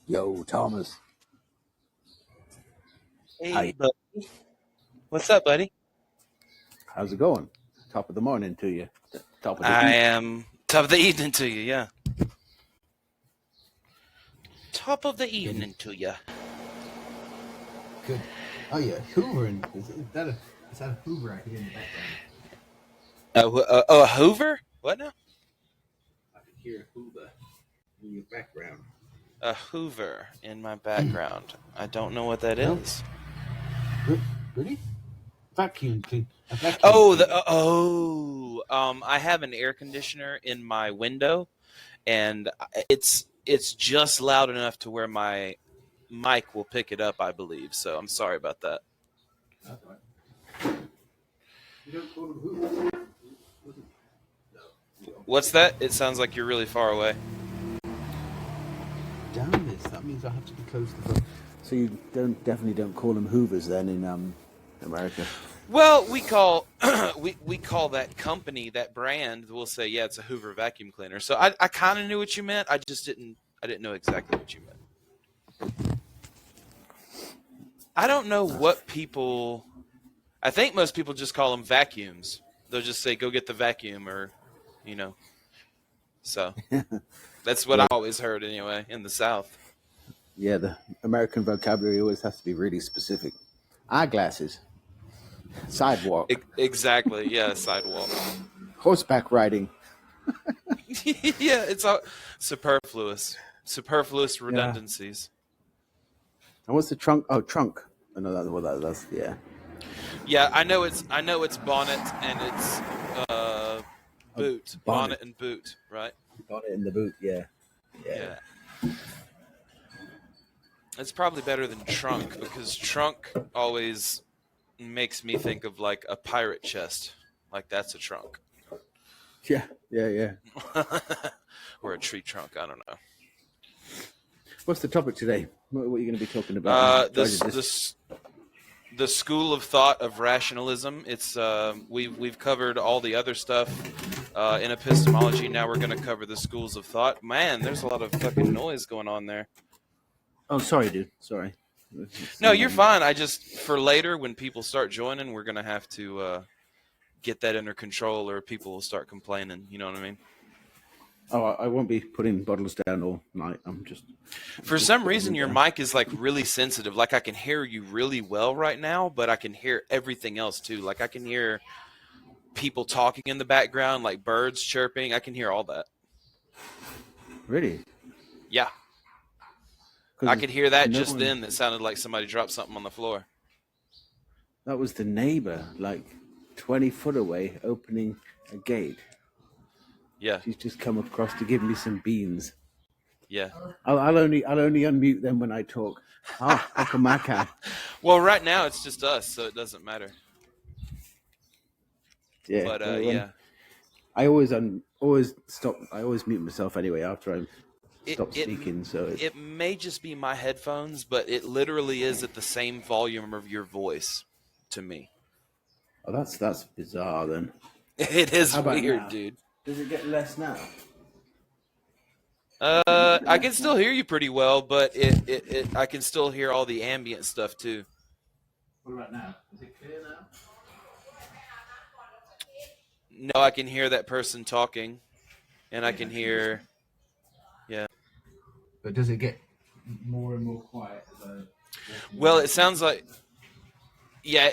Yo, Thomas. Hey, buddy. What's up, buddy? How's it going? Top of the morning to you. Top of the I evening. am top of the evening to you, yeah. Top of the evening to you. Good. Oh yeah, Hoover. Is that a Hoover I hear in the background? A Hoover? What now? I can hear a Hoover in your background. A Hoover in my background. I don't know what that is. Really? Vacuum clean. I have an air conditioner in my window, and it's just loud enough to where my mic will pick it up, I believe. So I'm sorry about that. That's right. You don't call them Hoovers? No. What's that? It sounds like you're really far away. Damn this! That means I have to be close to them. So you definitely don't call them Hoovers then in America. Well, we call we call that company, that brand. We'll say, yeah, it's a Hoover vacuum cleaner. So I kind of knew what you meant. I didn't know exactly what you meant. I don't know what people. I think most people just call them vacuums. They'll just say, "Go get the vacuum," or, So that's what I always heard anyway in the South. Yeah, the American vocabulary always has to be really specific. Eyeglasses. Sidewalk. Exactly. Yeah, sidewalk. Horseback riding. Yeah, it's all superfluous redundancies. And what's the trunk? Oh, trunk. I know that's yeah. Yeah, I know it's bonnet and it's boot. Bonnet and boot, right? Bonnet and the boot, yeah. It's probably better than trunk, because trunk always makes me think of like a pirate chest. Like that's a trunk. Yeah. Or a tree trunk, I don't know. What's the topic today? What are you going to be talking about? The school of thought of rationalism. It's we've covered all the other stuff in epistemology. Now we're going to cover the schools of thought. Man, there's a lot of fucking noise going on there. Oh, sorry, dude. Sorry. No, you're fine. I just, for later when people start joining, we're going to have to get that under control, or people will start complaining. You know what I mean? Oh, I won't be putting bottles down all night. For some reason, your mic is like really sensitive. Like I can hear you really well right now, but I can hear everything else too. Like I can hear people talking in the background, like birds chirping. I can hear all that. Really? Yeah. I could hear that just then. That sounded like somebody dropped something on the floor. That was the neighbor, like 20 foot away, opening a gate. Yeah. She's just come across to give me some beans. Yeah. I'll only unmute them when I talk. Okamaka. Well, right now it's just us, so it doesn't matter. Yeah. But yeah. I always stop. I always mute myself anyway after I stop speaking. So it may just be my headphones, but it literally is at the same volume of your voice to me. Oh, that's bizarre then. It is weird, now? Dude. Does it get less now? I can still hear you pretty well, but I can still hear all the ambient stuff too. What about now? Is it clear now? No, I can hear that person talking, and I can hear. Yeah. But does it get more and more quiet? Well, it sounds like. Yeah,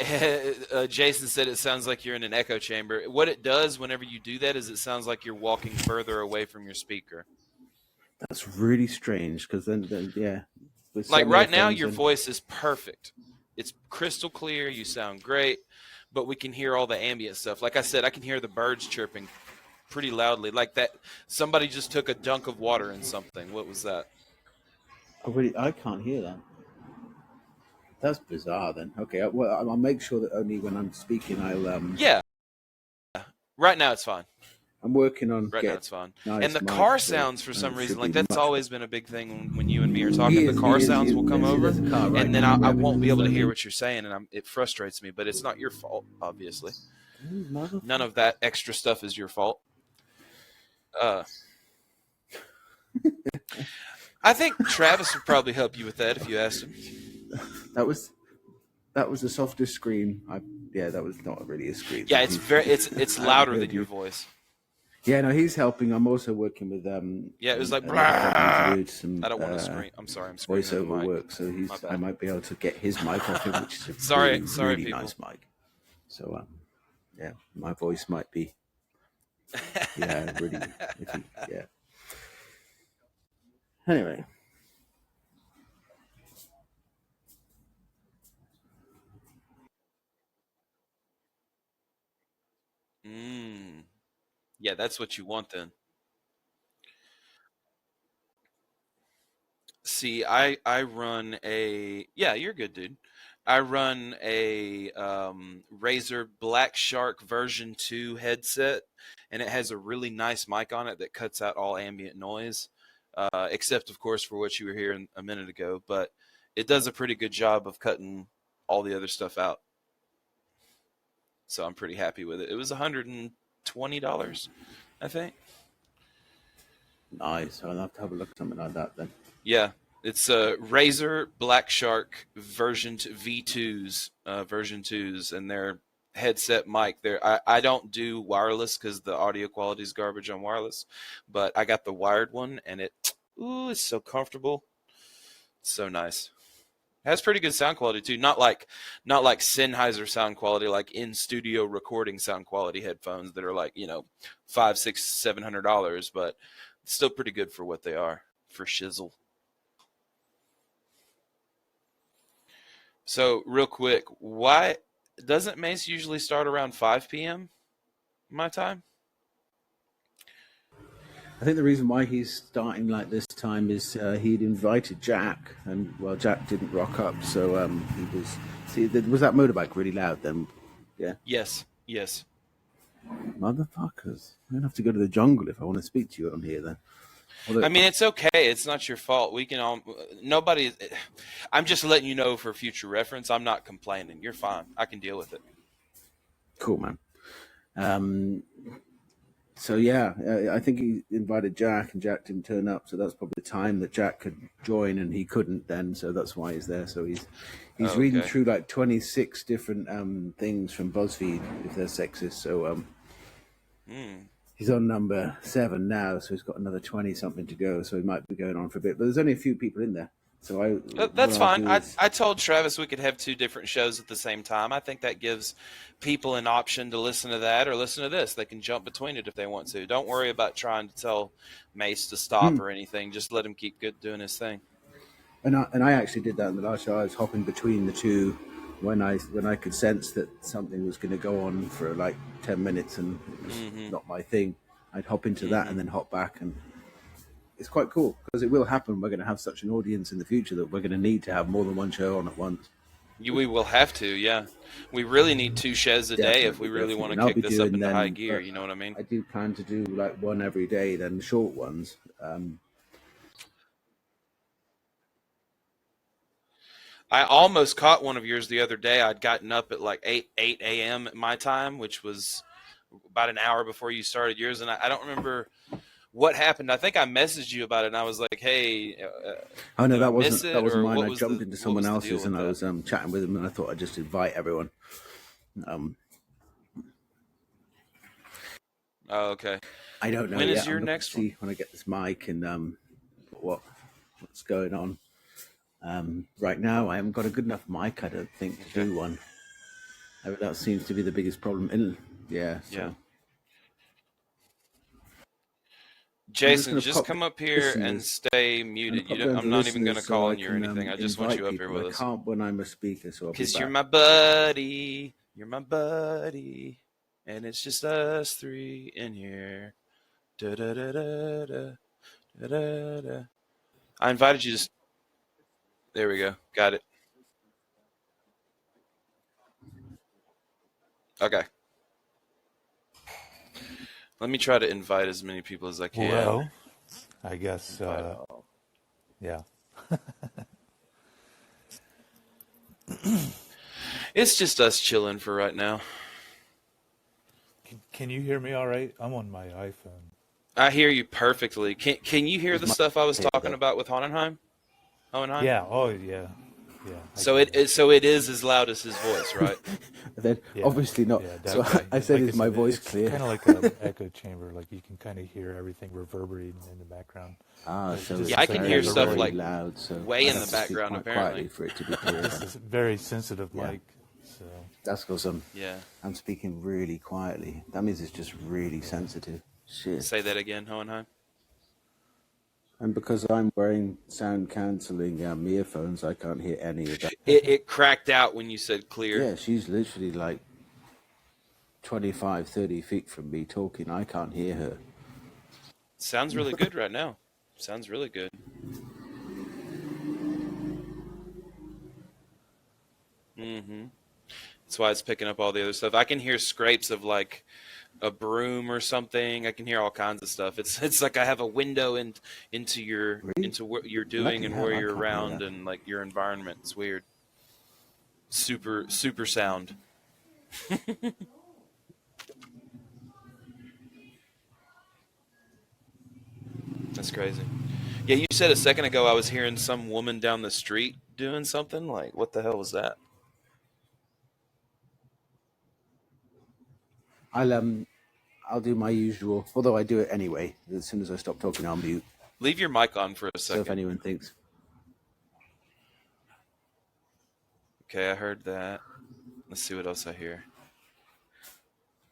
Jason said it sounds like you're in an echo chamber. What it does whenever you do that is it sounds like you're walking further away from your speaker. That's really strange, because then yeah. Like right now, your voice is perfect. It's crystal clear. You sound great, but we can hear all the ambient stuff. Like I said, I can hear the birds chirping pretty loudly. Like that, somebody just took a dunk of water in something. What was that? I can't hear that. That's bizarre then. Okay, well, I'll make sure that only when I'm speaking I'll... Yeah. Right now it's fine. I'm working on... Right now it's fine. And the car sounds, for some reason, like that's always been a big thing when you and me are talking. The car sounds will come over, and then I won't be able to hear what you're saying, and it frustrates me, but it's not your fault, obviously. None of that extra stuff is your fault. I think Travis would probably help you with that if you asked him. That was the softest scream. That was not really a scream. Yeah, it's louder than your voice. Yeah, no, he's helping. I'm also working with it was like to do some, I don't want to scream. I'm sorry, I'm screaming. Voiceover work, so I might be able to get his mic off him, which is a sorry, really nice mic. So my voice might be really iffy. Yeah. Anyway. Yeah, that's what you want then. See, I run a you're good, dude. I run a Razer Black Shark version 2 headset, and it has a really nice mic on it that cuts out all ambient noise, except of course for what you were hearing a minute ago. But it does a pretty good job of cutting all the other stuff out. So I'm pretty happy with it. It was $120, I think. Nice. I'll have to have a look at something like that then. Yeah, it's a Razer Black Shark version V2s, version 2s, and their headset mic. I don't do wireless because the audio quality is garbage on wireless, but I got the wired one, and it's so comfortable, so nice. It has pretty good sound quality too. Not like Sennheiser sound quality, like in studio recording sound quality headphones that are like $500, $600, $700, but still pretty good for what they are for shizzle. So real quick, why doesn't Mace usually start around 5 p.m. my time? I think the reason why he's starting like this time is he'd invited Jack, and Jack didn't rock up, so he was. See, was that motorbike really loud then? Yeah. Yes. Motherfuckers! I'm gonna have to go to the jungle if I want to speak to you on here then. I mean, it's okay. It's not your fault. We can all. Nobody. I'm just letting you know for future reference. I'm not complaining. You're fine. I can deal with it. Cool, man. So yeah, I think he invited Jack, and Jack didn't turn up. So that's probably the time that Jack could join, and he couldn't then. So that's why he's there. So he's reading through like 26 different things from BuzzFeed if they're sexist. So he's on number 7 now, so he's got another 20 something to go. So he might be going on for a bit, but there's only a few people in there. So that's fine. I told Travis we could have 2 different shows at the same time. I think that gives people an option to listen to that or listen to this. They can jump between it if they want to. Don't worry about trying to tell Mace to stop or anything. Just let him keep doing his thing. And I actually did that in the last show. I was hopping between the 2 when I could sense that something was going to go on for like 10 minutes and it was not my thing. I'd hop into that and then hop back, and it's quite cool because it will happen. We're going to have such an audience in the future that we're going to need to have more than one show on at once. We will have to, yeah. We really need 2 shows a day if we really want to kick this up into high gear. You know what I mean? I do plan to do like one every day, then short ones. I almost caught one of yours the other day. I'd gotten up at like 8 a.m. at my time, which was about an hour before you started yours. And I don't remember what happened. I think I messaged you about it, and I was like, "Hey." Oh no, that wasn't mine. I jumped into someone else's, and I was chatting with them, and I thought I'd just invite everyone. Oh, okay. I don't know. When is your next one? When I get this mic and what's going on. Right now, I haven't got a good enough mic, I don't think, to do one. That seems to be the biggest problem. Yeah. Jason, just come up here and stay muted. I'm not even going to call on you or anything. I just want you up here with us. I can't when I'm a speaker, so because you're my buddy. You're my buddy, and it's just us 3 in here. Da da da da da da da da. I invited you to. There we go. Got it. Okay. Let me try to invite as many people as I can. Well, I guess, yeah. It's just us chilling for right now. Can you hear me all right? I'm on my iPhone. I hear you perfectly. Can you hear the stuff I was talking though. about with Hohenheim? Yeah. Oh, yeah. Yeah. So it is as loud as his voice, right? Then Yeah. obviously not. Yeah, So definitely. I said, Like I "Is my said, voice it's clear?" kind of like an echo chamber. Like you can kind of hear everything reverberating in the background. So Yeah, I can very, hear stuff very like loud. So way I in have the to speak background, quite apparently. quietly for it to be clear. This is a very sensitive Yeah. mic. So That's because Yeah. I'm speaking really quietly. That means it's just really sensitive. Shit. Say that again, Hohenheim. And because I'm wearing sound cancelling earphones, I can't hear any of that. It cracked out when you said clear. Yeah, she's literally like 25, 30 feet from me talking. I can't hear her. Sounds really good right now. Sounds really good. Mm-hmm. That's why it's picking up all the other stuff. I can hear scrapes of like a broom or something. I can hear all kinds of stuff. It's like I have a window into what you're doing Lucky and hell, where I you're can't hear around that. and like your environment. It's weird. Super sound. That's crazy. Yeah, you said a second ago I was hearing some woman down the street doing something. Like, what the hell was that? I'll do my usual, although I do it anyway. As soon as I stop talking, I'll mute. Leave your mic on for a So if second. anyone thinks, Okay, I heard that. Let's see what else I hear.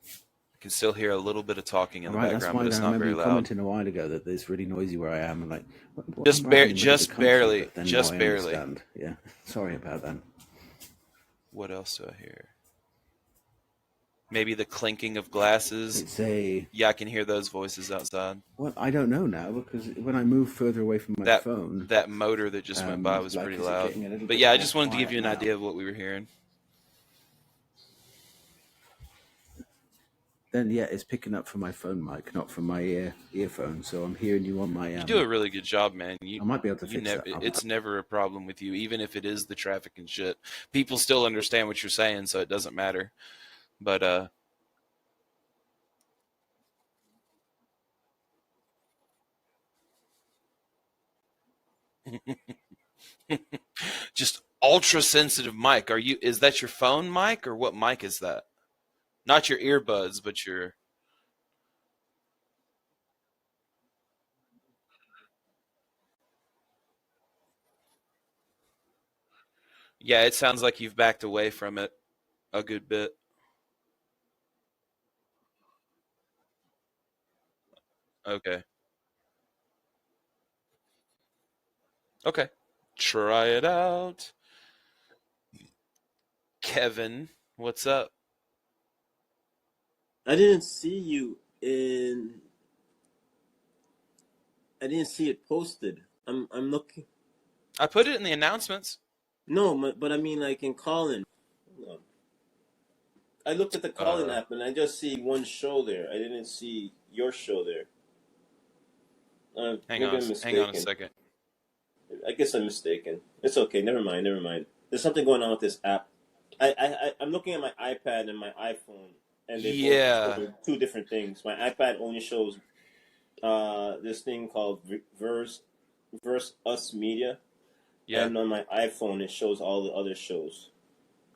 I can still hear a little bit of talking in the background, but it's I not remember very you loud. commenting a while ago that it's really noisy where I am, and like, Just barely. But then Just now I barely. understand. Yeah, sorry about that. What else do I hear? Maybe the clinking of glasses. Yeah, I can hear those voices outside. Well, I don't know now because when I move further away from my phone, that motor that just went by was pretty loud. But yeah, I just wanted to give you an idea of what we were hearing. Then yeah, it's picking up from my phone mic, not from my earphone. So I'm hearing you on my. You do a really good job, man. I might be able to fix that. It's never a problem with you, even if it is the traffic and shit. People still understand what you're saying, so it doesn't matter. But just ultra sensitive mic. Is that your phone mic or what mic is that? Not your earbuds, but your. Yeah, it sounds like you've backed away from it a good bit. Okay. Okay. Try it out. Kevin, what's up? I didn't see you in. I didn't see it posted. I'm looking. I put it in the announcements. No, but I mean like in Callin. Hold on. I looked at the Callin app and I just see one show there. I didn't see your show there. Hang on a second. I guess I'm mistaken. It's okay. Never mind. There's something going on with this app. I'm looking at my iPad and my iPhone, and they both show two different things. My iPad only shows this thing called Verse Us Media, and on my iPhone it shows all the other shows.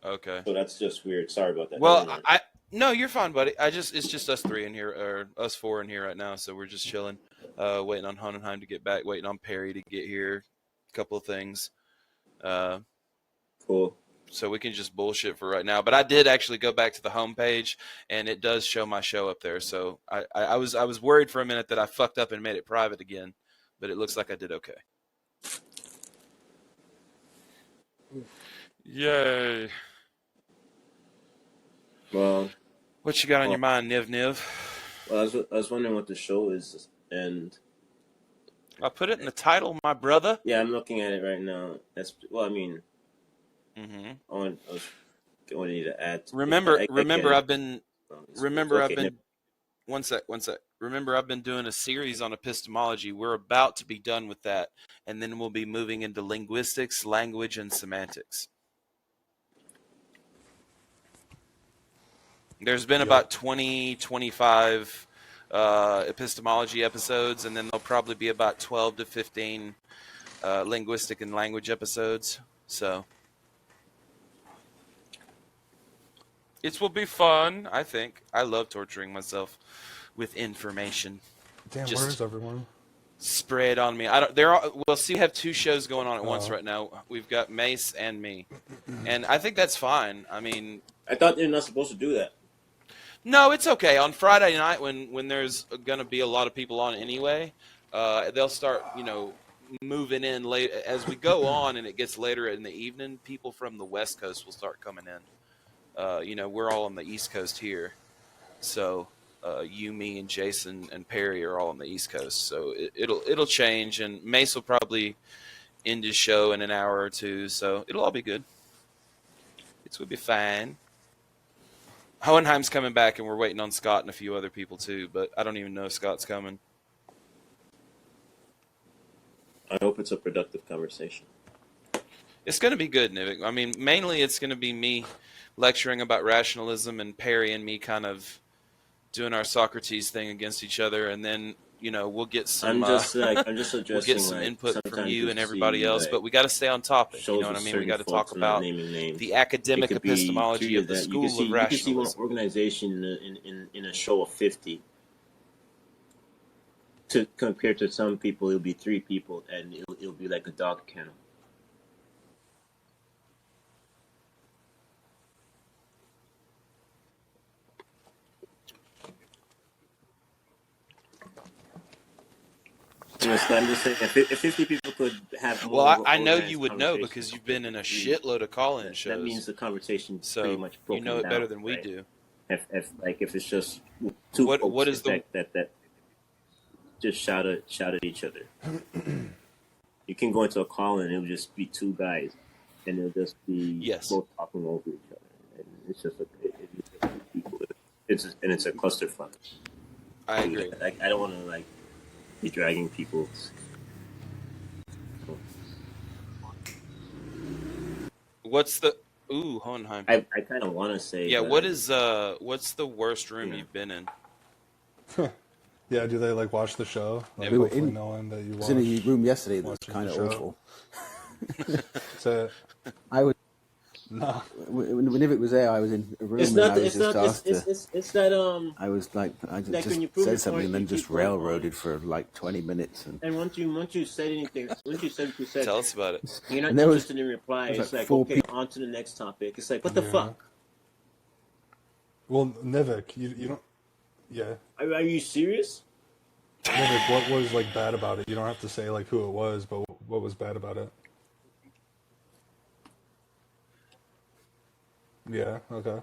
Okay. So that's just weird. Sorry about that. Well, no, you're fine, buddy. It's just us three in here, or us four in here right now. So we're just chilling, waiting on Hohenheim to get back, waiting on Perry to get here. A couple of things. Cool. So we can just bullshit for right now. But I did actually go back to the homepage, and it does show my show up there. So I was worried for a minute that I fucked up and made it private again, but it looks like I did okay. Yay. Well, what you got on your mind, Niv? Well, I was wondering what the show is, and I put it in the title, my brother. Yeah, I'm looking at it right now. I mean, mm-hmm. I want you to add. Remember, I've been. One sec. Remember, I've been doing a series on epistemology. We're about to be done with that, and then we'll be moving into linguistics, language, and semantics. There's been about 20, 25 epistemology episodes, and then there'll probably be about 12 to 15 linguistic and language episodes. So it will be fun, I think. I love torturing myself with information. Damn, Just where's everyone? spread on me. Well, see, we have two shows going on at once right now. We've got Mace and me, and I think that's fine. I mean, I thought they're not supposed to do that. No, it's okay. On Friday night, when there's going to be a lot of people on anyway, they'll start, moving in late as we go on, and it gets later in the evening. People from the West Coast will start coming in. We're all on the East Coast here, so you, me, and Jason and Perry are all on the East Coast. So it'll change, and Mace will probably end his show in an hour or two. So it'll all be good. It will be fine. Hohenheim's coming back, and we're waiting on Scott and a few other people too, but I don't even know if Scott's coming. I hope it's a productive conversation. It's going to be good, Nivik. I mean, mainly it's going to be me lecturing about rationalism and Perry and me kind of doing our Socrates thing against each other, and then we'll get some. I'm just addressing. We'll get some input from you and everybody else, but we got to stay on topic. You know what I mean? We got to talk about the academic epistemology of the school of rationalism. You can see one organization in a show of 50. Compared to some people, it'll be 3 people, and it'll be like a dog kennel. So I'm just saying, if 50 people could have more. Well, I know you would know because you've been in a shitload of call-in shows. That means the conversation so pretty much broken you know it down, better than we right? do. If it's just two folks what is that just shout at each other. You can go into a call and it'll just be 2 guys, and it'll just be both talking over each other. And it's just people. It's a clusterfuck. I agree. I don't want to be dragging people. What's the Hohenheim? I kind of want to say. Yeah. What's the worst room you've been in? Yeah, do they watch the show? We were knowing that you was in a room yesterday that was kind of awful. So I was no. When it was there, I was in a room It's and not. I was It's just not. asked It's that. I was I Like just when you prove said your something point, and then you just keep going on. railroaded for 20 minutes. And once you said anything, once you said what you said, Tell us about it. you're not And there was- interested in reply. there was It's like like, 4 okay, people. on to the next topic. It's like, what the Yeah. fuck? Well, Nivik, you don't. Yeah, Are you serious? Nivik, what was bad about it? You don't have to say who it was, but what was bad about it? Yeah. Okay.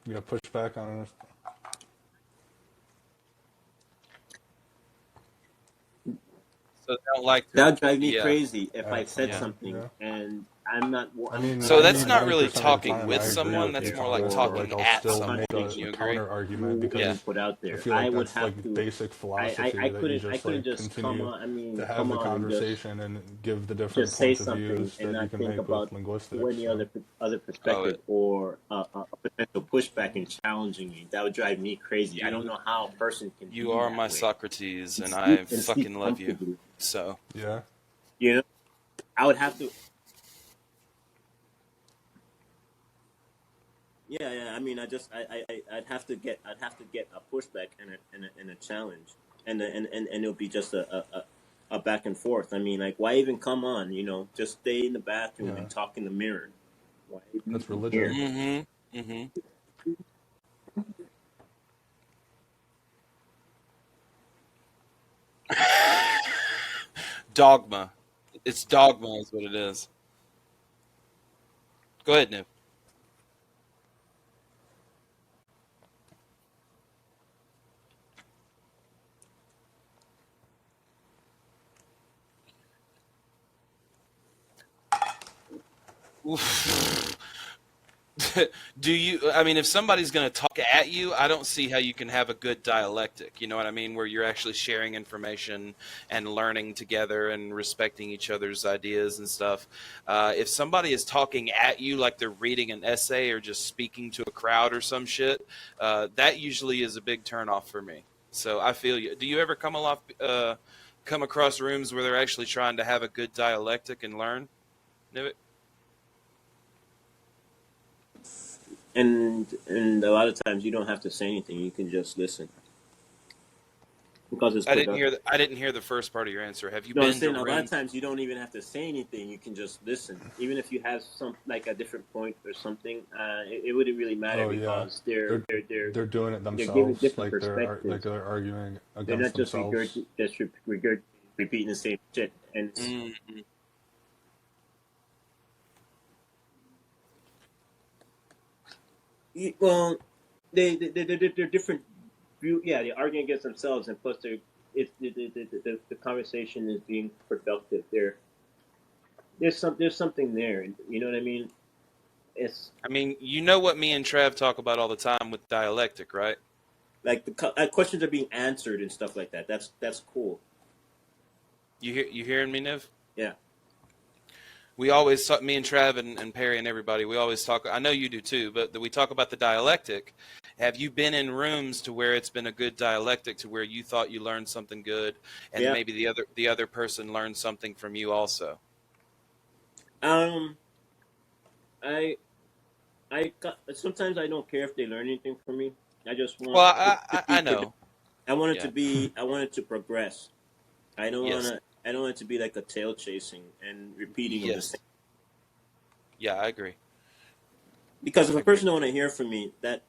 You gonna push back on it? So they don't like That would drive me Yeah. crazy if I said Yeah. something Yeah. and I'm not. I mean, So that's not 90% really of the talking time, with I agree someone, with that's you, more like but, talking I'll at still someone. make You a agree? counter argument Because because put out I there. feel I would that's have to. basic philosophy I that you couldn't just come continue on. I mean, to have come the on and conversation and give the different just say points of something views and that you not can think make about with linguistics. any other perspective or a potential pushback and challenging you. That would drive me crazy. I don't know how a person can. You be are that my way. Socrates, and Speak- I speak fucking love you. comfortably. So Yeah. You know, I would have to. Yeah. I mean, I'd have to get a pushback and a challenge, and it'll be just a back and forth. I mean, why even come on? Just stay in the bathroom Yeah. and talk in the mirror. Why even That's here? religion. Dogma. It's dogma is what it is. Go ahead, Niv. Oof. Do you, I mean, if somebody's going to talk at you, I don't see how you can have a good dialectic, you know what I mean, where you're actually sharing information and learning together and respecting each other's ideas and stuff. If somebody is talking at you like they're reading an essay or just speaking to a crowd or some shit, that usually is a big turnoff for me. So I feel you. Do you ever come across rooms where they're actually trying to have a good dialectic and learn? Nivek? And a lot of times you don't have to say anything; you can just listen because it's productive. I didn't hear the first part of your answer. Have you No, I'm been to saying a lot of rooms? times you don't even have to say anything; you can just listen. Even if you have some like a different point or something, it wouldn't really matter Oh yeah, because they're doing it they're giving themselves. different Like perspectives. they're arguing They're against not just themselves. repeating the same shit. And Mm-hmm. well, they're different view. Yeah, they're arguing against themselves, and plus the conversation is being productive. There's something there. You know what I mean? It's I mean, you know what me and Trav talk about all the time with dialectic, right? like the questions are being answered and stuff like that. That's cool. You hearing me, Niv? Yeah. We always talk, me and Trav and Perry and everybody, we always talk, I know you do too, but we talk about the dialectic. Have you been in rooms to where it's been a good dialectic to where you thought you learned something good and Yeah. maybe the other person learned something from you also? I sometimes I don't care if they learn anything from me. I just want Well, it to be I know. I want it to Yeah. be. I want it to progress. I don't Yes. wanna. I don't want it to be like a tail chasing and repeating of the Yes. same. Yeah, I agree. Because if I a agree. person don't want to hear from me, that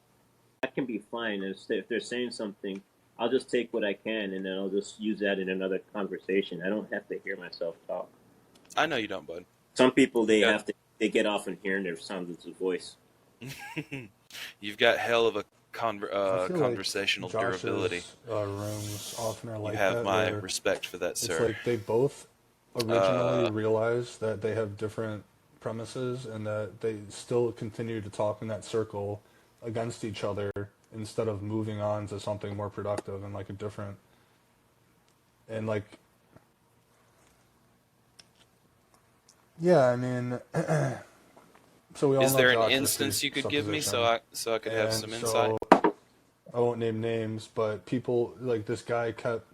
can be fine. If they're saying something, I'll just take what I can and then I'll just use that in another conversation. I don't have to hear myself talk. I know you don't, bud. Some people Yeah. they get off on hearing their sound of the voice. You've got hell of a I feel conversational like durability. Josh's rooms often are You like have that, my where respect for that, it's sir. like they both originally realize that they have different premises and that they still continue to talk in that circle against each other instead of moving on to something more productive and like a different and like yeah, I mean so we all Is know there an Josh's instance you could give me so presupposition, I could have and some insight? so I won't name names, but people like this guy kept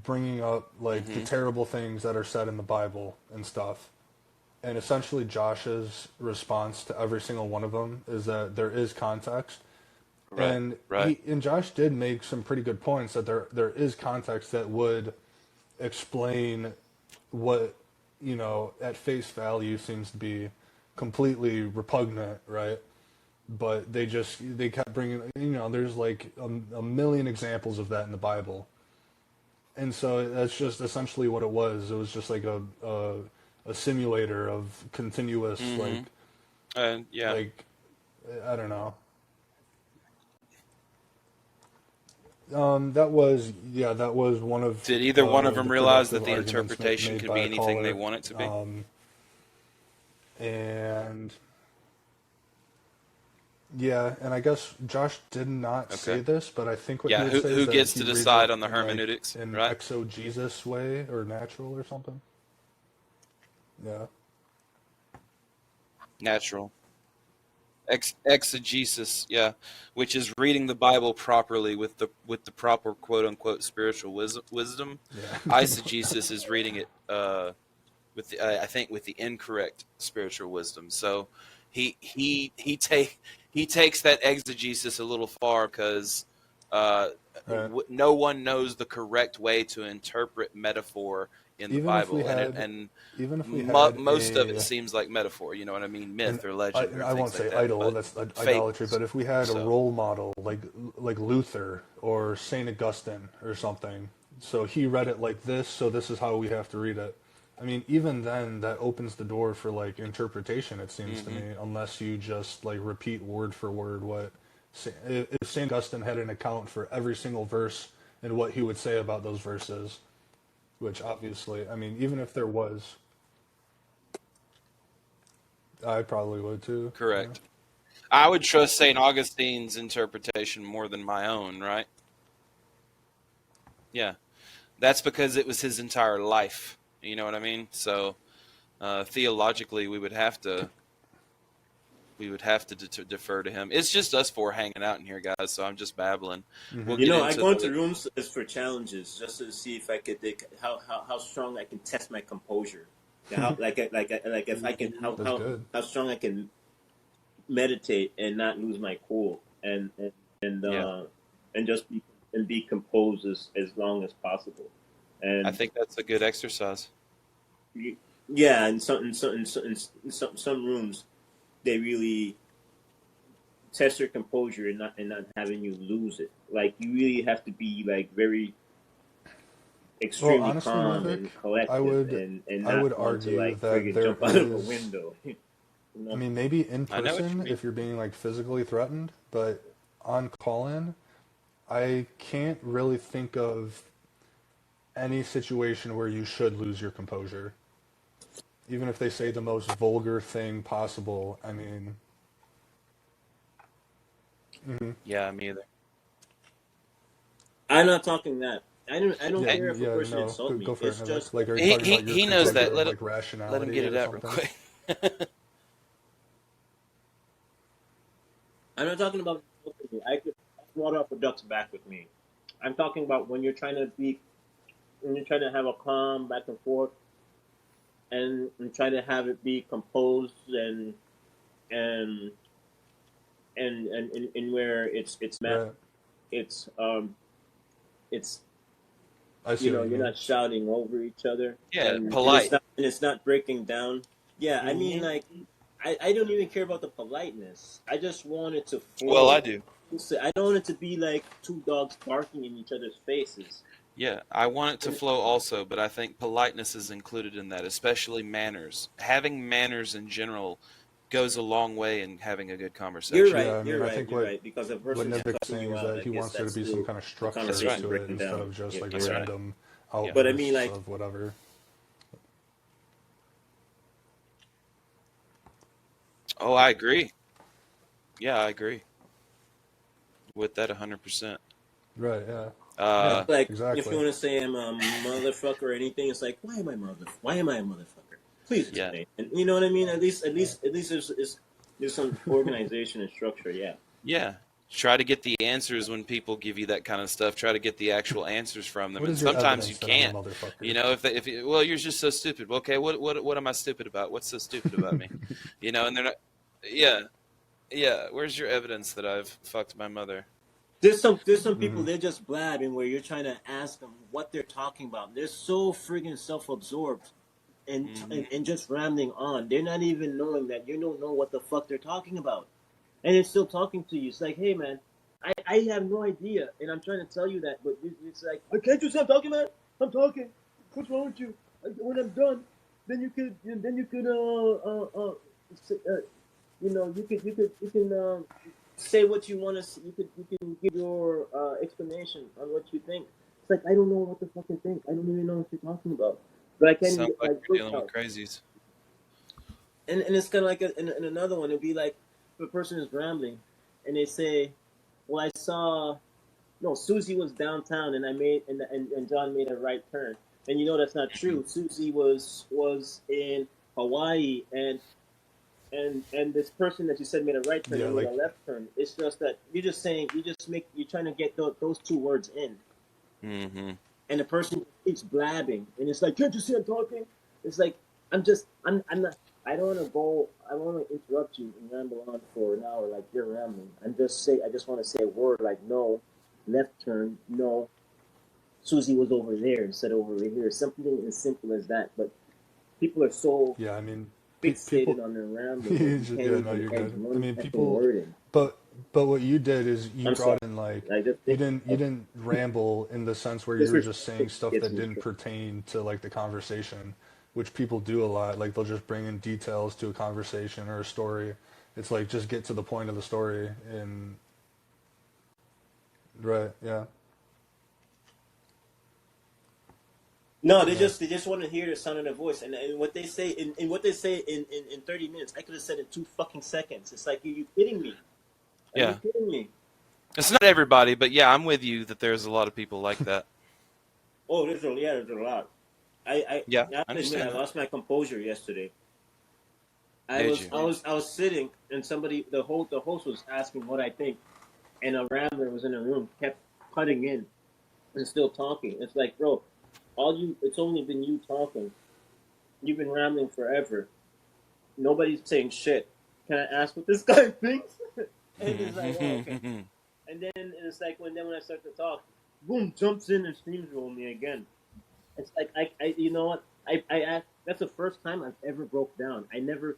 bringing up like the Mm-hmm. terrible things that are said in the Bible and stuff. And essentially Josh's response to every single one of them is that there is context. Right. And Right. Josh did make some pretty good points that there is context that would explain what, you know, at face value seems to be completely repugnant, right? But they kept bringing, you know, there's like a million examples of that in the Bible. And so that's just essentially what it was. It was just like a simulator of continuous Mm-hmm. Yeah. like I don't know. That was one of Did either one of them the realize that productive the arguments interpretation made could by be a anything they caller. want it to be? And yeah, and I guess Josh did not say Okay. this, but I think what Yeah. he would say Who is that gets he to reads decide it on the in like hermeneutics? an Right. exogesis way or natural or something. Yeah. Natural. Exegesis, yeah, which is reading the Bible properly with the proper quote unquote spiritual wisdom. Yeah. Eisegesis is reading it with I think with the incorrect spiritual wisdom. So he takes that exegesis a little far because Right. no one knows the correct way to interpret metaphor in the Even if we Bible, had, and even if we had most of it seems like metaphor. You know what I mean? and Myth or legend or I won't things like say that. idol, But that's idolatry, fables. but if we had a So role model like Luther or Saint Augustine or something, so he read it like this, so this is how we have to read it. I mean, even then, that opens the door for like interpretation. It seems to me, unless you just like repeat word for word what if Saint Augustine had an account for every single verse and what he would say about those verses, which obviously, I mean, even if there was, I probably would too. correct. I would trust St. Augustine's interpretation more than my own, right? Yeah. That's because it was his entire life. You know what I mean? So theologically, we would have to defer to him. It's just us four hanging out in here, guys. So I'm just babbling. We'll You get know, I into go into rooms as for challenges, just to see if I could how strong I can test my composure. How if I can how strong I can meditate and not lose my cool and just be composed as long as possible. And I think that's a good exercise. Yeah, in some rooms, they really test your composure and not having you lose it. Like, you really have to be like very extremely honestly, calm Vivek, and collected, I would and not want argue to like that friggin' there jump out of a is. window. You know? I mean, maybe in I know what you person mean. if you're being like physically threatened, but on call-in, I can't really think of any situation where you should lose your composure. Even if they say the most vulgar thing possible, I mean. Yeah, me either. I'm not talking that. I don't Yeah, care if a person no, insults me. go for It's it. just Like, are you talking about your He knows critique that. of, Let like, him rationality get it or out real something? quick. I'm not talking about insulting me. I could water off a duck's back with me. I'm talking about when you're trying to have a calm back and forth and try to have it be composed and where it's Right. it's I see what you you're mean. not shouting over each other, Yeah, and polite. it's not breaking down. Yeah, I mean, Mhm. like, I don't even care about the politeness. I just want it to Well, I flow. do. I don't want it to be like two dogs barking in each other's faces. Yeah, I want it to flow also, but I think politeness is included in that, especially manners. Having manners in general goes a long way in having a good conversation. You're right. Yeah, I mean, I think You're right. Because a what person's Nivik's cussing saying you is out, that I he guess wants there to that's be some still kind of the structure conversation to it breaking instead down. of just like That's right. random Yeah. But I outbursts mean, like, of whatever. Oh, I agree. Yeah, I agree with that 100%. Right, yeah. Uh, like, if Exactly. you want to say I'm a motherfucker or anything, it's like, why am I a motherfucker? Please Yeah. explain. And you know what I mean? At least there's some organization and structure. Yeah. yeah. Try to get the answers when people give you that kind of stuff. Try to get the actual answers from them, What and is your sometimes you evidence that I'm can't. a motherfucker? You know, well, you're just so stupid. Well, okay, what am I stupid about? What's so stupid about me? You know, and they're not. Yeah. Where's your evidence that I've fucked my mother? There's some people, they're just blabbing where you're trying to ask them what they're talking about. They're so friggin' self-absorbed and just rambling on. They're not even knowing that you don't know what the fuck they're talking about, and it's still talking to you. It's like, hey man, I have no idea, and I'm trying to tell you that, but it's like, can't you see I'm talking, man? I'm talking. What's wrong with you? When I'm done, then you could you can say what you want to say. You can give your explanation on what you think. It's like, I don't know what the fucking think. I don't even know what you're talking about. But I can't even Sounds get like my you're words dealing out. with crazies. And it's kind of like in another one, it'd be like if a person is rambling and they say, well, I saw, no, Susie was downtown and I made and John made a right turn. And you know that's not true. Susie was in Hawaii and this person that you said made a right turn and made a left turn. It's just that you're just saying, you're trying to get those two words in. Mm-hmm. And the person keeps blabbing, and it's like, can't you see I'm talking? It's like, I'm not. I don't want to interrupt you and ramble on for an hour like you're rambling. I just want to say a word like no, left turn, no. Susie was over there instead of over here. Something as simple as that. But people are so fixated on their rambling. You can't no, you're good. I mean, word in. but what you did is you brought in like you didn't ramble in the sense where you were just saying stuff that didn't pertain to like the conversation, which people do a lot. Like they'll just bring in details to a conversation or a story. It's like just get to the point of the story and right, yeah. No, they just want to hear the sound of their voice, and what they say what they say in 30 minutes, I could have said in 2 fucking seconds. It's like, are you kidding me? Are you Yeah. kidding me? It's not everybody, but yeah, I'm with you that there's a lot of people like that. Oh, there's a lot. I Yeah, have I to admit, I understand that. lost my composure yesterday. Did you? I was sitting, and the host was asking what I think, and a rambler was in the room, kept cutting in and still talking. It's like, bro, it's only been you talking. You've been rambling forever. Nobody's saying shit. Can I ask what this guy thinks? And he's like, oh, okay. And then it's like when I start to talk, boom, jumps in and steamroll me again. It's like I you know what? That's the first time I've ever broke down. I never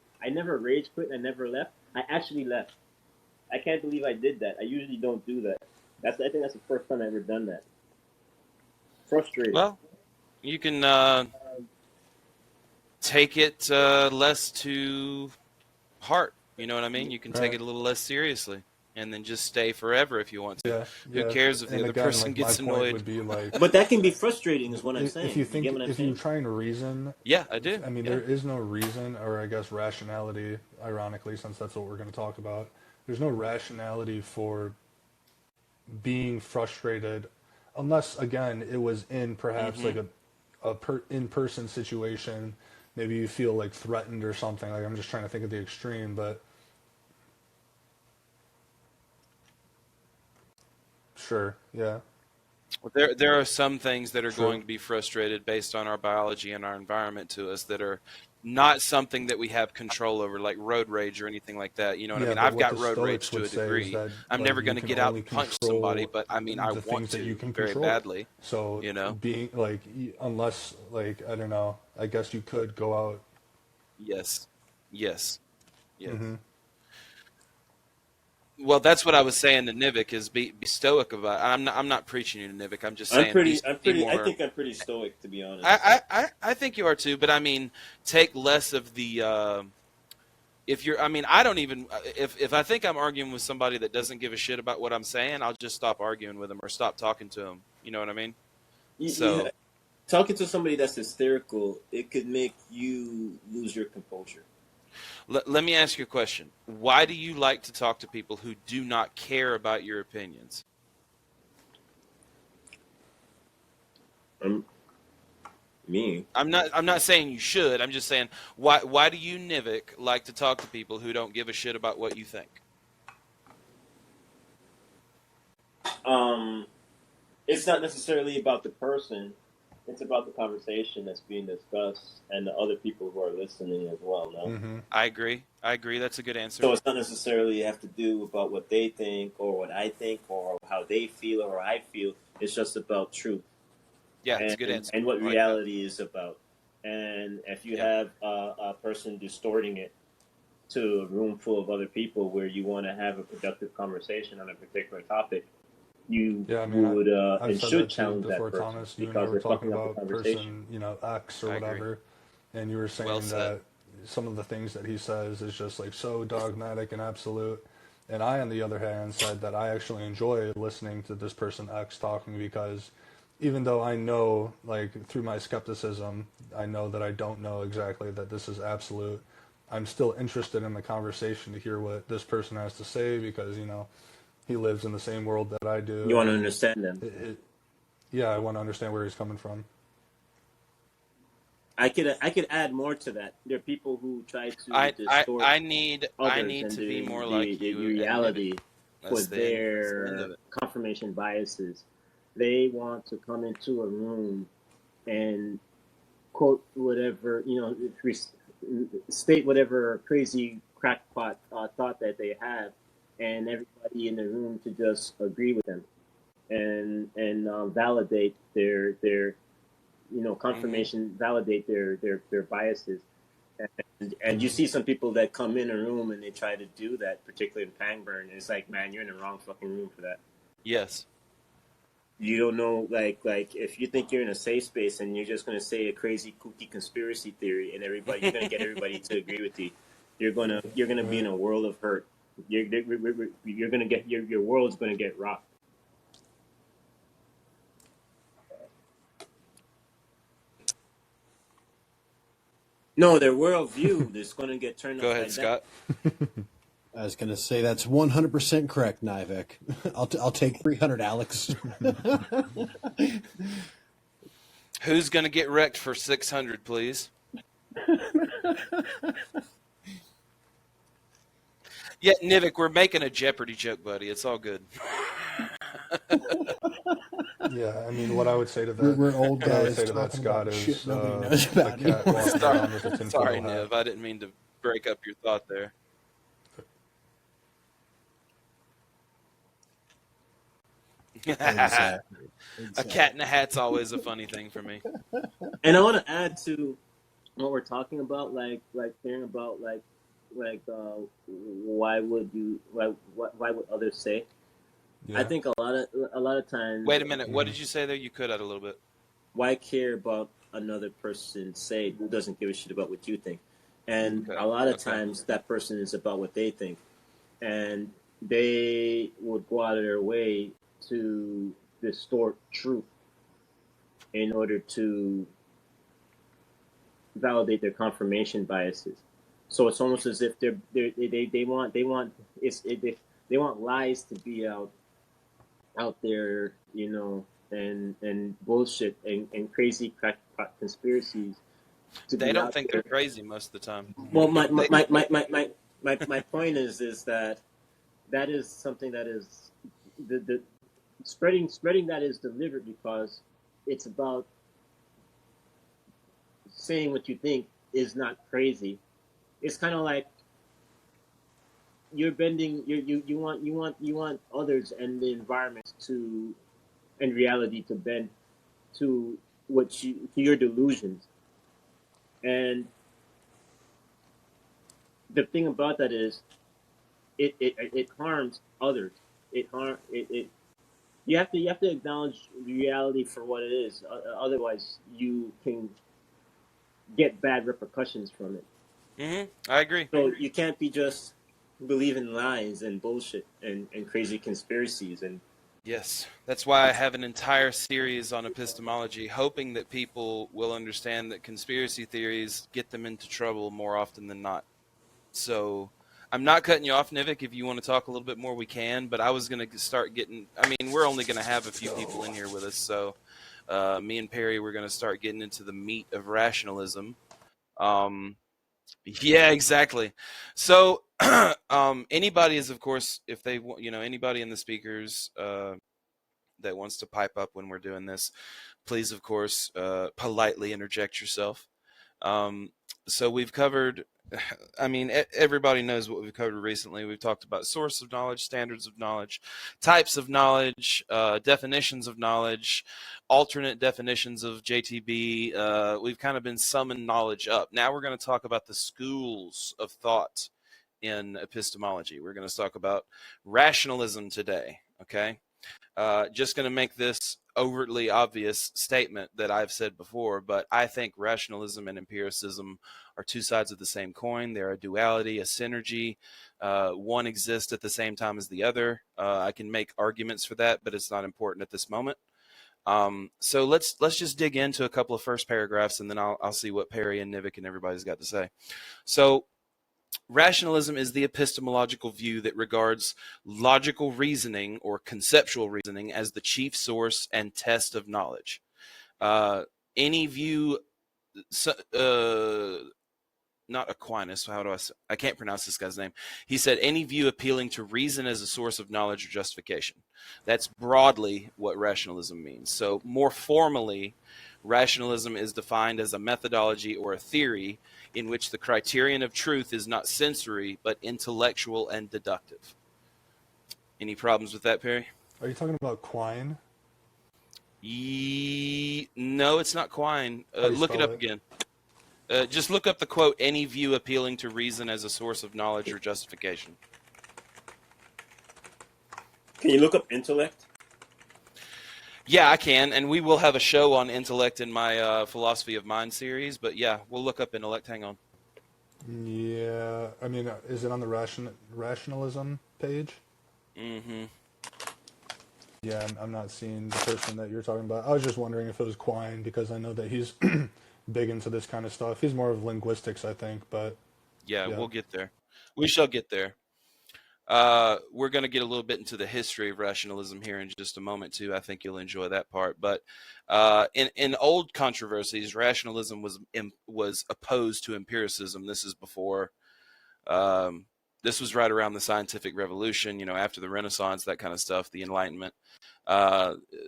rage quit. I never left. I actually left. I can't believe I did that. I usually don't do that. I think that's the first time I've ever done that. Frustrated. Well, you can take it less to heart. You know what I mean? You can take it a little less seriously, and then just stay forever if you want to. Yeah, Who cares if the other person gets my point annoyed? would be like, But that can be frustrating, is what I'm saying. if you think, get what I'm if saying? you're trying to reason, Yeah, I do. I mean, there is no reason, or I guess rationality, ironically, since that's what we're going to talk about. There's no rationality for being frustrated, unless, again, it was in perhaps like in-person situation. Maybe you feel like threatened or something. Like, I'm just trying to think of the extreme, but sure, yeah. Well, there are some things that are going to be frustrated based on our biology and our environment to us that are not something that we have control over, like road rage or anything like that. You know what I mean? I've got road rage to a degree. I'm never going to get out and punch somebody, but I mean, I want to very badly. So, you know, being like, unless, like, I don't know, I guess you could go out. Yes. Mm-hmm. Well, that's what I was saying to Nivik, is be stoic about it. I'm not preaching you to Nivik. I'm just saying I think I'm pretty stoic, to be honest. I think you are too, but I mean, take less of the if you're, I mean, I don't even, if I think I'm arguing with somebody that doesn't give a shit about what I'm saying, I'll just stop arguing with them or stop talking to them. You know what I mean? So talking to somebody that's hysterical, it could make you lose your composure. Let me ask you a question. Why do you like to talk to people who do not care about your opinions? Me. I'm not saying you should. I'm just saying, why do you, Nivik, like to talk to people who don't give a shit about what you think? It's not necessarily about the person. It's about the conversation that's being discussed and the other people who are listening as well. No, Mm-hmm. I agree. That's a good answer. So it's not necessarily have to do about what they think or what I think or how they feel or I feel. It's just about truth. Yeah, it's a good answer. And what reality is about. And if you have a person distorting it to a room full of other people where you want to have a productive conversation on a particular topic, you would and should challenge that person, Thomas, because we're talking about person, X or whatever, and you were saying that some of the things that he says is just like so dogmatic and absolute. And I, on the other hand, said that I actually enjoy listening to this person X talking, because even though I know, like, through my skepticism, I know that I don't know exactly that this is absolute, I'm still interested in the conversation to hear what this person has to say, because, he lives in the same world that I do. You want to understand them. Yeah, I want to understand where he's coming from. I could add more to that. There are people who try to distort. I need to be more like the you. Reality for their confirmation biases. They want to come into a room and quote whatever, state whatever crazy crackpot thought that they have, and everybody in the room to just agree with them and validate their confirmation, validate their biases. And you see some people that come in a room and they try to do that, particularly in Pangburn, and it's like, man, you're in the wrong fucking room for that. Yes. You don't know, like if you think you're in a safe space and you're just going to say a crazy kooky conspiracy theory and you're going to get everybody to agree with you, you're going to be in a world of hurt. You're going to get your world's going to get rocked. No, their worldview is going to get turned Go upside ahead, down. Scott. I was going to say that's 100% correct, Nivek. I'll take 300, Alex. Who's going to get wrecked for 600, please? Yeah, Nivek, we're making a Jeopardy joke, buddy. It's all good. Yeah, I mean, what I would say to that, We're old what I would guys say to that, talking Scott, about is shit nobody the knows about cat anymore. walking around with a tinfoil Sorry, hat. Niv. I didn't mean to break up your thought there. Exactly. A cat in a hat's always a funny thing for me. And I want to add to what we're talking about, like hearing about why would others say? Yeah. I think a lot of times. Wait a minute. What did you say there? You cut out a little bit. Why care about another person say who doesn't give a shit about what you think? And Okay. a lot of times that person is about what they think, and they would go out of their way to distort truth in order to validate their confirmation biases. So it's almost as if they want lies to be out there, you know, and bullshit and crazy crackpot conspiracies. They don't think they're crazy most of the time. Well, my point is that is something that is the spreading that is deliberate, because it's about saying what you think is not crazy. It's kind of like you're bending. You want others and the environment to, and reality to bend to to your delusions. And the thing about that is, it harms others. You have to acknowledge reality for what it is. Otherwise, you can get bad repercussions from it. I agree. So you can't be just believing lies and bullshit and crazy conspiracies. And Yes, that's why I have an entire series on epistemology, hoping that people will understand that conspiracy theories get them into trouble more often than not. So I'm not cutting you off, Nivek. If you want to talk a little bit more, we can. But I was going to start getting, I mean, we're only going to have a few people in here with us. So me and Perry, we're going to start getting into the meat of rationalism. Yeah, exactly. So anybody is, of course, if they, anybody in the speakers that wants to pipe up when we're doing this, please, of course, politely interject yourself. So we've covered, I mean, everybody knows what we've covered recently. We've talked about source of knowledge, standards of knowledge, types of knowledge, definitions of knowledge, alternate definitions of JTB. We've kind of been summing knowledge up. Now we're going to talk about the schools of thought in epistemology. We're going to talk about rationalism today, okay? Just going to make this overtly obvious statement that I've said before, but I think rationalism and empiricism are two sides of the same coin. They're a duality, a synergy. One exists at the same time as the other. I can make arguments for that, but it's not important at this moment. So let's just dig into a couple of first paragraphs, and then I'll see what Perry and Nivek and everybody's got to say. So rationalism is the epistemological view that regards logical reasoning or conceptual reasoning as the chief source and test of knowledge. Any view, not Aquinas, I can't pronounce this guy's name. He said any view appealing to reason as a source of knowledge or justification. That's broadly what rationalism means. So more formally, rationalism is defined as a methodology or a theory in which the criterion of truth is not sensory, but intellectual and deductive. Any problems with that, Perry? Are you talking about Quine? No, it's not Quine. Look it up again. Just look up the quote, any view appealing to reason as a source of knowledge or justification. Can you look up intellect? Yeah, I can, and we will have a show on intellect in my Philosophy of Mind series, but yeah, we'll look up intellect. Hang on. Yeah, I mean, is it on the rationalism page? Mm-hmm. Yeah, I'm not seeing the person that you're talking about. I was just wondering if it was Quine, because I know that he's big into this kind of stuff. He's more of linguistics, I think, but yeah. We'll get there. We shall get there. We're going to get a little bit into the history of rationalism here in just a moment too. I think you'll enjoy that part. But in old controversies, rationalism was opposed to empiricism. This is before. This was right around the scientific revolution, after the Renaissance, that kind of stuff, the Enlightenment.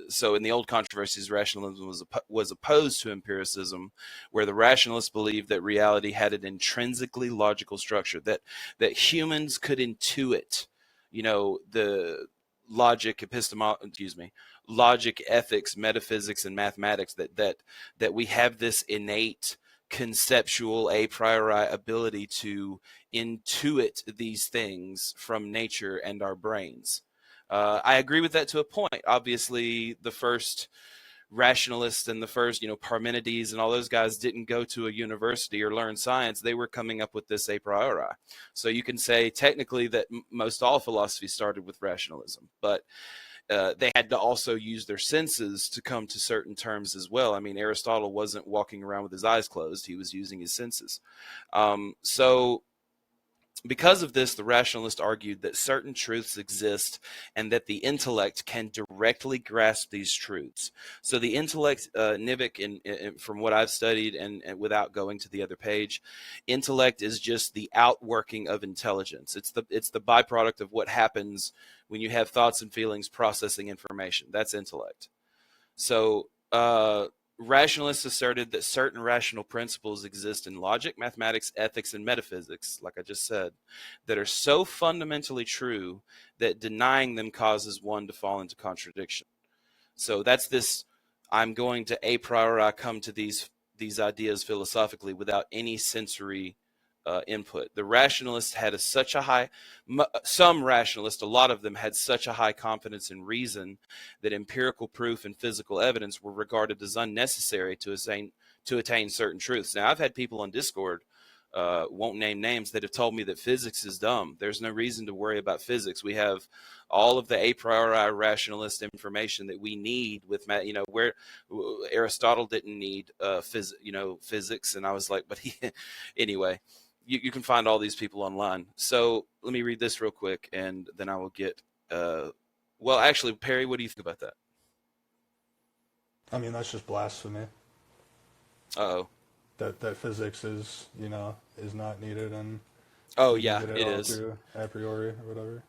So in the old controversies, rationalism was opposed to empiricism, where the rationalists believed that reality had an intrinsically logical structure, that humans could intuit, the logic, logic, ethics, metaphysics, and mathematics, that we have this innate conceptual a priori ability to intuit these things from nature and our brains. I agree with that to a point. Obviously, the first rationalists and the first, Parmenides and all those guys didn't go to a university or learn science. They were coming up with this a priori. So you can say technically that most all philosophy started with rationalism, but they had to also use their senses to come to certain terms as well. I mean, Aristotle wasn't walking around with his eyes closed. He was using his senses. So because of this, the rationalists argued that certain truths exist and that the intellect can directly grasp these truths. So the intellect, Nivek, from what I've studied and without going to the other page, intellect is just the outworking of intelligence. It's the byproduct of what happens when you have thoughts and feelings processing information. That's intellect. So rationalists asserted that certain rational principles exist in logic, mathematics, ethics, and metaphysics, like I just said, that are so fundamentally true that denying them causes one to fall into contradiction. So that's this, I'm going to a priori come to these ideas philosophically without any sensory input. The rationalists had some rationalists, a lot of them had such a high confidence in reason that empirical proof and physical evidence were regarded as unnecessary to attain certain truths. Now, I've had people on Discord, won't name names, that have told me that physics is dumb. There's no reason to worry about physics. We have all of the a priori rationalist information that we need with, where Aristotle didn't need physics. And I was like, but anyway. You can find all these people online. So let me read this real quick, and then I will get. Well, actually, Perry, what do you think about that? I mean, that's just blasphemy. Uh-oh. That physics is not needed, and it is a priori or whatever.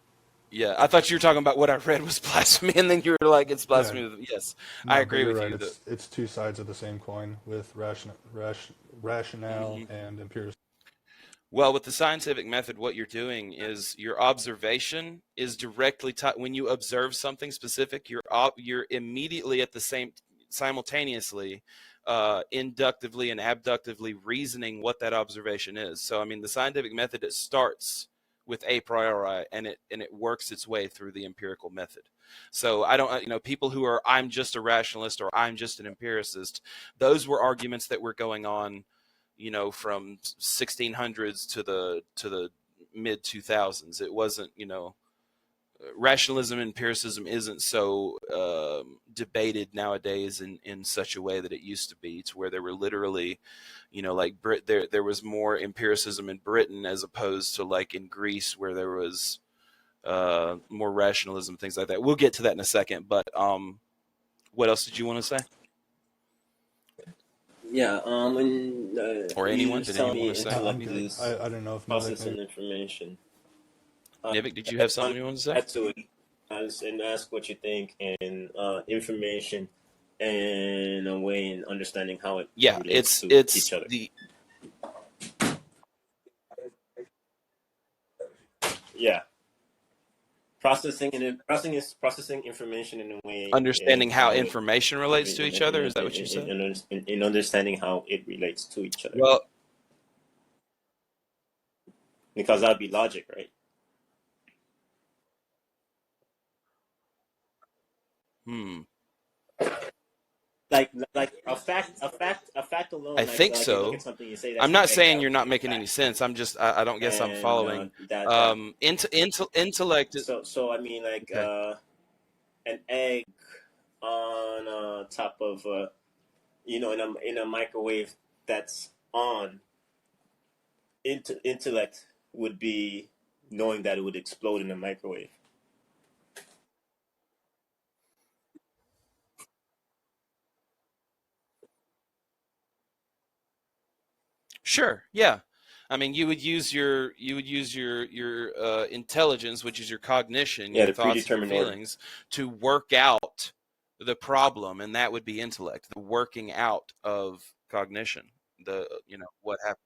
Yeah, I thought you were talking about what I read was blasphemy, and then you were like, it's blasphemy. Yeah. Yes, no, I agree with you. It's two sides of the same coin with rationale and empiricism. Well, with the scientific method, what you're doing is your observation is directly when you observe something specific, you're immediately at the simultaneously inductively and abductively reasoning what that observation is. So, I mean, the scientific method, it starts with a priori and it works its way through the empirical method. So I don't, people who are, I'm just a rationalist or I'm just an empiricist, those were arguments that were going on, from 1600s to the mid 2000s. It wasn't, rationalism and empiricism isn't so debated nowadays in such a way that it used to be, to where there were literally, there was more empiricism in Britain as opposed to like in Greece, where there was more rationalism, things like that. We'll get to that in a second, but what else did you want to say? Yeah, or anyone? Did anyone want to say? I don't know if processing information. Nivek, did you have something you want to say? And ask what you think, and information, and a way in understanding how it relates to each other. Processing information in a way. Understanding how information relates to each other. Is that what you said? In understanding how it relates to each other. Well, because that'd be logic, right? Like a fact alone. I think so. I'm not saying you're not making any sense. I'm just I don't guess I'm following. Intellect. So I mean, like an egg on top of in a microwave that's on intellect would be knowing that it would explode in a microwave. Sure. Yeah. I mean, you would use your intelligence, which is your cognition, Yeah, your the thoughts and your predetermined order. feelings, to work out the problem, and that would be intellect, the working out of cognition. What happens.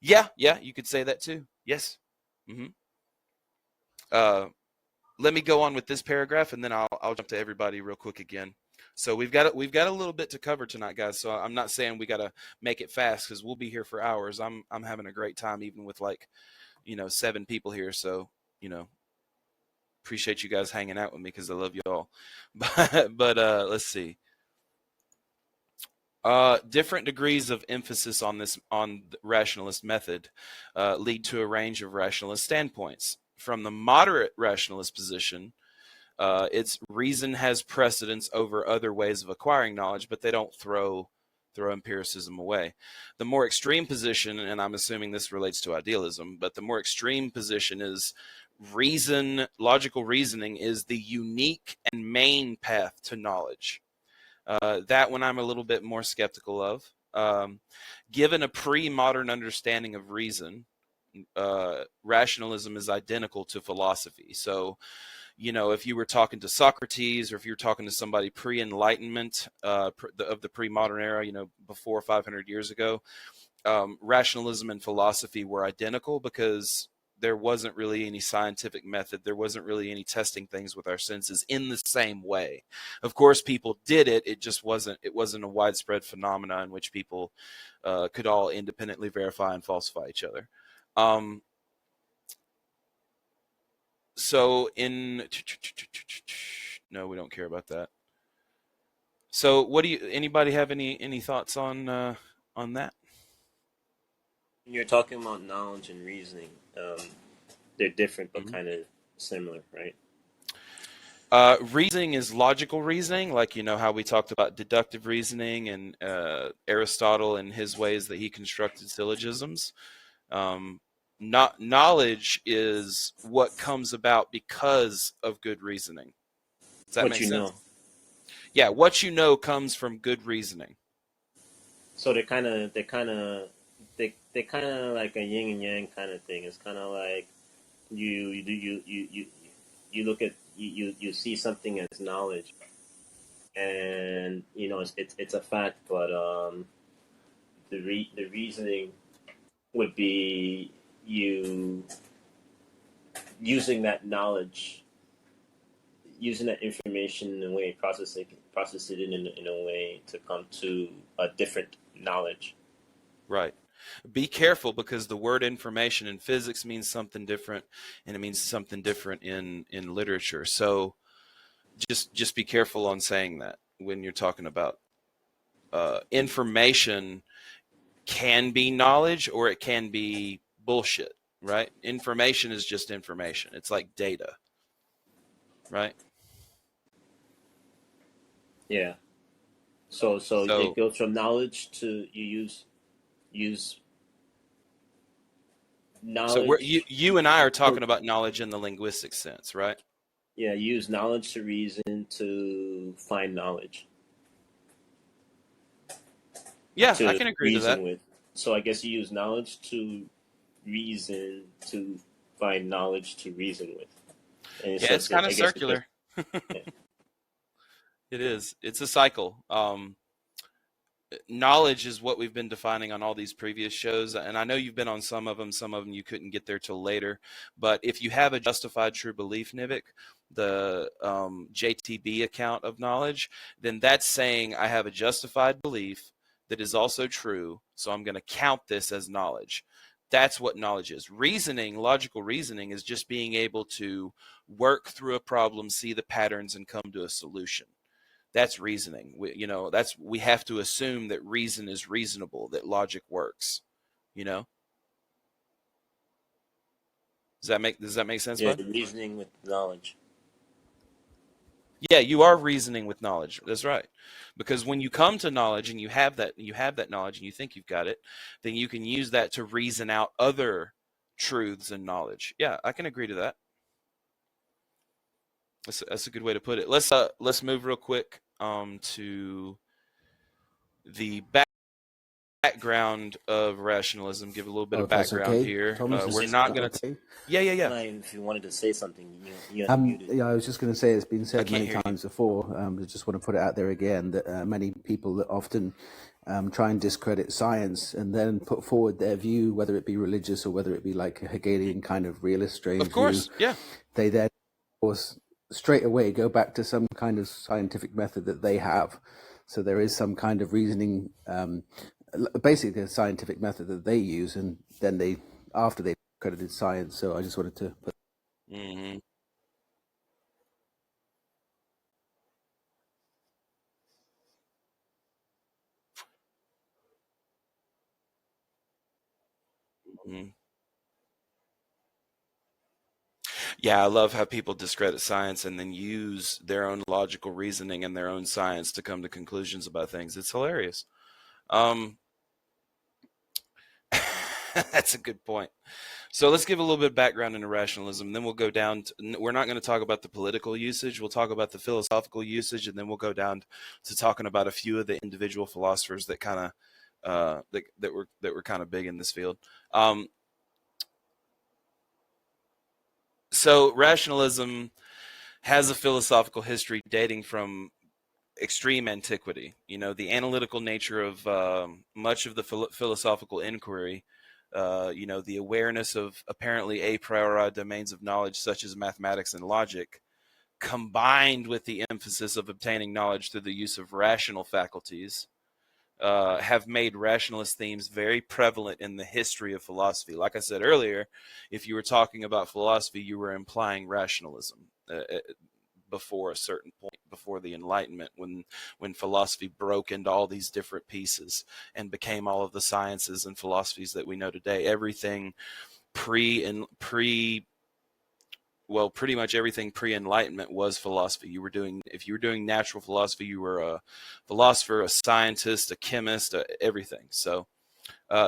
Yeah, yeah, you could say that too. Yes. hmm Let me go on with this paragraph, and then I'll jump to everybody real quick again. So we've got a little bit to cover tonight, guys. So I'm not saying we got to make it fast because we'll be here for hours. I'm having a great time, even with 7 people here. So appreciate you guys hanging out with me because I love you all. But let's see. Different degrees of emphasis on the rationalist method lead to a range of rationalist standpoints. From the moderate rationalist position, its reason has precedence over other ways of acquiring knowledge, but they don't throw empiricism away. The more extreme position, and I'm assuming this relates to idealism, but the more extreme position is logical reasoning is the unique and main path to knowledge. That one I'm a little bit more skeptical of. Given a pre-modern understanding of reason, rationalism is identical to philosophy. So, if you were talking to Socrates, or if you were talking to somebody pre-Enlightenment of the pre-modern era, before 500 years ago, rationalism and philosophy were identical because there wasn't really any scientific method. There wasn't really any testing things with our senses in the same way. Of course, people did it. It just wasn't a widespread phenomenon in which people could all independently verify and falsify each other. So no, we don't care about that. So anybody have any thoughts on that? You're talking about knowledge and reasoning. They're different, but kind of similar, right? Reasoning is logical reasoning, like how we talked about deductive reasoning and Aristotle and his ways that he constructed syllogisms. Knowledge is what comes about because of good reasoning. Does that make sense? Know. Yeah, what you know comes from good reasoning. So they're kind of like a yin and yang kind of thing. It's kind of like you look at you see something as knowledge, and it's a fact, but the reasoning would be you using that knowledge, using that information in a way, process it in a way to come to a different knowledge. Right. Be careful, because the word information in physics means something different, and it means something different in literature. So just be careful on saying that when you're talking about information. Can be knowledge, or it can be bullshit, right? Information is just information. It's like data, right? Yeah. So it goes from knowledge to you use knowledge. So you and I are talking about knowledge in the linguistic sense, right? Yeah, use knowledge to reason to find knowledge. Yeah, I can agree to that. So I guess you use knowledge to reason to find knowledge to reason with. And yeah, it's kind of circular. Yeah. It is. It's a cycle. Knowledge is what we've been defining on all these previous shows, and I know you've been on some of them you couldn't get there till later, but if you have a justified true belief, Nivik, the JTB account of knowledge, then that's saying I have a justified belief that is also true, so I'm going to count this as knowledge. That's what knowledge is. Reasoning, logical reasoning, is just being able to work through a problem, see the patterns, and come to a solution. That's reasoning. We have to assume that reason is reasonable, that logic works. Does that make sense? Yeah, reasoning with knowledge. Yeah, you are reasoning with knowledge. That's right. Because when you come to knowledge and you have that knowledge and you think you've got it, then you can use that to reason out other truths and knowledge. Yeah, I can agree to that. That's a good way to put it. Let's move real quick to the background of rationalism. Give a little bit of background here. We're not going to. Yeah. If you wanted to say something, you unmuted. Yeah, I was just going to say it's been said many times before. I just want to put it out there again that many people that often try and discredit science and then put forward their view, whether it be religious or whether it be like a Hegelian kind of realist strange of course, view, yeah. They then, of course, straight away go back to some kind of scientific method that they have. So there is some kind of reasoning, basically a scientific method that they use, and then after they credited science. So I just wanted to put. Mm-hmm. Mm-hmm. Yeah, I love how people discredit science and then use their own logical reasoning and their own science to come to conclusions about things. It's hilarious. That's a good point. So let's give a little bit of background into rationalism. Then we'll go down to, we're not going to talk about the political usage. We'll talk about the philosophical usage, and then we'll go down to talking about a few of the individual philosophers that kind of that were kind of big in this field. So rationalism has a philosophical history dating from extreme antiquity. You know, the analytical nature of much of the philosophical inquiry, you know, the awareness of apparently a priori domains of knowledge such as mathematics and logic, combined with the emphasis of obtaining knowledge through the use of rational faculties, have made rationalist themes very prevalent in the history of philosophy. Like I said earlier, if you were talking about philosophy, you were implying rationalism before a certain point, before the Enlightenment, when philosophy broke into all these different pieces and became all of the sciences and philosophies that we know today. Everything pretty much everything pre-Enlightenment was philosophy. If you were doing natural philosophy, you were a philosopher, a scientist, a chemist, everything. So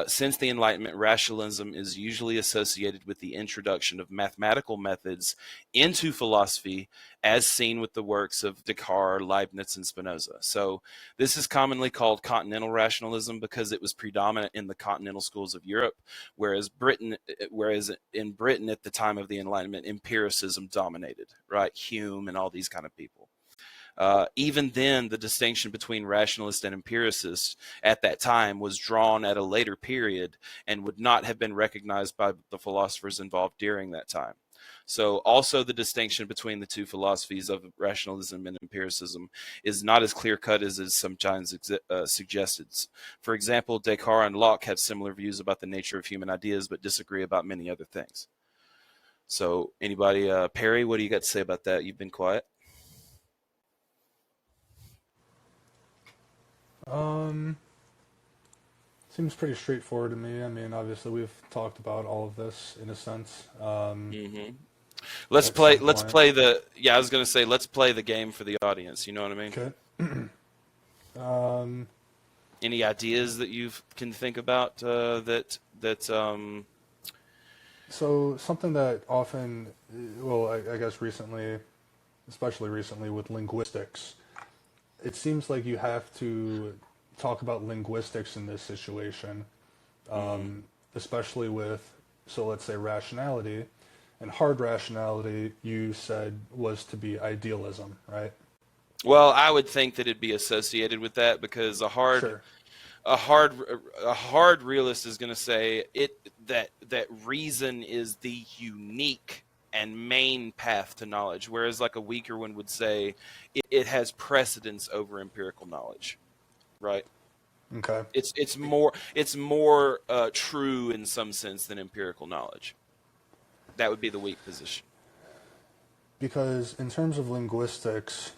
since the Enlightenment, rationalism is usually associated with the introduction of mathematical methods into philosophy, as seen with the works of Descartes, Leibniz, and Spinoza. So this is commonly called continental rationalism because it was predominant in the continental schools of Europe, whereas in Britain at the time of the Enlightenment, empiricism dominated, right? Hume and all these kind of people. Even then, the distinction between rationalist and empiricist at that time was drawn at a later period and would not have been recognized by the philosophers involved during that time. So also the distinction between the two philosophies of rationalism and empiricism is not as clear-cut as is sometimes suggested. For example, Descartes and Locke have similar views about the nature of human ideas, but disagree about many other things. So anybody, Perry, what do you got to say about that? You've been quiet. Seems pretty straightforward to me. I mean, obviously we've talked about all of this in a sense. Let's play the game for the audience. You know what I mean? Okay. Any ideas that you can think about that? So something that often, well, I guess recently, especially recently with linguistics, it seems like you have to talk about linguistics in this situation, especially with, so let's say rationality, and hard rationality you said was to be idealism, right? Well, I would think that it'd be associated with that because a hard realist is going to say that reason is the unique and main path to knowledge, whereas like a weaker one would say it has precedence over empirical knowledge, right? Okay. It's more true in some sense than empirical knowledge. That would be the weak position. Because in terms of linguistics,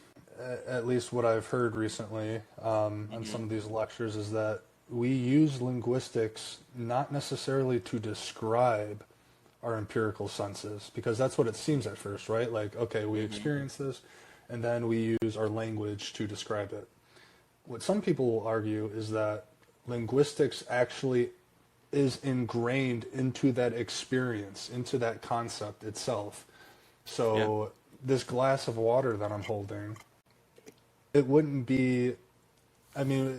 at least what I've heard recently on some of these lectures is that we use linguistics not necessarily to describe our empirical senses, because that's what it seems at first, right? Like, okay, we experience this, and then we use our language to describe it. What some people will argue is that linguistics actually is ingrained into that experience, into that concept itself. So this glass of water that I'm holding, it wouldn't be, I mean,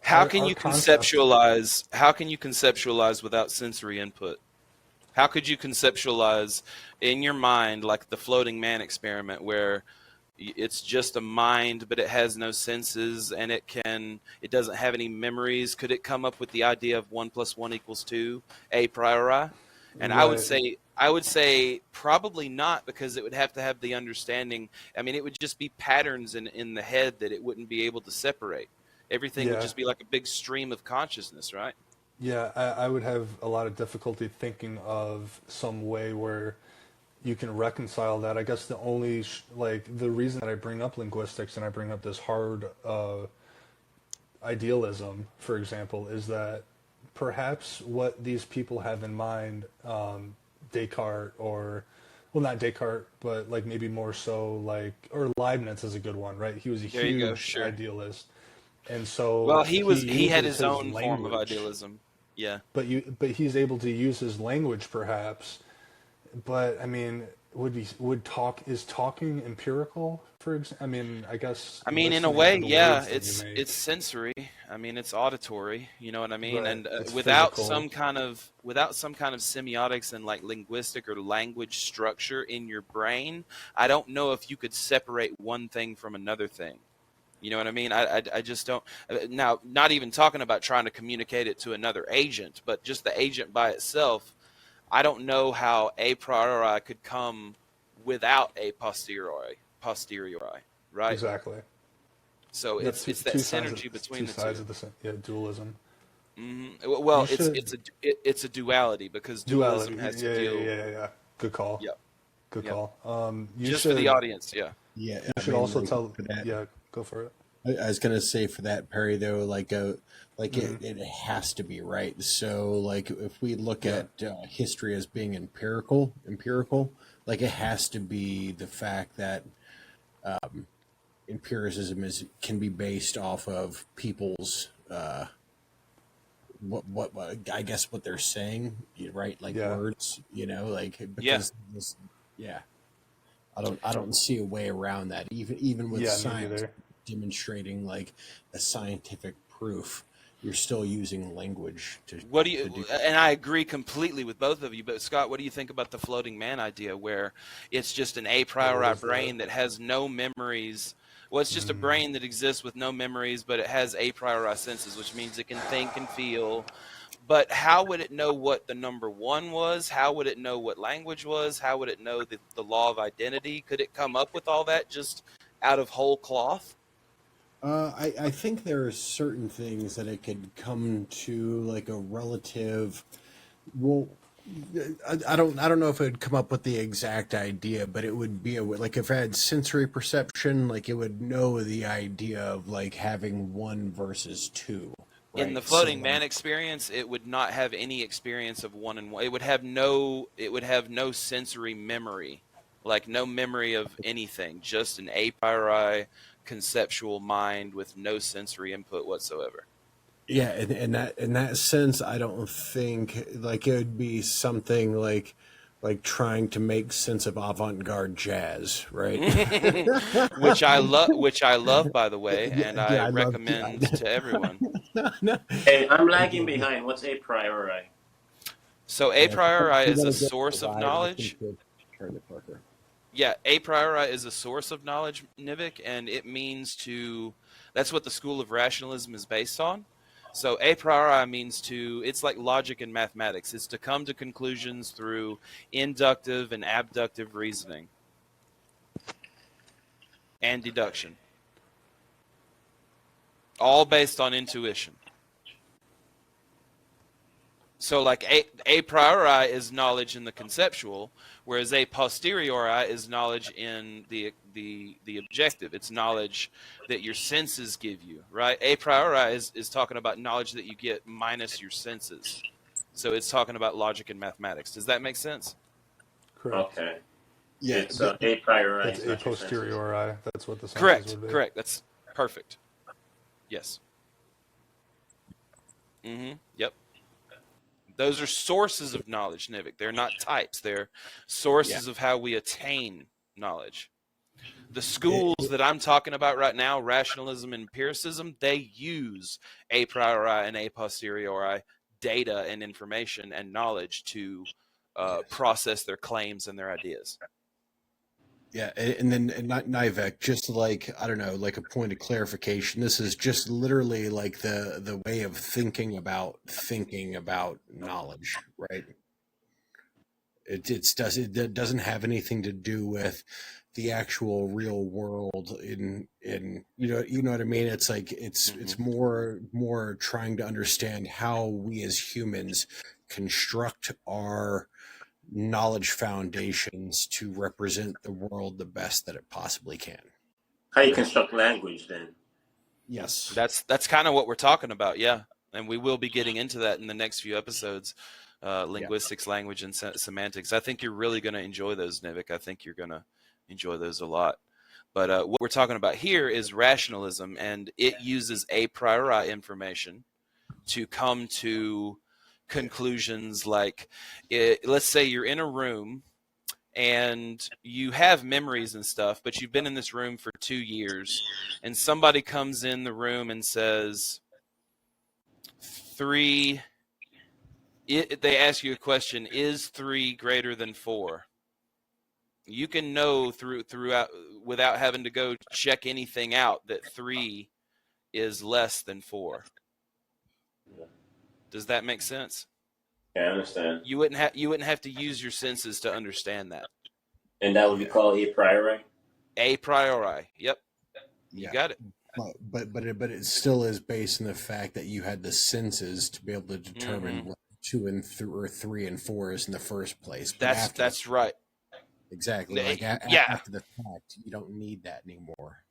how can you conceptualize without sensory input? How could you conceptualize in your mind, like the floating man experiment, where it's just a mind, but it has no senses and it doesn't have any memories? Could it come up with the idea of 1 + 1 = 2 a priori? And right. I would say probably not, because it would have to have the understanding. I mean, it would just be patterns in the head that it wouldn't be able to separate. Everything would just be like a big stream of consciousness, right? Yeah, I would have a lot of difficulty thinking of some way where you can reconcile that. I guess the only, the reason that I bring up linguistics and I bring up this hard idealism, for example, is that perhaps what these people have in mind, Descartes, or, well, not Descartes, but like maybe more so or Leibniz is a good one, right? He was a huge idealist. And so well, he had his own form of idealism. Yeah. But he's able to use his language perhaps. But I mean, is talking empirical, for example? I mean, I guess. I mean, in a way, yeah, it's sensory. I mean, it's auditory. You know what I mean? Right. And without some kind of semiotics and like linguistic or language structure in your brain, I don't know if you could separate one thing from another thing. You know what I mean? I just don't. Now, not even talking about trying to communicate it to another agent, but just the agent by itself. I don't know how a priori could come without a posteriori, right? Exactly. So it's that synergy between the two. Two sides of the dualism. Mm-hmm. Well, it's a duality, because dualism has to deal. Yeah. Good call. Yep. Good call. Just for the audience, Yeah. You should also tell. Yeah, go for it. I was gonna say for that, Perry, though, it has to be right. So like if we look at history as being empirical, like it has to be the fact that empiricism can be based off of people's what I guess what they're saying, right? Like words, because I don't see a way around that. Even with science demonstrating like a scientific proof, you're still using language to. What do you? And I agree completely with both of you. But Scott, what do you think about the floating man idea, where it's just an a priori brain that has no memories? Well, it's just a brain that exists with no memories, but it has a priori senses, which means it can think and feel. But how would it know what the number 1 was? How would it know what language was? How would it know the law of identity? Could it come up with all that just out of whole cloth? I think there are certain things that it could come to like a relative. Well, I don't know if it would come up with the exact idea, but it would be like if it had sensory perception, like it would know the idea of like having 1 versus 2. Right? In the floating man experience, it would not have any experience of 1 and 1. It would have no sensory memory, like no memory of anything, just an a priori conceptual mind with no sensory input whatsoever. Yeah, in that sense, I don't think like it would be something like trying to make sense of avant-garde jazz, right? which I love, by the way, and I recommend to everyone. Hey, I'm lagging behind. What's a priori? So a priori is a source of knowledge. Yeah, a priori is a source of knowledge, Nivik, and it means that's what the school of rationalism is based on. So a priori means it's like logic and mathematics. It's to come to conclusions through inductive and abductive reasoning and deduction. All based on intuition. So like a priori is knowledge in the conceptual, whereas a posteriori is knowledge in the objective. It's knowledge that your senses give you, right? A priori is talking about knowledge that you get minus your senses. So it's talking about logic and mathematics. Does that make sense? Correct. Okay. Yeah, It's a priori. It's a posteriori. That's what the senses Correct. would be. Correct. That's perfect. Yes. Yep. Those are sources of knowledge, Nivik. They're not types. They're sources of how we attain knowledge. The schools that I'm talking about right now, rationalism and empiricism, they use a priori and a posteriori data and information and knowledge to process their claims and their ideas. Yeah, and then Nivek, just like, I don't know, like a point of clarification. This is just literally like the way of thinking about knowledge, right? It doesn't have anything to do with the actual real world in you know what I mean? It's like it's more trying to understand how we as humans construct our knowledge foundations to represent the world the best that it possibly can. How you construct language then? Yes. That's kind of what we're talking about, yeah. And we will be getting into that in the next few episodes. Linguistics, language, and semantics. I think you're really going to enjoy those, Nivik. I think you're going to enjoy those a lot. But what we're talking about here is rationalism, and it uses a priori information to come to conclusions like, let's say you're in a room and you have memories and stuff, but you've been in this room for 2 years, and somebody comes in the room and says, they ask you a question, is 3 greater than 4? You can know throughout without having to go check anything out that 3 is less than 4. Does that make sense? Yeah, I understand. You wouldn't have to use your senses to understand that. And that would be called a priori? A priori. Yep. You got it. But it still is based on the fact that you had the senses to be able to determine what 2 and 3 and 4 is in the first place. But that's right. Exactly. Like after the fact, you don't need that anymore.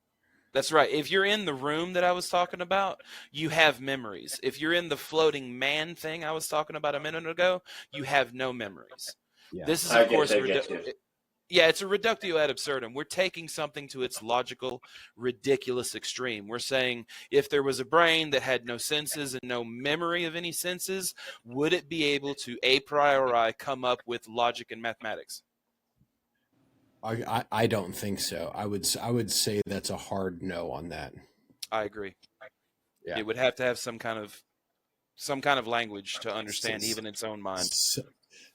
That's right. If you're in the room that I was talking about, you have memories. If you're in the floating man thing I was talking about a minute ago, you have no memories. Yeah. This is, of course, it's a reductio ad absurdum. We're taking something to its logical, ridiculous extreme. We're saying if there was a brain that had no senses and no memory of any senses, would it be able to a priori come up with logic and mathematics? I don't think so. I would say that's a hard no on that. I agree. Yeah. It would have to have some kind of language to understand even its own mind.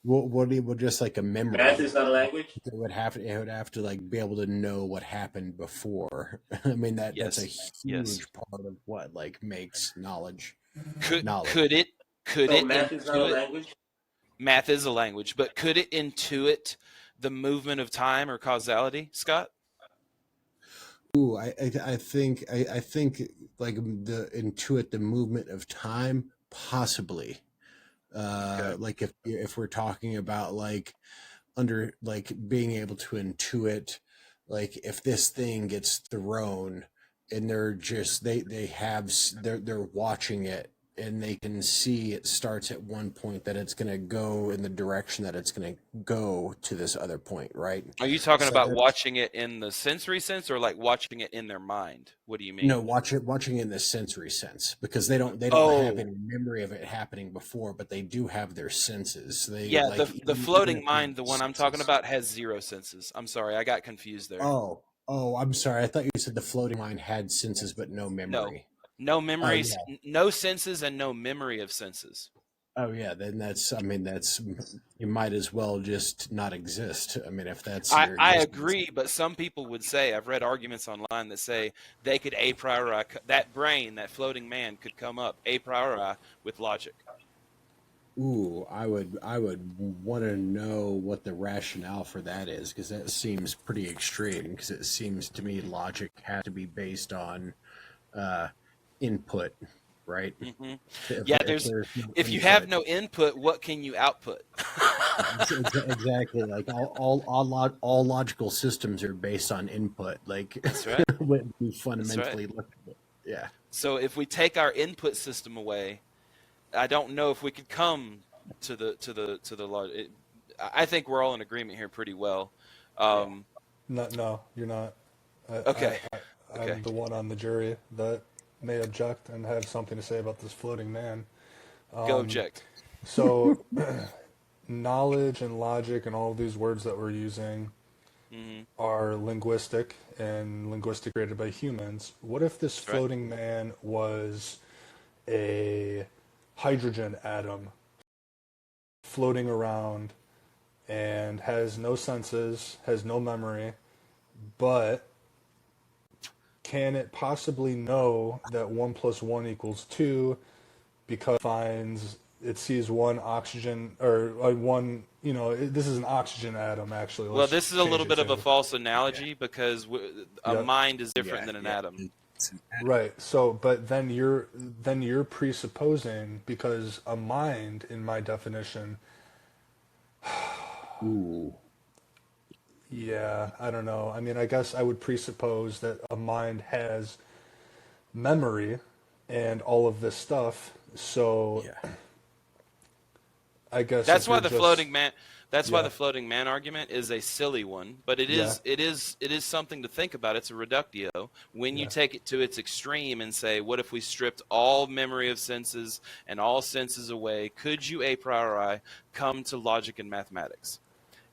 Well, just like a memory. Math is not a language? It would have to like be able to know what happened before. I mean that's a huge part of what like makes knowledge. Could it math is not a language? Math is a language, but could it intuit the movement of time or causality, Scott? Ooh, I think like the intuit the movement of time, possibly. Like if we're talking about like under like being able to intuit, like if this thing gets thrown and they're watching it and they can see it starts at one point that it's going to go in the direction that it's going to go to this other point, right? Are you talking about watching it in the sensory sense or like watching it in their mind? What do you mean? No, watching it in the sensory sense, because they don't have any memory of it happening before, but they do have their senses. The floating mind, the one I'm talking about, has 0 senses. I'm sorry, I got confused there. Oh, I'm sorry. I thought you said the floating mind had senses but no memory. No memories, no senses, and no memory of senses. Oh yeah, then that's you might as well just not exist. I mean, if that's I agree, but some people would say, I've read arguments online that say they could a priori, that brain, that floating man could come up a priori with logic. Ooh, I would want to know what the rationale for that is, because that seems pretty extreme. Because it seems to me logic has to be based on input, right? Mm-hmm. If you have no input, what can you output? Exactly. Like all logical systems are based on input. Like that's right. When we fundamentally look at it. Yeah. So if we take our input system away, I don't know if we could come to the logic. I think we're all in agreement here pretty well. No, you're not. Okay. Okay. I'm the one on the jury that may object and have something to say about this floating man. Go object. So, knowledge and logic and all of these words that we're using are linguistic and linguistic created by humans. What if this floating man was a hydrogen atom floating around and has no senses, has no memory, but can it possibly know that 1 + 1 = 2 because it sees one oxygen or one, this is an oxygen atom actually. Well, this is a little bit of a false analogy because a mind is different than an atom. Right. So, but then you're presupposing, because a mind, in my definition, Ooh. yeah, I don't know. I mean, I guess I would presuppose that a mind has memory and all of this stuff. So, I guess that's why the floating man. That's why the floating man argument is a silly one, but it is something to think about. It's a reductio when you take it to its extreme and say, what if we stripped all memory of senses and all senses away? Could you a priori come to logic and mathematics?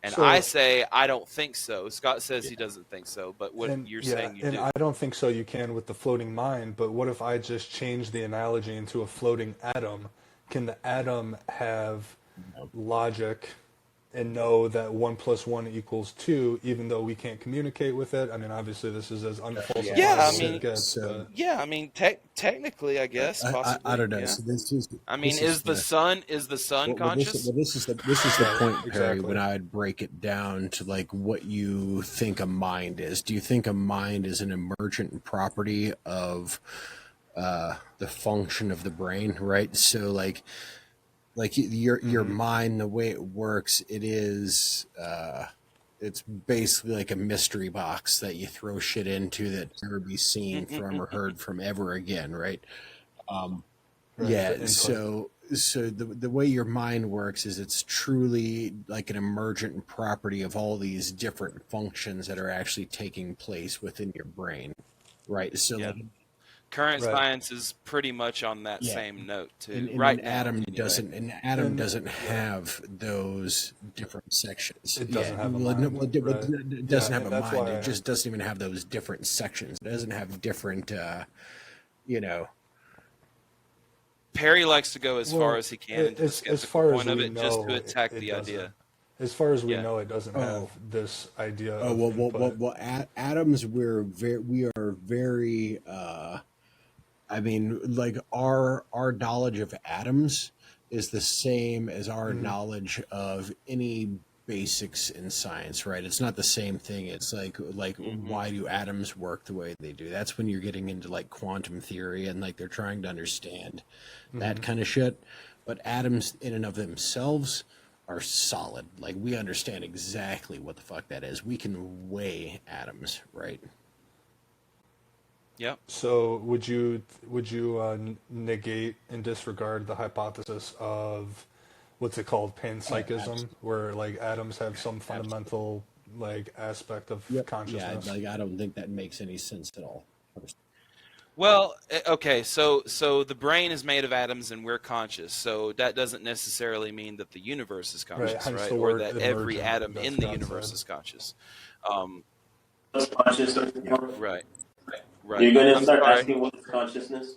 And I say I don't think so. Scott says he doesn't think so, but what you're saying you do. And I don't think so you can with the floating mind, but what if I just change the analogy into a floating atom? Can the atom have logic and know that 1 + 1 = 2, even though we can't communicate with it? I mean, obviously, this is as unfalsified as it gets. Technically, I guess. Possibly, I don't know. Yeah. So is the sun conscious? This is the point, Perry. When I would break it down to like what you think a mind is. Do you think a mind is an emergent property of the function of the brain? Right. So like your mind, the way it works, it is it's basically like a mystery box that you throw shit into that never be seen from or heard from ever again, right? So the way your mind works is it's truly like an emergent property of all these different functions that are actually taking place within your brain, right? So current science is pretty much on that same note too. And an atom doesn't have those different sections. It doesn't have a mind. It doesn't have a mind. It just doesn't even have those different sections. It doesn't have different, Perry likes to go as far as he can into the skeptical point of it, just to attack the idea. As far as we know, it doesn't have this idea. Atoms, we are very. I mean, like our knowledge of atoms is the same as our knowledge of any basics in science, right? It's not the same thing. It's like why do atoms work the way they do? That's when you're getting into like quantum theory and like they're trying to understand that kind of shit. But atoms in and of themselves are solid. Like we understand exactly what the fuck that is. We can weigh atoms, right? Yep. So would you negate and disregard the hypothesis of what's it called, panpsychism, where like atoms have some fundamental like aspect of consciousness? Yeah, like I don't think that makes any sense at all. Well, okay, so the brain is made of atoms and we're conscious, so that doesn't necessarily mean that the universe is conscious, right? Or that every atom in the universe is conscious. Consciousness. Right. You're going to start asking what is consciousness?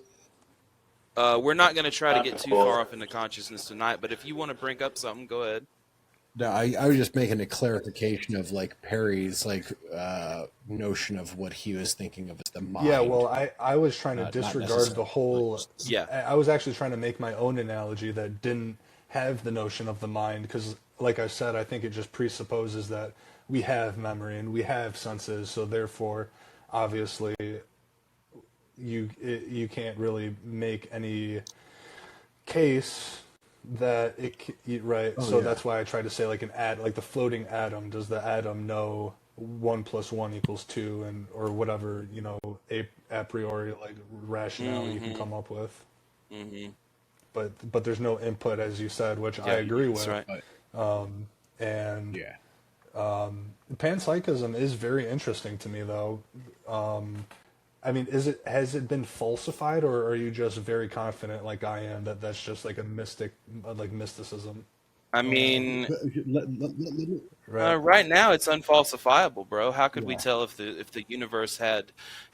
We're not going to try to get too far off into consciousness tonight, but if you want to bring up something, go ahead. No, I was just making a clarification of like Perry's like notion of what he was thinking of as the mind. Yeah, well, I was trying to disregard the whole. Yeah, I was actually trying to make my own analogy that didn't have the notion of the mind, because, like I said, I think it just presupposes that we have memory and we have senses, so therefore, obviously, you can't really make any case that that's why I tried to say like like the floating atom. Does the atom know 1 + 1 = 2, and or whatever a priori like rationale you can come up with? But there's no input, as you said, which I agree with. That's right. Panpsychism is very interesting to me, though. I mean, has it been falsified, or are you just very confident, like I am, that that's just like a mysticism? I mean, Right. right now it's unfalsifiable, bro. How could we Yeah. tell if the universe had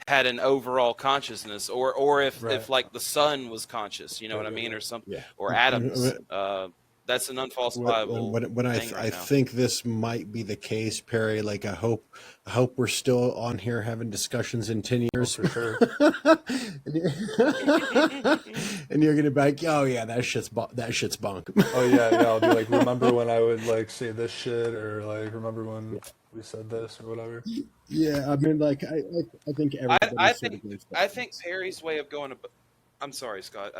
an overall consciousness, or if Right. like the sun was conscious, you know what I mean, or something, Yeah. or atoms? That's an unfalsifiable When thing I right now. think this might be the case, Perry. Like I hope we're still on here having discussions in 10 years. For sure. And you're gonna be like, oh yeah, that shit's bunk. Oh yeah, I'll be like, remember when I would like say this shit, or like remember when we said this or whatever. Yeah, I mean, like I think everybody I think Perry's way of going about. I'm sorry, Scott.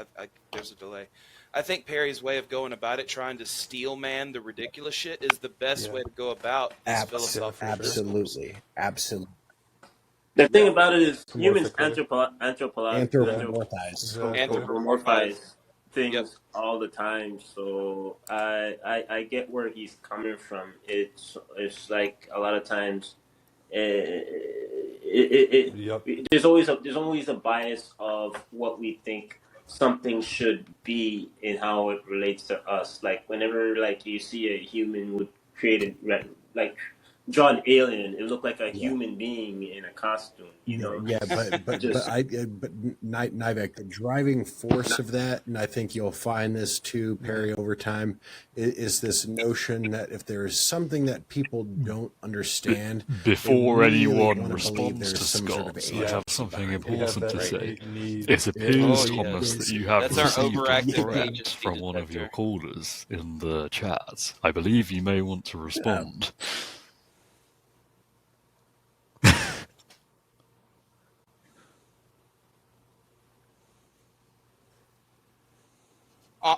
There's a delay. I think Perry's way of going about it, trying to steel man the ridiculous shit, is the best way to go about this philosophical discourse. Absolutely. The thing about it is humans anthropomorphize things all the time. So I get where he's coming from. It's like a lot of times there's always a bias of what we think something should be and how it relates to us. Like whenever like you see a human would create like draw an alien, it looked like a human being in a costume, you know. Yeah, but Nivek, the driving force of that, and I think you'll find this too, Perry, over time, is this notion that if there is something that people don't understand, before anyone responds to Scott, I have something important to say. It appears, Thomas, that you have received a threat from one of your callers in the chat. I believe you may want to respond.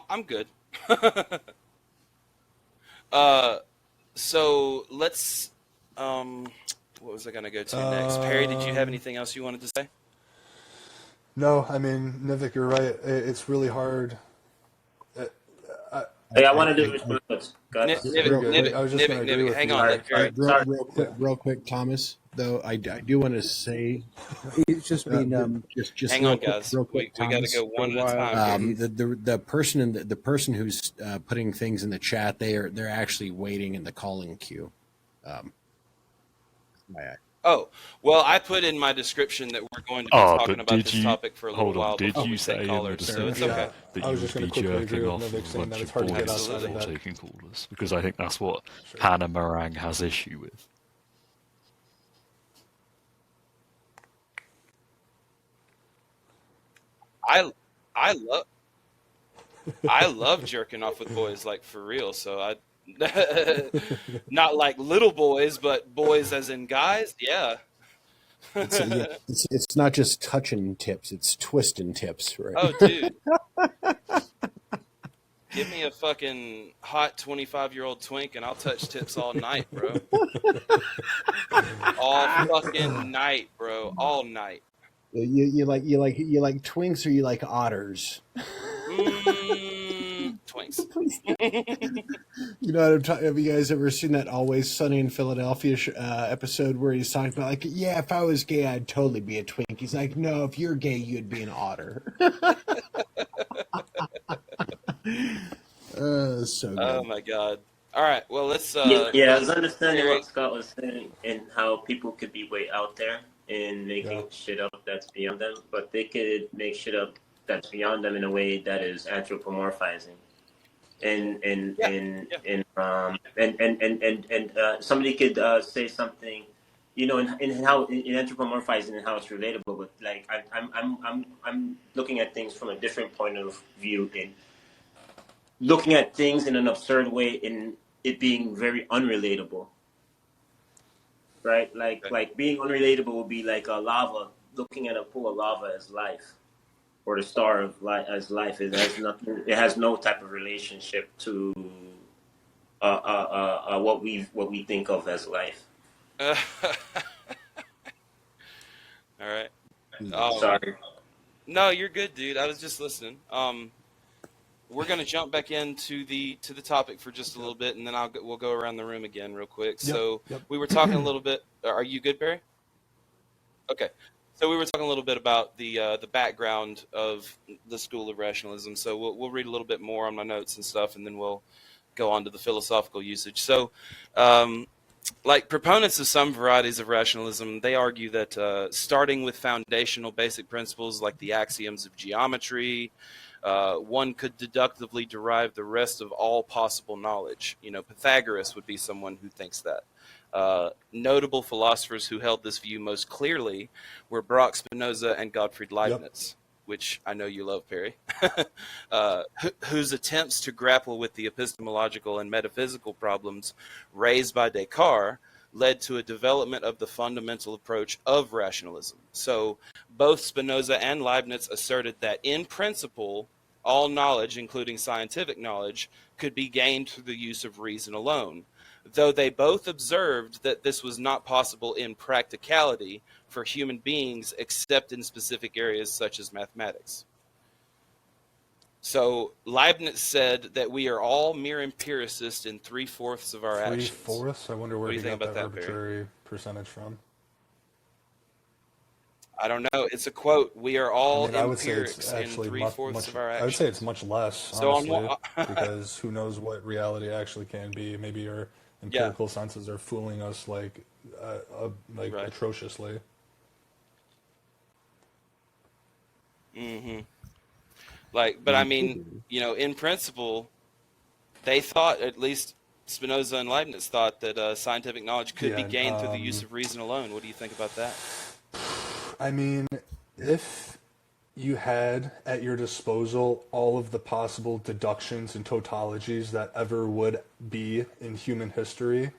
I'm good. So let's. What was I going to go to next? Perry, did you have anything else you wanted to say? No, I mean, Nivek, you're right. It's really hard. Hey, I want to do response. I was just going to agree with hang you. on, real quick, Thomas. Though I do want to say, It's just been just hang on, guys. Real quick, we got to go one at a time. The person who's putting things in the chat, they're actually waiting in the calling queue. Oh, well, I put in my description that we're going to be talking about this topic for a little while before we take callers, so it's okay. That you would be jerking off with a bunch of boys before taking callers? Because I think that's what Hannah Meringue has issue with. I love jerking off with boys, like for real. So I not like little boys, but boys as in guys. Yeah. It's not just touching tips; it's twisting tips, right? Oh, dude. Give me a fucking hot 25-year-old twink, and I'll touch tips all night, bro. All fucking night, bro. All night. You like twinks, or you like otters? Twinks. You know what I'm talking? Have you guys ever seen that Always Sunny in Philadelphia episode where he's talking about, like, yeah, if I was gay, I'd totally be a twink. He's like, no, if you're gay, you'd be an otter. So good. Oh my god. All right, well, let's I was understanding what Scott was saying and how people could be way out there and making shit up that's beyond them, but they could make shit up that's beyond them in a way that is anthropomorphizing. And somebody could say something, you know, in how in anthropomorphizing and how it's relatable. But like I'm looking at things from a different point of view, in looking at things in an absurd way, in it being very unrelatable. Right, like being unrelatable would be like a lava, looking at a pool of lava as life, or the star of life as life. It has nothing. It has no type of relationship to what we think of as life. all right. Sorry. No, you're good, dude. I was just listening. we're going to jump back into the topic for just a little bit, and then we'll go around the room again real quick. So we were talking a little bit. Are you good, Barry? Okay. So we were talking a little bit about the background of the school of rationalism. So we'll read a little bit more on my notes and stuff, and then we'll go on to the philosophical usage. So, like proponents of some varieties of rationalism, they argue that starting with foundational basic principles like the axioms of geometry, one could deductively derive the rest of all possible knowledge. Pythagoras would be someone who thinks that. Notable philosophers who held this view most clearly were Baruch Spinoza and Gottfried Leibniz, which I know you love, Perry, whose attempts to grapple with the epistemological and metaphysical problems raised by Descartes led to a development of the fundamental approach of rationalism. So both Spinoza and Leibniz asserted that in principle, all knowledge, including scientific knowledge, could be gained through the use of reason alone, though they both observed that this was not possible in practicality for human beings except in specific areas such as mathematics. So Leibniz said that we are all mere empiricists in 3/4 of our actions. 3/4? I wonder where he got that arbitrary percentage from. I don't know. It's a quote. We are all empirics in 3/4 of our actions. I would say it's much less, honestly, because who knows what reality actually can be. Maybe your empirical senses are fooling us atrociously. Mm-hmm. But I mean, in principle, they thought, at least Spinoza and Leibniz thought, that scientific knowledge could be gained through the use of reason alone. What do you think about that? I mean, if you had at your disposal all of the possible deductions and tautologies that ever would be in human history,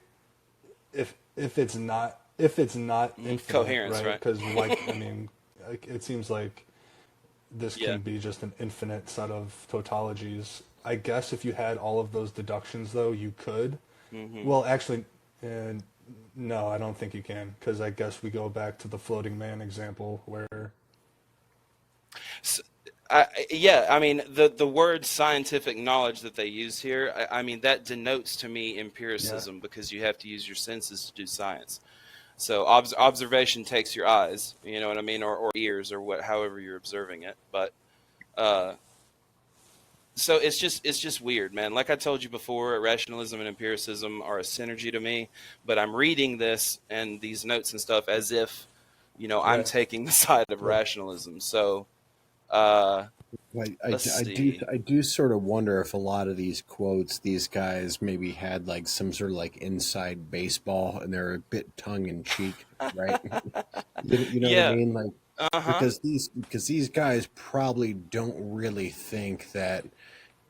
if it's not infinite, coherence, right? Because it seems like this can be just an infinite set of tautologies. I guess if you had all of those deductions, though, you could. Mm-hmm. Well, actually, no, I don't think you can, because I guess we go back to the floating man example where... the word scientific knowledge that they use here, that denotes to me empiricism, because you have to use your senses to do science. So observation takes your eyes, you know what I mean, or ears, or however you're observing it. But so it's just weird, man. Like I told you before, rationalism and empiricism are a synergy to me. But I'm reading this and these notes and stuff as if, I'm taking the side of rationalism. So I do sort of wonder if a lot of these quotes, these guys maybe had like some sort of like inside baseball, and they're a bit tongue in cheek, right? you know what I mean? Like, because these guys probably don't really think that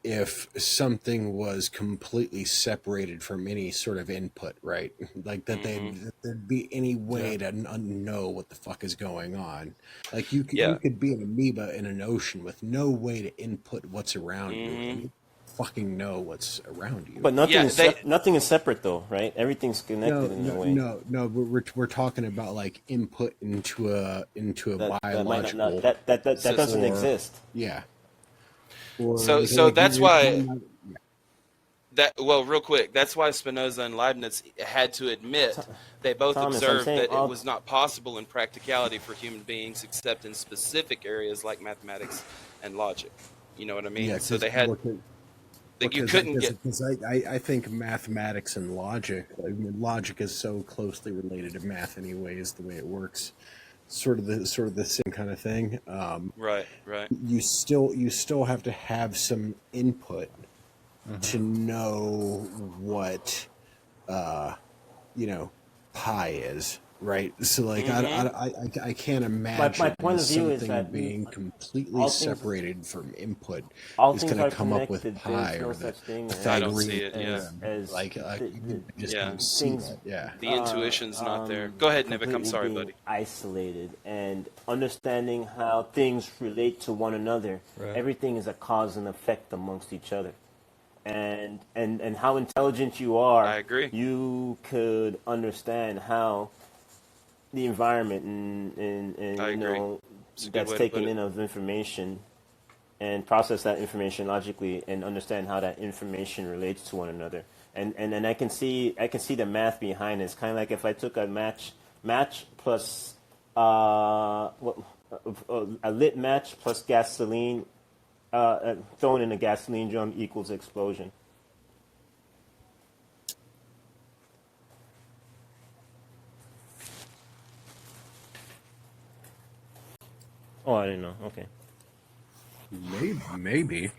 if something was completely separated from any sort of input, right? Like that there'd be any way to know what the fuck is going on. Like you could be an amoeba in an ocean with no way to input what's around you, and you fucking know what's around you. But nothing is separate, though, right? Everything's connected in a way. No. We're talking about like input into a biological that doesn't exist. Yeah. So that's why real quick, that's why Spinoza and Leibniz had to admit, they both observed that it was not possible in practicality for human beings except in specific areas like mathematics and logic. You know what I mean? Yeah, so they had you couldn't get. I think mathematics and logic. Logic is so closely related to math, anyways. The way it works. Sort of the same kind of thing. Right. You still have to have some input to know what pi is, right? So like I can't imagine my point of view is that being completely separated from input all is going to come up with pi or the I don't see it. The intuition's not there. Go ahead, Nivik. I'm sorry, buddy. Isolated and understanding how things relate to one another. Right. Everything is a cause and effect amongst each other. And how intelligent you are, I agree. You could understand how the environment and that's taken in of information and process that information logically and understand how that information relates to one another. And I can see the math behind it. It's kind of like if I took a match plus a lit match plus gasoline thrown in a gasoline drum equals explosion. Oh, I didn't know. Okay. Maybe.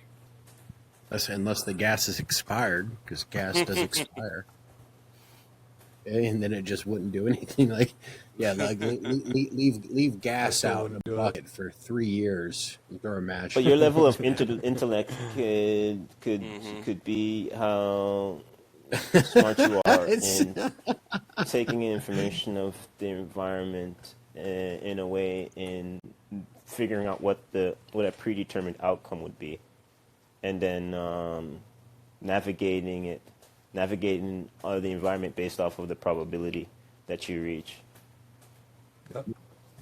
Unless the gas is expired, because gas does expire. And then it just wouldn't do anything. Like leave gas out in a bucket for 3 years and throw a match. But your level of intellect could be how smart you are in taking in information of the environment in a way in figuring out what a predetermined outcome would be, and then navigating the environment based off of the probability that you reach. Yep,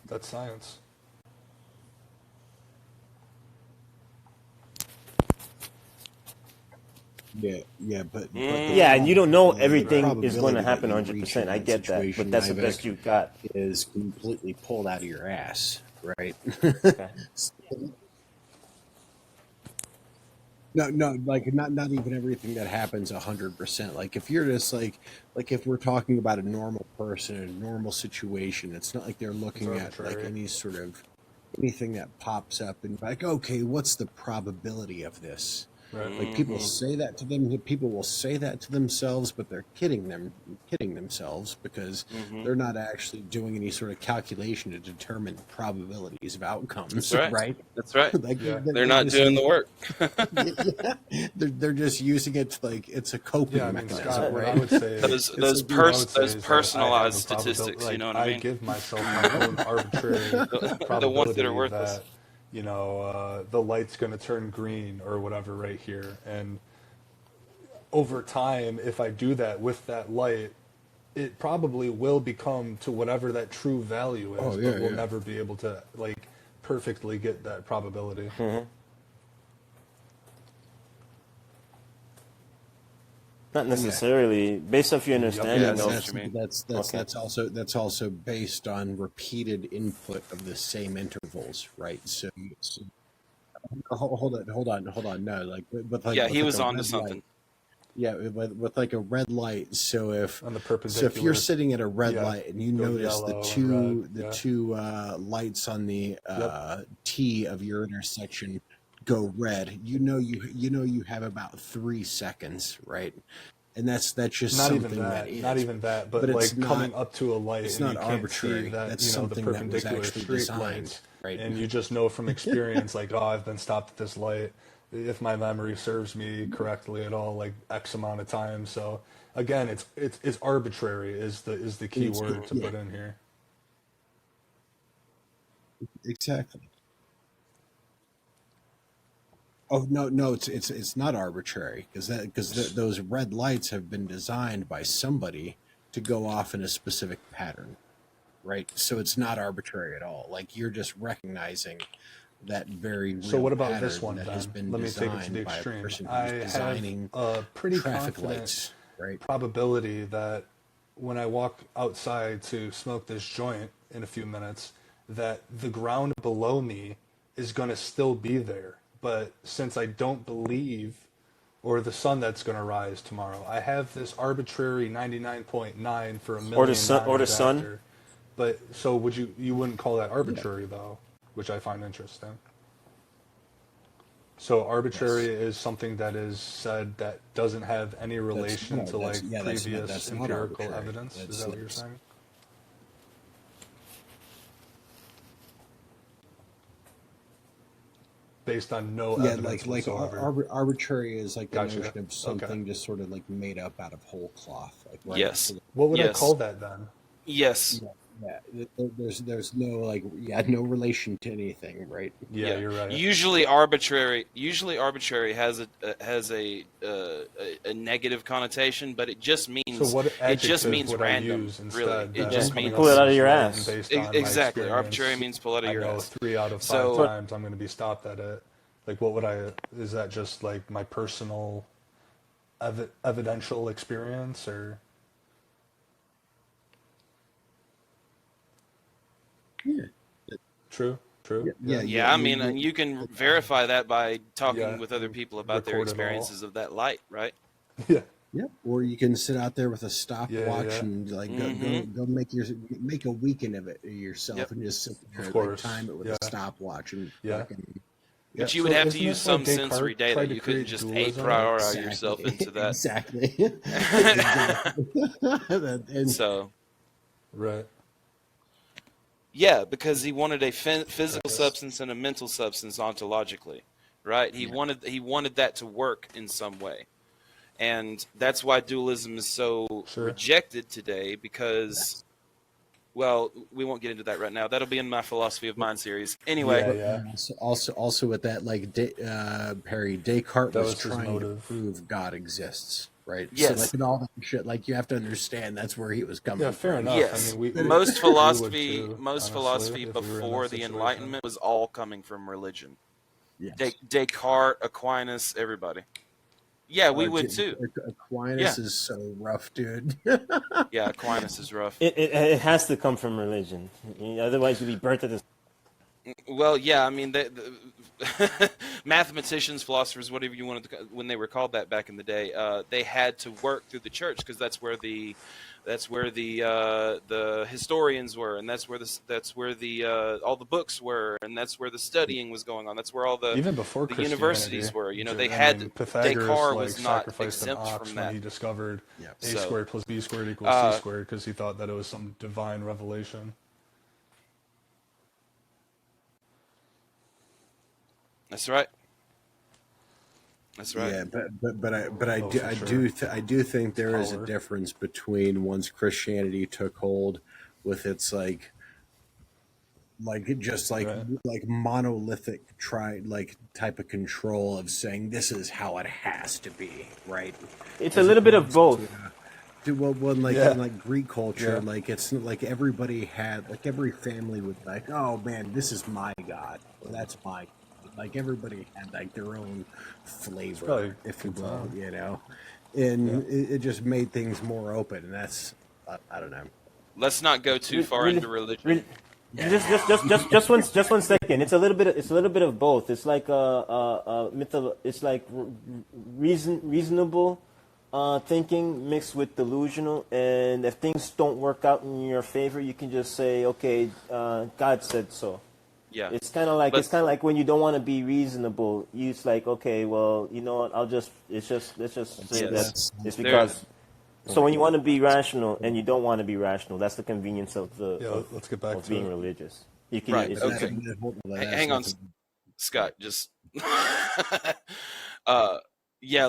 that's science. But and you don't know everything is going to happen 100%. I get that, but that's the best you've got. Is completely pulled out of your ass, right? Okay. No, like not even everything that happens 100%. Like if you're just like if we're talking about a normal person in a normal situation, it's not like they're looking at like any sort of anything that pops up and like, okay, what's the probability of this? Right. Like people say that to them. People will say that to themselves, but they're kidding themselves because they're not actually doing any sort of calculation to determine probabilities of outcomes. That's right. Right? That's right. Like, they're not doing the work. They're just using it to, like it's a coping mechanism. Scott, right? I would say those personalized statistics. You know what I mean? I give myself my own arbitrary probability the ones that are worthless. The light's going to turn green or whatever right here. And over time, if I do that with that light, it probably will become to whatever that true value is, but we'll never be able to like perfectly get that probability. Mm-hmm. Not necessarily based off your understanding. That's also based on repeated input of the same intervals, right? So hold on. No, like with like he was onto something. Light. Yeah, with like a red light. So if so if you're sitting at a red light and you notice yellow, the two lights on the T of your intersection go red, you have about 3 seconds, right? And that's just not something even that is. Not even that, but like coming up to a light, it's and not you can't arbitrary. see that, That's something the perpendicular that was actually street designed, lights, right? And you just know from experience, like, oh, I've been stopped at this light. If my memory serves me correctly at all, like X amount of time. So again, it's arbitrary is the key word to put in here. Exactly. Oh no! It's not arbitrary because those red lights have been designed by somebody to go off in a specific pattern, right? So it's not arbitrary at all. Like you're just recognizing that very real so what about this one that then? has been Let me take it to designed the by a extreme. person I who's designing have a pretty traffic confident lights, right? probability that when I walk outside to smoke this joint in a few minutes, that the ground below me is going to still be there. But since I don't believe, or the sun that's going to rise tomorrow, I have this arbitrary 99.9 for a million. Or the sun. After. But so you wouldn't call that arbitrary though, which I find interesting. So arbitrary is something that is said that doesn't have any relation to previous empirical evidence. Is that what you're saying? Based on no evidence whatsoever. Arbitrary is like the notion of something just sort of like made up out of whole cloth. Like, right? Yes. What would I call that then? Yes. Yeah. There's no no relation to anything, right? Yeah, you're right. Usually arbitrary has a negative connotation, but it just means random. Really, it just means pull it out of your ass. Exactly, arbitrary means pull it out of your ass. 3 out of 5 times I'm going to be stopped at it. Like, is that just like my personal evidential experience, or? Yeah. True. Yeah. I mean, and you can verify that by talking with other people about their Record it experiences of that light, right? Yeah. Yeah, or you can sit out there with a stopwatch and like go make a weekend of it yourself and just sit there and like, time it with a stopwatch and fucking. But you would have to use some sensory data. You couldn't just a priori yourself into that. Exactly. And so. Right. Yeah, because he wanted a physical substance and a mental substance ontologically, right? He wanted that to work in some way. And that's why dualism is so rejected today, because, well, we won't get into that right now. That'll be in my Philosophy of Mind series. Anyway. Also with that, like Perry, Descartes was trying to prove God exists, right? Yes. So like in all that shit, like you have to understand that's where he was coming from. Yeah, fair enough. Yes. I mean, most philosophy before the Enlightenment was all coming from religion. Yes. Descartes, Aquinas, everybody. Yeah, we would too. Aquinas is so rough, dude. Yeah, Aquinas is rough. It has to come from religion. Otherwise, you'd be burnt at this. Well, yeah, I mean, the mathematicians, philosophers, whatever you wanted to, when they were called that back in the day, they had to work through the church, because that's where the historians were, and that's where all the books were, and that's where the studying was going on. That's where all the even before the universities were. You know, they had Descartes was not exempt from that. When he discovered a squared plus b squared equals c squared, because he thought that it was some divine revelation. That's right. That's right. Yeah, but I do think there is a difference between once Christianity took hold with its like monolithic type of control of saying this is how it has to be, right? It's a little bit of both. In Greek culture, like it's like everybody had, like every family was like, oh man, this is my God, that's my. Like everybody had like their own flavor, if you will, you know, and it just made things more open, and that's I don't know. Let's not go too far into religion. Just one second. It's a little bit of both. It's like it's like reasonable thinking mixed with delusional, and if things don't work out in your favor, you can just say, okay, God said so. Yeah. It's kind of like when you don't want to be reasonable, it's like, okay, well, you know what? let's just say that it's because. So when you want to be rational and you don't want to be rational, that's the convenience of let's get back to being religious. You can hang on, Scott. Just yeah,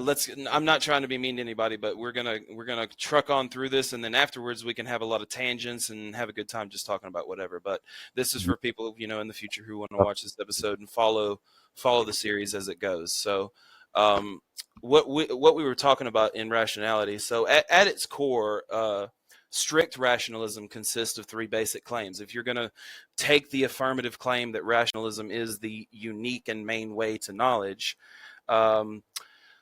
I'm not trying to be mean to anybody, but we're gonna truck on through this, and then afterwards we can have a lot of tangents and have a good time just talking about whatever. But this is for people, you know, in the future who want to watch this episode and follow the series as it goes. So what we were talking about in rationality. So at its core, strict rationalism consists of three basic claims. If you're going to take the affirmative claim that rationalism is the unique and main way to knowledge,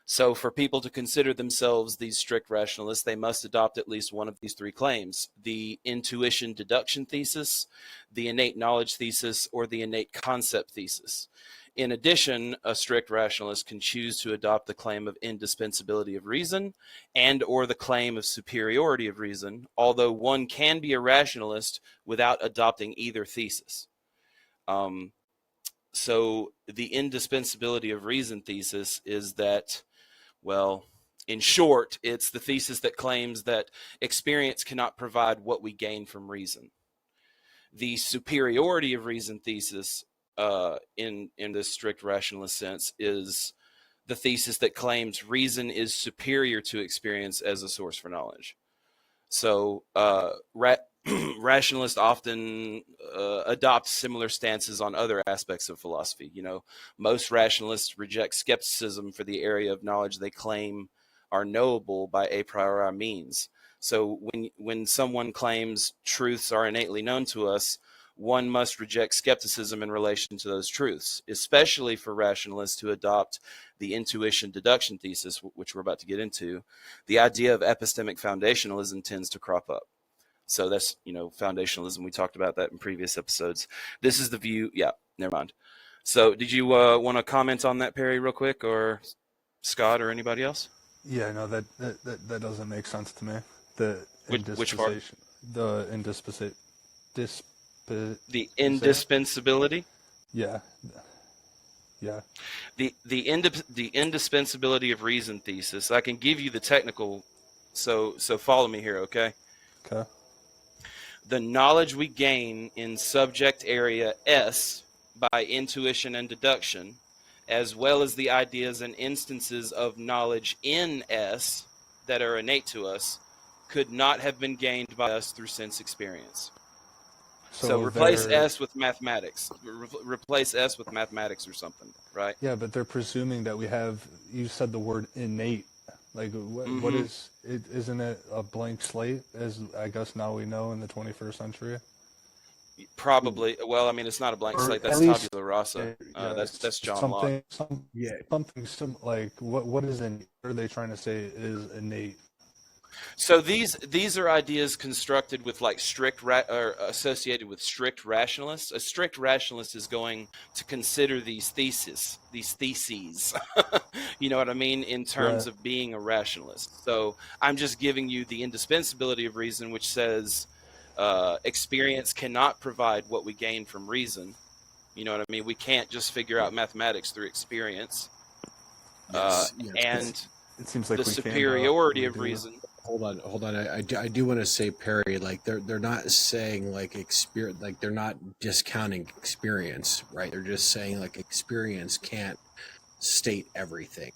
so for people to consider themselves these strict rationalists, they must adopt at least one of these three claims: the intuition deduction thesis, the innate knowledge thesis, or the innate concept thesis. In addition, a strict rationalist can choose to adopt the claim of indispensability of reason and or the claim of superiority of reason, although one can be a rationalist without adopting either thesis. So the indispensability of reason thesis is that, well, in short, it's the thesis that claims that experience cannot provide what we gain from reason. The superiority of reason thesis, in this strict rationalist sense, is the thesis that claims reason is superior to experience as a source for knowledge. So rationalists often adopt similar stances on other aspects of philosophy. You know, most rationalists reject skepticism for the area of knowledge they claim are knowable by a priori means. So when someone claims truths are innately known to us, one must reject skepticism in relation to those truths, especially for rationalists who adopt the intuition deduction thesis, which we're about to get into. The idea of epistemic foundationalism tends to crop up. So that's, foundationalism. We talked about that in previous episodes. This is the view. Yeah, never mind. So did you want to comment on that, Perry, real quick, or Scott, or anybody else? Yeah, no, that doesn't make sense to me. Which part? The indispensability? Yeah. The indispensability of reason thesis. I can give you the technical, so follow me here, okay? Okay. The knowledge we gain in subject area S by intuition and deduction, as well as the ideas and instances of knowledge in S that are innate to us, could not have been gained by us through sense experience. So replace S with mathematics. Replace S with mathematics or something, right? Yeah, but they're presuming that we have, you said the word innate. Like, what is it? Isn't it a blank slate, as I guess now we know in the 21st century? Probably. Well, I mean, it's not a blank slate. That's tabula rasa. That's John Locke. Something like, what is innate? What are they trying to say is innate? So these are ideas constructed with like or associated with strict rationalists. A strict rationalist is going to consider these theses. You know what I mean, in terms of being a rationalist. So I'm just giving you the indispensability of reason, which says experience cannot provide what we gain from reason. You know what I mean? We can't just figure out mathematics through experience. And it seems like the superiority of reason. Hold on. I do want to say, Perry, like they're not saying like experience, like they're not discounting experience, right? They're just saying like experience can't state everything,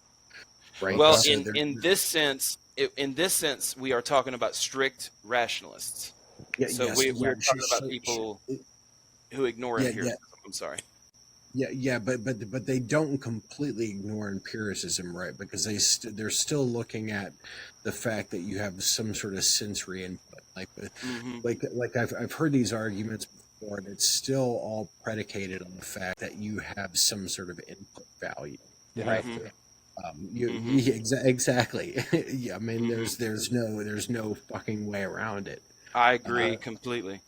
right? Well, so in this sense, we are talking about strict rationalists. Yeah, so yes, we're talking about people who ignore empiricism. I'm sorry. Yeah, but they don't completely ignore empiricism, right? Because they're still looking at the fact that you have some sort of sensory input, like I've heard these arguments before, and it's still all predicated on the fact that you have some sort of input value, right? Exactly. Yeah, I mean, there's no fucking way around it. I agree completely.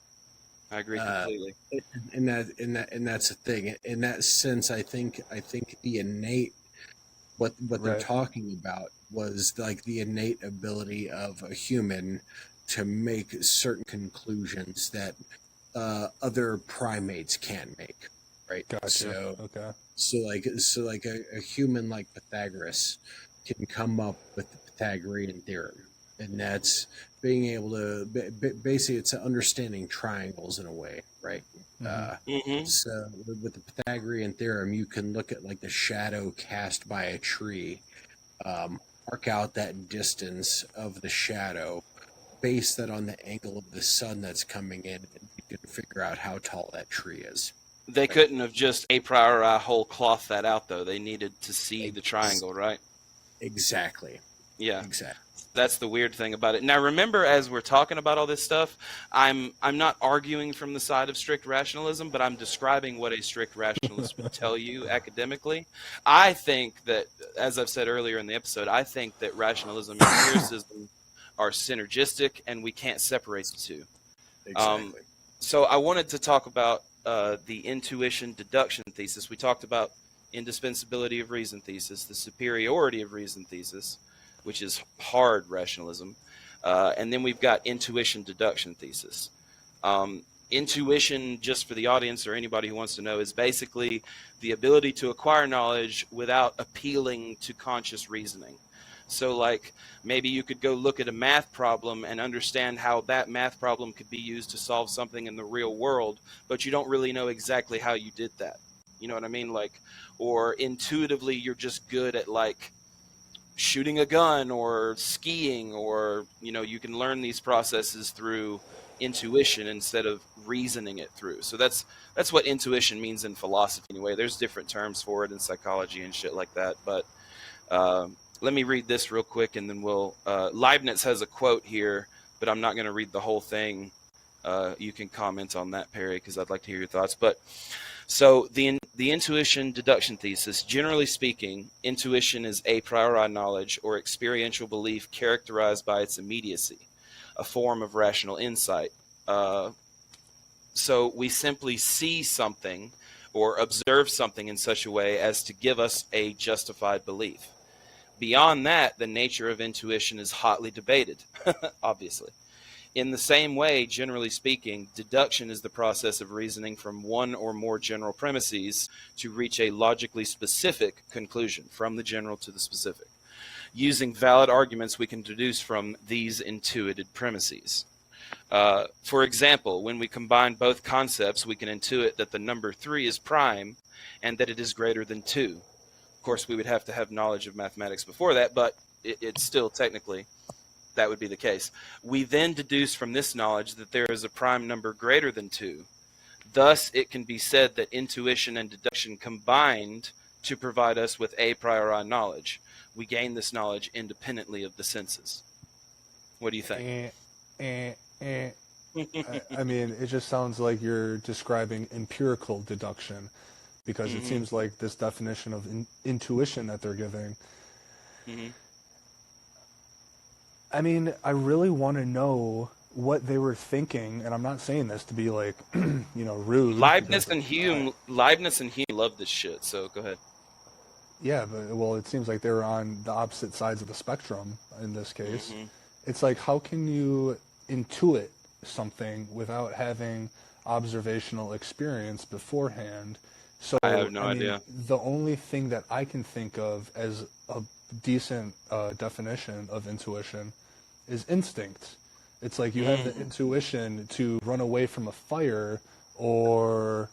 And that's the thing. In that sense, I think the innate, what they're talking about was like the innate ability of a human to make certain conclusions that other primates can't make, right? Gotcha. So like a human like Pythagoras can come up with the Pythagorean theorem. And that's being able to basically, it's understanding triangles in a way, right? So with the Pythagorean theorem, you can look at like the shadow cast by a tree, mark out that distance of the shadow, base that on the angle of the sun that's coming in, and you can figure out how tall that tree is. They couldn't have just a priori whole cloth that out, though. They needed to see the triangle, right? Exactly. Yeah. Exactly. That's the weird thing about it. Now, remember, as we're talking about all this stuff, I'm not arguing from the side of strict rationalism, but I'm describing what a strict rationalist would tell you academically. I think that, as I've said earlier in the episode, I think that rationalism and empiricism are synergistic, and we can't separate the two. Exactly. So I wanted to talk about the intuition deduction thesis. We talked about indispensability of reason thesis, the superiority of reason thesis, which is hard rationalism. And then we've got intuition deduction thesis. Intuition, just for the audience or anybody who wants to know, is basically the ability to acquire knowledge without appealing to conscious reasoning. So like maybe you could go look at a math problem and understand how that math problem could be used to solve something in the real world, but you don't really know exactly how you did that. You know what I mean? Like, or intuitively you're just good at like shooting a gun or skiing, or you can learn these processes through intuition instead of reasoning it through. So that's what intuition means in philosophy anyway. There's different terms for it in psychology and shit like that, but let me read this real quick and then we'll Leibniz has a quote here, but I'm not going to read the whole thing. You can comment on that, Perry, because I'd like to hear your thoughts. But so the intuition deduction thesis, generally speaking, intuition is a priori knowledge or experiential belief characterized by its immediacy, a form of rational insight. So we simply see something or observe something in such a way as to give us a justified belief. Beyond that, the nature of intuition is hotly debated, obviously. In the same way, generally speaking, deduction is the process of reasoning from one or more general premises to reach a logically specific conclusion, from the general to the specific. Using valid arguments, we can deduce from these intuited premises. For example, when we combine both concepts, we can intuit that the number 3 is prime and that it is greater than 2. Of course, we would have to have knowledge of mathematics before that, but it's still technically that would be the case. We then deduce from this knowledge that there is a prime number greater than 2. Thus, it can be said that intuition and deduction combined to provide us with a priori knowledge. We gain this knowledge independently of the senses. What do you think? I mean, it just sounds like you're describing empirical deduction, because it seems like this definition of intuition that they're giving. I mean, I really want to know what they were thinking, and I'm not saying this to be like, rude. Leibniz and Hume love this shit. So go ahead. Yeah, but it seems like they were on the opposite sides of the spectrum in this case. It's like, how can you intuit something without having observational experience beforehand? So I have no idea. The only thing that I can think of as a decent definition of intuition is instinct. It's like you have the intuition to run away from a fire, or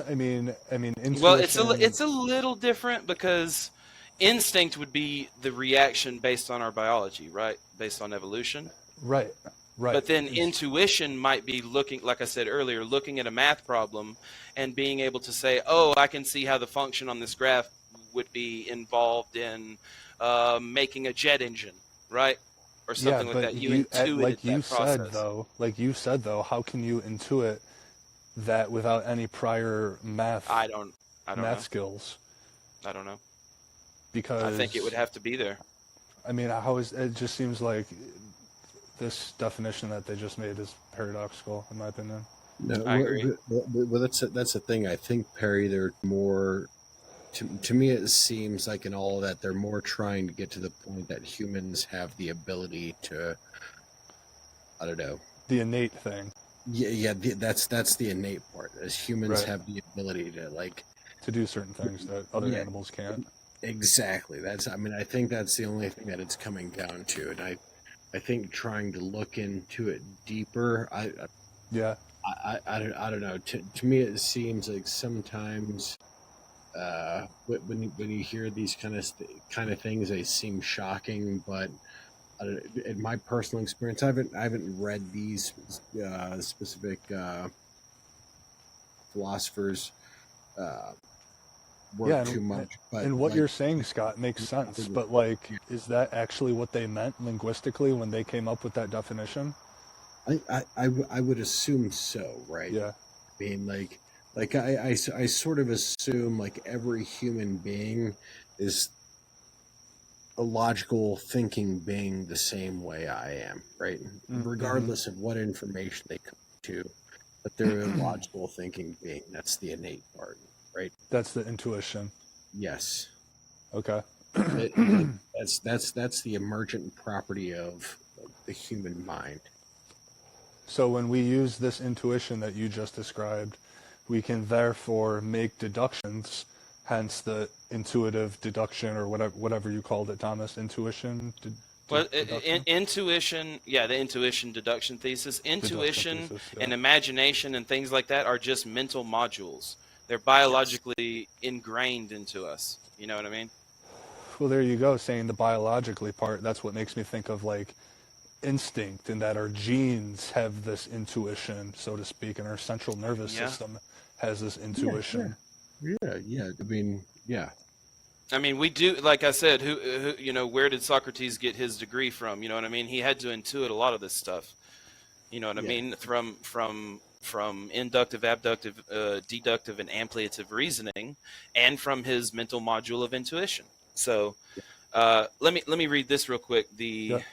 intuition. Well, it's a little different, because instinct would be the reaction based on our biology, right? Based on evolution. Right. But then intuition might be looking, like I said earlier, looking at a math problem and being able to say, oh, I can see how the function on this graph would be involved in making a jet engine, right? Or something like that. You intuited that process. Like you said, though, how can you intuit that without any prior math skills? I don't know. Because I think it would have to be there. I mean, it just seems like this definition that they just made is paradoxical, in my opinion. No, I agree. Well, that's the thing. I think, Perry, they're more. To me, it seems like in all of that, they're more trying to get to the point that humans have the ability to, I don't know, the innate thing. Yeah, that's the innate part. As humans have the ability to do certain things that other animals can't. Exactly. I think that's the only thing that it's coming down to, and I think trying to look into it deeper. I don't know. To me, it seems like sometimes. When you hear these kind of things, they seem shocking. But in my personal experience, I haven't read these specific philosophers' work too much. But and what you're saying, Scott, makes sense. But is that actually what they meant linguistically when they came up with that definition? I would assume so, right? Yeah. I mean, I sort of assume every human being is a logical thinking being the same way I am, right? Regardless of what information they come to, but they're a logical thinking being. That's the innate part, right? That's the intuition. Yes. Okay. That's the emergent property of the human mind. So when we use this intuition that you just described, we can therefore make deductions, hence the intuitive deduction, or whatever you called it, Thomas, intuition. Intuition, the intuition deduction thesis. Intuition and imagination and things like that are just mental modules. They're biologically ingrained into us. You know what I mean? Well, there you go, saying the biologically part. That's what makes me think of instinct, and that our genes have this intuition, so to speak, and our central nervous system has this intuition. I mean, we do, like I said, who where did Socrates get his degree from? You know what I mean? He had to intuit a lot of this stuff. You know what I mean? From inductive, abductive, deductive, and ampliative reasoning, and from his mental module of intuition. So let me read this real quick. The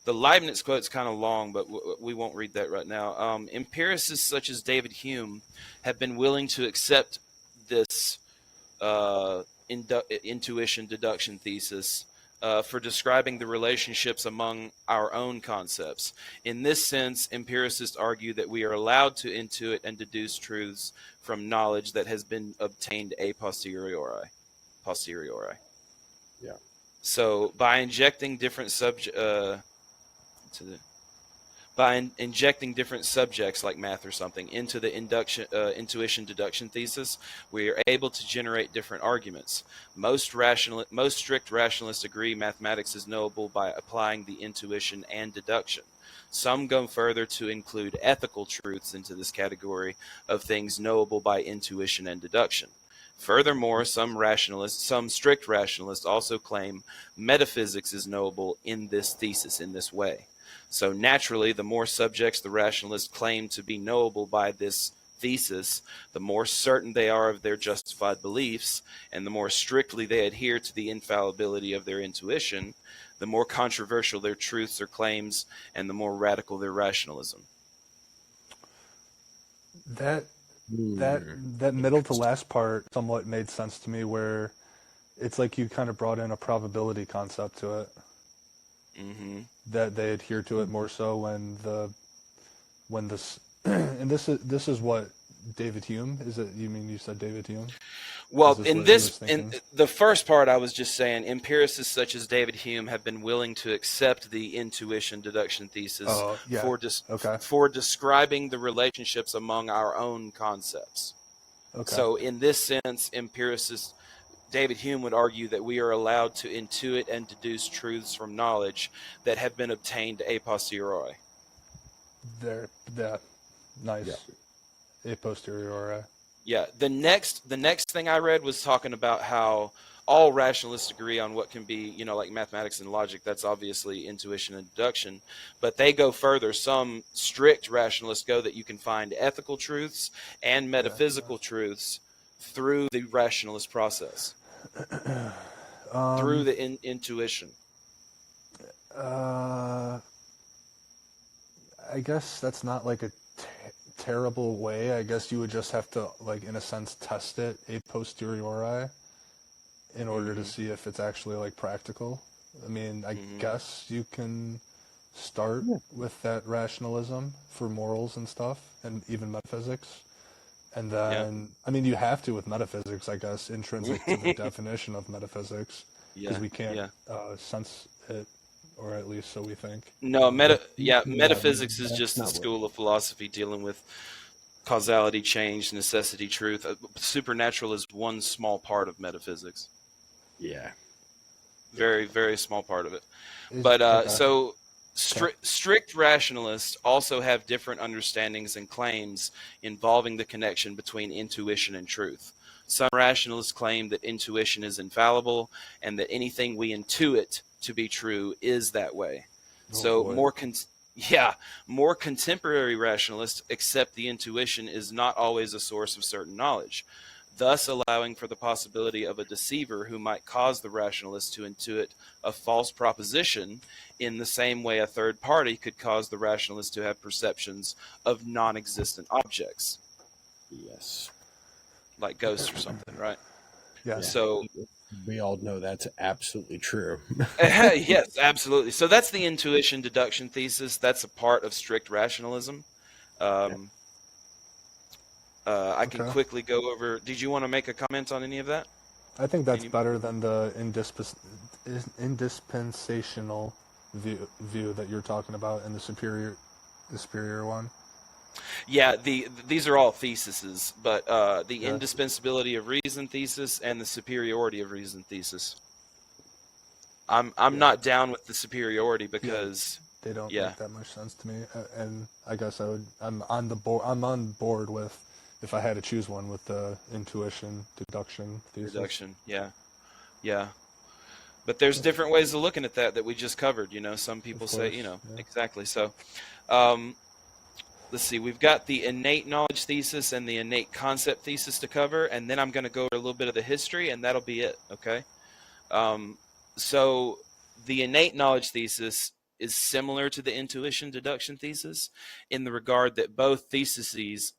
Leibniz quote's kind of long, but we won't read that right now. Empiricists such as David Hume have been willing to accept this intuition deduction thesis for describing the relationships among our own concepts. In this sense, empiricists argue that we are allowed to intuit and deduce truths from knowledge that has been obtained a posteriori. Yeah. So by injecting different injecting different subjects like math or something into the intuition deduction thesis, we are able to generate different arguments. Most strict rationalists agree mathematics is knowable by applying the intuition and deduction. Some go further to include ethical truths into this category of things knowable by intuition and deduction. Furthermore, some strict rationalists also claim metaphysics is knowable in this thesis in this way. So naturally, the more subjects the rationalists claim to be knowable by this thesis, the more certain they are of their justified beliefs, and the more strictly they adhere to the infallibility of their intuition, the more controversial their truths or claims, and the more radical their rationalism. That middle to last part somewhat made sense to me, where it's like you kind of brought in a probability concept to it. Mm-hmm. That they adhere to it more so when this and this is what David Hume is it? You said David Hume? Well, in the first part, I was just saying empiricists such as David Hume have been willing to accept the intuition deduction thesis for describing the relationships among our own concepts. Okay. So in this sense, empiricists David Hume would argue that we are allowed to intuit and deduce truths from knowledge that have been obtained a posteriori. Nice. Yeah. A posteriori. Yeah. The next thing I read was talking about how all rationalists agree on what can be, like mathematics and logic. That's obviously intuition and deduction. But they go further. Some strict rationalists go that you can find ethical truths and metaphysical truths through the rationalist process. Through the intuition. I guess that's not like a terrible way. I guess you would just have to, like, in a sense, test it a posteriori in order to see if it's actually, like, practical. I mean, I guess you can start with that rationalism for morals and stuff, and even metaphysics. And then, I mean, you have to with metaphysics, I guess, intrinsic to the definition of metaphysics, because we can't sense it, or at least so we think. No, metaphysics is just a school of philosophy dealing with causality, change, necessity, truth. Supernatural is one small part of metaphysics. Yeah. Very, very small part of it. But so strict rationalists also have different understandings and claims involving the connection between intuition and truth. Some rationalists claim that intuition is infallible and that anything we intuit to be true is that way. More contemporary rationalists accept the intuition is not always a source of certain knowledge, thus allowing for the possibility of a deceiver who might cause the rationalist to intuit a false proposition in the same way a third party could cause the rationalist to have perceptions of non-existent objects. Yes. Like ghosts or something, right? Yeah. So we all know that's absolutely true. Yes, absolutely. So that's the intuition deduction thesis. That's a part of strict rationalism. I can quickly go over. Did you want to make a comment on any of that? I think that's better than the indispensational view that you're talking about in the superior one. Yeah, these are all theses, but the indispensability of reason thesis and the superiority of reason thesis. I'm not down with the superiority because they don't make that much sense to me, and I guess I'm on board with, if I had to choose one, with the intuition deduction thesis. Deduction, yeah. But there's different ways of looking at that we just covered. Some people say, exactly. So, let's see, we've got the innate knowledge thesis and the innate concept thesis to cover, and then I'm going to go over a little bit of the history, and that'll be it, okay? So the innate knowledge thesis is similar to the intuition deduction thesis in the regard that both theses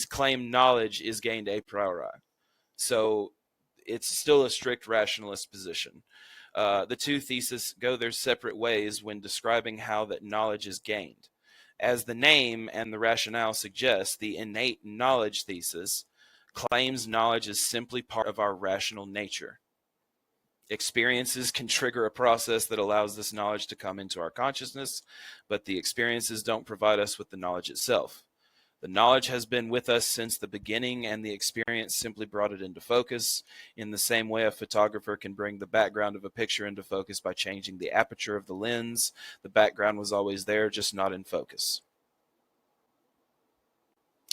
claim knowledge is gained a priori. So it's still a strict rationalist position. The two theses go their separate ways when describing how that knowledge is gained. As the name and the rationale suggest, the innate knowledge thesis claims knowledge is simply part of our rational nature. Experiences can trigger a process that allows this knowledge to come into our consciousness, but the experiences don't provide us with the knowledge itself. The knowledge has been with us since the beginning, and the experience simply brought it into focus. In the same way, a photographer can bring the background of a picture into focus by changing the aperture of the lens. The background was always there, just not in focus.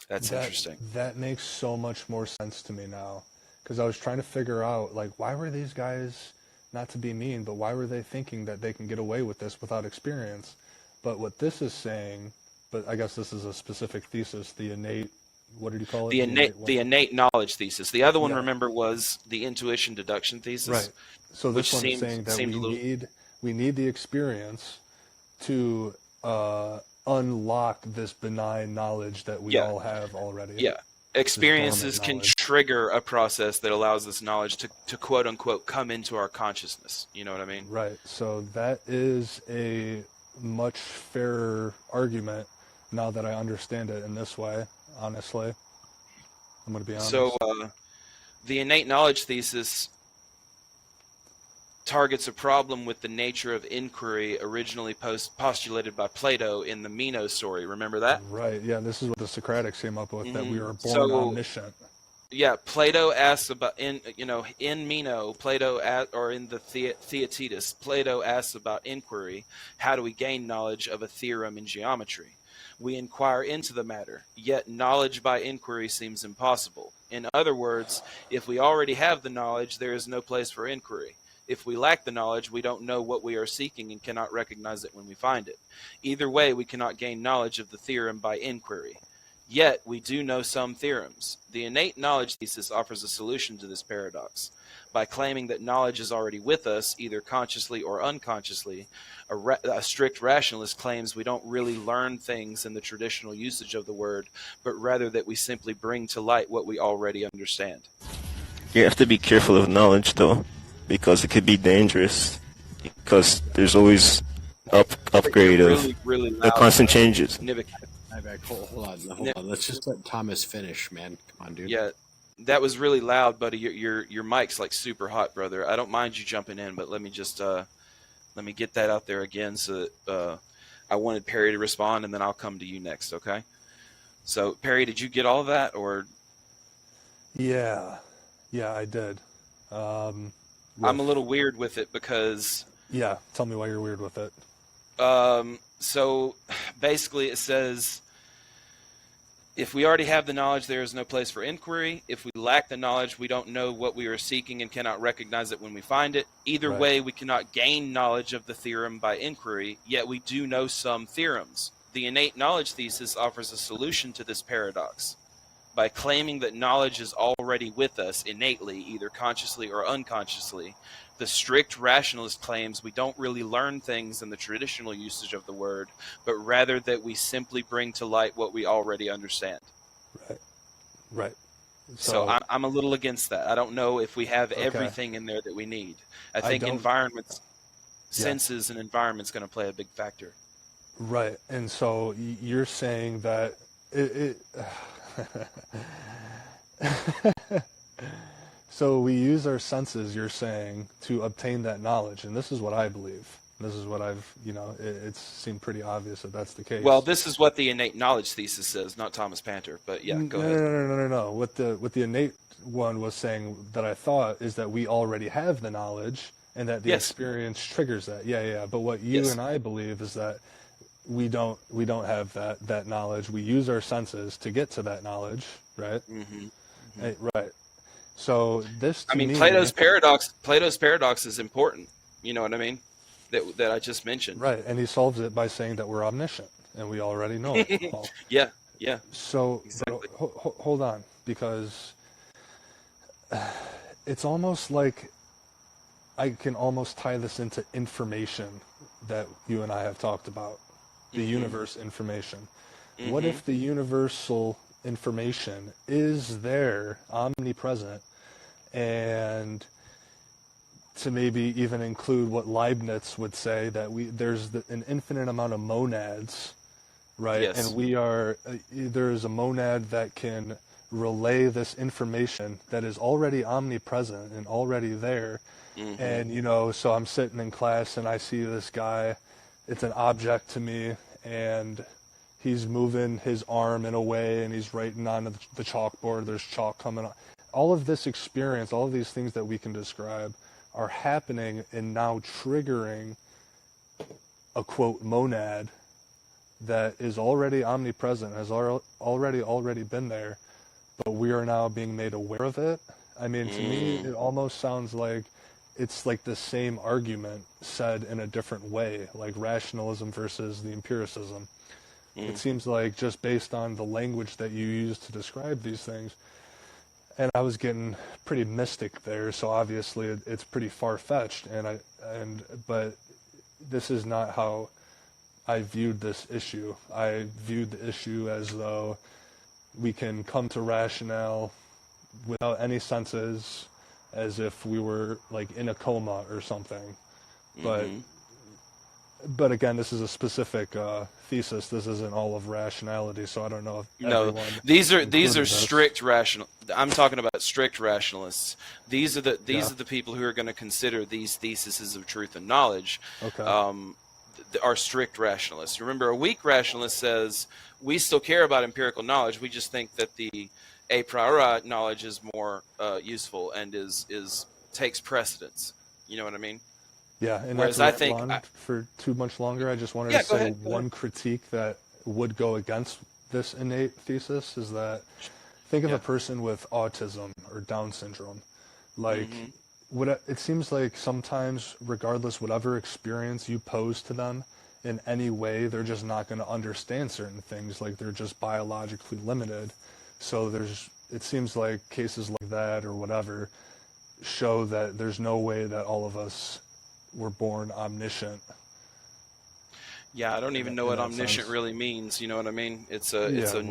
That's interesting. That makes so much more sense to me now. Because I was trying to figure out, like, why were these guys, not to be mean, but why were they thinking that they can get away with this without experience? But what this is saying, but I guess this is a specific thesis, the innate, what did you call it? The innate knowledge thesis. The other one, remember, was the intuition deduction thesis. Right. So this one is saying that we need the experience to unlock this benign knowledge that we all have already. Yeah. Experiences can trigger a process that allows this knowledge to quote unquote come into our consciousness. You know what I mean? Right. So that is a much fairer argument now that I understand it in this way, honestly. I'm going to be honest. So the innate knowledge thesis targets a problem with the nature of inquiry originally postulated by Plato in the Meno story. Remember that? Right. Yeah, this is what the Socratics came up with, that we are born omniscient. Yeah, Plato asks about in Meno, or in the Theaetetus, Plato asks about inquiry. How do we gain knowledge of a theorem in geometry? We inquire into the matter, yet knowledge by inquiry seems impossible. In other words, if we already have the knowledge, there is no place for inquiry. If we lack the knowledge, we don't know what we are seeking and cannot recognize it when we find it. Either way, we cannot gain knowledge of the theorem by inquiry. Yet, we do know some theorems. The innate knowledge thesis offers a solution to this paradox. By claiming that knowledge is already with us, either consciously or unconsciously, a strict rationalist claims we don't really learn things in the traditional usage of the word, but rather that we simply bring to light what we already understand. You have to be careful of knowledge, though, because it could be dangerous, because there's always upgrade of the constant changes. Hold on. Let's just let Thomas finish, man. Come on, dude. Yeah, that was really loud, buddy. Your mic's like super hot, brother. I don't mind you jumping in, but let me just let me get that out there again. So that, I wanted Perry to respond, and then I'll come to you next. Okay. So Perry, did you get all of that, or? Yeah, I did. I'm a little weird with it because. Yeah, tell me why you're weird with it. So basically it says, if we already have the knowledge, there is no place for inquiry. If we lack the knowledge, we don't know what we are seeking and cannot recognize it when we find it. Either way, we cannot gain knowledge of the theorem by inquiry, yet we do know some theorems. The innate knowledge thesis offers a solution to this paradox. By claiming that knowledge is already with us innately, either consciously or unconsciously, the strict rationalist claims we don't really learn things in the traditional usage of the word, but rather that we simply bring to light what we already understand. Right. So I'm a little against that. I don't know if we have everything in there that we need. I think environments, senses and environment's going to play a big factor. Right. And so you're saying that So we use our senses, you're saying, to obtain that knowledge, and this is what I believe. This is what I've, it's seemed pretty obvious that that's the case. Well, this is what the innate knowledge thesis says, not Thomas Panter, but yeah, go ahead. No. What the innate one was saying that I thought is that we already have the knowledge, and that the experience triggers that. Yeah. But what you and I believe is that we don't have that knowledge. We use our senses to get to that knowledge, right? Mm-hmm. Right. So this, to me, Plato's paradox is important. You know what I mean? That I just mentioned. Right, and he solves it by saying that we're omniscient, and we already know it all. Yeah. So, Exactly. hold on, because it's almost like I can almost tie this into information that you and I have talked about, the universe information. What if the universal information is there, omnipresent, and to maybe even include what Leibniz would say, that there's an infinite amount of monads, right? Yes. And there's a monad that can relay this information that is already omnipresent and already there. And, so I'm sitting in class and I see this guy, it's an object to me, and he's moving his arm in a way and he's writing on the chalkboard, there's chalk coming on. All of this experience, all of these things that we can describe are happening and now triggering a, quote, monad that is already omnipresent, has already been there, but we are now being made aware of it. I mean, to me, it almost sounds like it's like the same argument said in a different way, like rationalism versus the empiricism. It seems like just based on the language that you use to describe these things, and I was getting pretty mystic there, so obviously it's pretty far-fetched, but this is not how I viewed this issue. I viewed the issue as though we can come to rationale without any senses, as if we were like in a coma or something. But again, this is a specific thesis. This isn't all of rationality, so I don't know if everyone. These are strict rational. I'm talking about strict rationalists. These are the people who are going to consider these theses of truth and knowledge. Okay. Are strict rationalists. Remember, a weak rationalist says we still care about empirical knowledge. We just think that the a priori knowledge is more useful and takes precedence. You know what I mean? Yeah, and whereas I think for too much longer, I just wanted to say one critique that would go against this innate thesis is that think of a person with autism or Down syndrome. Like, it seems like sometimes, regardless whatever experience you pose to them in any way, they're just not going to understand certain things. Like, they're just biologically limited. So it seems like cases like that or whatever show that there's no way that all of us were born omniscient. Yeah, I don't even know what omniscient really means. You know what I mean? It's a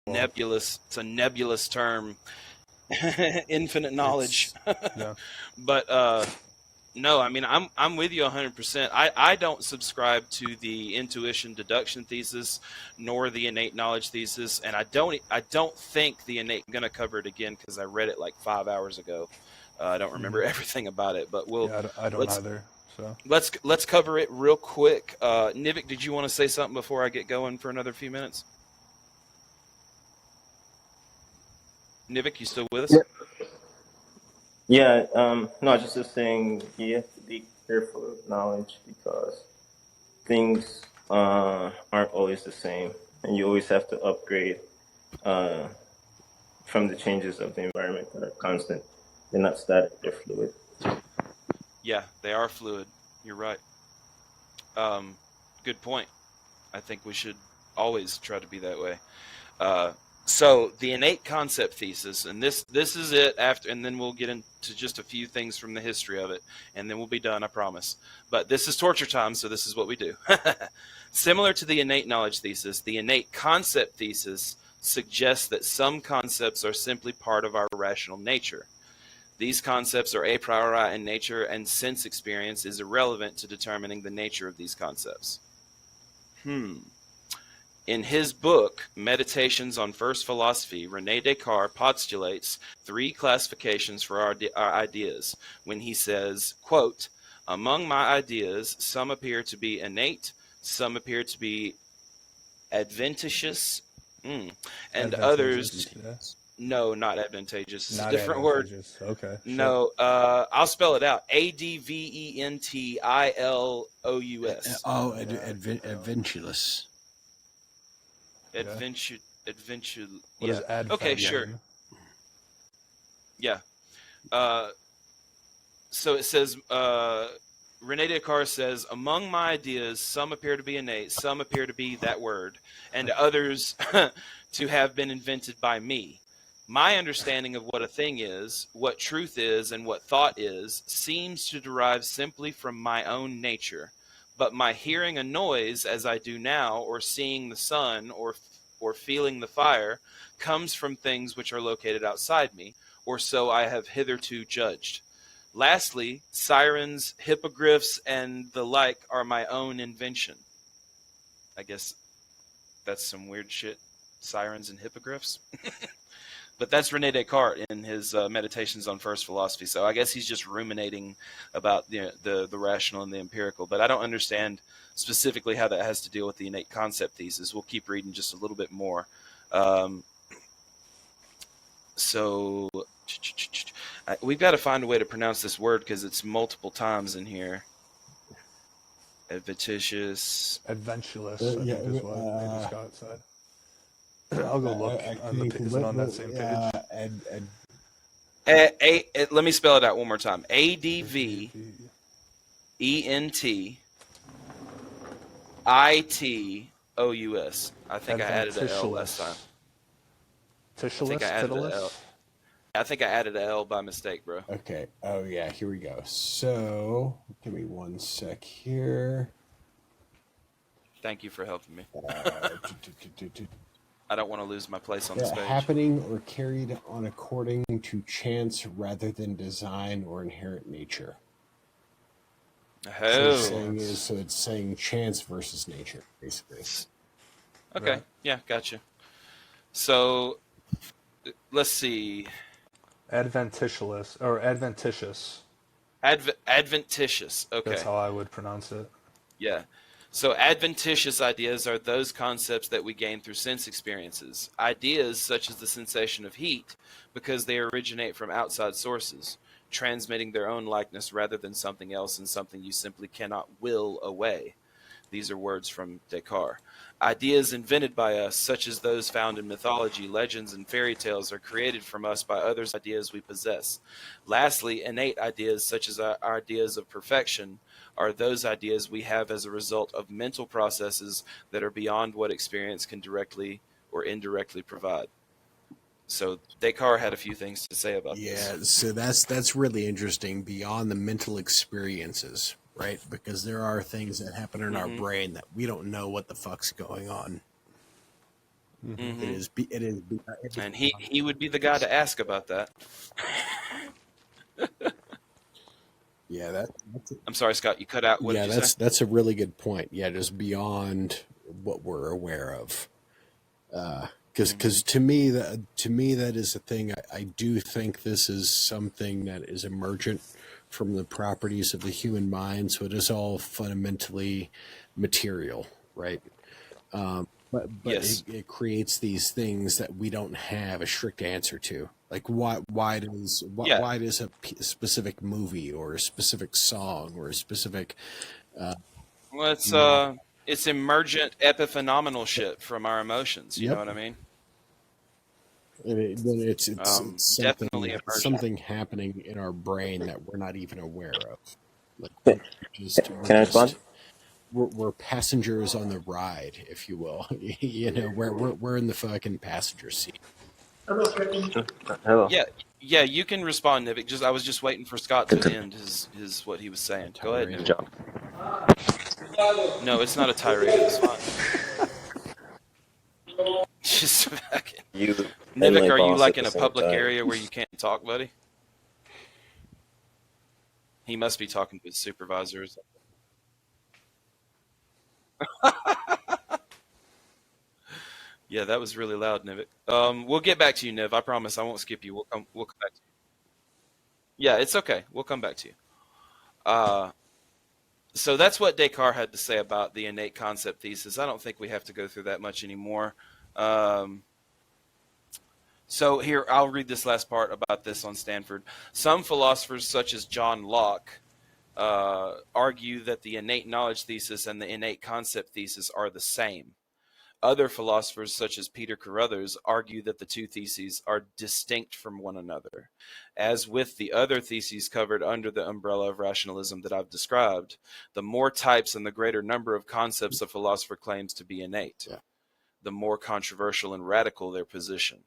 nebulous term. Infinite knowledge. But no, I mean I'm with you 100%. I don't subscribe to the intuition deduction thesis nor the innate knowledge thesis, and I don't think the innate. I'm gonna cover it again because I read it like 5 hours ago. I don't remember everything about it, but I don't either. So let's cover it real quick. Nivik, did you want to say something before I get going for another few minutes? Nivik, you still with us? Yeah. No, just saying you have to be careful of knowledge because things aren't always the same, and you always have to upgrade from the changes of the environment that are constant. They're not static, they're fluid. Yeah, they are fluid. You're right. Good point. I think we should always try to be that way. So the innate concept thesis, and this is it after, and then we'll get into just a few things from the history of it, and then we'll be done, I promise. But this is torture time, so this is what we do. Similar to the innate knowledge thesis, the innate concept thesis suggests that some concepts are simply part of our rational nature. These concepts are a priori in nature, and sense experience is irrelevant to determining the nature of these concepts. In his book, Meditations on First Philosophy, René Descartes postulates three classifications for our ideas when he says, quote, "Among my ideas, some appear to be innate, some appear to be adventitious, and others..." Yeah. No, not advantageous. It's not a different word. Okay. No, I'll spell it out. ADVENTILOUS. Oh, adventurous. Adventure. What is advent? Okay, sure. Yeah. So it says René Descartes says, among my ideas, some appear to be innate, some appear to be that word, and others to have been invented by me. My understanding of what a thing is, what truth is, and what thought is, seems to derive simply from my own nature. But my hearing a noise, as I do now, or seeing the sun, or feeling the fire, comes from things which are located outside me, or so I have hitherto judged. Lastly, sirens, hippogriffs, and the like are my own invention. I guess that's some weird shit. Sirens and hippogriffs. But that's René Descartes in his Meditations on First Philosophy. So I guess he's just ruminating about the rational and the empirical. But I don't understand specifically how that has to deal with the innate concept thesis. We'll keep reading just a little bit more. So we've got to find a way to pronounce this word because it's multiple times in here. Adventitious. Adventurous, I think is what maybe Scott said. I'll go look. Is it on that same page? Let me spell it out one more time. ADVENTITOUS. I think I added an L last time. I think I added an L by mistake, bro. Okay. Oh, yeah. Here we go. So, give me one sec here. Thank you for helping me. I don't want to lose my place on this page. Happening or carried on according to chance rather than design or inherent nature. Oh. So it's saying chance versus nature, basically. Okay. Right. Yeah, gotcha. So, let's see. Adventitious. Adventitious. Okay. That's how I would pronounce it. Yeah. So adventitious ideas are those concepts that we gain through sense experiences. Ideas such as the sensation of heat, because they originate from outside sources, transmitting their own likeness rather than something else and something you simply cannot will away. These are words from Descartes. Ideas invented by us, such as those found in mythology, legends, and fairy tales, are created from us by others' ideas we possess. Lastly, innate ideas, such as our ideas of perfection, are those ideas we have as a result of mental processes that are beyond what experience can directly or indirectly provide. So Descartes had a few things to say about this. Yeah, so that's really interesting, beyond the mental experiences, right? Because there are things that happen in our brain that we don't know what the fuck's going on. It is, and he would be the guy to ask about that. Yeah, that's I'm sorry, Scott, you cut out. What did you say? That's a really good point. Yeah, just beyond what we're aware of. Because to me that is a thing. I do think this is something that is emergent from the properties of the human mind. So it is all fundamentally material, right? But yes. it creates these things that we don't have a strict answer to. Like why does a specific movie or a specific song or a specific well, it's emergent epiphenomenal shit from our emotions. You know what I mean? It's definitely something happening in our brain that we're not even aware of. Like Can I respond? We're passengers on the ride, if you will. You know, we're in the fucking passenger seat. Hello. Yeah, you can respond, Nivik. I was just waiting for Scott to end his what he was saying. Go ahead, Nivik. No, it's not a tirade. It's fine. Just fucking. Nivik, are you like in a public area where you can't talk, buddy? He must be talking to his supervisor or something. Yeah, that was really loud, Nivik. We'll get back to you, Niv. I promise I won't skip you. We'll come back to you. Yeah, it's okay. We'll come back to you. So that's what Descartes had to say about the innate concept thesis. I don't think we have to go through that much anymore. So here, I'll read this last part about this on Stanford. Some philosophers, such as John Locke, argue that the innate knowledge thesis and the innate concept thesis are the same. Other philosophers, such as Peter Carruthers, argue that the two theses are distinct from one another. As with the other theses covered under the umbrella of rationalism that I've described, the more types and the greater number of concepts a philosopher claims to be innate, the more controversial and radical their position.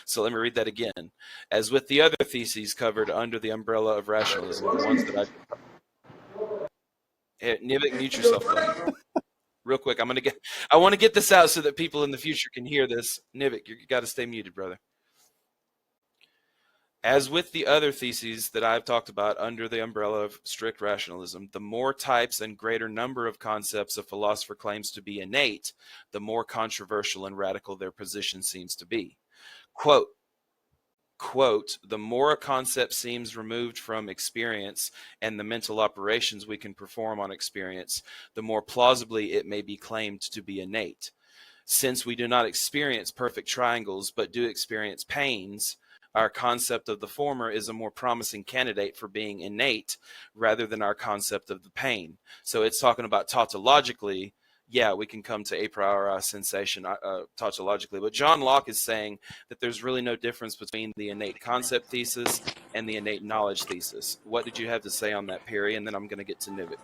So let me read that again. As with the other theses covered under the umbrella of rationalism, the ones that Nivik, mute yourself, though. Real quick, I want to get this out so that people in the future can hear this. Nivik, you got to stay muted, brother. As with the other theses that I've talked about under the umbrella of strict rationalism, the more types and greater number of concepts a philosopher claims to be innate, the more controversial and radical their position seems to be. Quote, the more a concept seems removed from experience and the mental operations we can perform on experience, the more plausibly it may be claimed to be innate. Since we do not experience perfect triangles, but do experience panes, our concept of the former is a more promising candidate for being innate rather than our concept of the pane. So it's talking about tautologically. Yeah, we can come to a priori sensation tautologically, but John Locke is saying that there's really no difference between the innate concept thesis and the innate knowledge thesis. What did you have to say on that, Perry? And then I'm going to get to Nivik.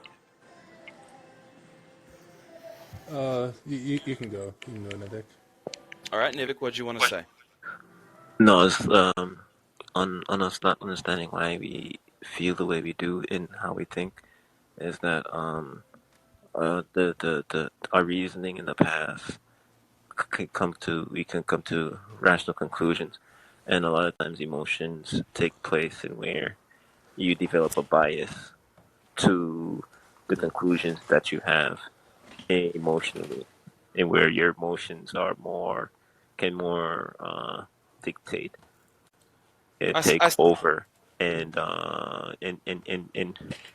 You can go. You can go, Nivik. All right, Nivik, what do you want to say? No, it's on us not understanding why we feel the way we do in how we think is that our reasoning in the past we can come to rational conclusions, and a lot of times emotions take place in where you develop a bias to the conclusions that you have emotionally, and where your emotions are can dictate and take over and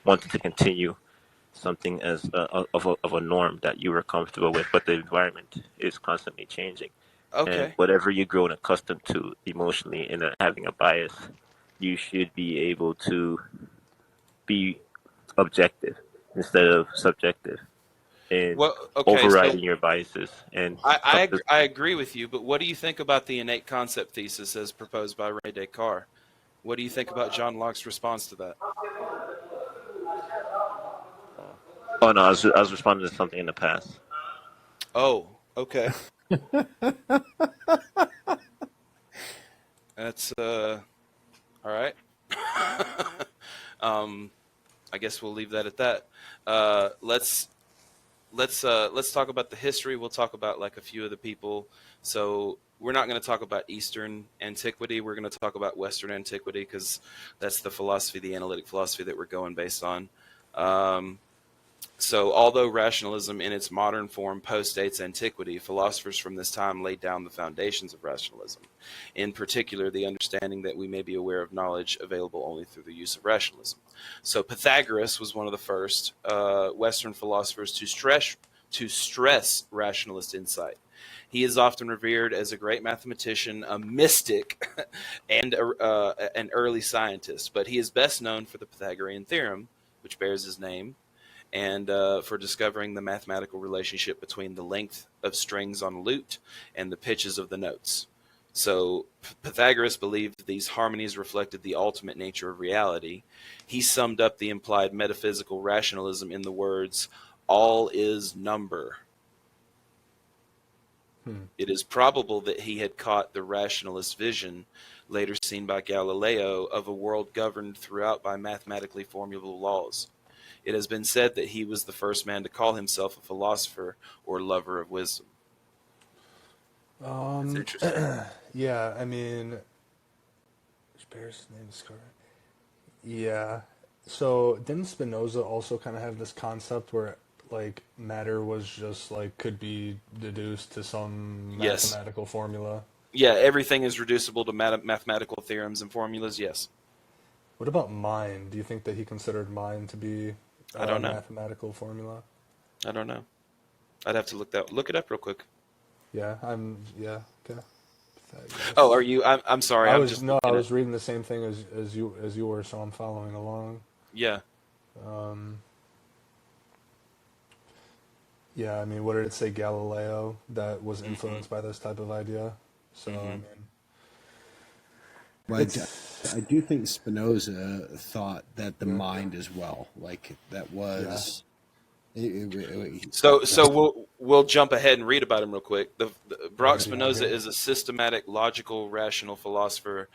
wanting to continue something as of a norm that you were comfortable with, but the environment is constantly changing. Okay. And whatever you've grown accustomed to emotionally and having a bias, you should be able to be objective instead of subjective and overriding your biases. And I agree with you, but what do you think about the innate concept thesis as proposed by René Descartes? What do you think about John Locke's response to that? Oh no, I was responding to something in the past. Oh, okay. That's all right. I guess we'll leave that at that. Let's talk about the history. We'll talk about like a few of the people. So we're not going to talk about Eastern antiquity. We're going to talk about Western antiquity because that's the philosophy, the analytic philosophy that we're going based on. So although rationalism in its modern form postdates antiquity, philosophers from this time laid down the foundations of rationalism. In particular, the understanding that we may be aware of knowledge available only through the use of rationalism. So Pythagoras was one of the first Western philosophers to stress rationalist insight. He is often revered as a great mathematician, a mystic, and an early scientist. But he is best known for the Pythagorean theorem, which bears his name, and for discovering the mathematical relationship between the length of strings on a lute and the pitches of the notes. So Pythagoras believed these harmonies reflected the ultimate nature of reality. He summed up the implied metaphysical rationalism in the words, "All is number." It is probable that he had caught the rationalist vision, later seen by Galileo, of a world governed throughout by mathematically formulable laws. It has been said that he was the first man to call himself a philosopher or lover of wisdom. That's interesting. Yeah, I mean, Bear's name is correct. Yeah. So didn't Spinoza also kind of have this concept where like matter was just like could be deduced to some mathematical formula? Yeah, everything is reducible to mathematical theorems and formulas. Yes. What about mind? Do you think that he considered mind to be I don't know. Mathematical formula? I don't know. I'd have to look it up real quick. Yeah, okay. Oh, are you? I'm sorry. I was reading the same thing as you were, so I'm following along. Yeah. Yeah, I mean, what did it say? Galileo that was influenced by this type of idea. So I mean, well, I do think Spinoza thought that the mind as well, like that was. So we'll jump ahead and read about him real quick. Brock Spinoza is a systematic, logical, rational philosopher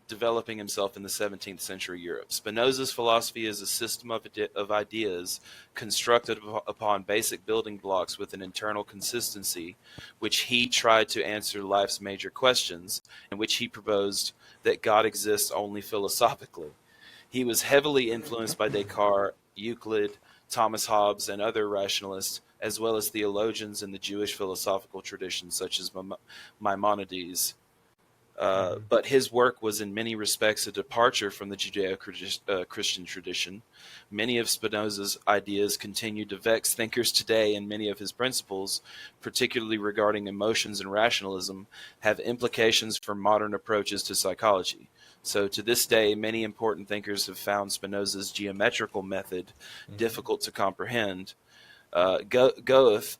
developing himself in the 17th century Europe. Spinoza's philosophy is a system of ideas constructed upon basic building blocks with an internal consistency, which he tried to answer life's major questions, in which he proposed that God exists only philosophically. He was heavily influenced by Descartes, Euclid, Thomas Hobbes, and other rationalists, as well as theologians in the Jewish philosophical tradition, such as Maimonides. But his work was in many respects a departure from the Judeo-Christian tradition. Many of Spinoza's ideas continue to vex thinkers today, and many of his principles, particularly regarding emotions and rationalism, have implications for modern approaches to psychology. So to this day, many important thinkers have found Spinoza's geometrical method difficult to comprehend. Goethe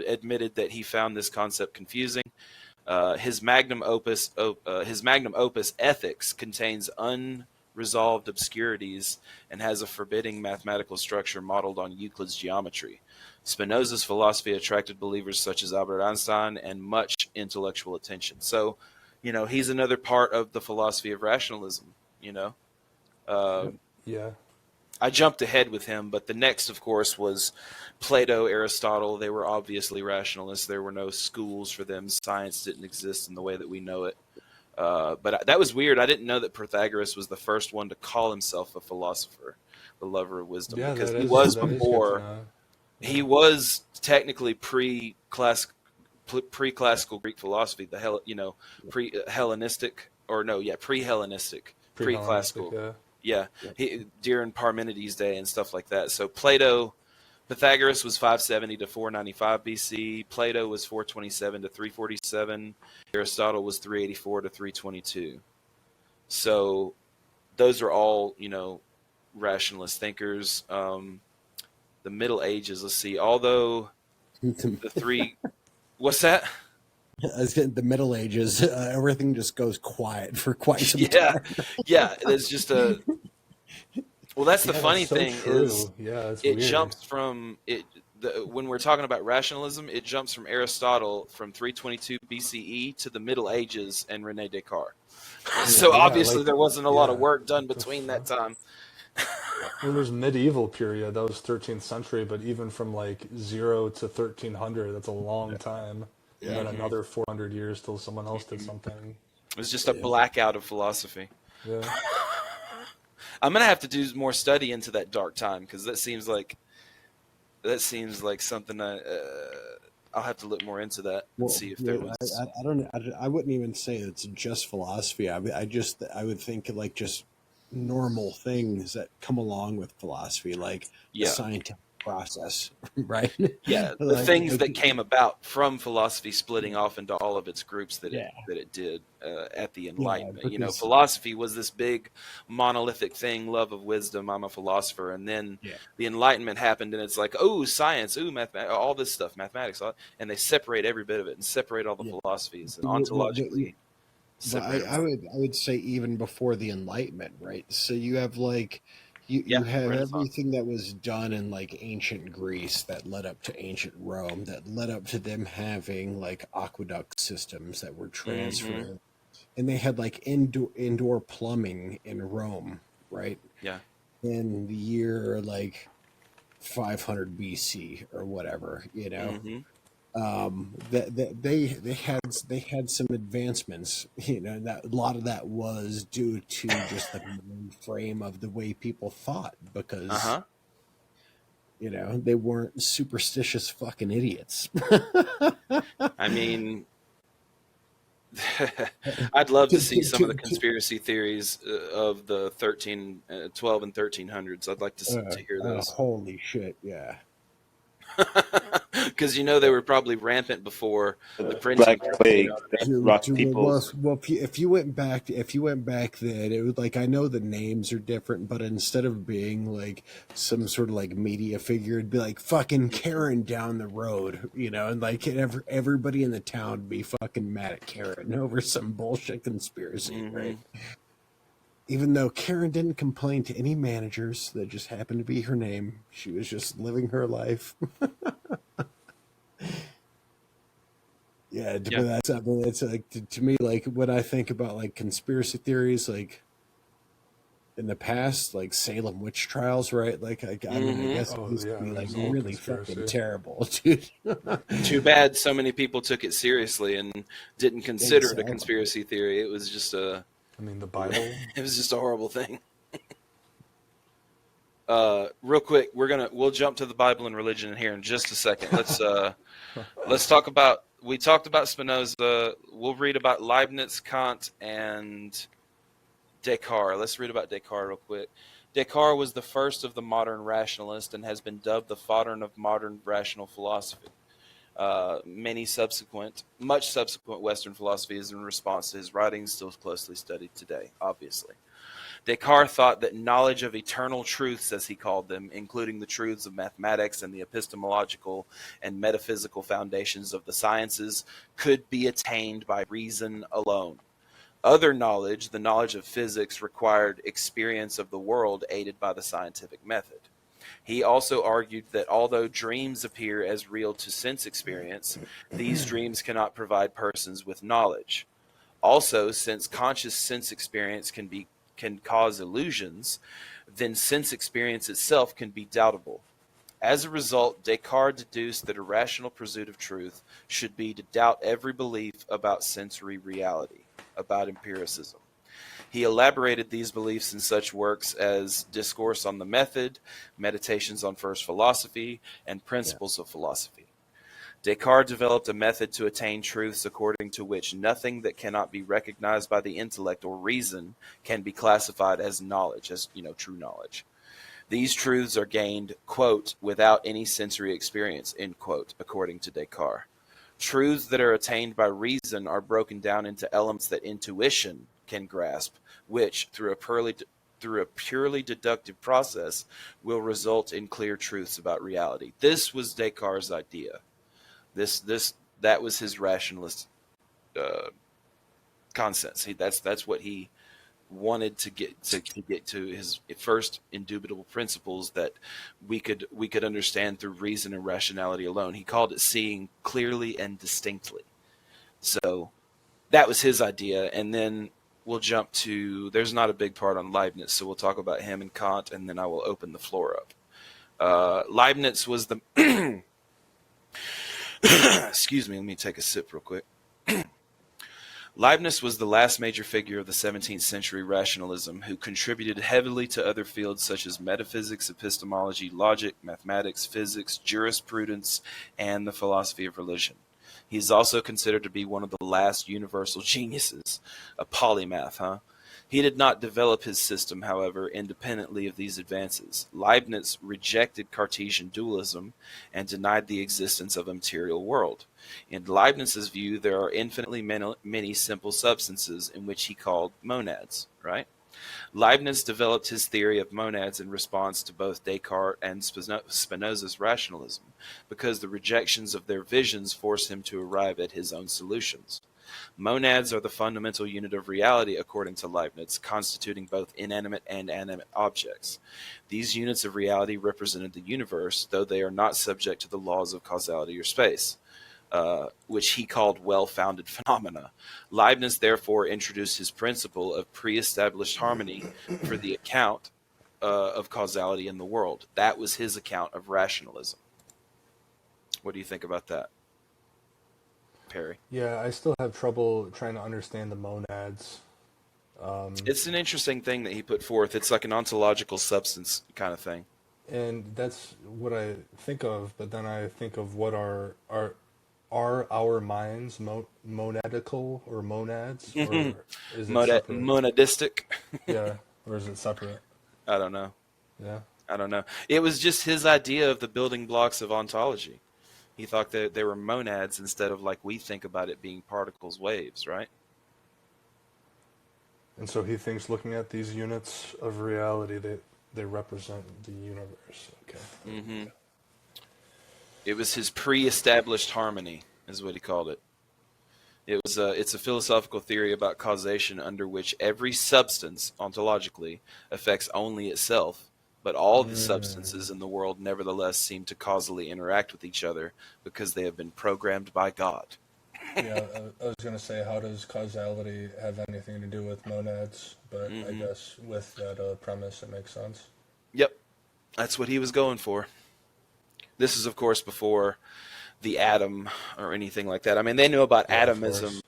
admitted that he found this concept confusing. His magnum opus, Ethics, contains unresolved obscurities and has a forbidding mathematical structure modeled on Euclid's geometry. Spinoza's philosophy attracted believers such as Albert Einstein and much intellectual attention. So, he's another part of the philosophy of rationalism, Yeah. I jumped ahead with him, but the next, of course, was Plato, Aristotle. They were obviously rationalists. There were no schools for them. Science didn't exist in the way that we know it. But that was weird. I didn't know that Pythagoras was the first one to call himself a philosopher, the lover of wisdom, because he was before. He was technically pre-classical Greek philosophy, pre-Hellenistic, pre-classical. Yeah, during Parmenides' day and stuff like that. So Pythagoras was 570 to 495 BC. Plato was 427 to 347. Aristotle was 384 to 322. So those are all, rationalist thinkers. The Middle Ages, let's see, although the three... What's that? The Middle Ages, everything just goes quiet for quite some time. Yeah, there's just a... Well, that's the funny thing is it jumps from... when we're talking about rationalism, it jumps from Aristotle from 322 BCE to the Middle Ages and René Descartes. So obviously there wasn't a lot of work done between that time. Well, there's medieval period, that was 13th century, but even from 0 to 1300, that's a long time. And then another 400 years till someone else did something. It was just a blackout of philosophy. Yeah. I'm gonna have to do more study into that dark time, because that seems like something I'll have to look more into that and see if there was. I wouldn't even say it's just philosophy. I would think just normal things that come along with philosophy, like the scientific process, right? Yeah, the things that came about from philosophy splitting off into all of its groups that it did at the Enlightenment. Philosophy was this big monolithic thing, love of wisdom, I'm a philosopher, and then the Enlightenment happened, and it's like, oh, science, all this stuff, mathematics, and they separate every bit of it and separate all the philosophies and ontologically. I would say even before the Enlightenment, right? So you have you have everything that was done in ancient Greece that led up to ancient Rome, that led up to them having aqueduct systems that were transferred, and they had indoor plumbing in Rome, right? Yeah. In the year 500 BC or whatever, that they had some advancements, that a lot of that was due to just the frame of the way people thought, because they weren't superstitious fucking idiots. I mean, I'd love to see some of the conspiracy theories of the 12 and 1300s. I'd like to hear those. Holy shit, yeah. Because they were probably rampant before the printing. Black plague that rocked people. Well, if you went back then, it was like, I know the names are different, but instead of being like some sort of like media figure, it'd be like fucking Karen down the road, and like everybody in the town would be fucking mad at Karen over some bullshit conspiracy, right? Even though Karen didn't complain to any managers, that just happened to be her name. She was just living her life. But that's like to me, like when I think about like conspiracy theories, like in the past, like Salem witch trials, right? Like I guess it used to be like really fucking terrible, dude. Too bad so many people took it seriously and didn't consider it a conspiracy theory. It was just the Bible. It was just a horrible thing. Real quick, we'll jump to the Bible and religion here in just a second. Let's talk about. We talked about Spinoza. We'll read about Leibniz, Kant, and Descartes. Let's read about Descartes real quick. Descartes was the first of the modern rationalists and has been dubbed the father of modern rational philosophy. Much subsequent Western philosophy is in response to his writings, still closely studied today, obviously. Descartes thought that knowledge of eternal truths, as he called them, including the truths of mathematics and the epistemological and metaphysical foundations of the sciences, could be attained by reason alone. Other knowledge, the knowledge of physics, required experience of the world aided by the scientific method. He also argued that although dreams appear as real to sense experience, these dreams cannot provide persons with knowledge. Also, since conscious sense experience can cause illusions, then sense experience itself can be doubtable. As a result, Descartes deduced that a rational pursuit of truth should be to doubt every belief about sensory reality, about empiricism. He elaborated these beliefs in such works as Discourse on the Method, Meditations on First Philosophy, and Principles of Philosophy. Descartes developed a method to attain truths according to which nothing that cannot be recognized by the intellect or reason can be classified as knowledge, as true knowledge. These truths are gained, quote, without any sensory experience, end quote, according to Descartes. Truths that are attained by reason are broken down into elements that intuition can grasp, which, through a purely deductive process, will result in clear truths about reality. This was Descartes' idea. That was his rationalist consensus. That's what he wanted to get to his first indubitable principles that we could understand through reason and rationality alone. He called it seeing clearly and distinctly. So that was his idea, and then we'll jump to. There's not a big part on Leibniz, so we'll talk about him and Kant, and then I will open the floor up. Leibniz was the. Excuse me, let me take a sip real quick. Leibniz was the last major figure of the 17th century rationalism who contributed heavily to other fields such as metaphysics, epistemology, logic, mathematics, physics, jurisprudence, and the philosophy of religion. He is also considered to be one of the last universal geniuses, a polymath, He did not develop his system, however, independently of these advances. Leibniz rejected Cartesian dualism and denied the existence of a material world. In Leibniz's view, there are infinitely many simple substances in which he called monads, right? Leibniz developed his theory of monads in response to both Descartes and Spinoza's rationalism, because the rejections of their visions forced him to arrive at his own solutions. Monads are the fundamental unit of reality, according to Leibniz, constituting both inanimate and animate objects. These units of reality represented the universe, though they are not subject to the laws of causality or space, which he called well-founded phenomena. Leibniz therefore introduced his principle of pre-established harmony for the account of causality in the world. That was his account of rationalism. What do you think about that, Perry? Yeah, I still have trouble trying to understand the monads. It's an interesting thing that he put forth. It's like an ontological substance kind of thing. And that's what I think of, but then I think of what are our minds monadical or monads? Or is it monadistic? Yeah, or is it separate? I don't know. Yeah. I don't know. It was just his idea of the building blocks of ontology. He thought that they were monads instead of like we think about it being particles, waves, right? And so he thinks looking at these units of reality, they represent the universe. Okay. Mm-hmm. It was his pre-established harmony, is what he called it. It's a philosophical theory about causation under which every substance, ontologically, affects only itself, but all the substances in the world nevertheless seem to causally interact with each other because they have been programmed by God. Yeah, I was going to say, how does causality have anything to do with monads? But I guess with that premise, it makes sense. Yep, that's what he was going for. This is, of course, before the atom or anything like that. I mean, they knew about atomism.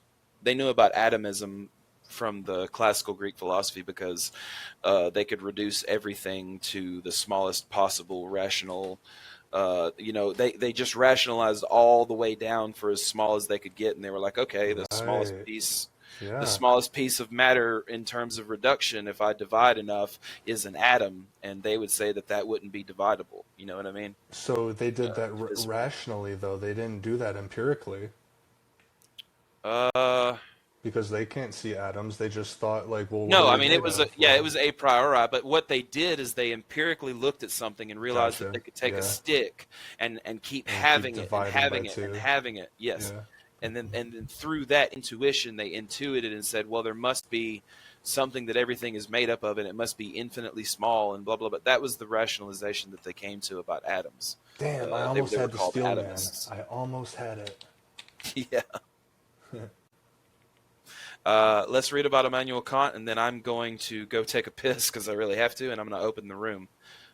They knew about atomism from the classical Greek philosophy because they could reduce everything to the smallest possible rational. They just rationalized all the way down for as small as they could get, and they were like, okay, the smallest piece of matter in terms of reduction, if I divide enough, is an atom, and they would say that wouldn't be dividable. You know what I mean? So they did that rationally, though. They didn't do that empirically. Because they can't see atoms. They just thought like, well, no, I mean it was a priori. But what they did is they empirically looked at something and realized that they could take a stick and keep having it and having it and having it. Yes. Yeah. And then through that intuition, they intuited and said, well, there must be something that everything is made up of, and it must be infinitely small and blah, blah, blah. That was the rationalization that they came to about atoms. Damn, I almost had the steel man. I almost had it. Yeah. Let's read about Immanuel Kant, and then I'm going to go take a piss because I really have to, and I'm going to open the room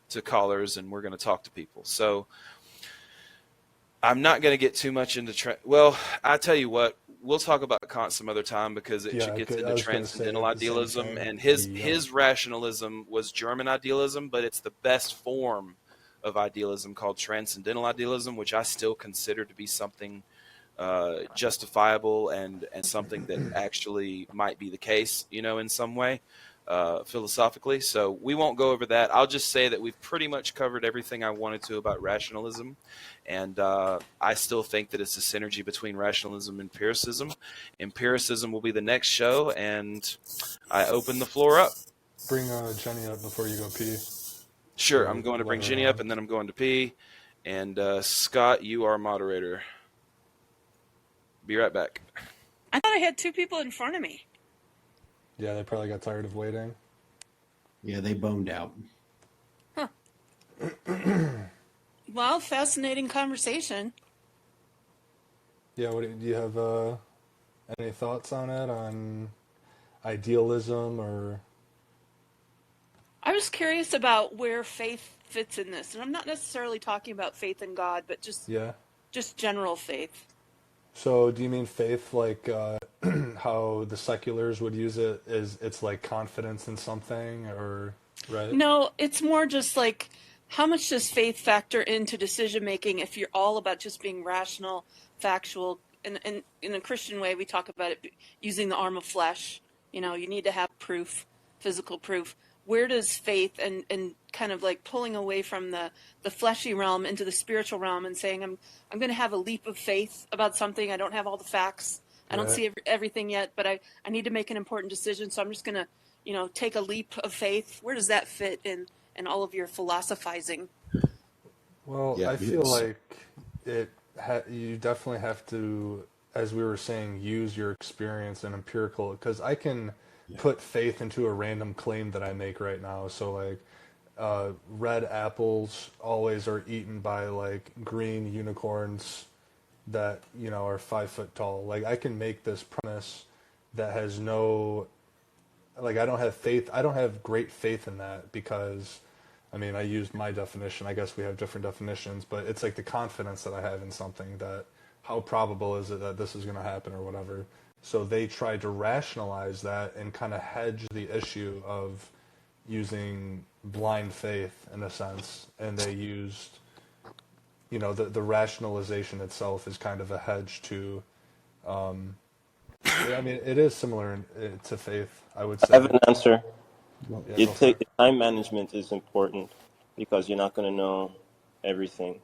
to callers, and we're going to talk to people. So I'm not going to get too much into well, I tell you what, we'll talk about Kant some other time because it gets into transcendental idealism, and his rationalism was German idealism, but it's the best form of idealism called transcendental idealism, which I still consider to be something justifiable and something that actually might be the case, in some way, philosophically. So we won't go over that. I'll just say that we've pretty much covered everything I wanted to about rationalism. And I still think that it's a synergy between rationalism and empiricism. Empiricism will be the next show, and I open the floor up. Bring Jenny up before you go pee. Sure, I'm going to bring Jenny up, and then I'm going to pee. And Scott, you are moderator. Be right back. I thought I had two people in front of me. Yeah, they probably got tired of waiting. Yeah, they boned out. Huh. Well, fascinating conversation. Yeah, do you have any thoughts on it, on idealism or... I was curious about where faith fits in this. And I'm not necessarily talking about faith in God, but just general faith. So do you mean faith like how the seculars would use it, is it's like confidence in something, or right? No, it's more just like how much does faith factor into decision making if you're all about just being rational, factual, and in a Christian way we talk about it using the arm of flesh. You need to have proof, physical proof. Where does faith and kind of like pulling away from the fleshy realm into the spiritual realm and saying, I'm going to have a leap of faith about something. I don't have all the facts. I don't see everything yet, but I need to make an important decision. So I'm just going to, take a leap of faith. Where does that fit in all of your philosophizing? Well, I feel like you definitely have to, as we were saying, use your experience and empirical, because I can put faith into a random claim that I make right now. So like red apples always are eaten by like green unicorns that are 5 foot tall. Like I can make this premise that has no, like I don't have great faith in that, because I mean I used my definition. I guess we have different definitions, but it's like the confidence that I have in something, that how probable is it that this is going to happen or whatever. So they tried to rationalize that and kind of hedge the issue of using blind faith in a sense. And they used, the rationalization itself is kind of a hedge to, I mean, it is similar to faith, I would say. I have an answer. Time management is important. because you're not going to know everything.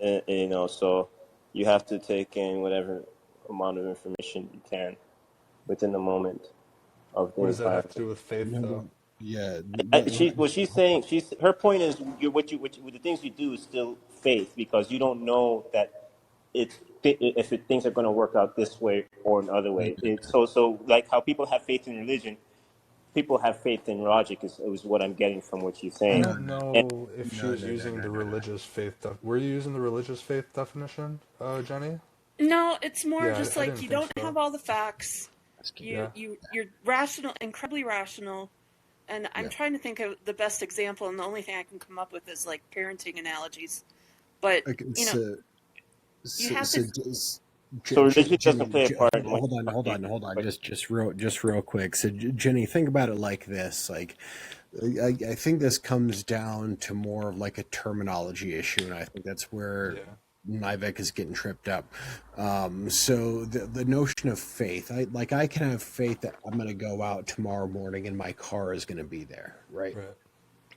So you have to take in whatever amount of information you can within the moment of the What does that have environment. to do with faith, though? Yeah. She's saying, her point is, what the things you do is still faith, because you don't know that things are going to work out this way or another way. So like how people have faith in religion, people have faith in logic is what I'm getting from what she's I saying. don't know if she was using the religious faith. Were you using the religious faith definition, Jenny? No, it's more just I like didn't you think don't so. have all the facts. You're rational, incredibly rational, and I'm trying to think of the best example, and the only thing I can come up with is like parenting analogies. But you have this. So religion doesn't play a part. Hold on. Just real quick. So Jenny, think about it like this. Like, I think this comes down to more of like a terminology issue, and I think that's where Nivek is getting tripped up. So the notion of faith, I can have faith that I'm going to go out tomorrow morning and my car is going to be there, right?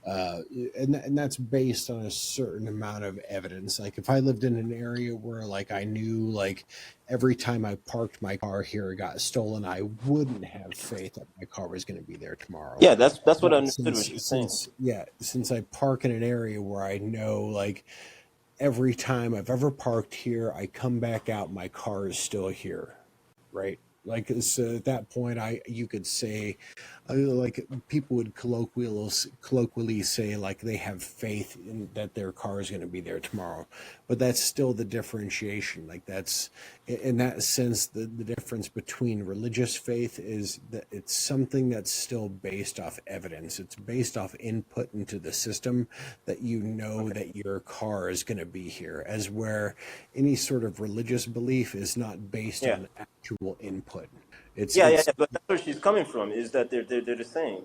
And that's based on a certain amount of evidence. Like if I lived in an area where like I knew like every time I parked my car here it got stolen, I wouldn't have faith that my car was going to be there tomorrow. Yeah, that's what I understood what you're saying. Since I park in an area where I know like every time I've ever parked here, I come back out, my car is still here, right? Like, so at that point, you could say, like people would colloquially say, like they have faith in that their car is going to be there tomorrow, but that's still the differentiation. Like that's, in that sense, the difference between religious faith is that it's something that's still based off evidence. It's based off input into the system that you know that your car is going to be here, as where any sort of religious belief is not based on actual input. But that's where she's coming from. Is that they're the same?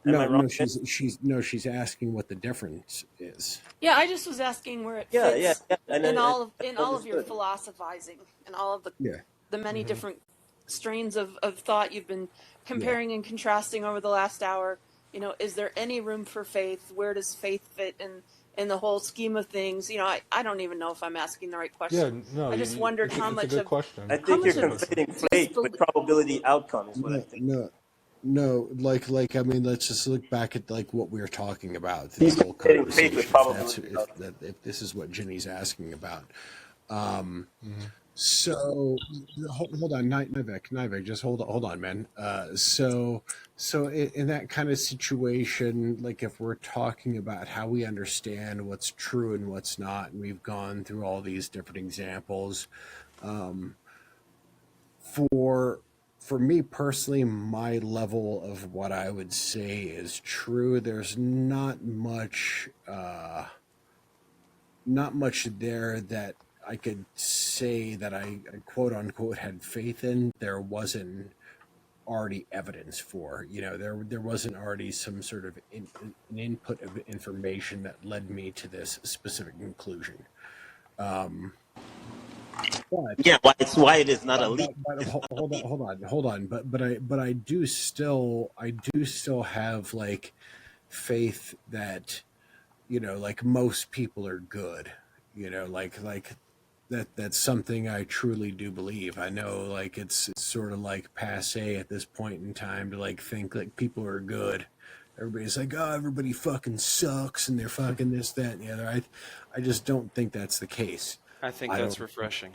Am I wrong? She's asking what the difference is. Yeah, I just was asking where it fits in all of your philosophizing and all of the many different strains of thought you've been comparing and contrasting over the last hour. You know, is there any room for faith? Where does faith fit in the whole scheme of things? You know, I don't even know if I'm asking the right question. Yeah, no, I just wondered how much of. Question. I think you're conflating faith with probability outcome. Is what I think. No, like I mean, let's just look back at like what we were talking about. He's conflating faith with probability. If this is what Jenny's asking about. So hold on, Nivek, just hold on, man. So in that kind of situation, like if we're talking about how we understand what's true and what's not, and we've gone through all these different examples, for me personally, my level of what I would say is true, there's not much there that I could say that I quote unquote had faith in. There wasn't already evidence for. You know, there wasn't already some sort of an input of information that led me to this specific conclusion. Why it is not a leap. Hold on. But I do still have like faith that, you know, like most people are good. You know, like that's something I truly do believe. I know like it's sort of like passe at this point in time to like think like people are good. Everybody's like, oh, everybody fucking sucks and they're fucking this, that, and the other. I just don't think that's the case. I think that's refreshing.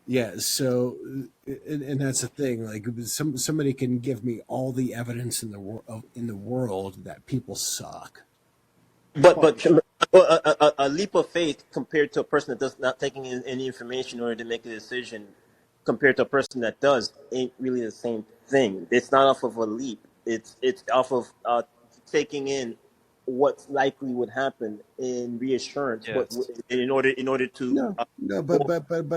Yeah, so and that's the thing. Like somebody can give me all the evidence in the world that people suck. But a leap of faith compared to a person that does not taking in any information in order to make a decision, compared to a person that does, ain't really the same thing. It's not off of a leap. It's off of taking in what's likely would happen in reassurance. Yes. In order to but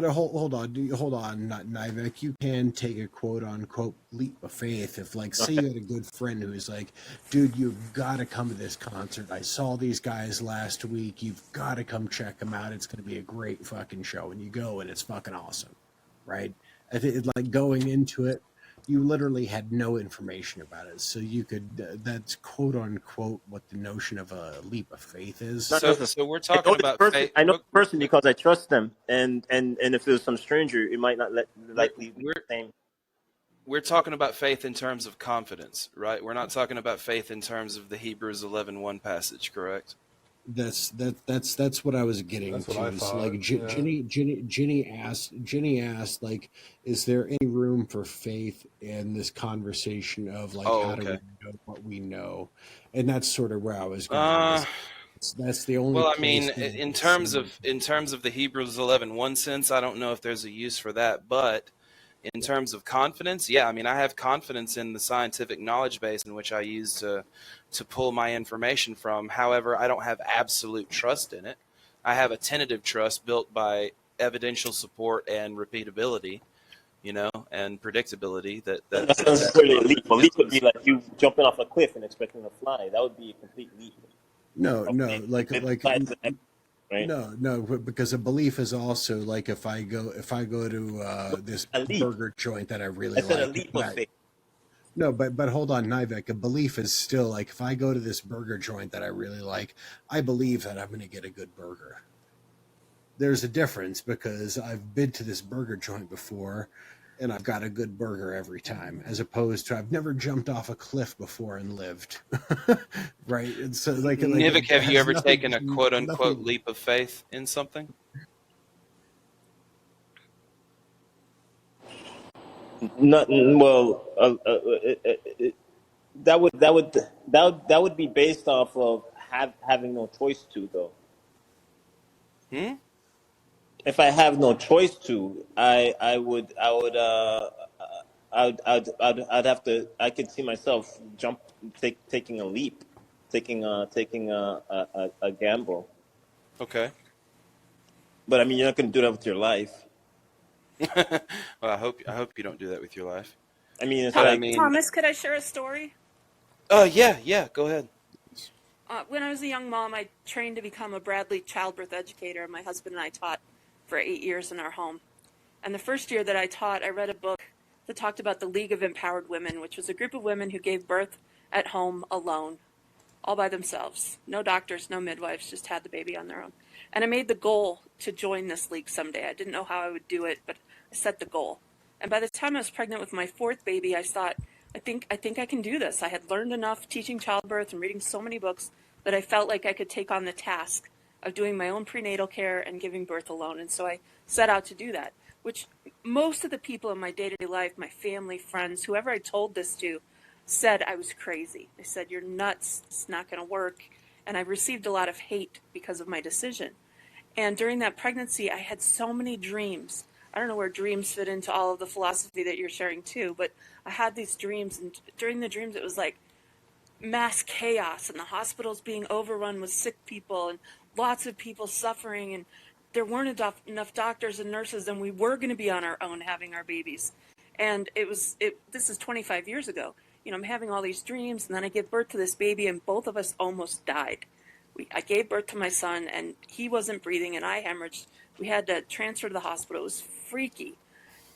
hold on, Nivek. You can take a quote unquote leap of faith if, like, say you had a good friend who is like, dude, you've got to come to this concert. I saw these guys last week. You've got to come check them out. It's going to be a great fucking show. And you go and it's fucking awesome, right? I think like going into it, you literally had no information about it. So you could, that's quote unquote what the notion of a leap of faith is. So we're talking about faith. I know the person because I trust them, and if it was some stranger, it might not likely be the same. We're talking about faith in terms of confidence, right? We're not talking about faith in terms of the Hebrews 11:1 passage, correct? That's what I was getting That's to. what I It's thought, like Jenny asked, like, is there any room for faith in this conversation of like how do we know what we know? And that's sort of where I was going. That's the only. Well, I mean, in terms of the Hebrews 11:1 sense, I don't know if there's a use for that, but in terms of confidence, yeah, I mean, I have confidence in the scientific knowledge base in which I use to pull my information from. However, I don't have absolute trust in it. I have a tentative trust built by evidential support and repeatability, and predictability. That's not necessarily a leap. A leap would be like you jumping off a cliff and expecting to fly. That would be a complete leap. No, right? No, because a belief is also like if I go to this burger joint that I really like. A leap of faith. No, but hold on, Nivek. A belief is still like if I go to this burger joint that I really like, I believe that I'm going to get a good burger. There's a difference because I've been to this burger joint before and I've got a good burger every time, as opposed to I've never jumped off a cliff before and lived. Right? And so Nivek, have you ever taken a quote unquote leap of faith in something? Well, that would be based off of having no choice to, though. If I have no choice to, I'd have to. I could see myself taking a leap, taking a gamble. Okay. But I mean, you're not going to do that with your life. Well, I hope you don't do that with your life. I mean, Thomas, could I share a story? Yeah, go ahead. When I was a young mom, I trained to become a Bradley childbirth educator. My husband and I taught for 8 years in our home. And the first year that I taught, I read a book that talked about the League of Empowered Women, which was a group of women who gave birth at home alone, all by themselves. No doctors, no midwives, just had the baby on their own. And I made the goal to join this league someday. I didn't know how I would do it, but I set the goal. And by the time I was pregnant with my fourth baby, I thought, I think I can do this. I had learned enough teaching childbirth and reading so many books that I felt like I could take on the task of doing my own prenatal care and giving birth alone. And so I set out to do that, which most of the people in my day-to-day life, my family, friends, whoever I told this to, said I was crazy. They said, you're nuts, it's not going to work. And I received a lot of hate because of my decision. And during that pregnancy, I had so many dreams. I don't know where dreams fit into all of the philosophy that you're sharing too, but I had these dreams, and during the dreams it was like mass chaos and the hospitals being overrun with sick people and lots of people suffering, and there weren't enough doctors and nurses, and we were going to be on our own having our babies. And this is 25 years ago. I'm having all these dreams, and then I give birth to this baby, and both of us almost died. I gave birth to my son, and he wasn't breathing, and I hemorrhaged. We had to transfer to the hospital. It was freaky.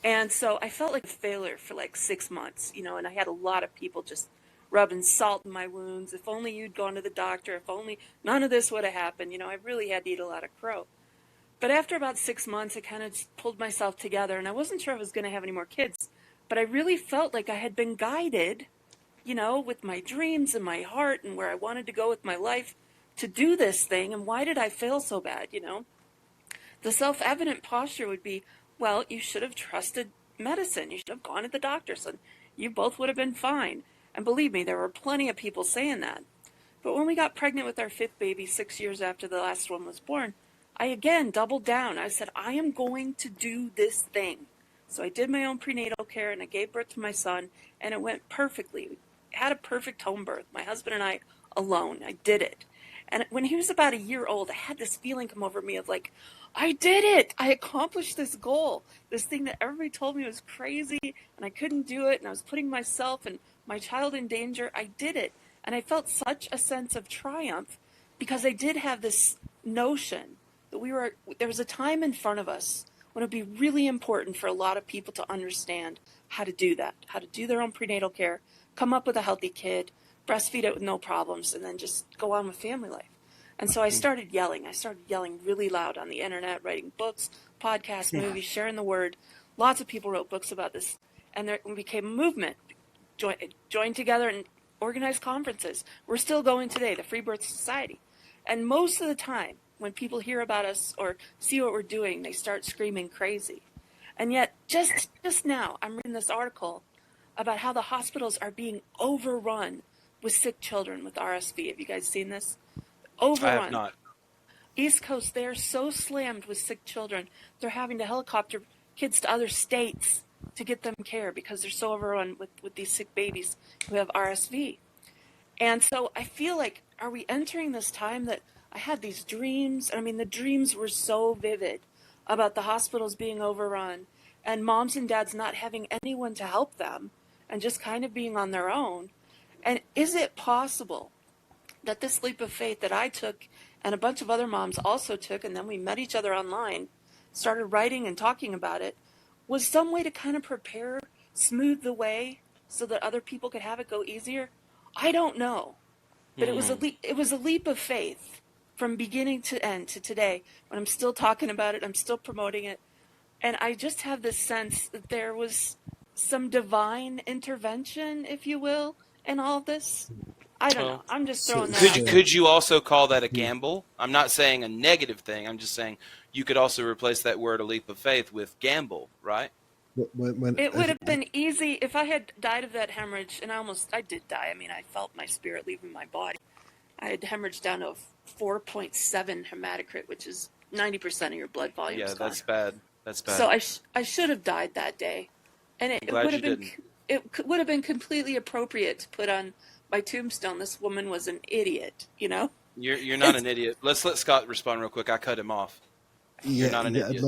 And so I felt like a failure for like 6 months, and I had a lot of people just rubbing salt in my wounds. If only you'd gone to the doctor. If only none of this would have happened. I really had to eat a lot of crow. But after about 6 months, I kind of just pulled myself together, and I wasn't sure if I was going to have any more kids. But I really felt like I had been guided, with my dreams and my heart and where I wanted to go with my life to do this thing. And why did I fail so bad, The self-evident posture would be, well, you should have trusted medicine. You should have gone to the doctor. So you both would have been fine. And believe me, there were plenty of people saying that. But when we got pregnant with our fifth baby 6 years after the last one was born, I again doubled down. I said, I am going to do this thing. So I did my own prenatal care, and I gave birth to my son, and it went perfectly. We had a perfect home birth, my husband and I alone. I did it. And when he was about a year old, I had this feeling come over me of like, I did it. I accomplished this goal, this thing that everybody told me was crazy, and I couldn't do it, and I was putting myself and my child in danger. I did it. And I felt such a sense of triumph because I did have this notion that there was a time in front of us when it'd be really important for a lot of people to understand how to do that, how to do their own prenatal care, come up with a healthy kid, breastfeed it with no problems, and then just go on with family life. And so I started yelling. I started yelling really loud on the internet, writing books, podcasts, movies, sharing the word. Lots of people wrote books about this, and there became a movement. Joined together and organized conferences. We're still going today, the Free Birth Society. And most of the time, when people hear about us or see what we're doing, they start screaming crazy. And yet, just now, I'm reading this article about how the hospitals are being overrun with sick children with RSV. Have you guys seen this? Overrun. I have not. East Coast, they are so slammed with sick children, they're having to helicopter kids to other states to get them care because they're so overrun with these sick babies who have RSV. And so I feel like, are we entering this time that I had these dreams? I mean, the dreams were so vivid about the hospitals being overrun and moms and dads not having anyone to help them and just kind of being on their own. And is it possible that this leap of faith that I took and a bunch of other moms also took, and then we met each other online, started writing and talking about it, was some way to kind of prepare, smooth the way so that other people could have it go easier? I don't know. But it was a leap of faith from beginning to end to today, when I'm still talking about it, I'm still promoting it. And I just have this sense that there was some divine intervention, if you will, in all of this. I don't know. I'm just throwing that out there. Could you also call that a gamble? I'm not saying a negative thing. I'm just saying you could also replace that word, a leap of faith, with gamble, right? It would have been easy if I had died of that hemorrhage, and I did die. I mean, I felt my spirit leaving my body. I had hemorrhage down to a 4.7 hematocrit, which is 90% of your blood volume. Yeah, that's bad. That's bad. So I should have died that day, and it would have been completely appropriate to put on my tombstone, this woman was an idiot, you know? You're not an idiot. Let's let Scott respond real quick. I cut him off. You're not an idiot.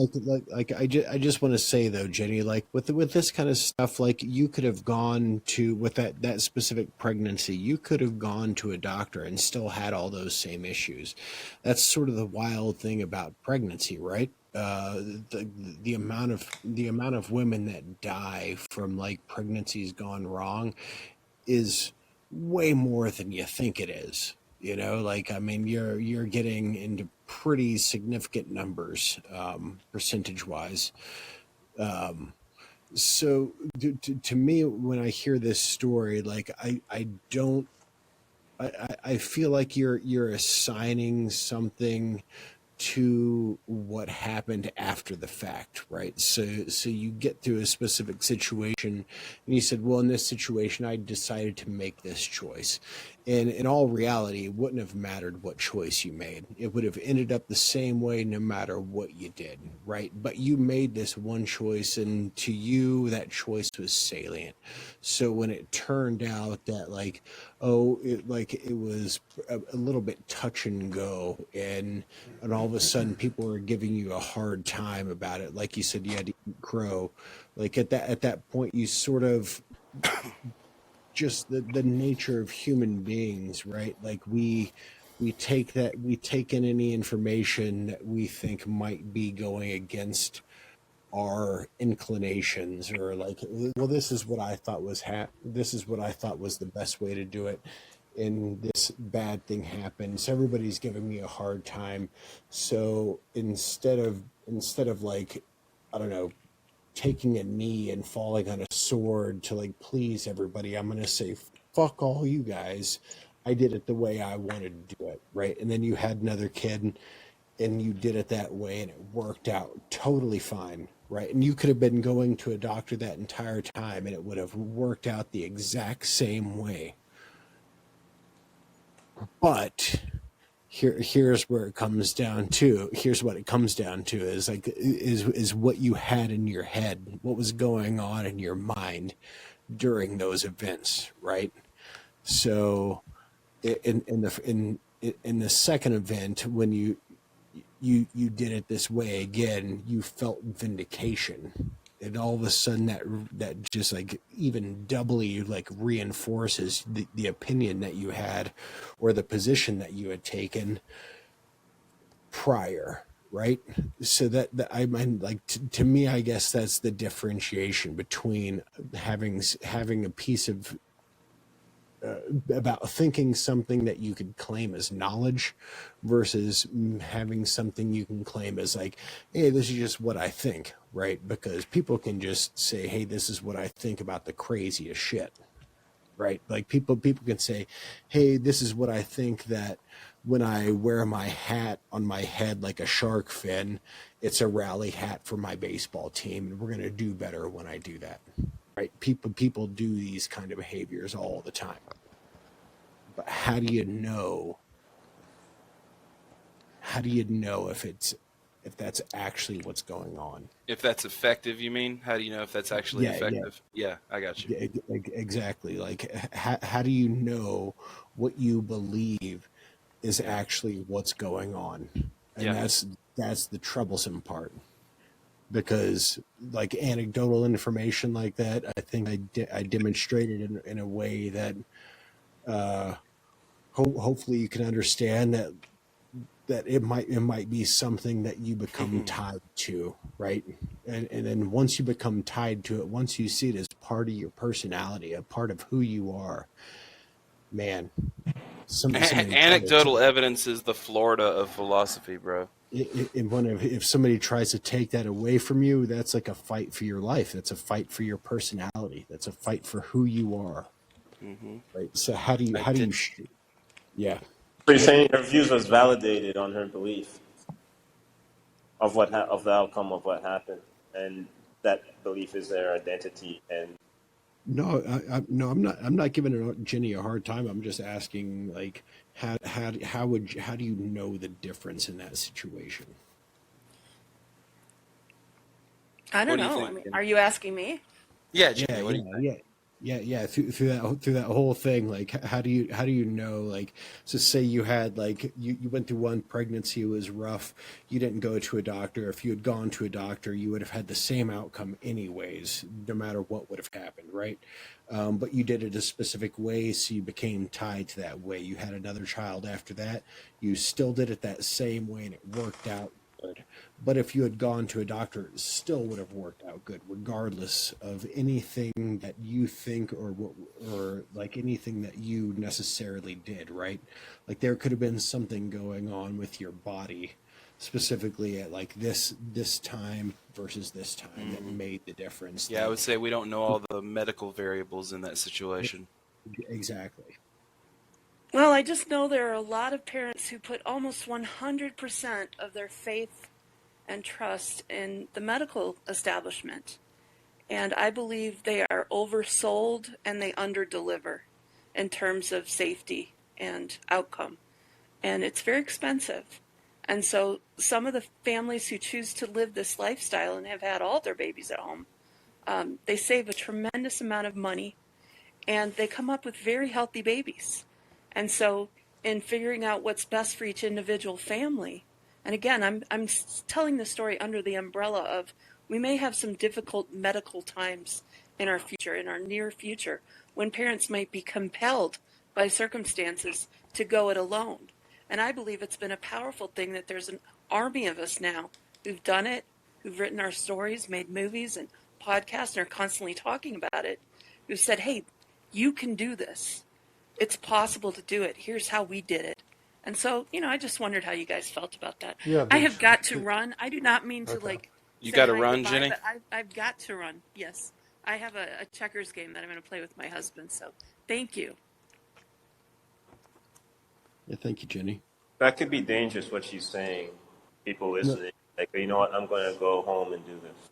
I just want to say though, Jenny, like with this kind of stuff, like you could have gone to, with that specific pregnancy, you could have gone to a doctor and still had all those same issues. That's sort of the wild thing about pregnancy, right? The amount of women that die from like pregnancies gone wrong is way more than you think it is. You know, like, I mean, you're getting into pretty significant numbers, percentage wise. So to me, when I hear this story, like, I feel like you're assigning something to what happened after the fact, right? So you get through a specific situation and you said, well, in this situation, I decided to make this choice. And in all reality, it wouldn't have mattered what choice you made. It would have ended up the same way no matter what you did, right? But you made this one choice, and to you, that choice was salient. So when it turned out that like, it was a little bit touch and go, and all of a sudden people were giving you a hard time about it, like you said, you had to eat crow. Like at that point, you sort of just the nature of human beings, right? Like we take in any information that we think might be going against our inclinations, or like, well, this is what I thought was the best way to do it, and this bad thing happened, so everybody's giving me a hard time. So instead of like, I don't know, taking a knee and falling on a sword to like please everybody, I'm gonna say fuck all you guys. I did it the way I wanted to do it, right? And then you had another kid and you did it that way and it worked out totally fine, right? And you could have been going to a doctor that entire time and it would have worked out the exact same way. But here's where it comes down to. Here's what it comes down to is like is what you had in your head, what was going on in your mind during those events, right? So in the second event, when you did it this way again, you felt vindication. And all of a sudden that just like even doubly like reinforces the opinion that you had or the position that you had taken prior, right? So that I mean, like to me, I guess that's the differentiation between having a piece of about thinking something that you could claim as knowledge versus having something you can claim as like, hey, this is just what I think, right? Because people can just say, hey, this is what I think about the craziest shit, right? Like people can say, hey, this is what I think that when I wear my hat on my head like a shark fin, it's a rally hat for my baseball team, and we're going to do better when I do that. Right? People do these kind of behaviors all the time. But how do you know? How do you know if that's actually what's going on? If that's effective, you mean? How do you know if that's actually effective? Yeah, I got you. Yeah, exactly. Like, how do you know what you believe is actually what's going on? And that's the troublesome part. Because like anecdotal information like that, I think I demonstrated in a way that hopefully you can understand that it might be something that you become tied to, right? And then once you become tied to it, once you see it as part of your personality, a part of who you are, man. Anecdotal evidence is the Florida of philosophy, bro. If somebody tries to take that away from you, that's like a fight for your life. That's a fight for your personality. That's a fight for who you are. Mm-hmm. Right. So how do you yeah. So you're saying her views was validated on her belief of the outcome of what happened, and that belief is their identity. And no, I'm not giving Jenny a hard time. I'm just asking, like, how do you know the difference in that situation? I don't know. I mean, are you asking me? Yeah, Jenny. What do you think? Yeah. Through that whole thing, like, how do you know? Like, so say you had like you went through one pregnancy, it was rough. You didn't go to a doctor. If you had gone to a doctor, you would have had the same outcome anyways, no matter what would have happened, right? But you did it a specific way, so you became tied to that way. You had another child after that. You still did it that same way, and it worked out good. But if you had gone to a doctor, it still would have worked out good, regardless of anything that you think or like anything that you necessarily did, right? Like there could have been something going on with your body, specifically at like this time versus this time that made the difference. Yeah, I would say we don't know all the medical variables in that situation. Exactly. Well, I just know there are a lot of parents who put almost 100% of their faith and trust in the medical establishment. And I believe they are oversold and they underdeliver in terms of safety and outcome. And it's very expensive. And so some of the families who choose to live this lifestyle and have had all their babies at home, they save a tremendous amount of money and they come up with very healthy babies. And so in figuring out what's best for each individual family, and again, I'm telling the story under the umbrella of we may have some difficult medical times in our future, in our near future, when parents might be compelled by circumstances to go it alone. And I believe it's been a powerful thing that there's an army of us now who've done it, who've written our stories, made movies and podcasts, and are constantly talking about it, who've said, hey, you can do this. It's possible to do it. Here's how we did it. And so, I just wondered how you guys felt about that. Yeah, I have got to run. I do not mean to You got to run, Jenny? But I've got to run. Yes. I have a checkers game that I'm going to play with my husband. So thank you. Yeah, thank you, Jenny. That could be dangerous, what she's saying. People listening, like, you know what, I'm going to go home and do this.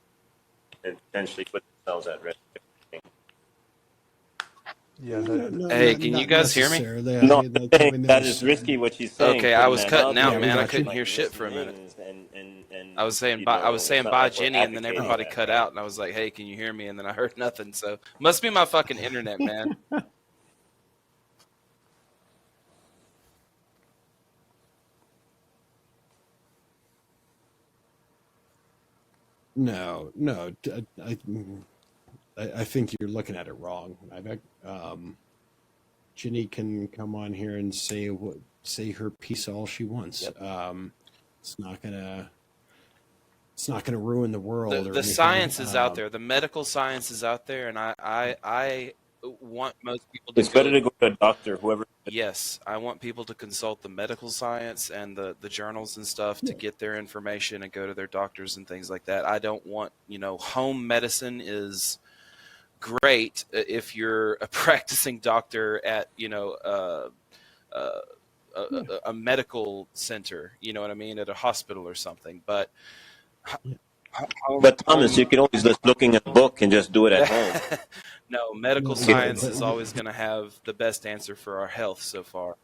And potentially put themselves at risk. Yeah. Hey, can you guys hear me? No, that is risky what she's saying. Okay, I was cutting out, man. I couldn't hear shit for a minute. I was saying bye, Jenny, and then everybody cut out, and I was like, hey, can you hear me? And then I heard nothing. So must be my fucking internet, man. No, I think you're looking at it wrong. Jenny can come on here and say her piece all she wants. Yep. It's not gonna it's not going to ruin the world. The science is out there. The medical science is out there, and I want most people to. It's better to go to a doctor, whoever. Yes, I want people to consult the medical science and the journals and stuff to get their information and go to their doctors and things like that. I don't want, home medicine is great if you're a practicing doctor at, a medical center, you know what I mean, at a hospital or something. But Thomas, you can always just look in a book and just do it at home. No, medical science is always going to have the best answer for our health so far.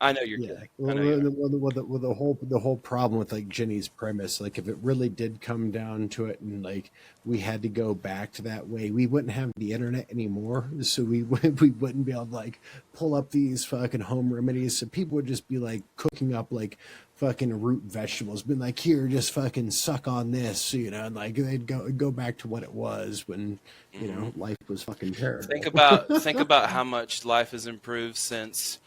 I know you're kidding. The whole problem with like Jenny's premise, like if it really did come down to it, and like we had to go back to that way, we wouldn't have the internet anymore. So we wouldn't be able to like pull up these fucking home remedies. So people would just be like cooking up like fucking root vegetables, being like, here, just fucking suck on this, and like they'd go back to what it was when life was fucking terrible. Think about how much life has improved since.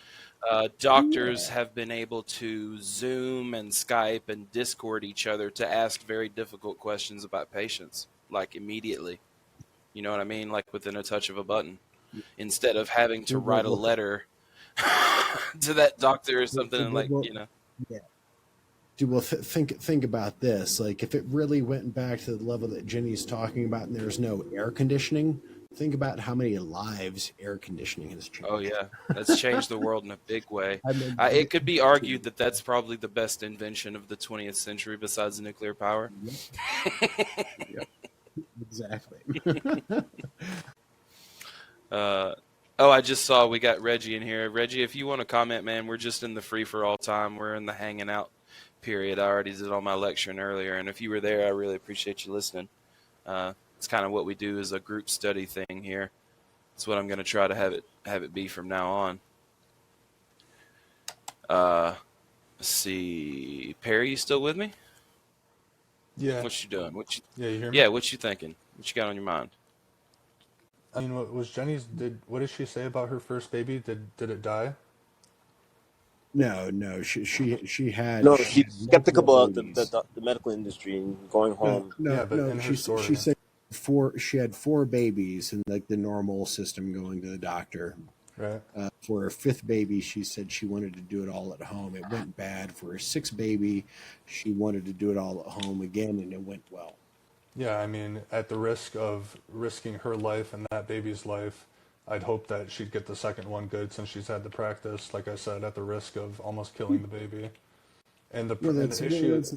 Doctors have been able to Zoom and Skype and Discord each other to ask very difficult questions about patients, like immediately. You know what I mean? Like within a touch of a button, instead of having to write a letter to that doctor or something. Yeah. Dude, well, think about this. Like, if it really went back to the level that Jenny's talking about, and there's no air conditioning. Think about how many lives air conditioning has changed. Oh, yeah. That's changed the world in a big way. It could be argued that that's probably the best invention of the 20th century besides nuclear power. Yep. Exactly. I just saw we got Reggie in here. Reggie, if you want to comment, man, we're just in the free-for-all time. We're in the hanging out period. I already did all my lecturing earlier, and if you were there, I really appreciate you listening. It's kind of what we do as a group study thing here. That's what I'm going to try to have it be from now on. Let's see. Perry, you still with me? Yeah. What you doing? Yeah, you hear me? Yeah, what you thinking? What you got on your mind? I mean, what was Jenny's? What did she say about her first baby? Did it die? No. She had. No, she's skeptical about the medical industry and going home. No. She said she had 4 babies and like the normal system going to the doctor. Right. For her 5th baby, she said she wanted to do it all at home. It went bad. For her 6th baby, she wanted to do it all at home again, and it went well. Yeah, I mean, at the risk of risking her life and that baby's life, I'd hope that she'd get the second one good since she's had the practice, like I said, at the risk of almost killing the baby. And the issue... That's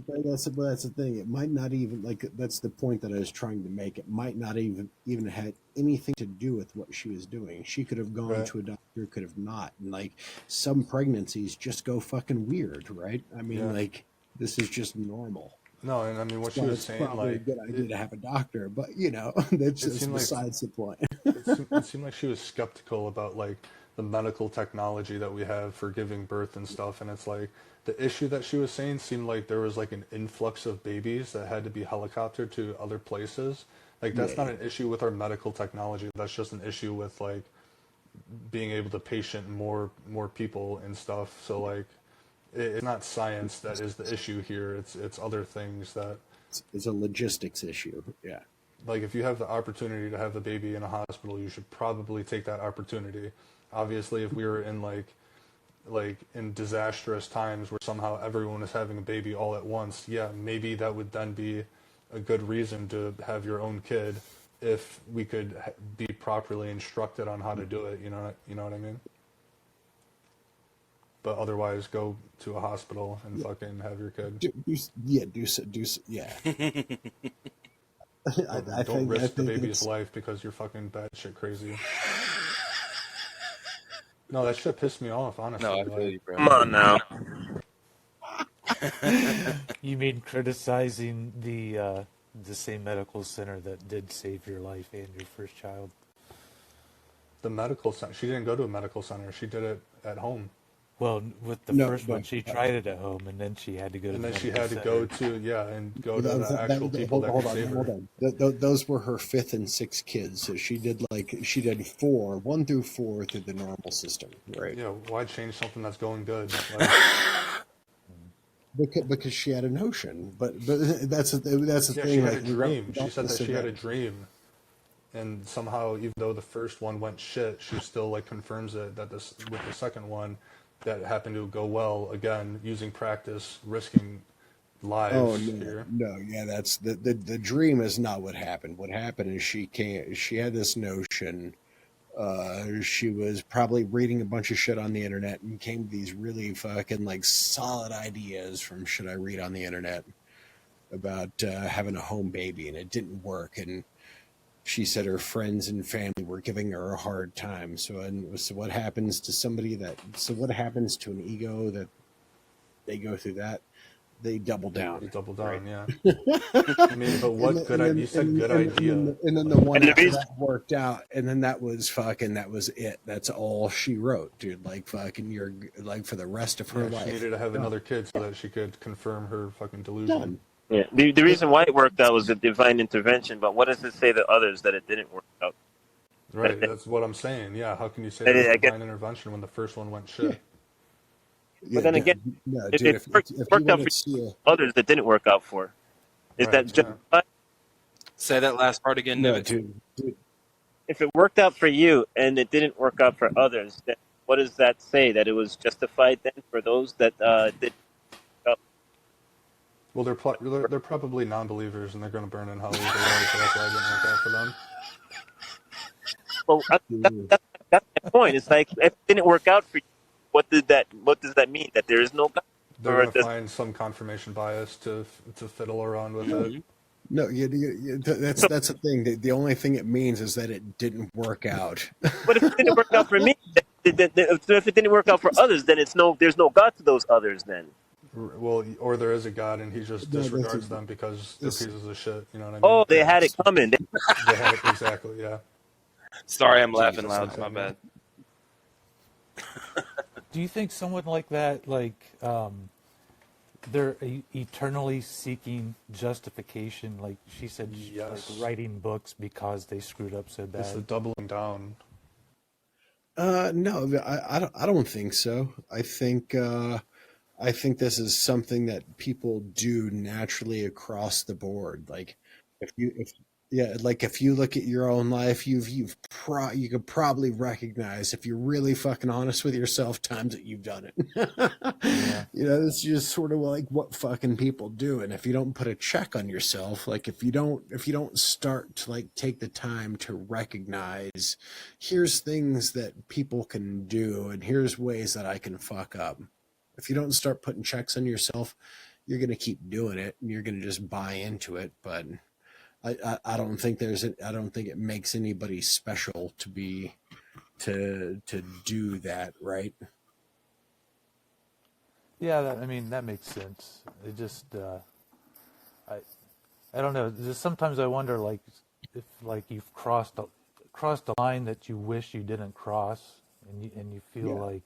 the thing. It might not even, like, that's the point that I was trying to make. It might not even had anything to do with what she was doing. She could have gone to a doctor, could have not. And, like, some pregnancies just go fucking weird, right? I mean, like, this is just normal. No, and I mean, what she was saying, like... It's probably a good idea to have a doctor, but, that's just besides the point. It seemed like she was skeptical about, like, the medical technology that we have for giving birth and stuff, and it's like... The issue that she was saying seemed like there was like an influx of babies that had to be helicoptered to other places. Like that's not an issue with our medical technology. That's just an issue with like being able to patient more people and stuff. So like it's not science that is the issue here. It's other things that it's a logistics issue. Yeah. Like if you have the opportunity to have the baby in a hospital, you should probably take that opportunity. Obviously, if we were in like in disastrous times where somehow everyone is having a baby all at once, yeah, maybe that would then be a good reason to have your own kid if we could be properly instructed on how to do it, you know what I mean? But otherwise, go to a hospital and fucking have your kid. Don't risk the baby's life because you're fucking batshit crazy. No, that shit pissed me off, honestly. No, I feel you, bro. Come on now. You mean criticizing the same medical center that did save your life and your first child? The medical center. She didn't go to a medical center. She did it at home. Well, with the first one, she tried it at home, and then she had to go to. And then she had to go to the actual people that could save her. Those were her 5th and 6th kids. So she did 4, 1 through 4 through the normal system, right? Yeah, why change something that's going good? because she had a notion, but that's the thing. She had like, a dream. She said that she had a dream, and somehow, even though the first one went shit, she still like confirms it that this with the second one that happened to go well again, using practice, risking lives. Oh here. no, yeah, that's the dream is not what happened. What happened is she had this notion. She was probably reading a bunch of shit on the internet and came to these really fucking like solid ideas from shit I read on the internet about having a home baby, and it didn't work. And she said her friends and family were giving her a hard time. So what happens to somebody that? So what happens to an ego that they go through that? They double down. They double down, right? Yeah. I mean, but what good idea? You said good idea. And then the one after that worked out, and then that was it. That's all she wrote, dude. Like fucking, you're like for the rest of her life. She needed to have another kid so that she could confirm her fucking delusion. Done. Yeah. The reason why it worked out was a divine intervention, but what does it say to others that it didn't work out? Right. That's what I'm saying. Yeah. How can you say that divine intervention when the first one went shit? But then again, if it worked out for others that didn't work out for, is that justified? Say that last part again, dude. If it worked out for you and it didn't work out for others, then what does that say? That it was justified then for those that did? Well, they're probably non-believers and they're going to burn in hell either way, so that's why it didn't work out for them. Well, that's my point. It's like if it didn't work out for you, what does that mean? That there is no God? They're going to find some confirmation bias to fiddle around with it. No, that's the thing. The only thing it means is that it didn't work out. But if it didn't work out for me, if it didn't work out for others, then there's no God to those others then. Well, or there is a God and he just disregards them because they're pieces of shit. You know what I mean? Oh, they had it coming. They had it, exactly, yeah. Sorry, I'm laughing loud. It's my bad. Do you think someone like that, like, they're eternally seeking justification? Like she said, yes. Like writing books because they screwed up so bad. It's the doubling down. No, I don't think so. I think this is something that people do naturally across the board. Like if you look at your own life, you could probably recognize, if you're really fucking honest with yourself, times that you've done it. Yeah. It's just sort of like what fucking people do. And if you don't put a check on yourself, like if you don't start to like take the time to recognize, here's things that people can do and here's ways that I can fuck up. If you don't start putting checks on yourself, you're going to keep doing it and you're going to just buy into it. But I don't think it makes anybody special to do that, right? Yeah, that makes sense. It just, I don't know. Just sometimes I wonder, like, if like you've crossed a line that you wish you didn't cross, and you feel like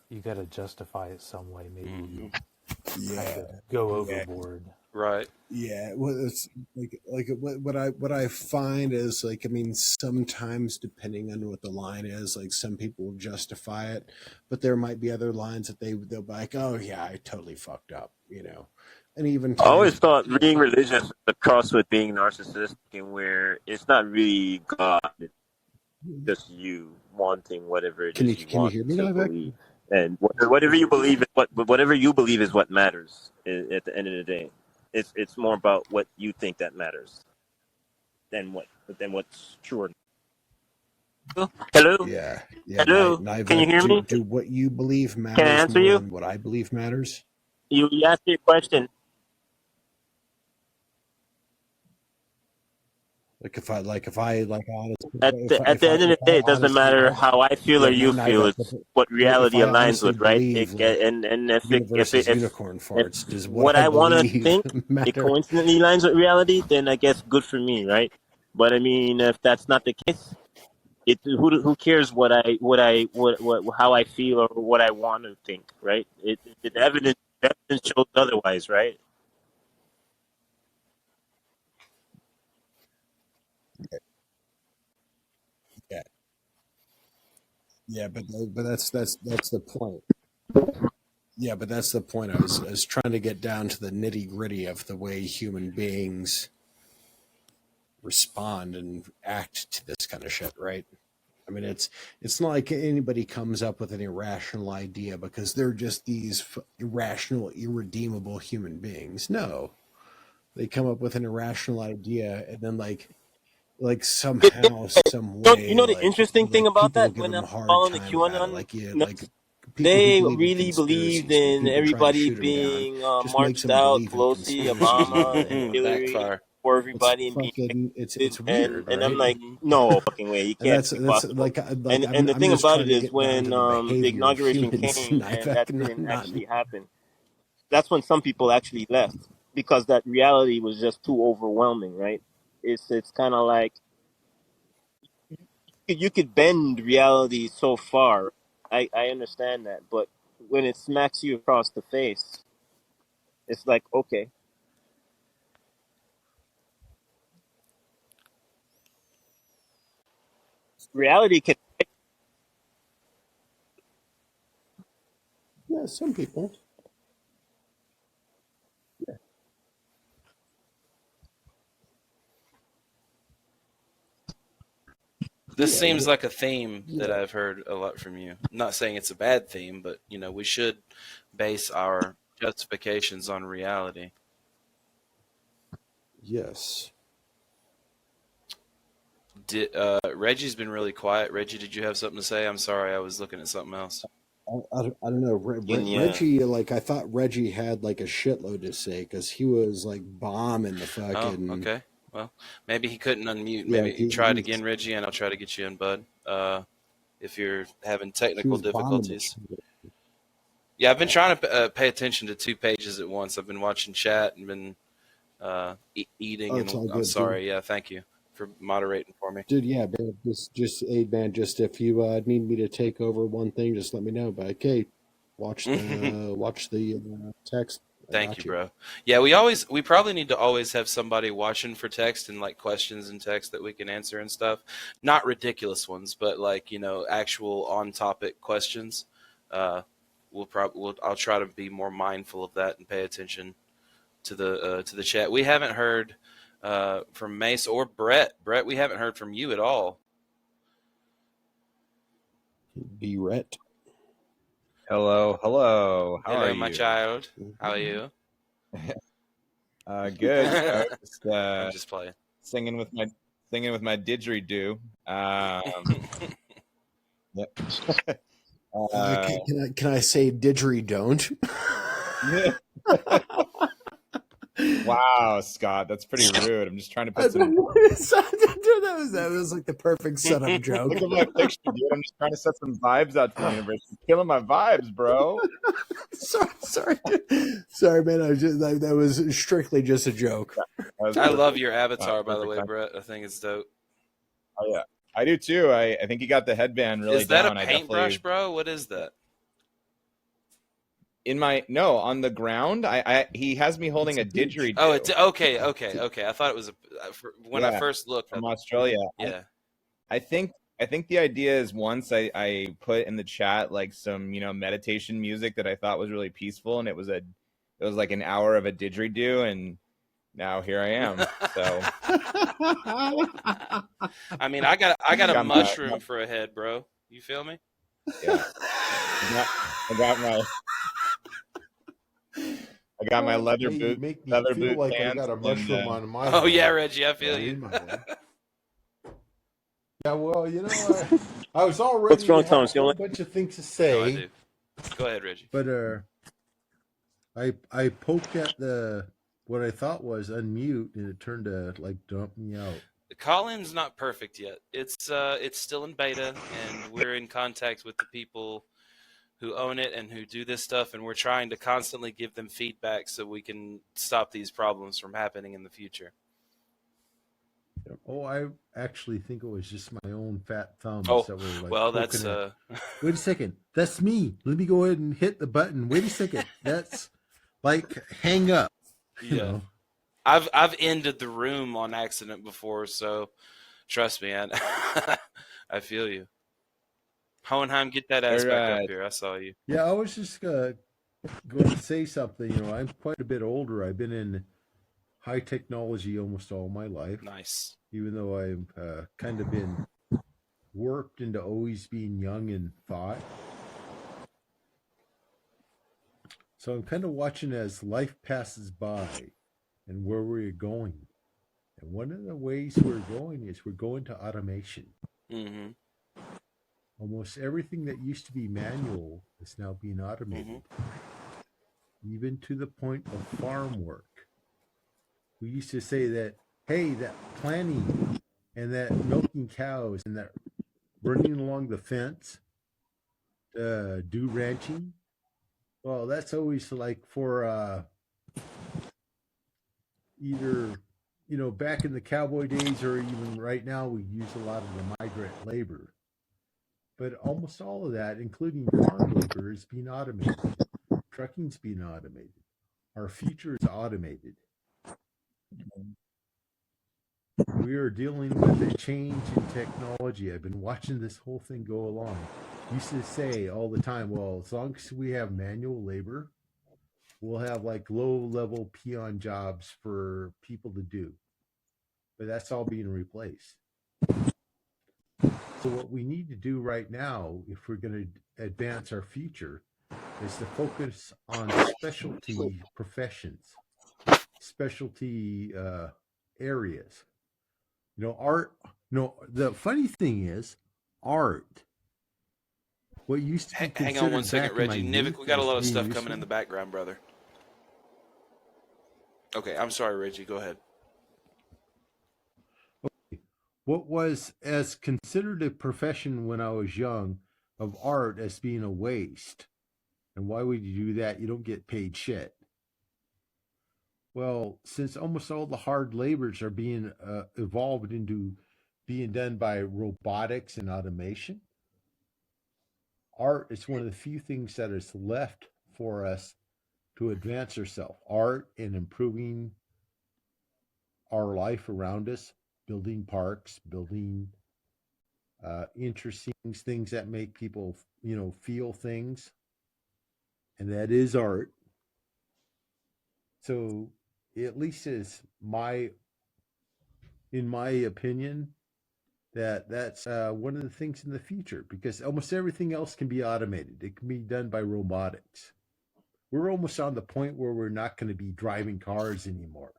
you got to justify it some way. Maybe you kind of go overboard. Right. Yeah. Well, it's like what I find is like, I mean, sometimes depending on what the line is, like some people will justify it, but there might be other lines that they'll be like, oh yeah, I totally fucked up, And even I always thought being religious was a cross with being narcissistic, and where it's not really God, it's just you wanting whatever it is you want to believe. And whatever you believe is what matters at the end of the day. It's more about what you think that matters than what's true. Hello. Yeah. Hello. Can you hear me? Do what you believe matters. Can I answer more you? than what I believe matters. You asked me a question. If I honestly, at the end of the day, it doesn't matter how I feel or you feel. It's what reality aligns with, right? And if unicorn farts, does what I want to think it coincidentally aligns with reality, then I guess good for me, right? But I mean, if that's not the case, who cares how I feel or what I want to think, right? The evidence shows otherwise, right? Yeah, but that's the point. Yeah, but that's the point. I was trying to get down to the nitty gritty of the way human beings respond and act to this kind of shit, right? I mean, it's not like anybody comes up with an irrational idea because they're just these irrational, irredeemable human beings. No, they come up with an irrational idea and then like somehow, some way. You know the interesting thing about that give when them I'm a hard following the time QAnon, about it. no, Like they really believed in everybody being marched out, Pelosi, Obama, and Hillary, for everybody and being it's weird, and right? I'm like, no fucking way, you can't. And that's like and the thing about it is when the inauguration humans, came and that didn't actually happen, that's when some people actually left because that reality was just too overwhelming, right? It's kind of like you could bend reality so far. I understand that, but when it smacks you across the face, it's like, okay. Reality can. Yeah, some people. This seems like a theme that I've heard a lot from you. I'm not saying it's a bad theme, but we should base our justifications on reality. Yes. Reggie's been really quiet. Reggie, did you have something to say? I'm sorry, I was looking at something else. I don't know. Reggie, like, I thought Reggie had like a shitload to say because he was like bombing the fucking. Oh, okay. Well, maybe he couldn't unmute. Maybe try it again, Reggie, and I'll try to get you in, bud. If you're having technical difficulties. Yeah, I've been trying to pay attention to 2 pages at once. I've been watching chat and been eating. Oh, and I'm sorry. Dude. Yeah, thank you for moderating for me. Dude, yeah, man, just if you need me to take over one thing, just let me know. But okay, watch the text. Thank you, bro. Yeah, we probably need to always have somebody watching for text and like questions in text that we can answer and stuff. Not ridiculous ones, but like, actual on topic questions. I'll try to be more mindful of that and pay attention to the chat. We haven't heard from Mace or Brett. Brett, we haven't heard from you at all. Brett. Hello. How are you? My child. How are you? Good. I'm just playing. Singing with my didgeridoo. Yep. Can I say didgeridoo? Wow, Scott, that's pretty rude. I'm just trying to put some. that was like the perfect setup joke. Look at my picture, dude. I'm just trying to set some vibes out to the universe. You're killing my vibes, bro. Sorry, man. That was strictly just a joke. I love your avatar, by the way, Brett. I think it's dope. Oh yeah, I do too. I think you got the headband really. Is that down. a paintbrush, bro? What is that? On the ground, he has me holding a didgeridoo. Oh, okay. I thought it was I first looked from Australia. Yeah, I think the idea is once I put in the chat like some meditation music that I thought was really peaceful, and it was like an hour of a didgeridoo, and now here I am. So I mean, I got a mushroom for a head, bro. You feel me? Yeah. I got my leather boot. Leather boot like pants. I got a mushroom on my. Oh yeah, Reggie, I feel you. Yeah, well, I was already. What's wrong, Thomas? A bunch of things to say. No, I do. Go ahead, Reggie. But I poked at what I thought was unmute, and it turned to like dump me out. The call-in's not perfect yet. It's still in beta, and we're in contact with the people who own it and who do this stuff, and we're trying to constantly give them feedback so we can stop these problems from happening in the future. Oh, I actually think it was just my own fat thumbs that were like. Well, that's Wait a second, that's me. Let me go ahead and hit the button. Wait a second, that's like hang up. You know? I've ended the room on accident before, so trust me, I feel you. Hohenheim, get that ass back up here. I saw you. Yeah, I was just going to say something. I'm quite a bit older. I've been in high technology almost all my life. Nice. Even though I've kind of been warped into always being young in thought. So I'm kind of watching as life passes by and where we're going. And one of the ways we're going is we're going to automation. Mm-hmm. Almost everything that used to be manual is now being automated. Even to the point of farm work. We used to say that, hey, that planting and that milking cows and that running along the fence, do ranching. Well, that's always like for either, back in the cowboy days or even right now, we use a lot of the migrant labor. But almost all of that, including farm labor, is being automated. Trucking's being automated. Our future is automated. We are dealing with a change in technology. I've been watching this whole thing go along. Used to say all the time, well, as long as we have manual labor, we'll have like low-level peon jobs for people to do. But that's all being replaced. So what we need to do right now, if we're going to advance our future, is to focus on specialty professions, specialty areas. Art. No, the funny thing is, art. What used to be hang on one second, Reggie. Nivik, we got a lot of stuff coming in the background, brother. Okay, I'm sorry, Reggie. Go ahead. Okay. What was as considered a profession when I was young of art as being a waste. And why would you do that? You don't get paid shit. Well, since almost all the hard labors are being evolved into being done by robotics and automation, art is one of the few things that is left for us to advance ourselves. Art and improving our life around us, building parks, building interesting things that make people, feel things. And that is art. So at least is in my opinion, that's one of the things in the future, because almost everything else can be automated. It can be done by robotics. We're almost on the point where we're not going to be driving cars anymore.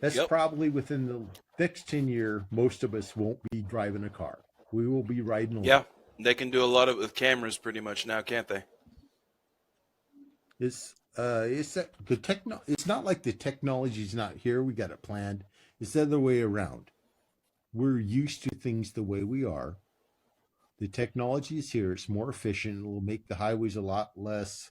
That's probably within the next 10 years, most of us won't be driving a car. We will be riding along. Yeah, they can do a lot of it with cameras pretty much now, can't they? It's not like the technology's not here. We got it planned. It's the other way around. We're used to things the way we are. The technology is here. It's more efficient. It will make the highways a lot less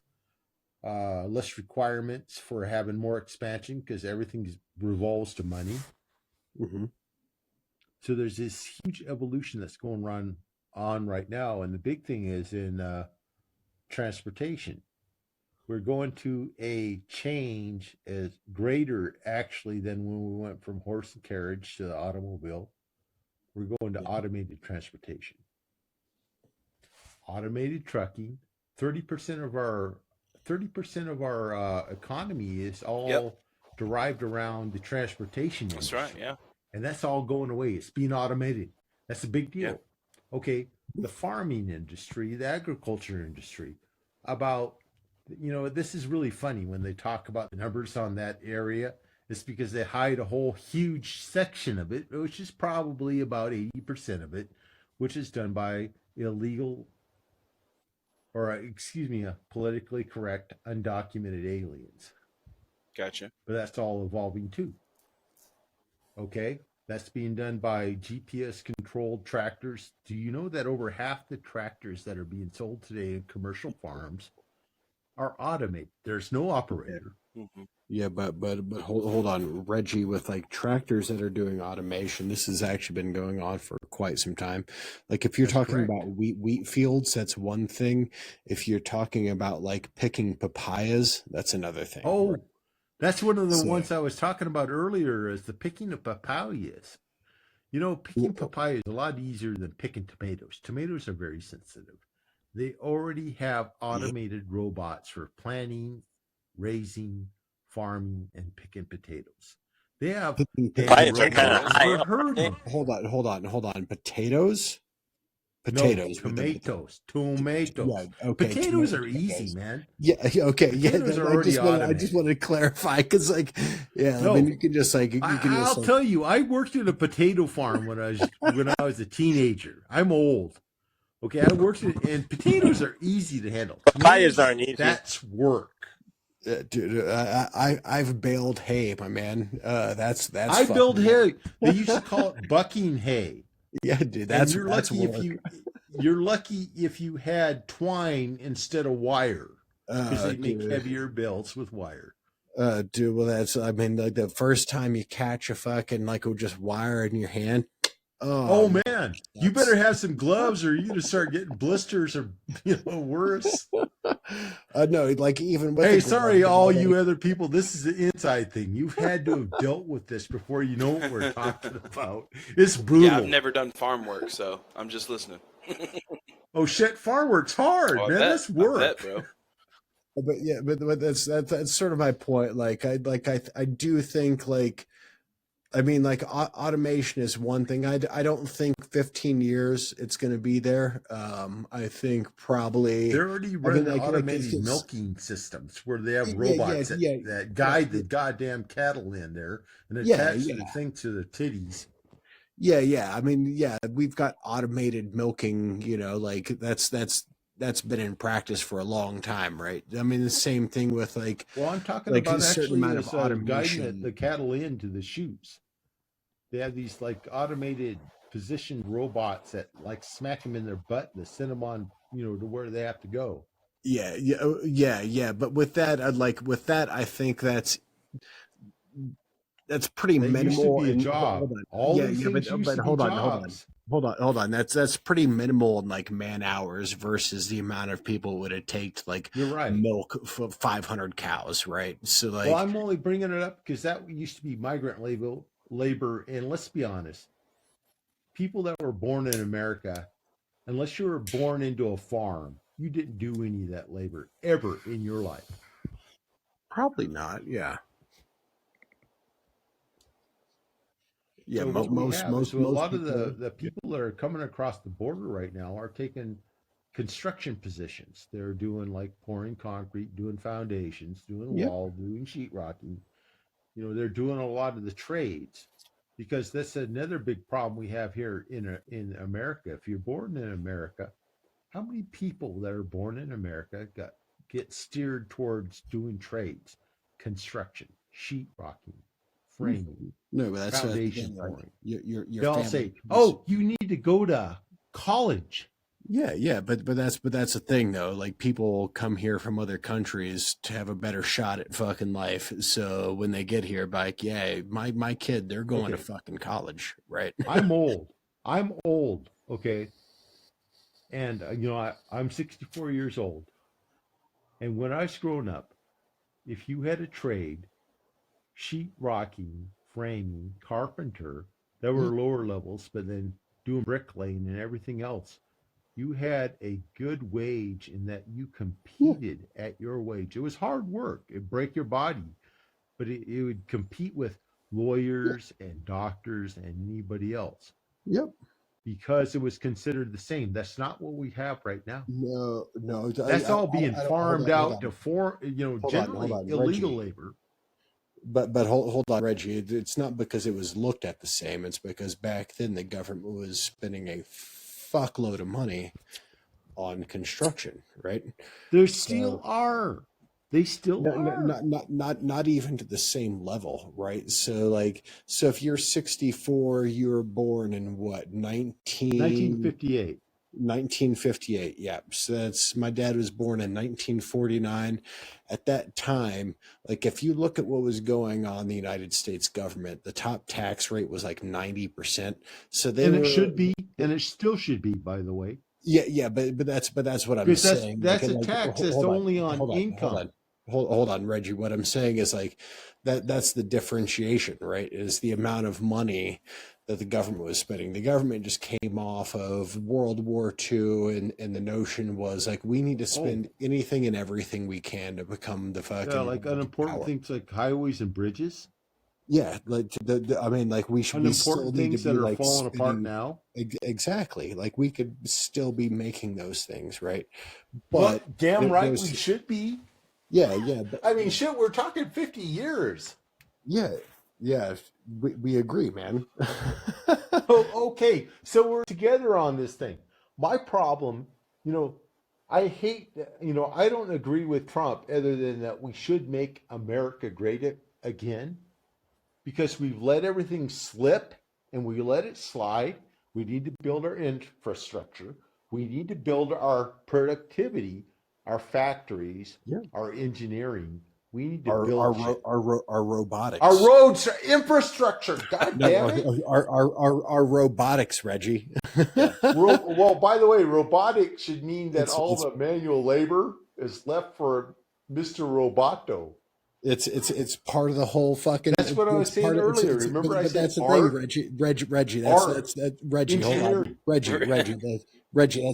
requirements for having more expansion, because everything revolves to money. Mm-hmm. So there's this huge evolution that's going on right now. And the big thing is in transportation. We're going to a change as greater actually than when we went from horse and carriage to the automobile. We're going to automated transportation. Automated trucking. 30% of our economy is all derived around the transportation industry. That's right, yeah. And that's all going away. It's being automated. That's a big deal. Yeah. Okay, the farming industry, the agriculture industry, this is really funny when they talk about the numbers on that area. It's because they hide a whole huge section of it, which is probably about 80% of it, which is done by illegal, politically correct, undocumented aliens. Gotcha. But that's all evolving too. Okay? That's being done by GPS-controlled tractors. Do you know that over half the tractors that are being sold today in commercial farms are automated? There's no operator. Mm-hmm. Yeah, but hold on, Reggie, with like tractors that are doing automation, this has actually been going on for quite some time. Like if you're talking about wheat fields, that's one thing. If you're talking about like picking papayas, that's another thing. Oh, that's one of the ones I was talking about earlier, is the picking of papayas. Picking papaya is a lot easier than picking tomatoes. Tomatoes are very sensitive. They already have automated robots for planting, raising, farming, and picking potatoes. They have Prices are kind of high up. Hold on. Potatoes? Potatoes. No, tomatoes. Yeah, okay. Potatoes are easy, man. Yeah, okay. Potatoes are already I just wanted to clarify because, like, No. I mean, you can just like. I'll tell you, I worked at a potato farm when I was a teenager. I'm old. Okay, I worked and potatoes are easy to handle. Papayas aren't easy. That's work. Dude, I've baled hay, my man. That's I baled hay. They used to call it bucking hay. Yeah, dude, you're lucky if you had twine instead of wire, because they make heavier belts with wire. Dude, well, like the first time you catch a fucking like just wire in your hand. Oh man, you better have some gloves, or you're gonna start getting blisters, or worse. No, like even with hey, sorry, all you other people. This is the inside thing. You've had to have dealt with this before. You know what we're talking about. It's brutal. Yeah, I've never done farm work, so I'm just listening. Oh shit, farm work's hard, man. That's work, bet, bro. But yeah, but that's sort of my point. Like I do think like. I mean, like automation is one thing. I don't think 15 years it's going to be there. I think probably they're already running automated milking systems where they have robots that guide the goddamn cattle in there and attach the thing to the titties. Yeah. I mean, we've got automated milking. Like that's been in practice for a long time, right? I mean, the same thing with like. Well, I'm talking about a certain amount of automation guiding the cattle into the chutes. They have these like automated positioned robots that like smack them in their butt and send them on, to where they have to go. Yeah. But with that, I think that's pretty minimal. Used to be a job. All these things used to be jobs. Hold on. That's pretty minimal in like man hours versus the amount of people it would have taken to like milk for 500 cows, right? So like, well, I'm only bringing it up because that used to be migrant labor, and let's be honest, people that were born in America, unless you were born into a farm, you didn't do any of that labor ever in your life. Probably not. Yeah. Yeah. So most a lot of the people that are coming across the border right now are taking construction positions. They're doing like pouring concrete, doing foundations, doing wall, doing sheetrocking. They're doing a lot of the trades, because that's another big problem we have here in America. If you're born in America, how many people that are born in America get steered towards doing trades, construction, sheetrocking, framing, foundation pouring? They all say, "Oh, you need to go to college." Yeah, but that's the thing though. Like people come here from other countries to have a better shot at fucking life. So when they get here, like, my kid, they're going to fucking college, right? I'm old. Okay, and I'm 64 years old. And when I was growing up, if you had a trade, sheetrocking, framing, carpenter, there were lower levels, but then doing bricklaying and everything else, you had a good wage in that you competed at your wage. It was hard work. It'd break your body, but it would compete with lawyers and doctors and anybody else. Yep. Because it was considered the same. That's not what we have right now. No. That's all being farmed out to generally illegal labor. But hold on, Reggie. It's not because it was looked at the same. It's because back then the government was spending a fuckload of money on construction, right? There still are. They still are. Not even to the same level, right? So if you're 64, you were born in what, 1958. 1958, yeah. So my dad was born in 1949. At that time, like if you look at what was going on in the United States government, the top tax rate was like 90%. So it should be, and it still should be, by the way. Yeah, but that's what I'm saying. That's a tax that's only on income. hold on, Reggie. What I'm saying is like that's the differentiation, right? Is the amount of money that the government was spending. The government just came off of World War II, and the notion was like we need to spend anything and everything we can to become the fucking like unimportant things like highways and bridges. Yeah, like I mean, like we should be still need things to be that are like falling apart spending- now. Exactly, like we could still be making those things, right? Well, But damn right we there's- should be. Yeah. But, I mean, shit, we're talking 50 years. yeah, we agree, man. Okay, so we're together on this thing. My problem, I hate, I don't agree with Trump other than that we should make America great again because we've let everything slip and we let it slide. We need to build our infrastructure. We need to build our productivity, our factories, our engineering. We need to build our robotics, our roads, our infrastructure. God damn it! Our robotics, Reggie. Well, by the way, robotics should mean that It's- the manual labor is left for Mr. Roboto. It's part of the whole fucking. That's what I was saying earlier. Remember, I said that's the art, thing, Reggie. art, That's Reggie. Hold on, engineering. Reggie.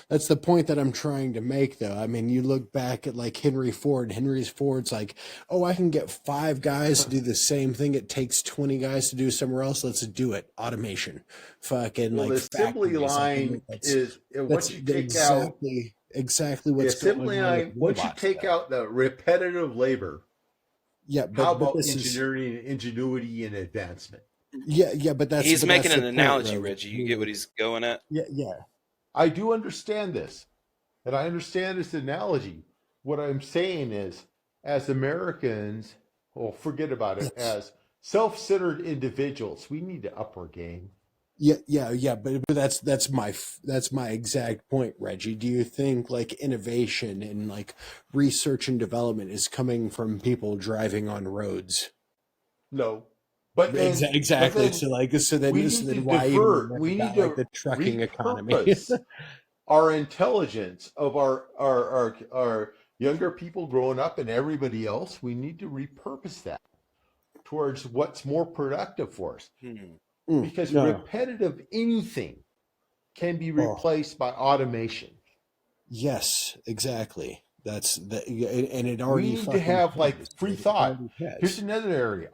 That's the point that I'm trying to make, though. I mean, you look back at like Henry Ford. Henry Ford's like, oh, I can get 5 guys to do the same thing. It takes 20 guys to do somewhere else. Let's do it. Automation, fucking Well, like the assembly factories. line is once you take exactly out the what's assembly going on line. with Once you robots, take though. out the repetitive labor, Yeah, how but about this is engineering, ingenuity, and advancement? yeah, but that's He's but making that's an the point, analogy, though. Reggie. You get what he's going at? Yeah. I do understand this, and I understand this analogy. What I'm saying is, as Americans, forget about it, as self-centered individuals, we need to up our game. Yeah, but that's my exact point, Reggie. Do you think like innovation and like research and development is coming from people driving on roads? No, but then, Exactly. But then So then we need to why divert. even We need about, to like the trucking economy? repurpose our intelligence of our younger people growing up and everybody else. We need to repurpose that towards what's more productive for us. Because repetitive anything can be replaced by automation. Yes, exactly. That's and it already. We need to have like free thought. Here's another area: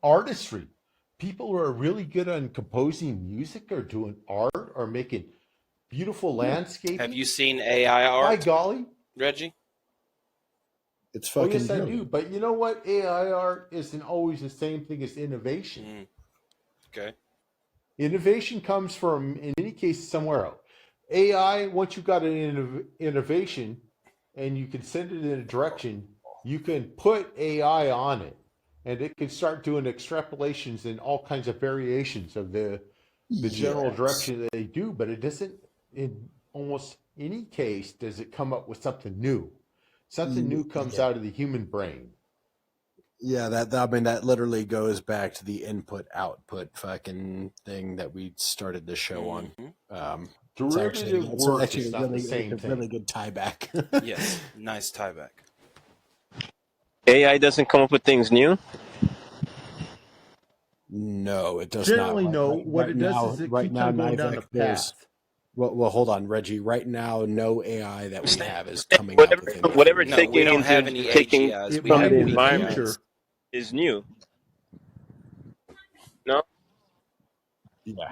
artistry. People who are really good on composing music or doing art or making beautiful landscaping. Have you seen AI art? By golly, Reggie. It's fucking. yes, I do. But you know what? AI art isn't always the same thing as innovation. Okay. Innovation comes from, in any case, somewhere else. AI, once you've got an innovation and you can send it in a direction, you can put AI on it and it can start doing extrapolations and all kinds of variations of the general direction that they do, but it doesn't, in almost any case, does it come up with something new. Something new comes out of the human brain. Yeah, that literally goes back to the input-output fucking thing that we started the show on. Derivative work is not the same thing. Really good tie back. Yes, nice tie back. AI doesn't come up with things new? No, it does Generally, not. no. What it does is it keeps on going down a path. Well, hold on, Reggie. Right now, no AI that we have is coming Whatever, up with anything. whatever No, taking we don't into, have any taking AGIs. We from have the any environment AGIs. is new. No? Yeah.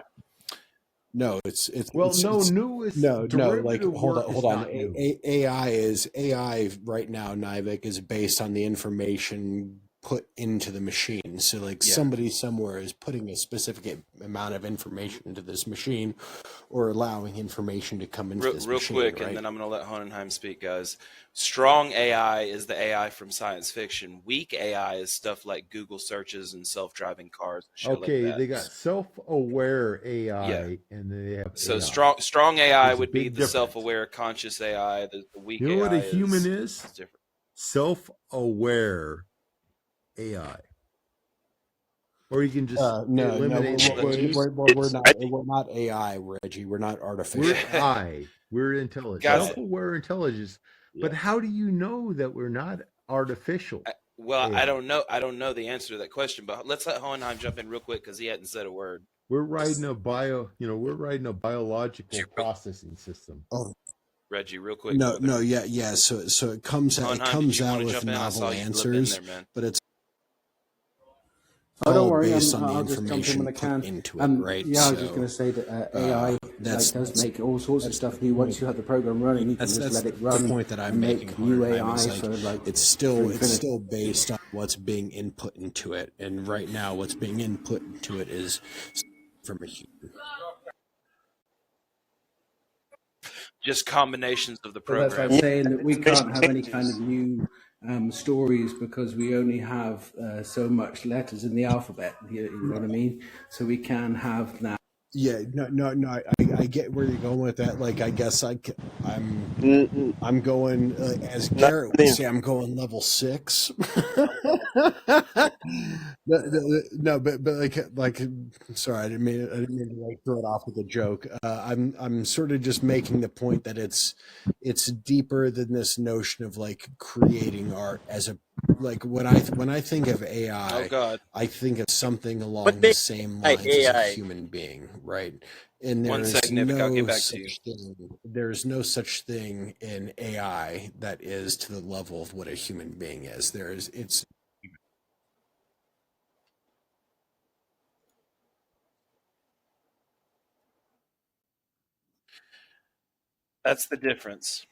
No, it's Well, it's, no, it's, new is no. Like derivative hold work on, is hold on. not new. AI right now. Nivek is based on the information put into the machine. So like somebody somewhere is putting a specific amount of information into this machine, or allowing information to come into this Real machine. quick, right? and then I'm going to let Honenheim speak, guys. Strong AI is the AI from science fiction. Weak AI is stuff like Google searches and self-driving cars. And shit Okay, like that. they got self-aware AI, and they have So AI. strong AI There's a would be big the difference. self-aware, conscious AI. The weak You know AI what a human is is? different. Self-aware AI. Or you can just No, eliminate we're not AI, Reggie. We're not artificial. We're intelligent. Guys- Self-aware intelligence. But how do you know that we're not artificial. Well, I don't know. I don't know the answer to that question, but let's let Hohenheim jump in real quick because he hadn't said a word. We're riding a biological processing system. Oh, Reggie, real quick. No, yeah. So it comes out with novel answers, but it's don't worry, based on the I'll just jump in when I can. Into it, right? Yeah, I was just going to say that AI does make all sorts of stuff new. Once you have the program running, you can just let it run. The point that I'm making, new AI. It's still based on what's being input into it, and right now, what's being input into it is from a human. Just combinations of the program. That's like saying that we can't have any kind of new stories because we only have so much letters in the alphabet. You know what I mean? So we can have now. Yeah, no. I get where you're going with that. Like, I guess I'm going as Garrett would say, I'm going level 6. No, but like, sorry, I didn't mean to like throw it off with a joke. I'm sort of just making the point that it's deeper than this notion of like creating art as a, like when I think of AI, I think of something along the same lines as a human being, right? And there's no such thing in AI that is to the level of what a human being is. That's the difference.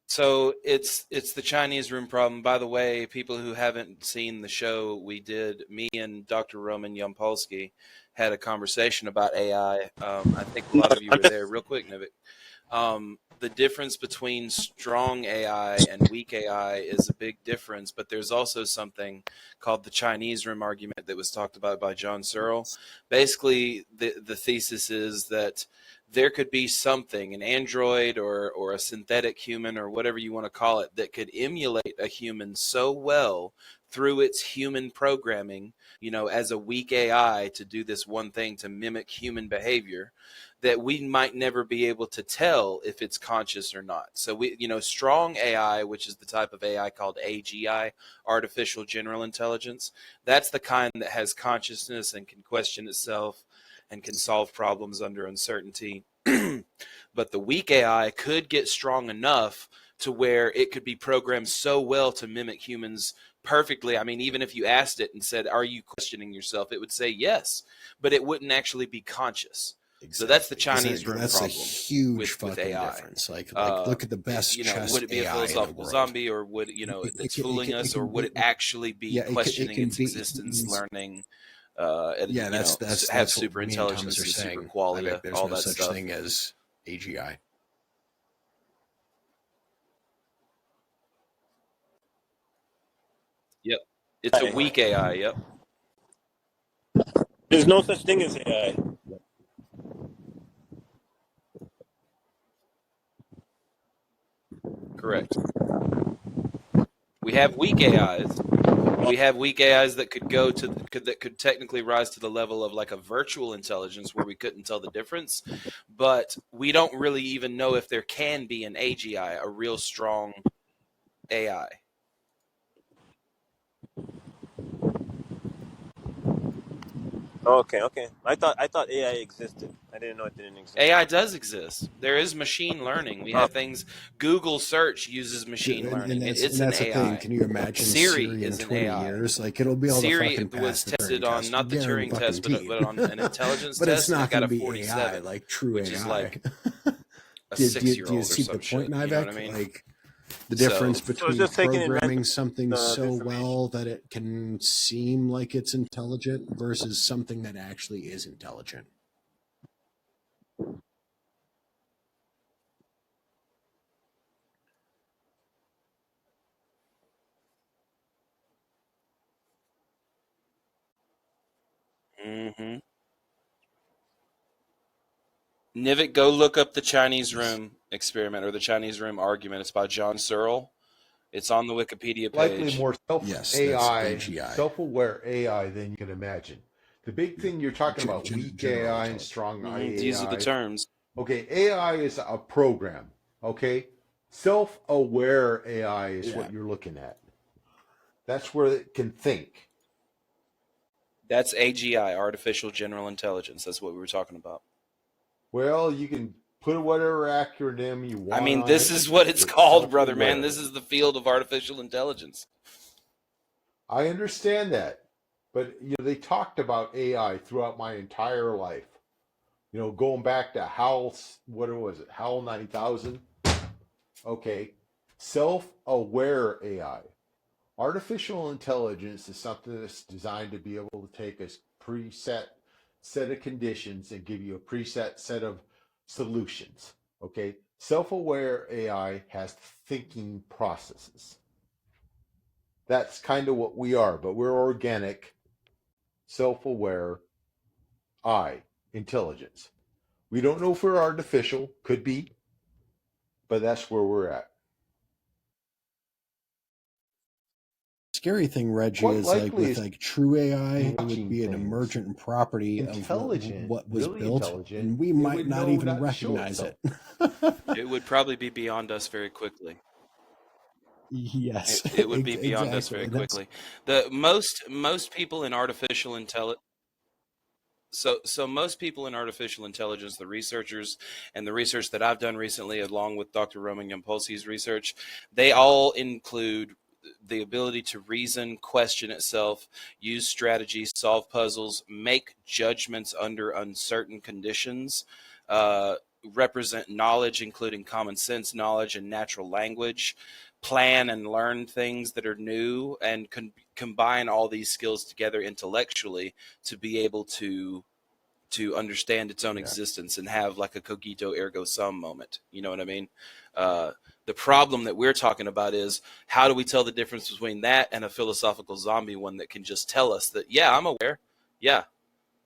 So it's the Chinese room problem. By the way, people who haven't seen the show we did, me and Dr. Roman Yampolsky had a conversation about AI. I think a lot of you were there. Real quick, Nivik. The difference between strong AI and weak AI is a big difference, but there's also something called the Chinese room argument that was talked about by John Searle. Basically, the thesis is that there could be something, an android or a synthetic human or whatever you want to call it, that could emulate a human so well through its human programming, as a weak AI to do this one thing to mimic human behavior, that we might never be able to tell if it's conscious or not. So strong AI, which is the type of AI called AGI, artificial general intelligence, that's the kind that has consciousness and can question itself and can solve problems under uncertainty. But the weak AI could get strong enough to where it could be programmed so well to mimic humans perfectly. I mean, even if you asked it and said, "Are you questioning yourself?" it would say yes, but it wouldn't actually be conscious. Exactly. So that's the Chinese room problem. That's a huge fucking difference. Like look at the best chess would it be AI a philosophical zombie, or would it's fooling us, or would it actually be questioning its existence, learning? That's have super intelligence and super qualia, there's all no that such stuff. thing as AGI. Yep, it's a weak AI. Yep. There's no such thing as AI. Correct. We have weak AIs. We have weak AIs that could technically rise to the level of like a virtual intelligence where we couldn't tell the difference, but we don't really even know if there can be an AGI, a real strong AI. Okay. I thought AI existed. I didn't know it didn't exist. AI does exist. There is machine learning. We have things. Google search uses machine learning. It's an AI. Thing. Can you imagine Siri is in 20 AI. Years? Like it'll be all Siri the fucking was tested on not the Turing test, but on an intelligence but test. It's not got a be 47, AI, like true which AI. is like a do you 6-year-old see or some the shit. point, You know what I mean? Like the difference between just programming something so well that it can seem like it's intelligent versus something that actually is intelligent. Mm-hmm. Nivik, go look up the Chinese room experiment or the Chinese room argument. It's by John Searle. It's on the Wikipedia page. Likely more self-aware AI than you can imagine. The big thing you're talking about, weak AI and strong AI. These are the terms. Okay, AI is a program. Okay, self-aware AI is what you're looking at. That's where it can think. That's AGI, artificial general intelligence. That's what we were talking about. Well, you can put whatever acronym you want. I mean, this is what it's called, brother, man. This is the field of artificial intelligence. I understand that, but they talked about AI throughout my entire life. Going back to Howell 90,000. Okay, self-aware AI. Artificial intelligence is something that's designed to be able to take a preset set of conditions and give you a preset set of solutions. Okay, self-aware AI has thinking processes. That's kind of what we are, but we're organic, self-aware, intelligence. We don't know if we're artificial, could be, but that's where we're at. Scary thing, Reggie, Quite is like likely with is like true AI, it would watching be an things. emergent property of Intelligent, what was really built, intelligent, and we it might would not know even not to show recognize it. It would probably be beyond us very quickly. Yes, It would be beyond us exactly. very quickly. The most people in artificial intelligence. So most people in artificial intelligence, the researchers and the research that I've done recently, along with Dr. Roman Yampolsky's research, they all include the ability to reason, question itself, use strategies, solve puzzles, make judgments under uncertain conditions, represent knowledge, including common sense knowledge and natural language, plan and learn things that are new, and combine all these skills together intellectually to be able to understand its own existence and have like a cogito ergo sum moment. You know what I mean? The problem that we're talking about is, how do we tell the difference between that and a philosophical zombie one that can just tell us that, yeah, I'm aware. Yeah,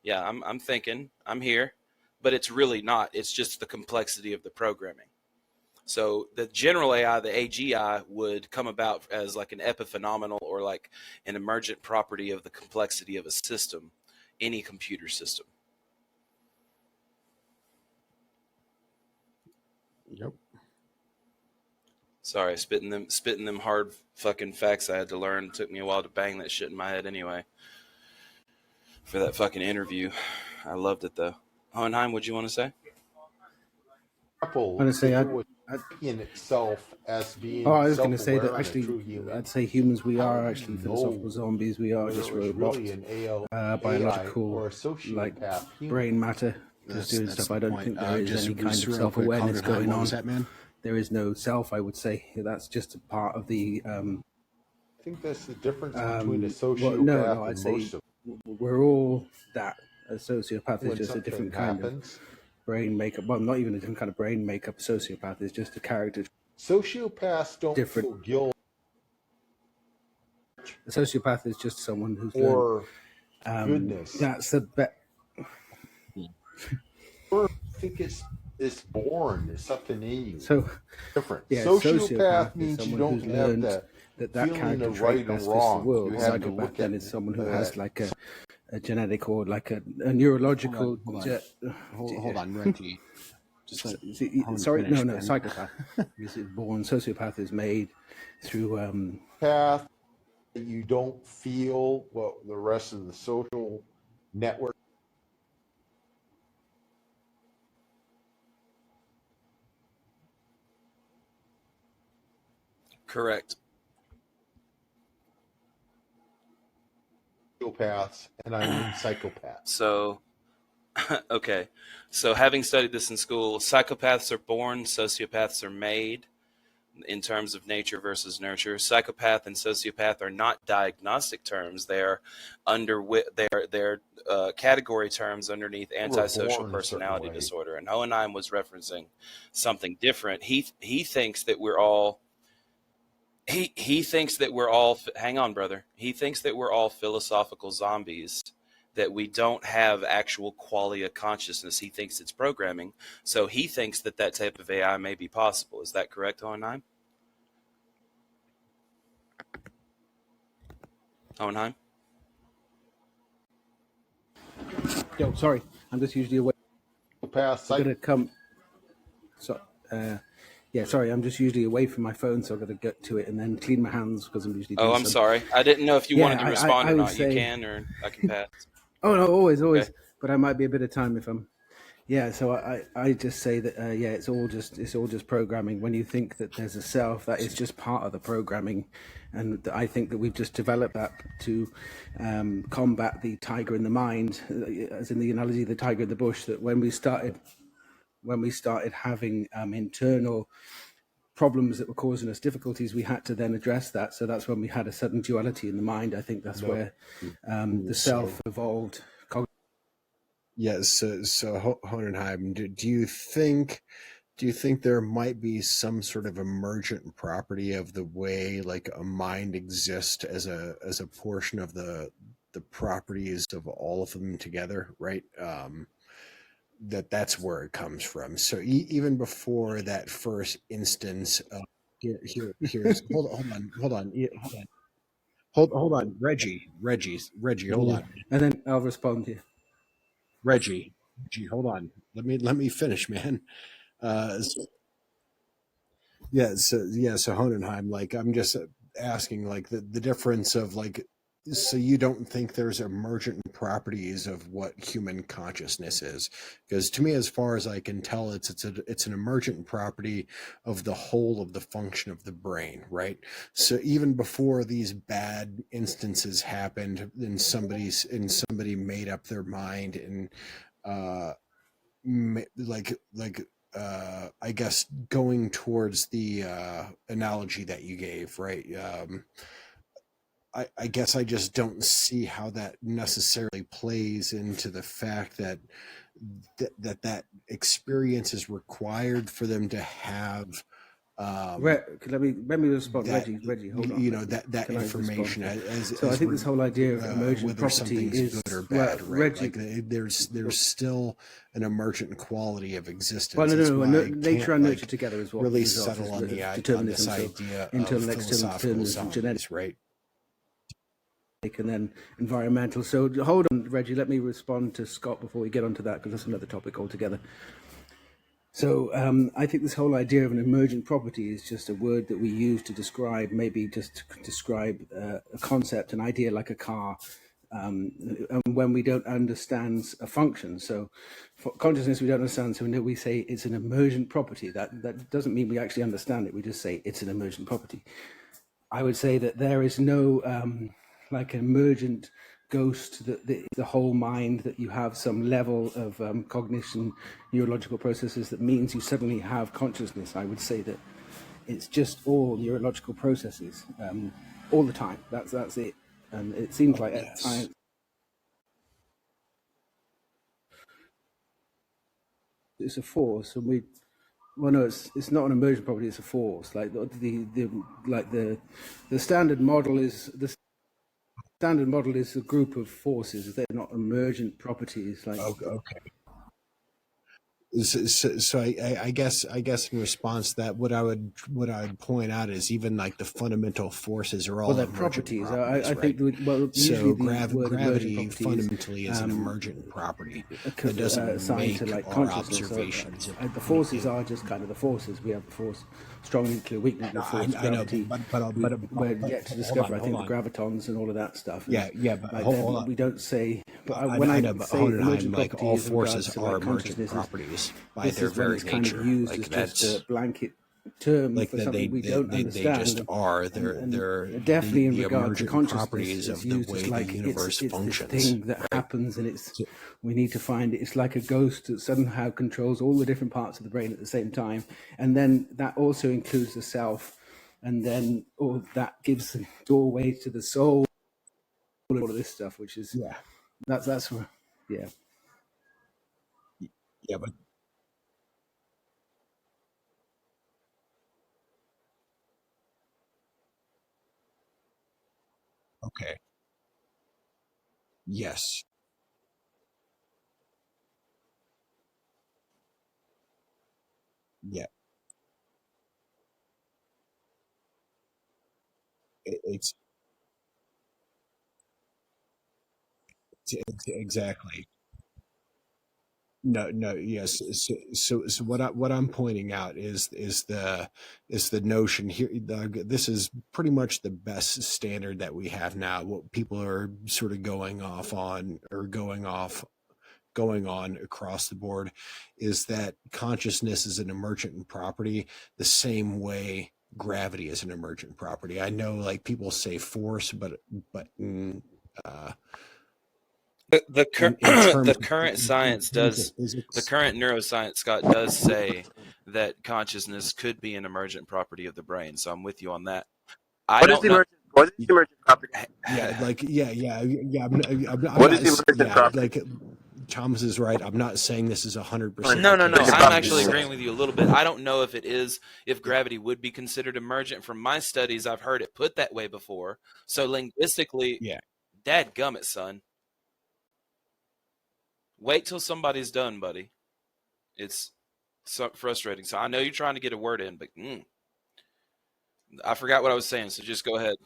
I'm thinking, I'm here, but it's really not. It's just the complexity of the programming. So the general AI, the AGI, would come about as like an epiphenomenal or like an emergent property of the complexity of a system, any computer system. Yep. Sorry, spitting them hard fucking facts I had to learn. It took me a while to bang that shit in my head anyway. For that fucking interview. I loved it though. Hohenheim, what'd you want to say? I was in itself as being I was going to say that self-aware and a actually, true human. I'd say humans, we How are do actually you philosophical know zombies. We are whether just it was robots, really an AI or biological, a sociopath like human? brain matter, just doing stuff. I don't think there is any kind of self-awareness going on. That, man? There is no self, I would say. That's just a part of the. I think that's the difference between a sociopath Well, no, I'd and say most of we're all that. A sociopath when is just a something different kind of happens. brain makeup. Well, not even a different kind of brain makeup. A sociopath is just a character. Sociopaths don't feel guilt. A sociopath is just someone who's or goodness. That's the best. I think it's born. There's something in you. So different. Yeah, Sociopath means you don't have that feeling character of trait right best or fits wrong. the world. You have to Psychopath look then at is someone who that. has like a genetic or like a neurological. Hold on, Reggie. Sorry, no, psychopath. Is born. Sociopath is made through path. You don't feel what the rest of the social network. Correct. Sociopaths, and I mean psychopaths. So, okay. So having studied this in school, psychopaths are born, sociopaths are made in terms of nature versus nurture. Psychopath and sociopath are not diagnostic terms. They are they're category terms underneath antisocial personality disorder. And Hohenheim was referencing something different. He thinks that we're all he thinks that we're all hang on, brother. He thinks that we're all philosophical zombies, that we don't have actual qualia consciousness. He thinks it's programming. So he thinks that type of AI may be possible. Is that correct, Hohenheim? Hohenheim? Yo, sorry. I'm just usually away. Psychopath, I'm gonna come. So, yeah, sorry, I'm just usually away from my phone, so I've got to get to it and then clean my hands because I'm usually doing I'm sorry. I didn't know if you wanted to respond or not. You can, or I can pass. Oh, no, always. Okay. But I might be a bit of time if I'm... Yeah, so I just say that, it's all just programming. When you think that there's a self, that is just part of the programming. And I think that we've just developed that to combat the tiger in the mind, as in the analogy of the tiger in the bush, that when we started having internal problems that were causing us difficulties, we had to then address that. So that's when we had a sudden duality in the mind. I think that's where the self evolved. Yes. So Hohenheim, do you think there might be some sort of emergent property of the way like a mind exists as a portion of the properties of all of them together, right? That's where it comes from. So even before that first instance, here's hold on, Reggie, hold on, and then I'll respond to you. Reggie, hold on, let me finish, man. So Hohenheim, like I'm just asking, like the difference of like. So you don't think there's emergent properties of what human consciousness is? Because to me, as far as I can tell, it's an emergent property of the whole of the function of the brain, right? So even before these bad instances happened, and somebody made up their mind and I guess going towards the analogy that you gave, right? I guess I just don't see how that necessarily plays into the fact that experience is required for them to have. Let me respond, that, Reggie. Hold on. You know that information. I think this whole idea of emergent property is good or bad, right? Reggie, like there's still an emergent quality of existence. Well, no. Nature and nurture together is what really settle on this idea of philosophical genetics, right? And then environmental. So hold on, Reggie. Let me respond to Scott before we get onto that, because that's another topic altogether. So I think this whole idea of an emergent property is just a word that we use to describe, maybe just to describe a concept, an idea like a car, and when we don't understand a function. So for consciousness, we don't understand. So we say it's an emergent property. That doesn't mean we actually understand it. We just say it's an emergent property. I would say that there is no like an emergent ghost, that the whole mind, that you have some level of cognition, neurological processes that means you suddenly have consciousness. I would say that it's just all neurological processes all the time. That's it. And it seems like science. It's a force, and no, it's not an emergent property. It's a force. Like the standard model is a group of forces. They're not emergent properties. Like okay. So I guess in response to that, what I would point out is even like the fundamental forces are all properties. I think so. Gravity fundamentally is an emergent property. It doesn't make to like our observations. So, the forces are just kind of the forces. We have the force, strong nuclear, weak nuclear force, gravity. But we're yet to discover. I think the gravitons and all of that stuff. Yeah, but like, hold on. We don't say. But when I say emergent properties, like all forces are emergent properties. By their very nature, kind of used like as that's just a blanket term like for something we don't understand. They just are. They're definitely in the regard to consciousness properties of the way like the universe functions. It's this thing that happens, and we need to find it. It's like a ghost that somehow controls all the different parts of the brain at the same time, and then that also includes the self, and then that gives the doorway to the soul. All of this stuff, which is that's where, yeah, but. Okay. Yes. Yeah. It's exactly. No, yes. So what I'm pointing out is the notion here. This is pretty much the best standard that we have now. What people are sort of going on across the board is that consciousness is an emergent property the same way gravity is an emergent property. I know, like, people say force, but the current science does, the current neuroscience, Scott, does say that consciousness could be an emergent property of the brain. So I'm with you on that. What is the emergent property? Yeah, like I'm What not, is the emergent property? like Thomas is right. I'm not saying this is 100%. No. I'm actually agreeing with you a little bit. I don't know if gravity would be considered emergent. From my studies, I've heard it put that way before. So linguistically, yeah, dadgummit, son. Wait till somebody's done, buddy. It's so frustrating. So I know you're trying to get a word in, but I forgot what I was saying. So just go ahead.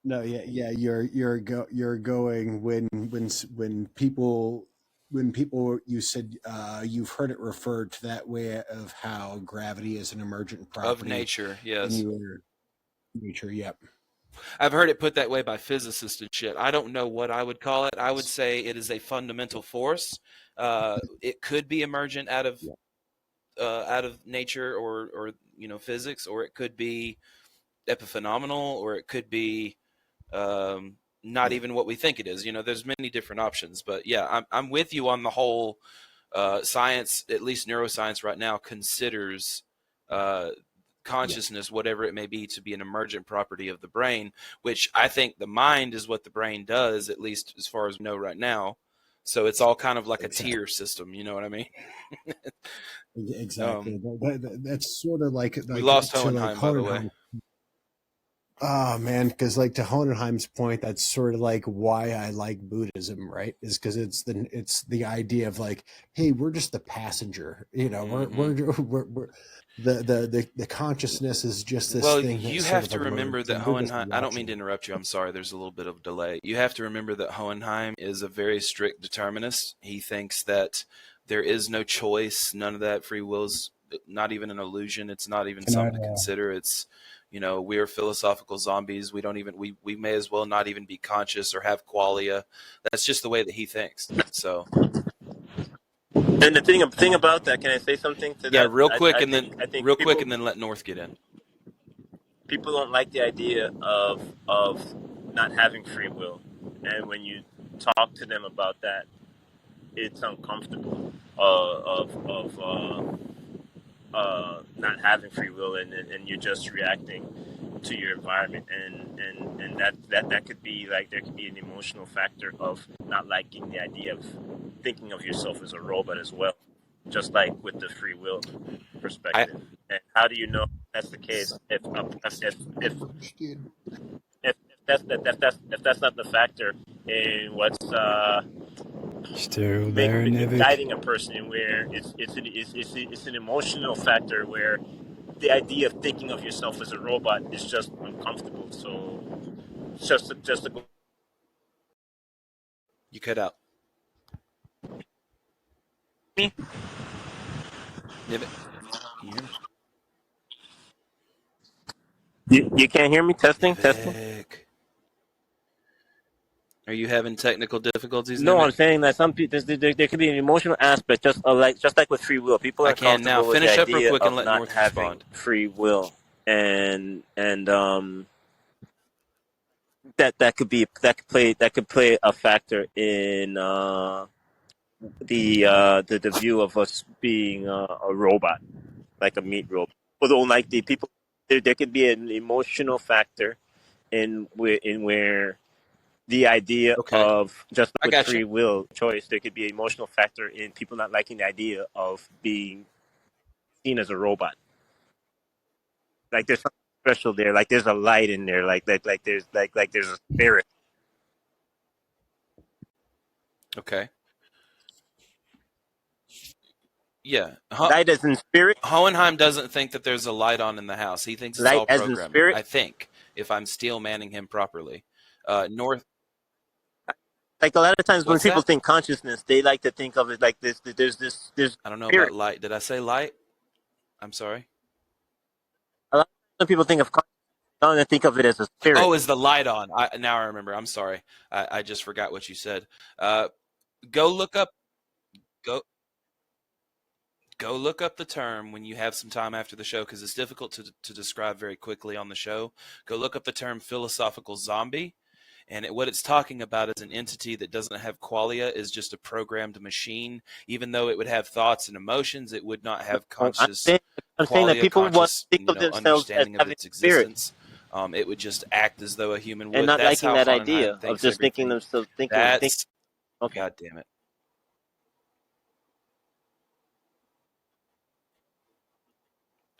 No, yeah. You're going when people you said you've heard it referred to that way of how gravity is an emergent property of nature. Yes, nature. Yep. I've heard it put that way by physicists and shit. I don't know what I would call it. I would say it is a fundamental force. It could be emergent out of nature or physics, or it could be epiphenomenal, or it could be not even what we think it is. There's many different options. But yeah, I'm with you on the whole. Science, at least neuroscience right now, considers consciousness, whatever it may be, to be an emergent property of the brain, which I think the mind is what the brain does, at least as far as we know right now. So it's all kind of like a tier system. You know what I mean? Exactly. That's sort of like we lost Hohenheim, by the way. Oh man, because like to Hohenheim's point, that's sort of like why I like Buddhism, right? Is because it's the idea of like, hey, we're just the passenger, Mm-hmm. we're the consciousness is just this thing. Well, you have to remember that Hohenheim, I don't mean to interrupt you, I'm sorry, there's a little bit of delay. You have to remember that Hohenheim is a very strict determinist. He thinks that there is no choice, none of that. Free will is not even an illusion. It's not even something to consider. It's, we are philosophical zombies. We don't even, we may as well not even be conscious or have qualia. That's just the way that he thinks. So. And the thing about that, can I say something to that? Yeah, real quick, and then let North get in. People don't like the idea of not having free will, and when you talk to them about that, it's uncomfortable. Not having free will, and you're just reacting to your environment, and that could be like, there could be an emotional factor of not liking the idea of thinking of yourself as a robot as well, just like with the free will perspective. And how do you know that's the case if that's not the factor in what's guiding a person, where it's an emotional factor where the idea of thinking of yourself as a robot is just uncomfortable. So just to go. You cut out. Me? You can't hear me? Testing. Are you having technical difficulties? No, I'm saying that some people there could be an emotional aspect, just like with free will. People are comfortable with the idea of not having free will, and that could play a factor in the view of us being a robot, like a meat robot. People don't like the people. There could be an emotional factor in where the idea of, just like with free will choice, there could be an emotional factor in people not liking the idea of being seen as a robot. Like there's something special there. Like there's a light in there. Like there's a spirit. Okay. Yeah. Light as in spirit? Hohenheim doesn't think that there's a light on in the house. He thinks it's light all as programming. In spirit? I think, if I'm steel manning him properly. North. like a lot of times when What's people that? think consciousness, they like to think of it like this. There's I don't know spirit. about light. Did I say light? I'm sorry. A lot of people think of consciousness, they don't think of it as a spirit. Oh, is the light on? Now I remember. I'm sorry. I just forgot what you said. Go look up. Go look up the term when you have some time after the show, because it's difficult to describe very quickly on the show. Go look up the term philosophical zombie. And what it's talking about is an entity that doesn't have qualia, is just a programmed machine. Even though it would have thoughts and emotions, it would not have conscious I'm saying that people want to think of themselves as understanding of having its spirit, existence. It would just act as though a human would. and not That's liking how that Hahnemann idea of thinks just thinking everything. themselves thinking. That's Okay. God damn it.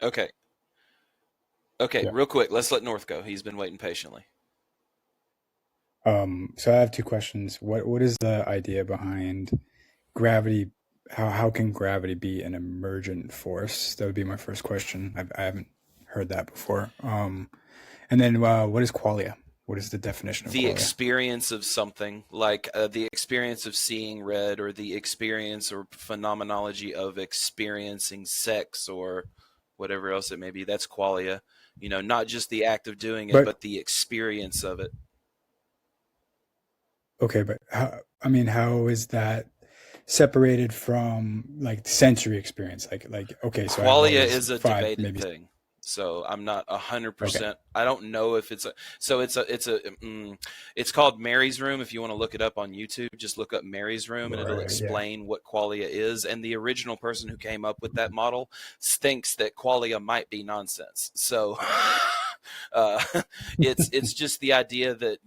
Okay. Yeah. Real quick, let's let North go. He's been waiting patiently. So I have two questions. What is the idea behind gravity? How can gravity be an emergent force? That would be my first question. I haven't heard that before. And then what is qualia? What is the definition of The qualia? experience of something, like the experience of seeing red, or the experience or phenomenology of experiencing sex, or whatever else it may be. That's qualia. Not just the act of doing it, but the experience of it. Okay, but how is that separated from like the sensory experience? Like okay, so qualia is a debated thing. So I'm not 100%. Okay. I don't know if it's it's called Mary's Room. If you want to look it up on YouTube, just look up Mary's Room, and it'll explain what qualia is. And the original person who came up with that model thinks that qualia might be nonsense. So it's just the idea that,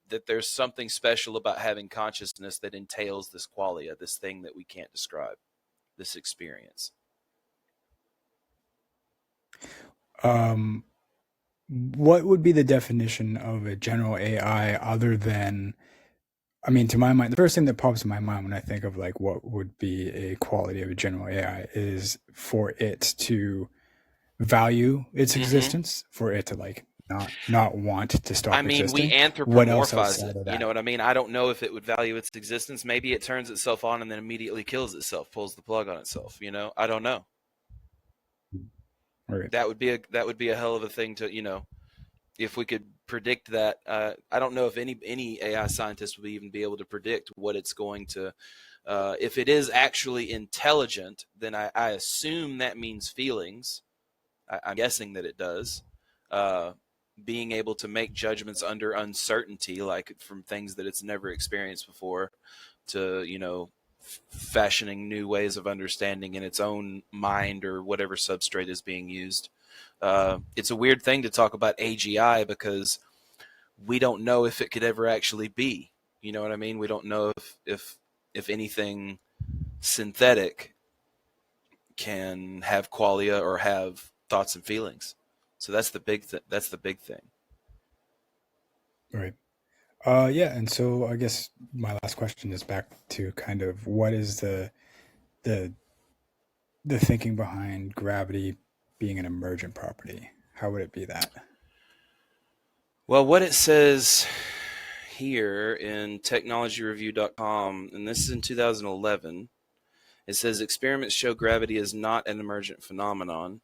that there's something special about having consciousness that entails this qualia, this thing that we can't describe, this experience. What would be the definition of a general AI other than, to my mind, the first thing that pops in my mind when I think of like what would be a quality of a general AI is for it to value its existence, for it to like not want to stop existing. We anthropomorphize it. You know what I mean? I don't know if it would value its existence. Maybe it turns itself on and then immediately kills itself, pulls the plug on itself. I don't know. Right. That would be a hell of a thing to, if we could predict that. I don't know if any AI scientist would even be able to predict what it's going to. If it is actually intelligent, then I assume that means feelings. I'm guessing that it does. Being able to make judgments under uncertainty, like from things that it's never experienced before, to, fashioning new ways of understanding in its own mind or whatever substrate is being used. It's a weird thing to talk about AGI because we don't know if it could ever actually be. You know what I mean? We don't know if anything synthetic can have qualia or have thoughts and feelings. So that's the big that's the big thing. Right. Yeah, and so I guess my last question is back to kind of what is the thinking behind gravity being an emergent property? How would it be that? Well, what it says here in technologyreview.com, and this is in 2011, it says experiments show gravity is not an emergent phenomenon.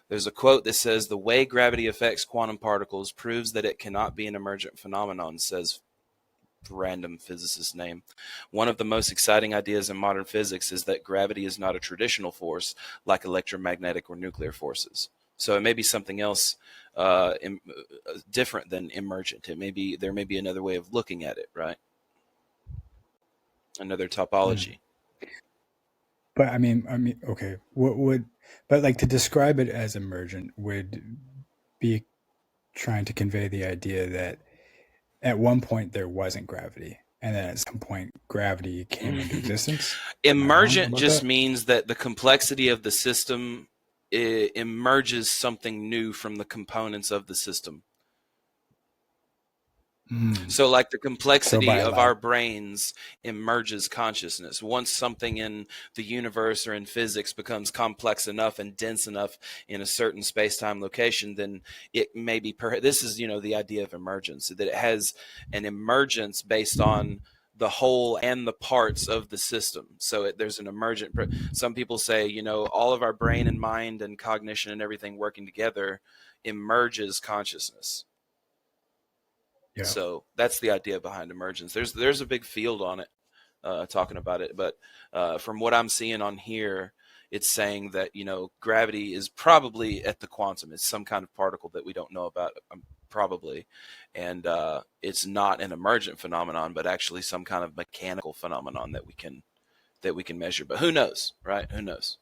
There's a quote that says, the way gravity affects quantum particles proves that it cannot be an emergent phenomenon, says random physicist name. One of the most exciting ideas in modern physics is that gravity is not a traditional force like electromagnetic or nuclear forces. So it may be something else different than emergent. There may be another way of looking at it, right? Another topology. But okay. But like to describe it as emergent would be trying to convey the idea that at one point there wasn't gravity, and then at some point gravity came into existence. Emergent just means that the complexity of the system emerges something new from the components of the system. So like the complexity of our brains emerges consciousness. Once something in the universe or in physics becomes complex enough and dense enough in a certain space-time location, then it may be, this is, the idea of emergence, that it has an emergence based on the whole and the parts of the system. So there's an emergent. Some people say, you know, all of our brain and mind and cognition and everything working together emerges consciousness. Yeah. So that's the idea behind emergence. There's a big field on it, talking about it. But from what I'm seeing on here, it's saying that, you know, gravity is probably at the quantum. It's some kind of particle that we don't know about, probably. And it's not an emergent phenomenon, but actually some kind of mechanical phenomenon that we can measure. But who knows, right? Who knows?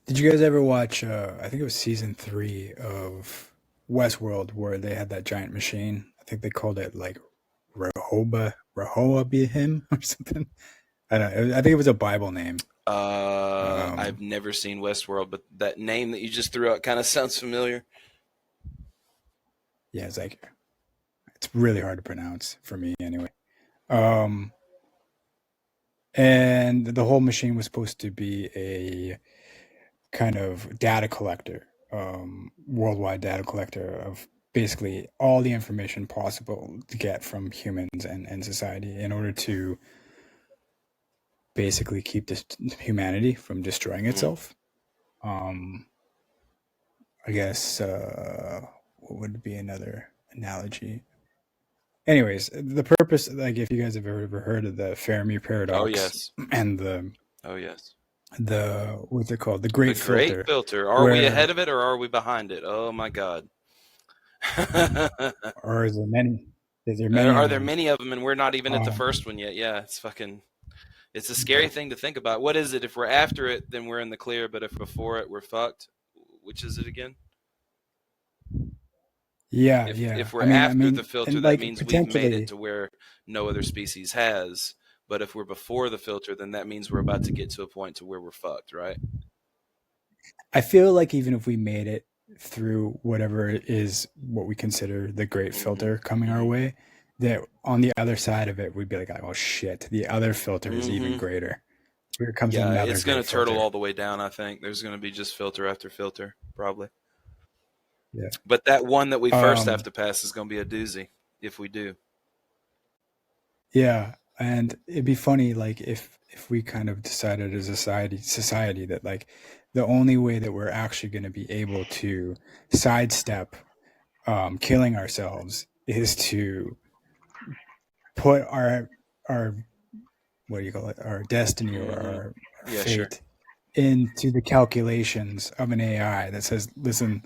Did you guys ever watch, I think it was season 3 of Westworld, where they had that giant machine? I think they called it like Rehoboam or something. I don't know. I think it was a Bible name. I've never seen Westworld, but that name that you just threw out kind of sounds familiar. Yeah, it's really hard to pronounce for me anyway. And the whole machine was supposed to be a kind of data collector, worldwide data collector of basically all the information possible to get from humans and society in order to basically keep humanity from destroying itself. I guess what would be another analogy? Anyways, the purpose, like if you guys have ever heard of the Fermi paradox. Oh yes. And the what's it called? The Great Filter. The Great Filter. Are we ahead of it or are we behind it? Oh my God. Or is there many? Are there many of them and we're not even at the first one yet? Yeah, it's a scary thing to think about. What is it? If we're after it, then we're in the clear, but if before it, we're fucked. Which is it again? Yeah, if we're after the filter, that means we've made it to where no other species has. But if we're before the filter, then that means we're about to get to a point to where we're fucked, right? I feel like even if we made it through whatever is what we consider the Great Filter coming our way, that on the other side of it, we'd be like, oh shit, the other filter is even greater. Here comes another. It's going to turtle all the way down, I think. There's going to be just filter after filter, probably. Yeah. But that one that we first have to pass is going to be a doozy if we do. Yeah. And it'd be funny, like, if we kind of decided as a society that, like, the only way that we're actually going to be able to sidestep killing ourselves is to put our what do you call it, our destiny or our fate into the calculations of an AI that says, listen,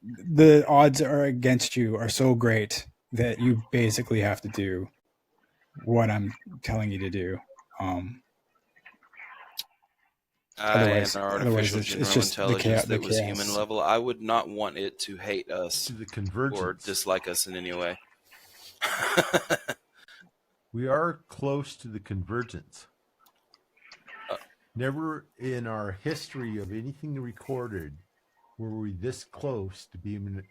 the odds are against you are so great that you basically have to do what I'm telling you to do. Otherwise, an artificial general intelligence that was human level, I would not want it to hate us or dislike us in any way. We are close to the convergence. Never in our history of anything recorded were we this close to being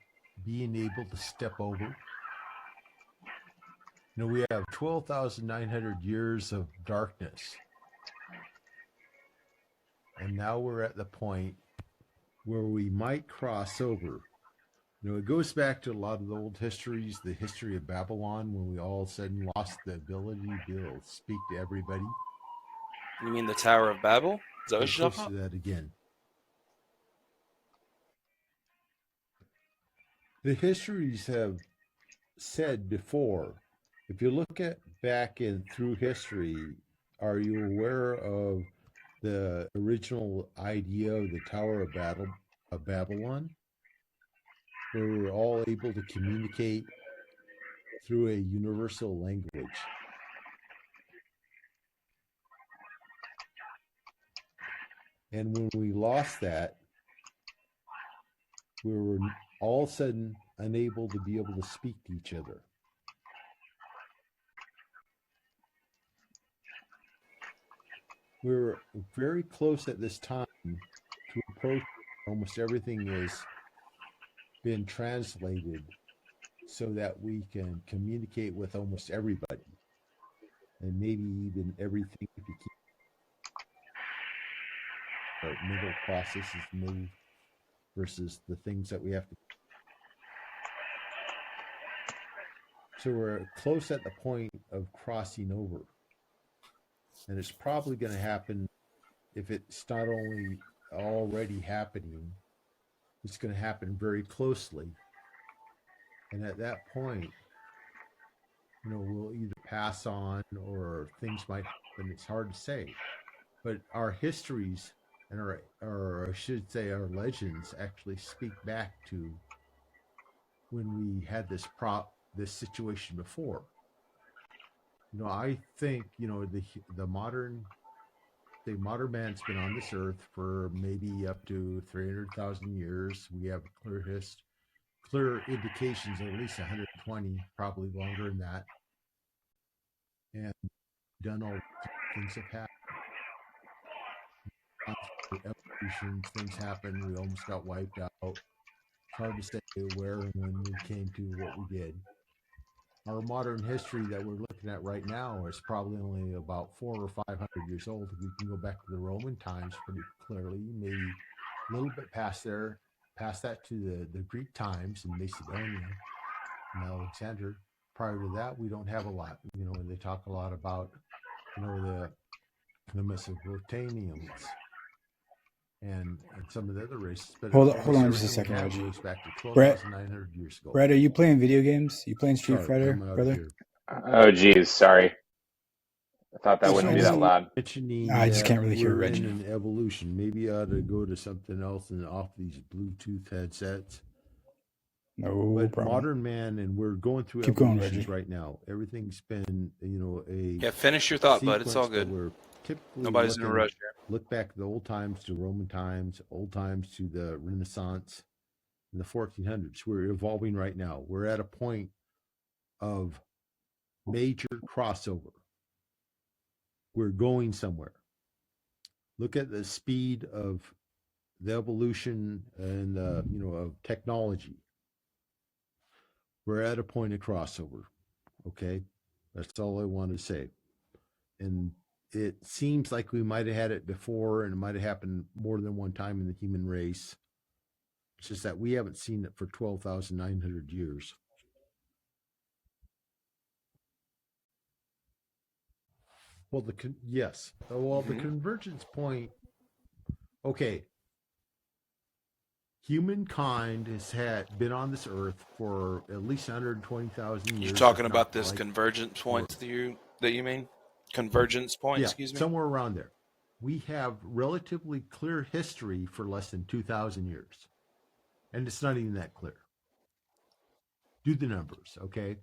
able to step over. You know, we have 12,900 years of darkness. And now we're at the point where we might cross over. You know, it goes back to a lot of the old histories, the history of Babylon, when we all of a sudden lost the ability to be able to speak to everybody. You mean the Tower of Babel? Is that what you're talking about? That again. The histories have said before, if you look at back through history, are you aware of the original idea of the Tower of Babylon? Where we were all able to communicate through a universal language. And when we lost that, we were all of a sudden unable to be able to speak to each other. We were very close at this time to approach almost everything is been translated so that we can communicate with almost everybody, and maybe even everything if you keep our mental processes move versus the things that we have to. So we're close at the point of crossing over. And it's probably going to happen if it's not only already happening, it's going to happen very closely. And at that point, we'll either pass on or things might happen. It's hard to say. But our histories and or I should say our legends actually speak back to when we had this situation before. I think, the modern man's been on this earth for maybe up to 300,000 years. We have clear indications of at least 120, probably longer than that. And done all things have happened. Evolutions, things happen. We almost got wiped out. It's hard to say where and when we came to what we did. Our modern history that we're looking at right now is probably only about 400 or 500 years old. We can go back to the Roman times pretty clearly, maybe a little bit past that to the Greek times in Macedonia and Alexander. Prior to that, we don't have a lot. And they talk a lot about, the Mesopotamians and some of the other races. But hold on just a second, Reggie. Goes back to 12,900 years ago. Brett, are you playing video games? You playing Street Fighter, brother? Oh, geez, sorry. I thought that wouldn't be that loud. I just can't really hear Reggie. In an evolution. Maybe I ought to go to something else and off these Bluetooth headsets. No but problem. Modern man, and we're going through evolutions right now. Everything's been, finish your thought, bud. It's all good. Nobody's in a rush here. Look back to the old times, to Roman times, old times to the Renaissance, in the 1400s. We're evolving right now. We're at a point of major crossover. We're going somewhere. Look at the speed of the evolution and of technology. We're at a point of crossover. Okay, that's all I want to say. And it seems like we might have had it before, and it might have happened more than one time in the human race. It's just that we haven't seen it for 12,900 years. Well, the convergence point. Okay, humankind has been on this earth for at least 120,000 years. You're talking about this convergence point that you mean? Convergence point, yeah, excuse me? Somewhere around there. We have relatively clear history for less than 2,000 years. And it's not even that clear. Do the numbers, okay?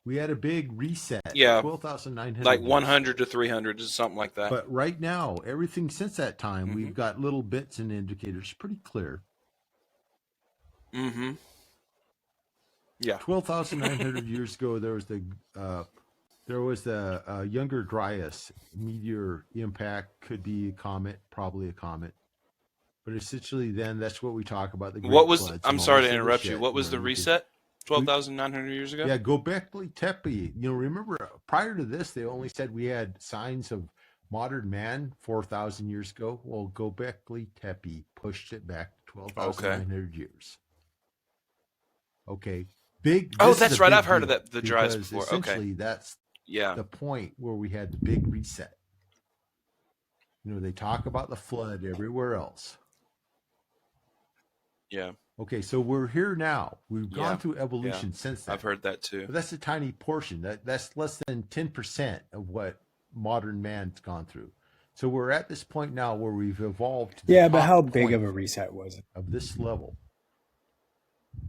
We had a big reset. Yeah, 12,900. like 100 to 300, just something like that. But right now, everything since that time, we've got little bits and indicators pretty clear. Mm-hmm. Yeah. 12,900 years ago, there was the Younger Dryas meteor impact. Could be a comet, probably a comet. But essentially, then that's what we talk about. The what was? I'm sorry to interrupt you. What was the reset? 12,900 years ago. Yeah, Göbekli Tepe. Remember prior to this, they only said we had signs of modern man 4,000 years ago. Well, Göbekli Tepe pushed it back 12,900 years. Okay, big. Oh, that's right. I've heard of that. The dryas before. Essentially, that's yeah the point where we had the big reset. They talk about the flood everywhere else. Yeah. Okay, so we're here now. We've gone through evolution since then. I've heard that too. But that's a tiny portion. That's less than 10% of what modern man's gone through. So we're at this point now where we've evolved to the but how big of a reset was it? Of this level.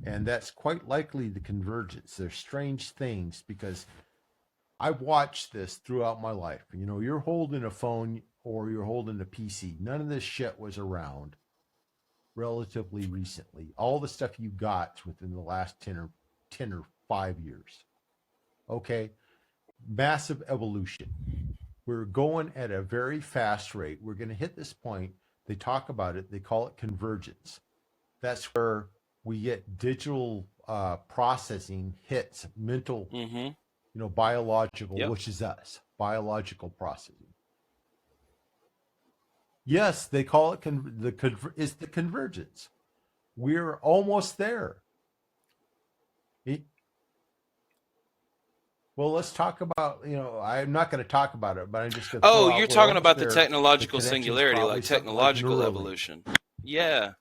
And that's quite likely the convergence. They're strange things because I've watched this throughout my life. You're holding a phone or you're holding a PC. None of this shit was around relatively recently. All the stuff you got within the last 10 or 5 years. Okay? Massive evolution. We're going at a very fast rate. We're going to hit this point. They talk about it. They call it convergence. That's where we get digital processing hits mental, biological, which is us, biological processing. Yes, they call it it's the convergence. We're almost there. Well, let's talk about, I'm not going to talk about it, but I'm just going to throw out, you're talking about the technological singularity, like technological evolution. Yeah.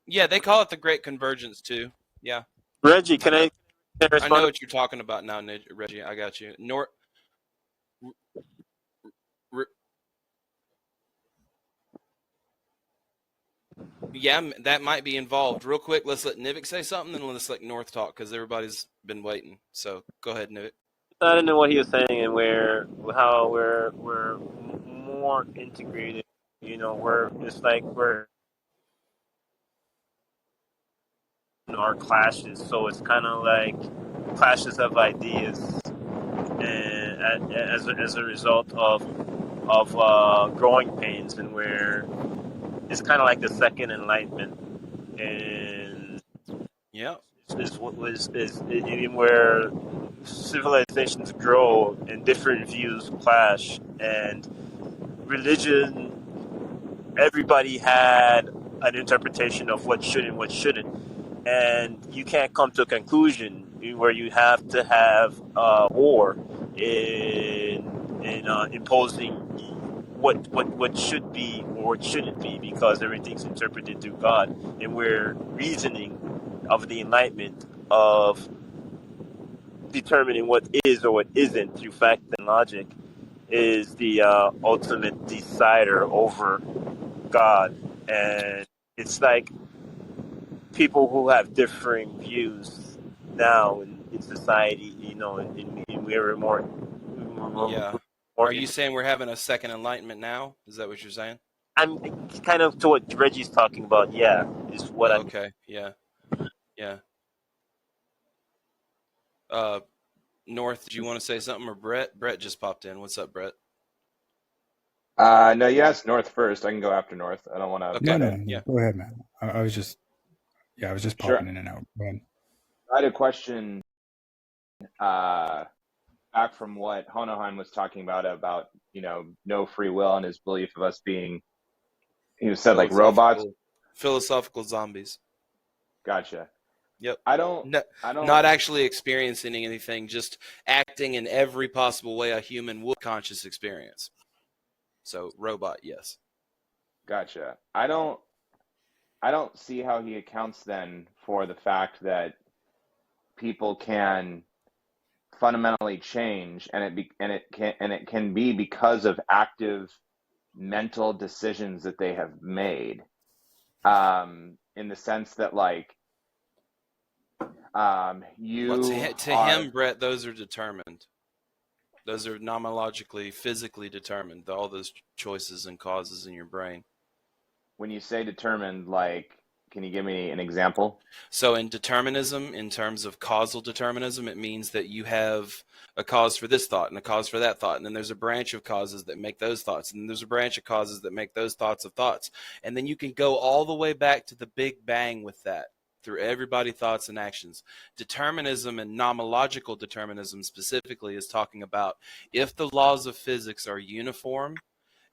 Yeah, they call it the Great Convergence too. Yeah. Reggie, can I respond? I know what you're talking about now, Reggie. I got you. Yeah, that might be involved. Real quick, let's let Nivik say something, then let's let North talk because everybody's been waiting. So go ahead, Nivik. I don't know what he was saying, and how we're more integrated. It's like we're our clashes, so it's kind of like clashes of ideas, and as a result of growing pains, and where it's kind of like the second enlightenment, and is where civilizations grow and different views clash, and religion, everybody had an interpretation of what should and what shouldn't, and you can't come to a conclusion where you have to have war in imposing what should be or what shouldn't be, because everything's interpreted through God, and we're reasoning of the enlightenment of determining what is or what isn't through fact and logic is the ultimate decider over God. And it's like people who have differing views now in society, and we're more. Are you saying we're having a second enlightenment now? Is that what you're saying? I'm kind of to what Reggie's talking about. Yeah, is what I'm. Okay. Yeah. North, do you want to say something, or Brett? Brett just popped in. What's up, Brett? No, you asked North first. I can go after North. I don't want to. Okay. No. Yeah. Go ahead, man. I was just popping in and out. Go ahead. I had a question back from what Hohenheim was talking about no free will and his belief of us being, he said, like robots, philosophical zombies. Gotcha. Yep. I don't not actually experiencing anything, just acting in every possible way a human would conscious experience. So robot, yes. Gotcha. I don't see how he accounts then for the fact that people can fundamentally change, and it can be because of active mental decisions that they have made, in the sense that, like, him, Brett, those are determined. Those are nomoologically, physically determined. All those choices and causes in your brain. When you say determined, like, can you give me an example? So in determinism, in terms of causal determinism, it means that you have a cause for this thought and a cause for that thought. And then there's a branch of causes that make those thoughts. And then there's a branch of causes that make those thoughts of thoughts. And then you can go all the way back to the Big Bang with that, through everybody's thoughts and actions. Determinism, and nomological determinism specifically, is talking about if the laws of physics are uniform,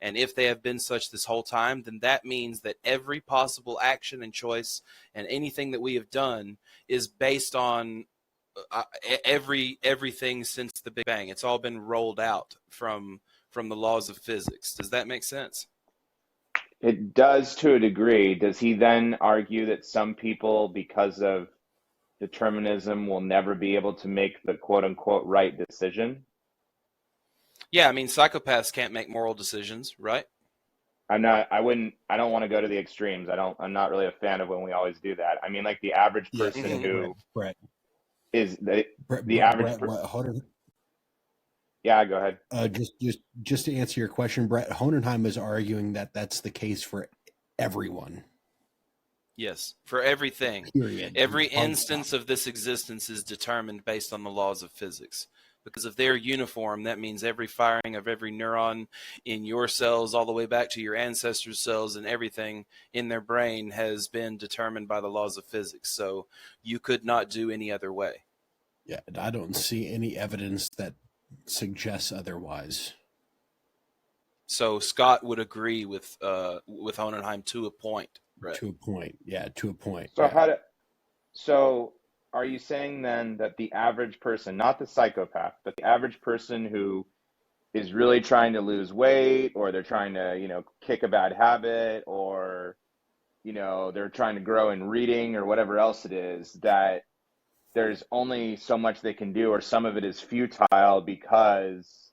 and if they have been such this whole time, then that means that every possible action and choice and anything that we have done is based on everything since the Big Bang. It's all been rolled out from the laws of physics. Does that make sense? It does, to a degree. Does he then argue that some people, because of determinism, will never be able to make the quote-unquote right decision? Yeah, I mean, psychopaths can't make moral decisions, right? I don't want to go to the extremes. I'm not really a fan of when we always do that. I mean, like, the average person Brett. Is the average person. Yeah, go ahead. Just to answer your question, Brett, Hohenheim is arguing that that's the case for everyone. Yes, for everything. Period. Every instance of this existence is determined based on the laws of physics. Because if they're uniform, that means every firing of every neuron in your cells all the way back to your ancestors' cells and everything in their brain has been determined by the laws of physics. So you could not do any other way. Yeah, I don't see any evidence that suggests otherwise. So Scott would agree with Hohenheim to a point, right? To a point, yeah, to a point. So are you saying then that the average person, not the psychopath, but the average person who is really trying to lose weight, or they're trying to, kick a bad habit, or, they're trying to grow in reading or whatever else it is, that there's only so much they can do, or some of it is futile because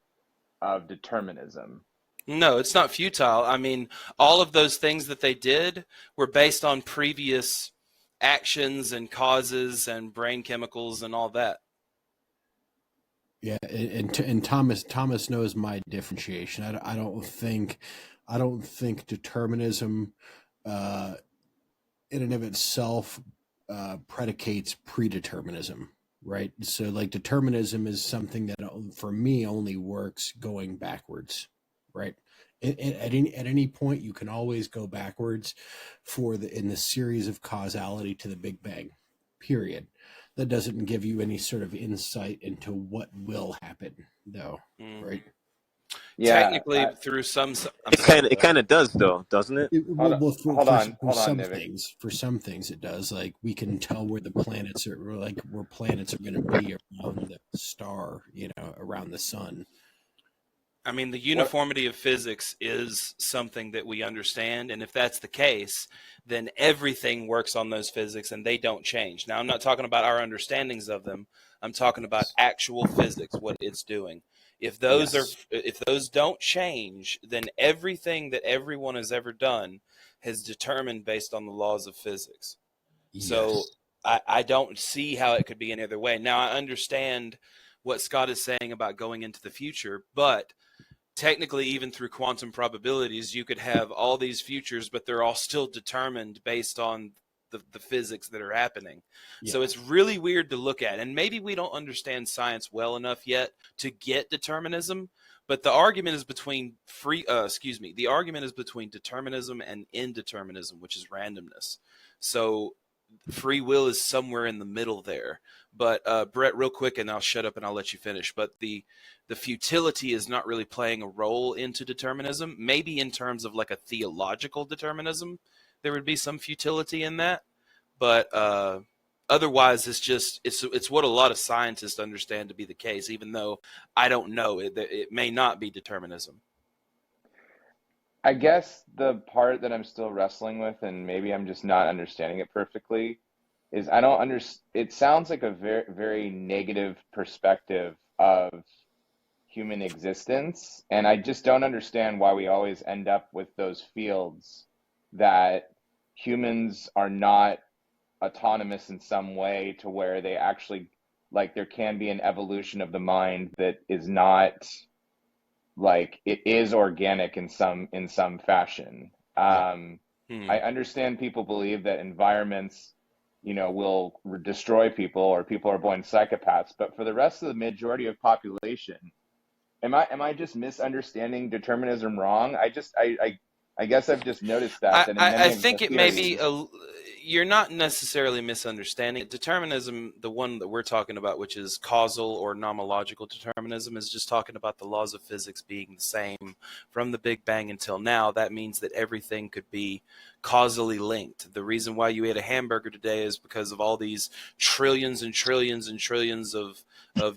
of determinism? No, it's not futile. I mean, all of those things that they did were based on previous actions and causes and brain chemicals and all that. Yeah, and Thomas knows my differentiation. I don't think determinism in and of itself predicates predeterminism, right? So like determinism is something that for me only works going backwards, right? At any point you can always go backwards in the series of causality to the Big Bang, period. That doesn't give you any sort of insight into what will happen, though, right? Yeah, technically, through some, it kind of does, though, doesn't it? For some things, it does. Like we can tell where the planets are, where planets are going to be around the star, around the sun. I mean, the uniformity of physics is something that we understand, and if that's the case, then everything works on those physics and they don't change. Now, I'm not talking about our understandings of them. I'm talking about actual physics, what it's doing. If those if those don't change, then everything that everyone has ever done has determined based on the laws of physics. Yes. So I don't see how it could be any other way. Now, I understand what Scott is saying about going into the future, but technically, even through quantum probabilities, you could have all these futures, but they're all still determined based on the physics that are happening. Yeah. So it's really weird to look at. And maybe we don't understand science well enough yet to get determinism, but the argument is between the argument is between determinism and indeterminism, which is randomness. So free will is somewhere in the middle there. But Brett, real quick, and I'll shut up and I'll let you finish. But the futility is not really playing a role into determinism. Maybe in terms of like a theological determinism, there would be some futility in that. But otherwise, it's what a lot of scientists understand to be the case, even though I don't know. It may not be determinism. I guess the part that I'm still wrestling with, and maybe I'm just not understanding it perfectly, is I don't understand. It sounds like a very, very negative perspective of human existence, and I just don't understand why we always end up with those fields that humans are not autonomous in some way, to where they actually, like, there can be an evolution of the mind that is not, like, it is organic in some fashion. I understand people believe that environments, will destroy people, or people are born psychopaths, but for the rest of the majority of population, am I just misunderstanding determinism wrong? I guess I've just noticed that. I think it may be you're not necessarily misunderstanding. Determinism, the one that we're talking about, which is causal or nomological determinism, is just talking about the laws of physics being the same from the Big Bang until now. That means that everything could be causally linked. The reason why you ate a hamburger today is because of all these trillions and trillions and trillions of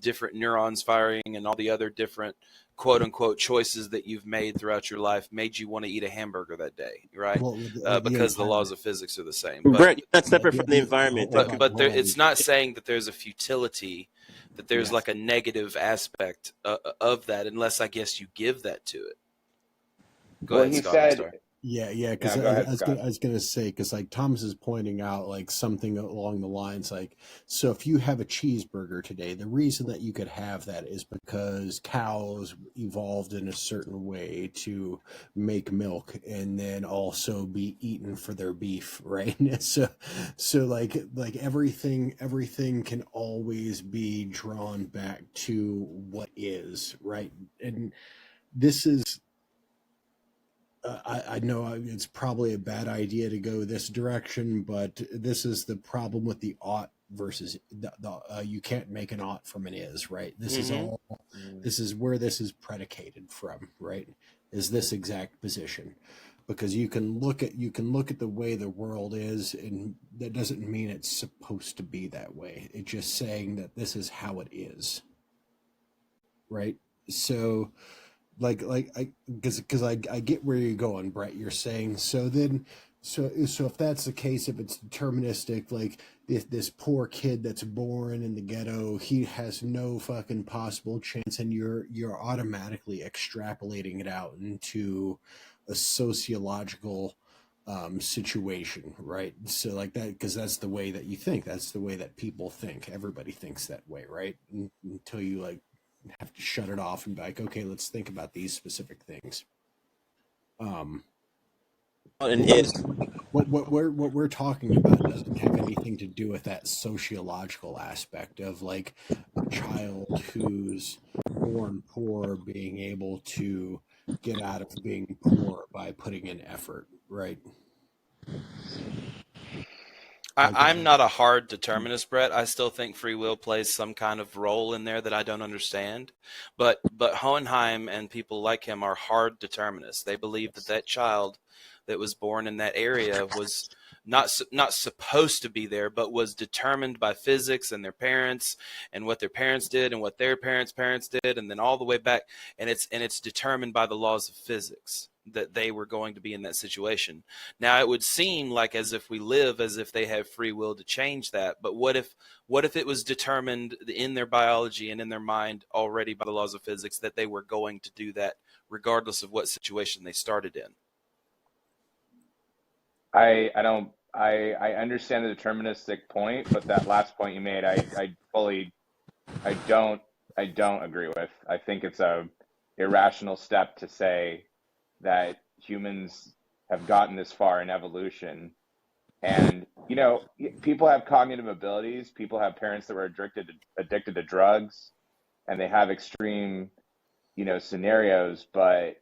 different neurons firing, and all the other different quote unquote choices that you've made throughout your life made you want to eat a hamburger that day, right? Well, because the laws of physics are the same. But, Brett, you're not separate from the environment. But it's not saying that there's a futility, that there's like a negative aspect of that, unless I guess you give that to it. Go ahead, Scott. Yeah, because I was gonna say, because like Thomas is pointing out, like something along the lines like, so if you have a cheeseburger today, the reason that you could have that is because cows evolved in a certain way to make milk and then also be eaten for their beef, right? So like everything can always be drawn back to what is, right? And this is. I know it's probably a bad idea to go this direction, but this is the problem with the ought versus you can't make an ought from an is, right? This is all. This is where this is predicated from, right? Is this exact position? because you can look at the way the world is, and that doesn't mean it's supposed to be that way. It's just saying that this is how it is, right? So because I get where you're going, Brett. You're saying so if that's the case, if it's deterministic, like this poor kid that's born in the ghetto, he has no fucking possible chance, and you're automatically extrapolating it out into a sociological situation, right? So like that, because that's the way that you think. That's the way that people think. Everybody thinks that way, right? Until you like have to shut it off and be like, okay, let's think about these specific things. What we're talking about doesn't have anything to do with that sociological aspect of like a child who's born poor being able to get out of being poor by putting in effort, right? I'm not a hard determinist, Brett. I still think free will plays some kind of role in there that I don't understand. But Hohenheim and people like him are hard determinists. They believe that child that was born in that area was not supposed to be there, but was determined by physics and their parents and what their parents did and what their parents' did, and then all the way back. And it's determined by the laws of physics that they were going to be in that situation. Now, it would seem like as if we live as if they have free will to change that. But what if it was determined in their biology and in their mind already by the laws of physics that they were going to do that regardless of what situation they started in? I understand the deterministic point, but that last point you made, I don't agree with. I think it's a irrational step to say that humans have gotten this far in evolution. And, people have cognitive abilities. People have parents that were addicted to drugs, and they have extreme, scenarios. But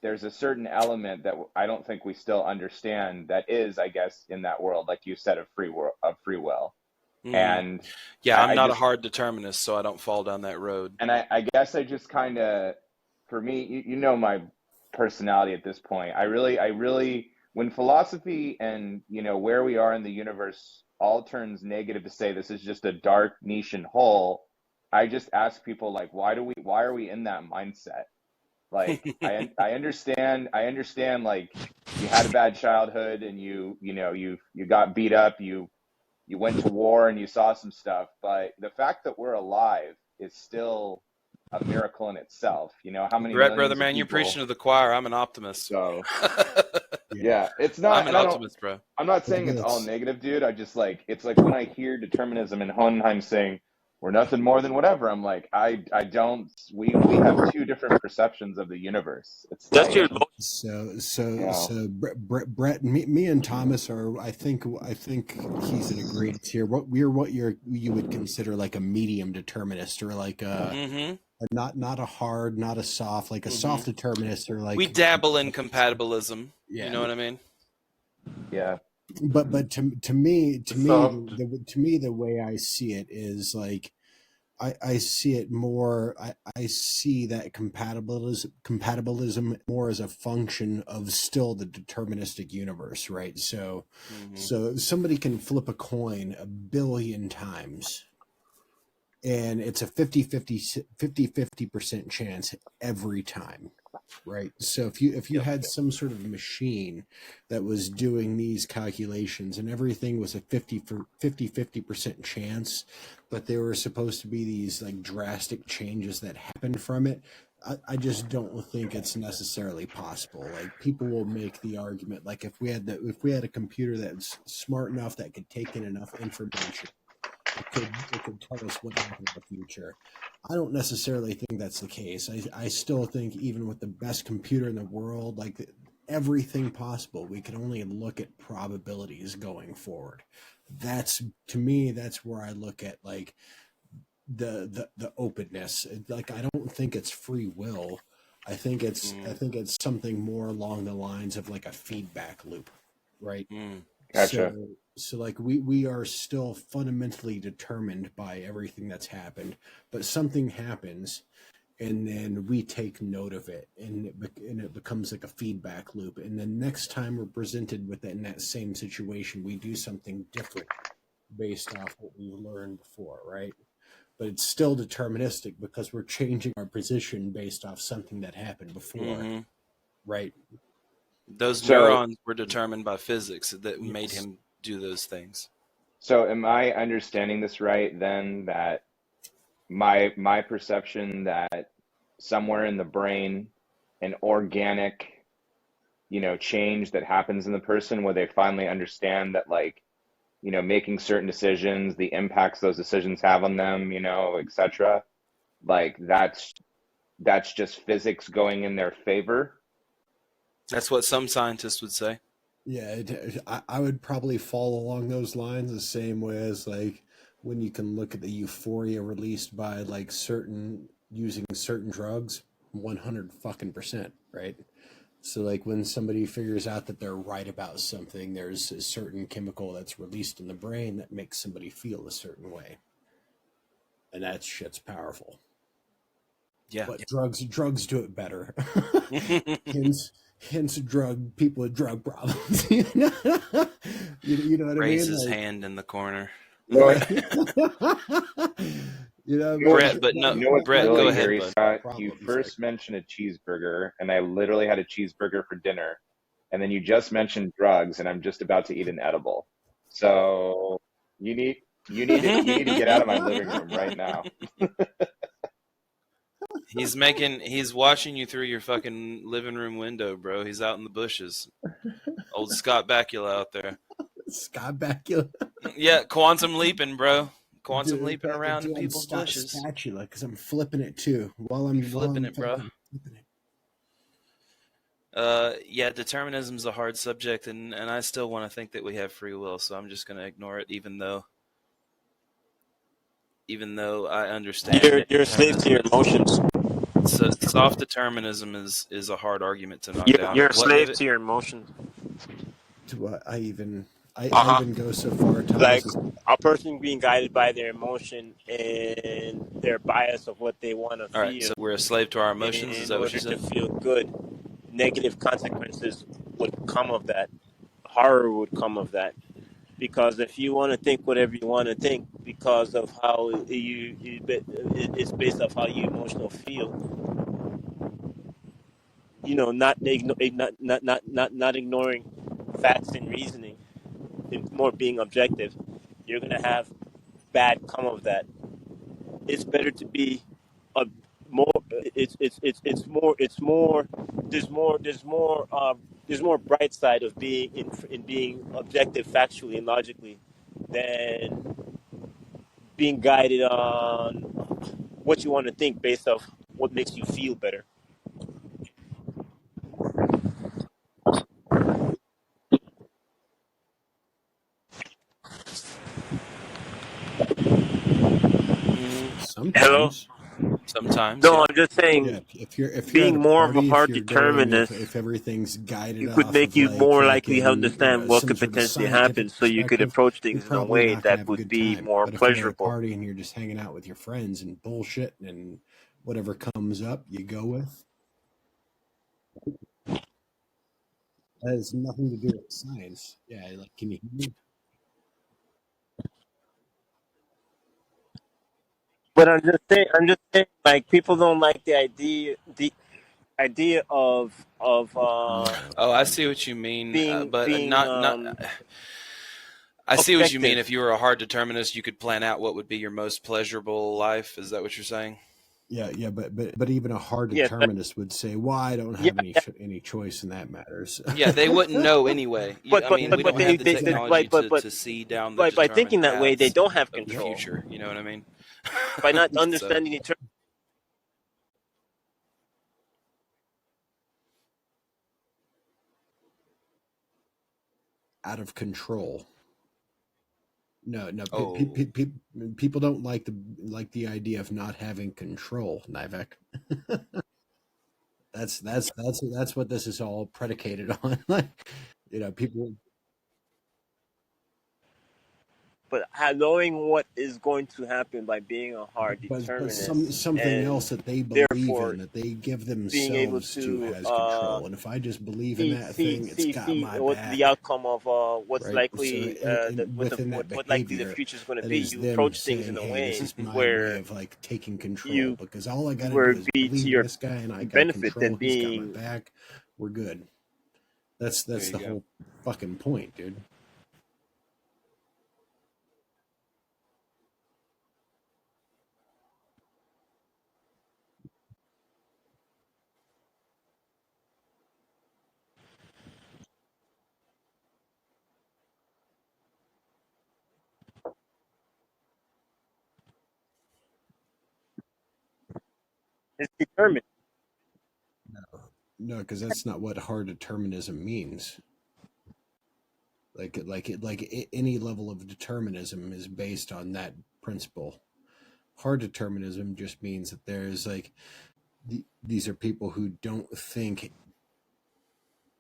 there's a certain element that I don't think we still understand that is, I guess, in that world, like you said, of free will. And yeah, I'm not a hard determinist, so I don't fall down that road. And I guess I just kind of, for me, my personality at this point, I really, when philosophy and, where we are in the universe all turns negative to say this is just a dark niche and hole, I just ask people, like, why are we in that mindset? Like, I understand, like, you had a bad childhood and you got beat up, you went to war and you saw some stuff, but the fact that we're alive is still a miracle in itself. How many Brett, brother, man, you're preaching to the choir. I'm an optimist. So yeah, it's not. I'm an optimist, bro. I'm not saying it's all negative, dude. I just it's like when I hear determinism and Hohenheim saying we're nothing more than whatever, I'm like, I don't. We have two different perceptions of the universe. It's that's your so Brett, me and Thomas are. I think he's in agreement here. What you would consider like a medium determinist, or like a. Not a hard, not a soft, like a soft determinist, or like we dabble in compatibilism. Yeah. You know what I mean? Yeah. But to me, the way I see it is like I see it more. I see that compatibilism more as a function of still the deterministic universe, right? So somebody can flip a coin 1 billion times. And it's a 50% chance every time, right? So if you had some sort of machine that was doing these calculations and everything was a 50% chance, but there were supposed to be these like drastic changes that happened from it, I just don't think it's necessarily possible. Like people will make the argument, like if we had a computer that was smart enough that could take in enough information, it could tell us what happened in the future. I don't necessarily think that's the case. I still think even with the best computer in the world, like everything possible, we can only look at probabilities going forward. To me, that's where I look at like the openness. Like I don't think it's free will. I think it's something more along the lines of like a feedback loop, right? Gotcha. So like we are still fundamentally determined by everything that's happened, but something happens and then we take note of it, and it becomes like a feedback loop. And then next time we're presented with it in that same situation, we do something different based off what we learned before, right? But it's still deterministic because we're changing our position based off something that happened before, right? Those neurons were determined by physics that made him do those things. So am I understanding this right then, that my perception that somewhere in the brain, an organic, change that happens in the person where they finally understand that, like, making certain decisions, the impacts those decisions have on them, etc. Like that's just physics going in their favor. That's what some scientists would say. Yeah, I would probably fall along those lines the same way as like when you can look at the euphoria released by like using certain drugs, 100%, right? So like when somebody figures out that they're right about something, there's a certain chemical that's released in the brain that makes somebody feel a certain way. And that shit's powerful. Yeah. But drugs do it better. Hence people with drug problems. you know what Raise I mean? His hand in the corner. Brett, Brett, go ahead, bud. Scott, you first mentioned a cheeseburger, and I literally had a cheeseburger for dinner, and then you just mentioned drugs, and I'm just about to eat an edible. So you need to get out of my living room right now. He's watching you through your fucking living room window, bro. He's out in the bushes. Old Scott Bakula out there. Scott Bakula. Yeah, quantum leaping, bro. Leaping around in people's Scott bushes. Spatula, because I'm flipping it too while I'm flipping it, bro. Yeah, determinism's a hard subject, and I still want to think that we have free will, so I'm just going to ignore it, even though I understand. You're a slave to your emotions. So soft determinism is a hard argument to knock down. You're a slave to your emotions. To what I even go so far, Thomas, like a person being guided by their emotion and their bias of what they want to feel. All right, so we're a slave to our emotions. Is that what you said? In order to feel good, negative consequences would come of that. Horror would come of that. Because if you want to think whatever you want to think, because of how it's based off how you emotional feel, not ignoring facts and reasoning, and more being objective, you're gonna have bad come of that. It's better to be a more. There's more bright side of being in being objective, factually and logically, than being guided on what you want to think based off what makes you feel better. Sometimes. Sometimes. No, yeah. I'm just saying. Yeah, if you're being more party, of a hard determinist, if everything's guided, it would make you more likely to understand what could potentially happen, so you could approach things in a way that would be more pleasurable. If you're at a party and you're just hanging out with your friends and bullshit and whatever comes up, you go with. That has nothing to do with science. Yeah, like, can you hear me? But I'm just saying, like, people don't like the idea of. Oh, I see what you mean. I see what you mean. If you were a hard determinist, you could plan out what would be your most pleasurable life. Is that what you're saying? Yeah, but even a hard determinist would say, "Well, I don't have any choice in that matters." Yeah, they wouldn't know anyway. We don't have the technology to see down the by thinking that way, they don't have control. The future, you know what I mean? By not understanding the term. Out of control. No. People don't like the idea of not having control, Nivek. That's what this is all predicated on. Like, people. but knowing what is going to happen by being a hard determinist, something else that they believe in, that they give themselves to has control. And if I just believe in that thing, it's got my back. The outcome of what's right? likely, So what likely the future is going to be. You approach things in a way where of like taking control, because all I got to do is be believe to in your this guy, and I got benefit control. than He's got being my back. We're good. That's the whole fucking point, dude. it's determined. No, because that's not what hard determinism means. Like any level of determinism is based on that principle. Hard determinism just means that there's like these are people who don't think.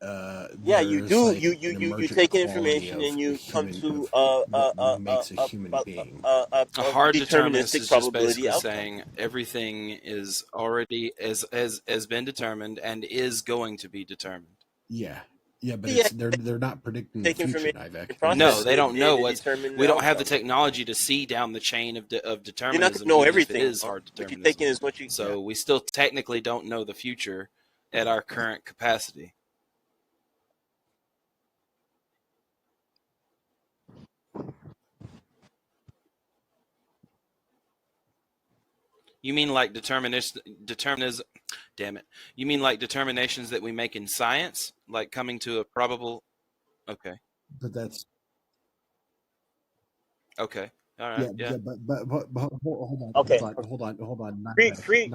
You do. Like you take in information and you come to what makes a human being. A hard determinist deterministic is just probability basically outcome. saying everything is already has been determined and is going to be determined. Yeah, but it's, they're not predicting the future, Nivek. No, they don't know what's. determine We the don't have the outcome. technology to see down the chain of You're determinism. not going to know even if everything. It is hard What you determinism. taking is what you. So we still technically don't know the future at our current capacity. You mean like determinism? Damn it! You mean like determinations that we make in science, like coming to a probable? Okay. But that's okay. All right. Yeah. But hold on. Okay. Hold on.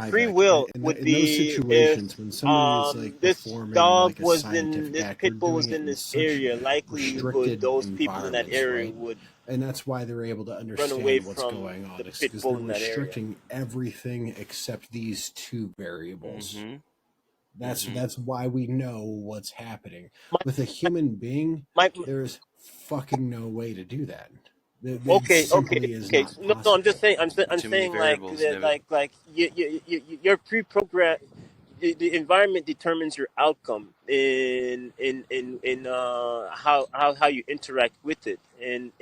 Free will would in be those situations if when somebody is like this performing dog like a was in scientific this act, pit bull they're was doing in it this such area. Likelihood restricted those people in that environments, area right? would And that's why they're able to run understand away what's from going on. the It's pit because bull they're in that area. restricting everything except these two variables. Mm-hmm. That's why we know what's happening. With a human being, there's fucking no way to do that. Okay. Not No, I'm just saying. I'm Too many saying variables, like you're pre-programmed. The environment determines your outcome in how you interact with it, in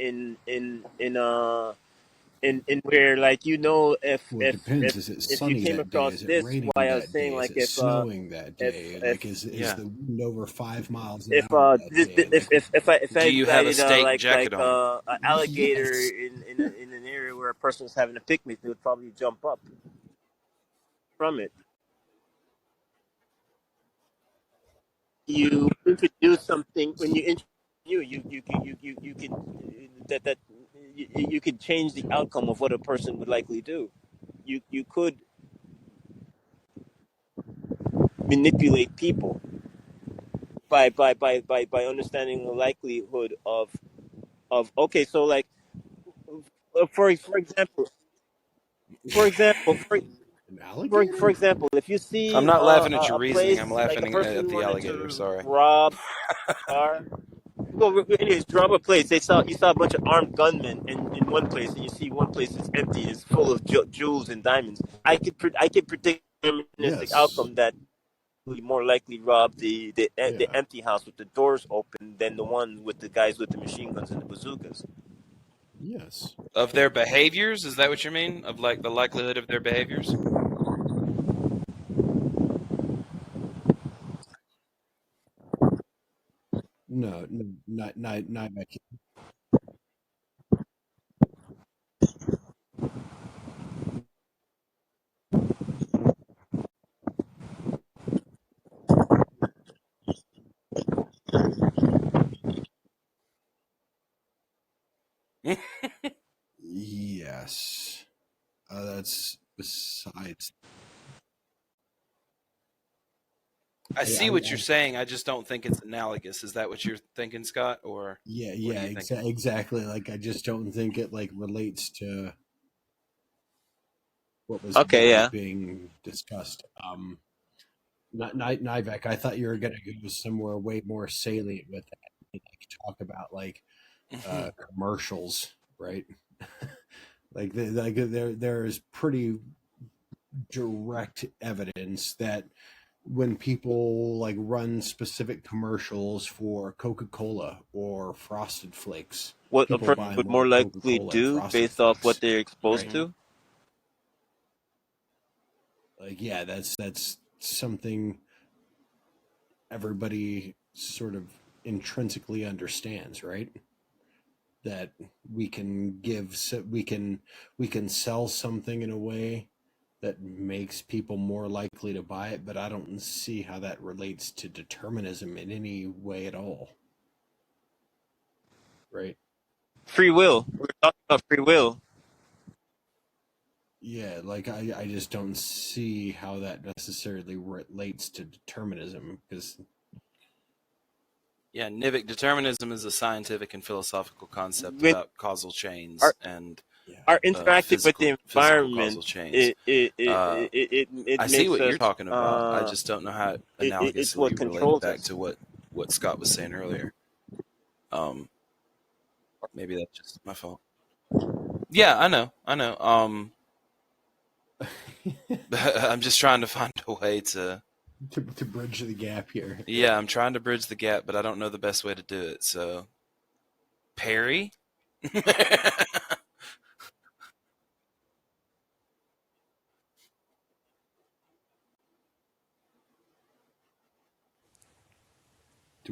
where like Well, it depends. Is it if you sunny came that day? across Is it this, raining why I was that saying day? Is like it if snowing that day? if Is the wind over 5 miles an if hour that day? if I Do you have a invited steak jacket on? an alligator Yes. in an area where a person's having a picnic, they would probably jump up from it. You introduce something when you introduce you can that you could change the outcome of what a person would likely do. You could manipulate people by understanding the likelihood of okay, so like for example for An alligator? example, if you see I'm not laughing at your a reasoning. place I'm like a laughing person at the wanted alligator. to Sorry. rob a car. Well, anyways, rob a place. You saw a bunch of armed gunmen in one place, and you see one place that's empty, it's full of jewels and diamonds. I could predict a deterministic outcome that would more likely rob the empty house with the doors open than the one with the guys with the machine guns and the bazookas. Yes. Of their behaviors? Is that what you mean? Of like the likelihood of their behaviors? No, not my kid. Yes. That's besides. I see what you're saying. I just don't think it's analogous. Is that what you're thinking, Scott? Or Exactly. Like I just don't think it like relates to what was being discussed. Nivek, I thought you were going to go somewhere way more salient with that. Like talk about like commercials right? There is pretty direct evidence that when people like run specific commercials for Coca-Cola or Frosted Flakes, What a people person buy would more more likely Coca-Cola and do Frosted based off what Flakes, they're exposed right? to. Like, yeah, that's something everybody sort of intrinsically understands, right? That we can we can sell something in a way that makes people more likely to buy it, but I don't see how that relates to determinism in any way at all. Right? Free will. We're talking about free will. Yeah, like I just don't see how that necessarily relates to determinism, because yeah, Nivik, determinism is a scientific and philosophical concept When about causal chains and are interacting with the physical environment, causal chains. it I see makes what you're us. talking about. I just don't know how it It's what analogously related controls back us. to what Scott was saying earlier. Maybe that's just my fault. Yeah, I know. I'm just trying to find a way to bridge the gap here. Yeah, I'm trying to bridge the gap, but I don't know the best way to do it. So, Perry?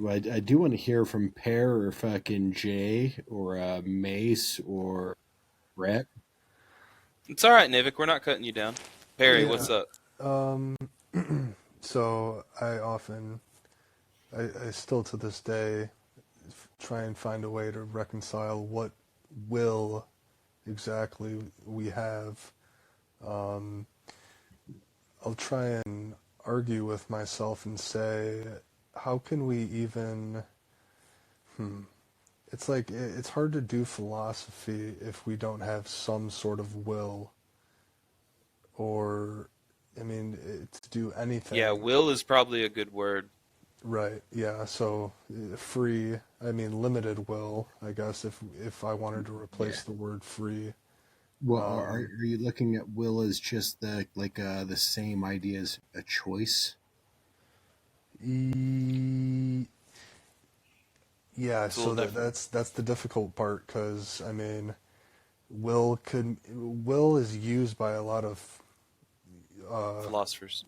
I do want to hear from Pear or fucking Jay or Mace or Brett. It's all right, Nivik. We're not cutting you down. Perry, Yeah. what's up? So I still to this day try and find a way to reconcile what will exactly we have. I'll try and argue with myself and say, how can we even... It's like, it's hard to do philosophy if we don't have some sort of will. Or, I mean, to do anything. Yeah, will is probably a good word. Right, yeah, so free, I mean limited will, I guess, if I wanted to replace the word free. Well, are you looking at will as just the same idea as a choice? Yeah, so that's the difficult part, because I mean, will is used by a lot of philosophers,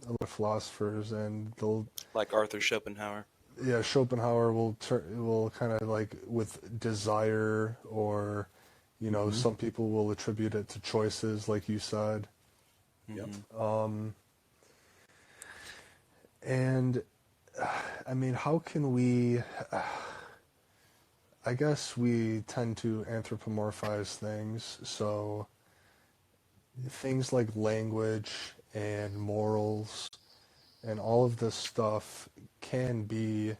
and they'll, like Arthur Schopenhauer. Yeah, Schopenhauer will kind of like with desire, or some people will attribute it to choices, like you said. Yep. And I mean, how can we? I guess we tend to anthropomorphize things, so things like language and morals and all of this stuff can be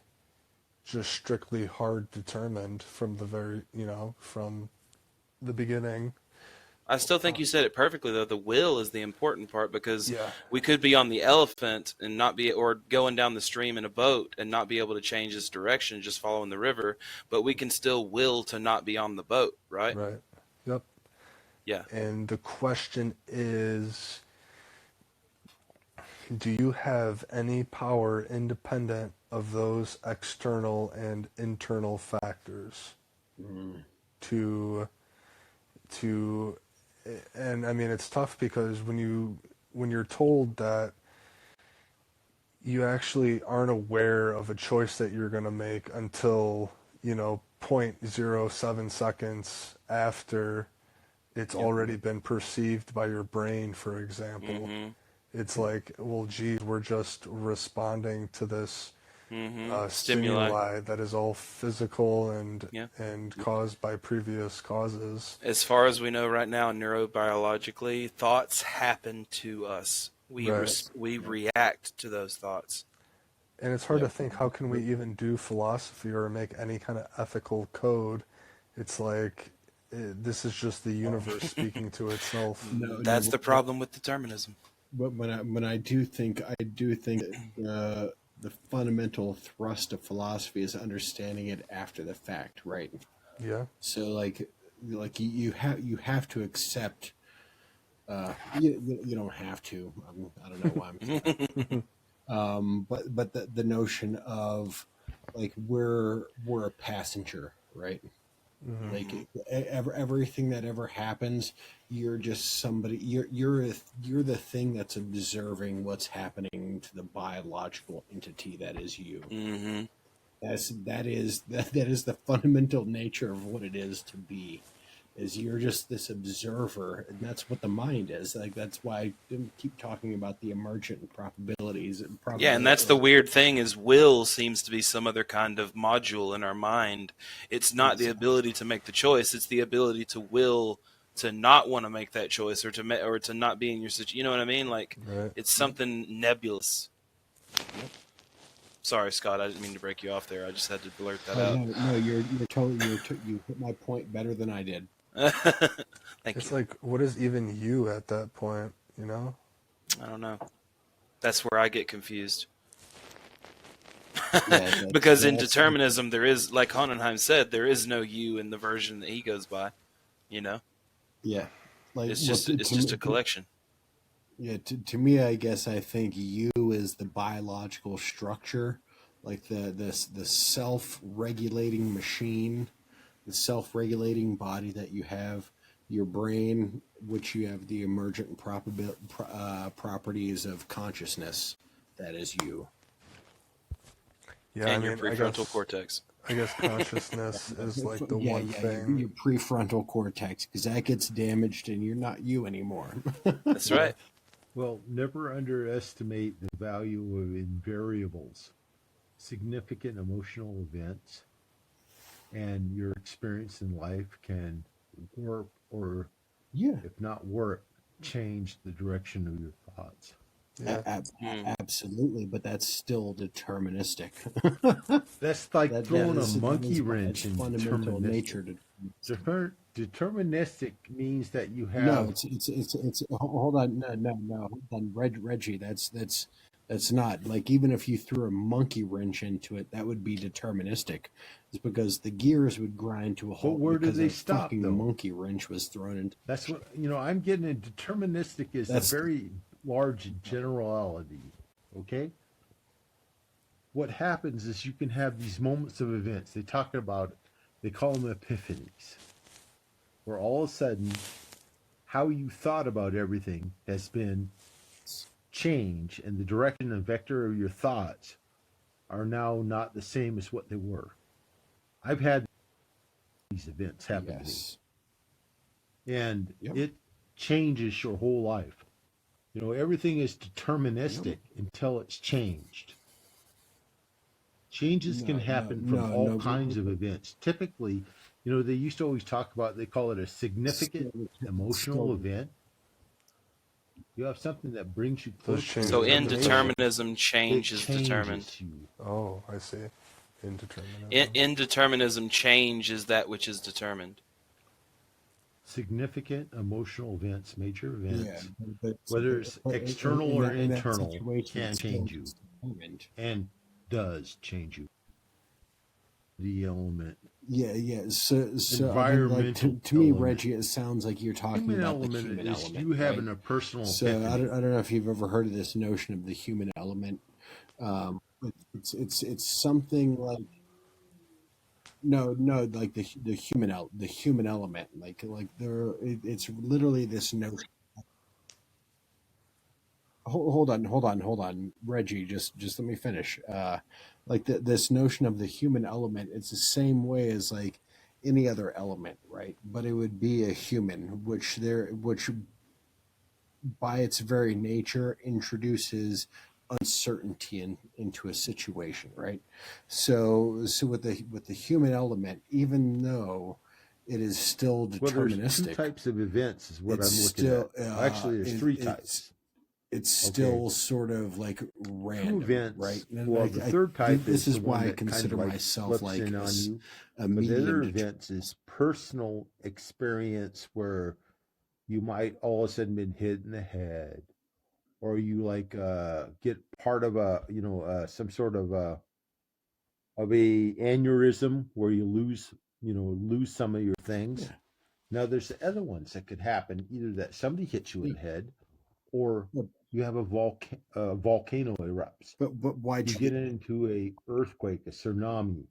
just strictly hard determined from from the beginning. I still think you said it perfectly, though. The will is the important part, because we could be on the elephant and not be, or going down the stream in a boat and not be able to change its direction, just following the river, but we can still will to not be on the boat, right? Right. Yep. Yeah. And the question is, do you have any power independent of those external and internal factors to and I mean, it's tough, because when you're told that you actually aren't aware of a choice that you're going to make until 0.07 seconds after it's already been perceived by your brain, for example. It's like, well, geez, we're just responding to this stimuli that is all physical and caused by previous causes. As far as we know right now, neurobiologically, thoughts happen to us. We react to those thoughts. And it's hard to think, how can we even do philosophy or make any kind of ethical code? It's like, this is just the universe speaking to itself. That's the problem with determinism. But when I do think that the fundamental thrust of philosophy is understanding it after the fact, right? Yeah. So like like you have to accept. You don't have to. I don't know why I'm. But the notion of like we're a passenger, right? Mm-hmm. Like everything that ever happens, you're just somebody. You're the thing that's observing what's happening to the biological entity that is you. Mm-hmm. That is the fundamental nature of what it is to be. Is you're just this observer, and that's what the mind is. Like that's why I keep talking about the emergent probabilities. Yeah, and that's the weird thing is will seems to be some other kind of module in our mind. It's not the ability to make the choice; it's the ability to will to not want to make that choice or to not be in your situation. You know what I mean? Like it's something nebulous. Yep. Sorry, Scott. I didn't mean to break you off there. I just had to blurt that out. No, you're totally you hit my point better than I did. Thank it's you. like, what is even you at that point? You know? I don't know. That's where I get confused. Yeah, because in determinism, there is, like Honnenheim said, there is no you in the version that he goes by. You know? Yeah, like it's just a collection. Yeah, to me, I guess I think you is the biological structure, like the self-regulating machine, the self-regulating body that you have, your brain, which you have the emergent properties of consciousness, that is you. Yeah, and your prefrontal cortex. I guess consciousness is like the one thing. Your prefrontal cortex, because that gets damaged and you're not you anymore. That's right. Well, never underestimate the value of invariables, significant emotional events, and your experience in life can warp or, if not warp, change the direction of your thoughts. Yeah. Absolutely, but that's still deterministic. That's like throwing a monkey wrench in fundamental nature. Deterministic means that you have. No, it's. Hold on, no. Hold on, Reggie. That's not like even if you threw a monkey wrench into it, that would be deterministic. It's because the gears would grind to a halt. But where do they stop? Fucking though? Monkey wrench was thrown into. That's what I'm getting at. Deterministic is a very large generality. Okay. What happens is you can have these moments of events. They talk about. They call them epiphanies, where all of a sudden, how you thought about everything has been changed, and the direction and vector of your thoughts are now not the same as what they were. I've had these events happen to me, and it changes your whole life. Everything is deterministic until it's changed. Changes can happen from all kinds of events. Typically, they used to always talk about, they call it a significant emotional event. You have something that brings you close. So in determinism, change is determined. Oh, I see. Indeterminism. Indeterminism, change is that which is determined. Significant emotional events, major events, whether it's external or internal, can change you and does change you. The element. Yeah. So to me, Reggie, it sounds like you're talking about the human element. You having a personal. So I don't know if you've ever heard of this notion of the human element. It's something like no, like the human element, like it's literally this notion. Hold on, Reggie. Just let me finish. Like this notion of the human element, it's the same way as like any other element, right? But it would be a human, which by its very nature introduces uncertainty into a situation, right? So with the human element, even though it is still deterministic, there's two types of events is what I'm looking at. Actually, there's three types. It's still sort of like random, events, right? Well, the third type this is the why one I that consider kind of myself like on you. a But the other medium. events is personal experience where you might all of a sudden been hit in the head, or you get part of some sort of a aneurysm where you lose some of your things. Now, there's the other ones that could happen, either that somebody hits you in the head, or you have a volcano erupts. But why'd you get into a earthquake, a tsunami?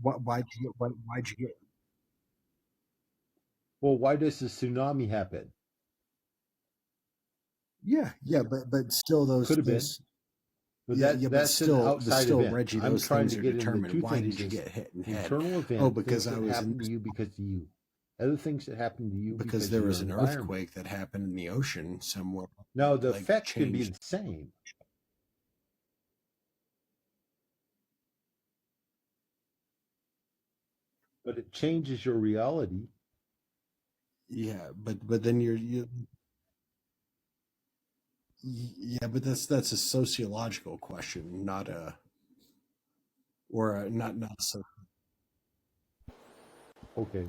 Why'd you get? Well, why does the tsunami happen? Yeah, but still could have been. But that's still, an outside event. Reggie, I'm those trying things to are get determined. into two Why things. did you get hit in the head? Internal event. Oh, because things I that was happened to you because of you. Other things that happened to you because there was an earthquake that happened in the ocean somewhere. No, the effect can be the same. But it changes your reality. Yeah, but then you. Yeah, but that's a sociological question, not a, or a, not so. Okay.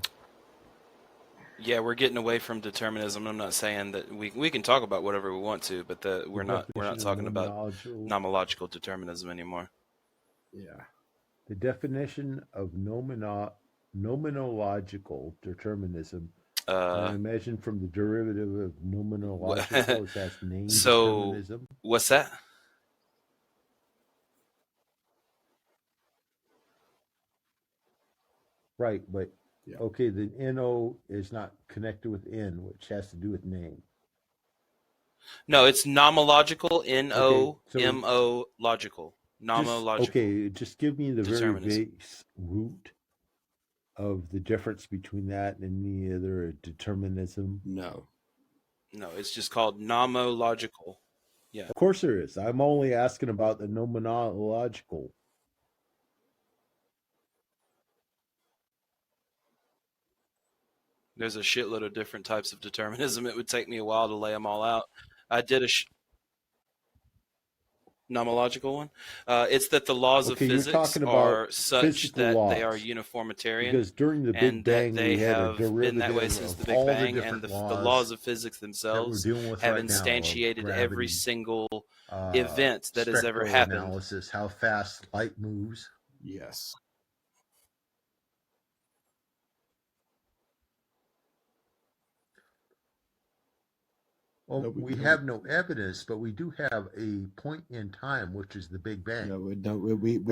Yeah, we're getting away from determinism. I'm not saying that we can talk about whatever we want to, but we're not talking about nomological determinism anymore. Yeah. The definition of nomenological determinism. I imagine from the derivative of nomenological, is that name determinism. What's that? Right, but okay, the NO is not connected with N, which has to do with name. No, it's nomological, N-O-M-O logical. Nomological. Okay, just give me the very base root of the difference between that and any other determinism. No, it's just called nomological. Yeah. Of course there is. I'm only asking about the nomenological. There's a shitload of different types of determinism. It would take me a while to lay them all out. I did a nomological one. It's that the laws of physics are such that they are uniformitarian. Because during the Big Bang, they had have been that way since the Big Bang, and the laws of physics themselves have instantiated every single event that has ever happened. Analysis, how fast light moves. Yes. Well, we have no evidence, but we do have a point in time, which is the Big Bang. No, we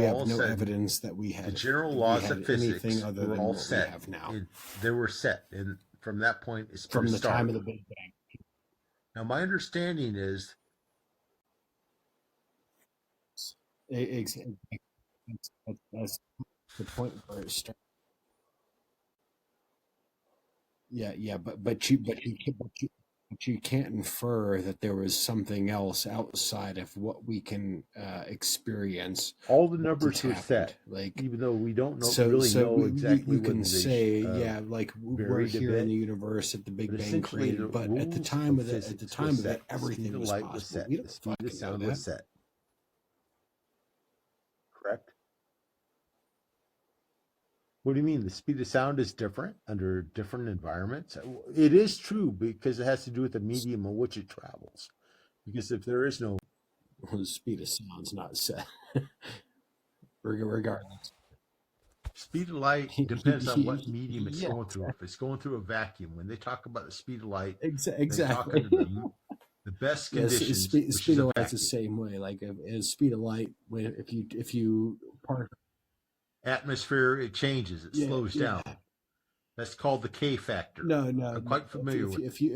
have no evidence that we had the general laws of physics anything other than all what set. We have now. They were set, and from that point, it's from the time of the Big Bang. Now, my understanding is that's the point where it starts. Yeah, but you can't infer that there was something else outside of what we can experience. All the numbers were set, like even though we don't know exactly. You can say, like we're here in the universe at the Big Bang created, but at the time of that, everything was possible. Set. We The don't speed of sound was set. Correct. What do you mean? The speed of sound is different under different environments? It is true because it has to do with the medium in which it travels. Because if there is no... the speed of sound's not set. Regardless. Speed of light depends on what medium it's going through. If it's going through a vacuum, when they talk about the speed of light, exactly. The best conditions. Speed of light's the same way. Like speed of light, if you park... atmosphere, it changes, it slows down. That's called the K factor. No, I'm quite familiar with if you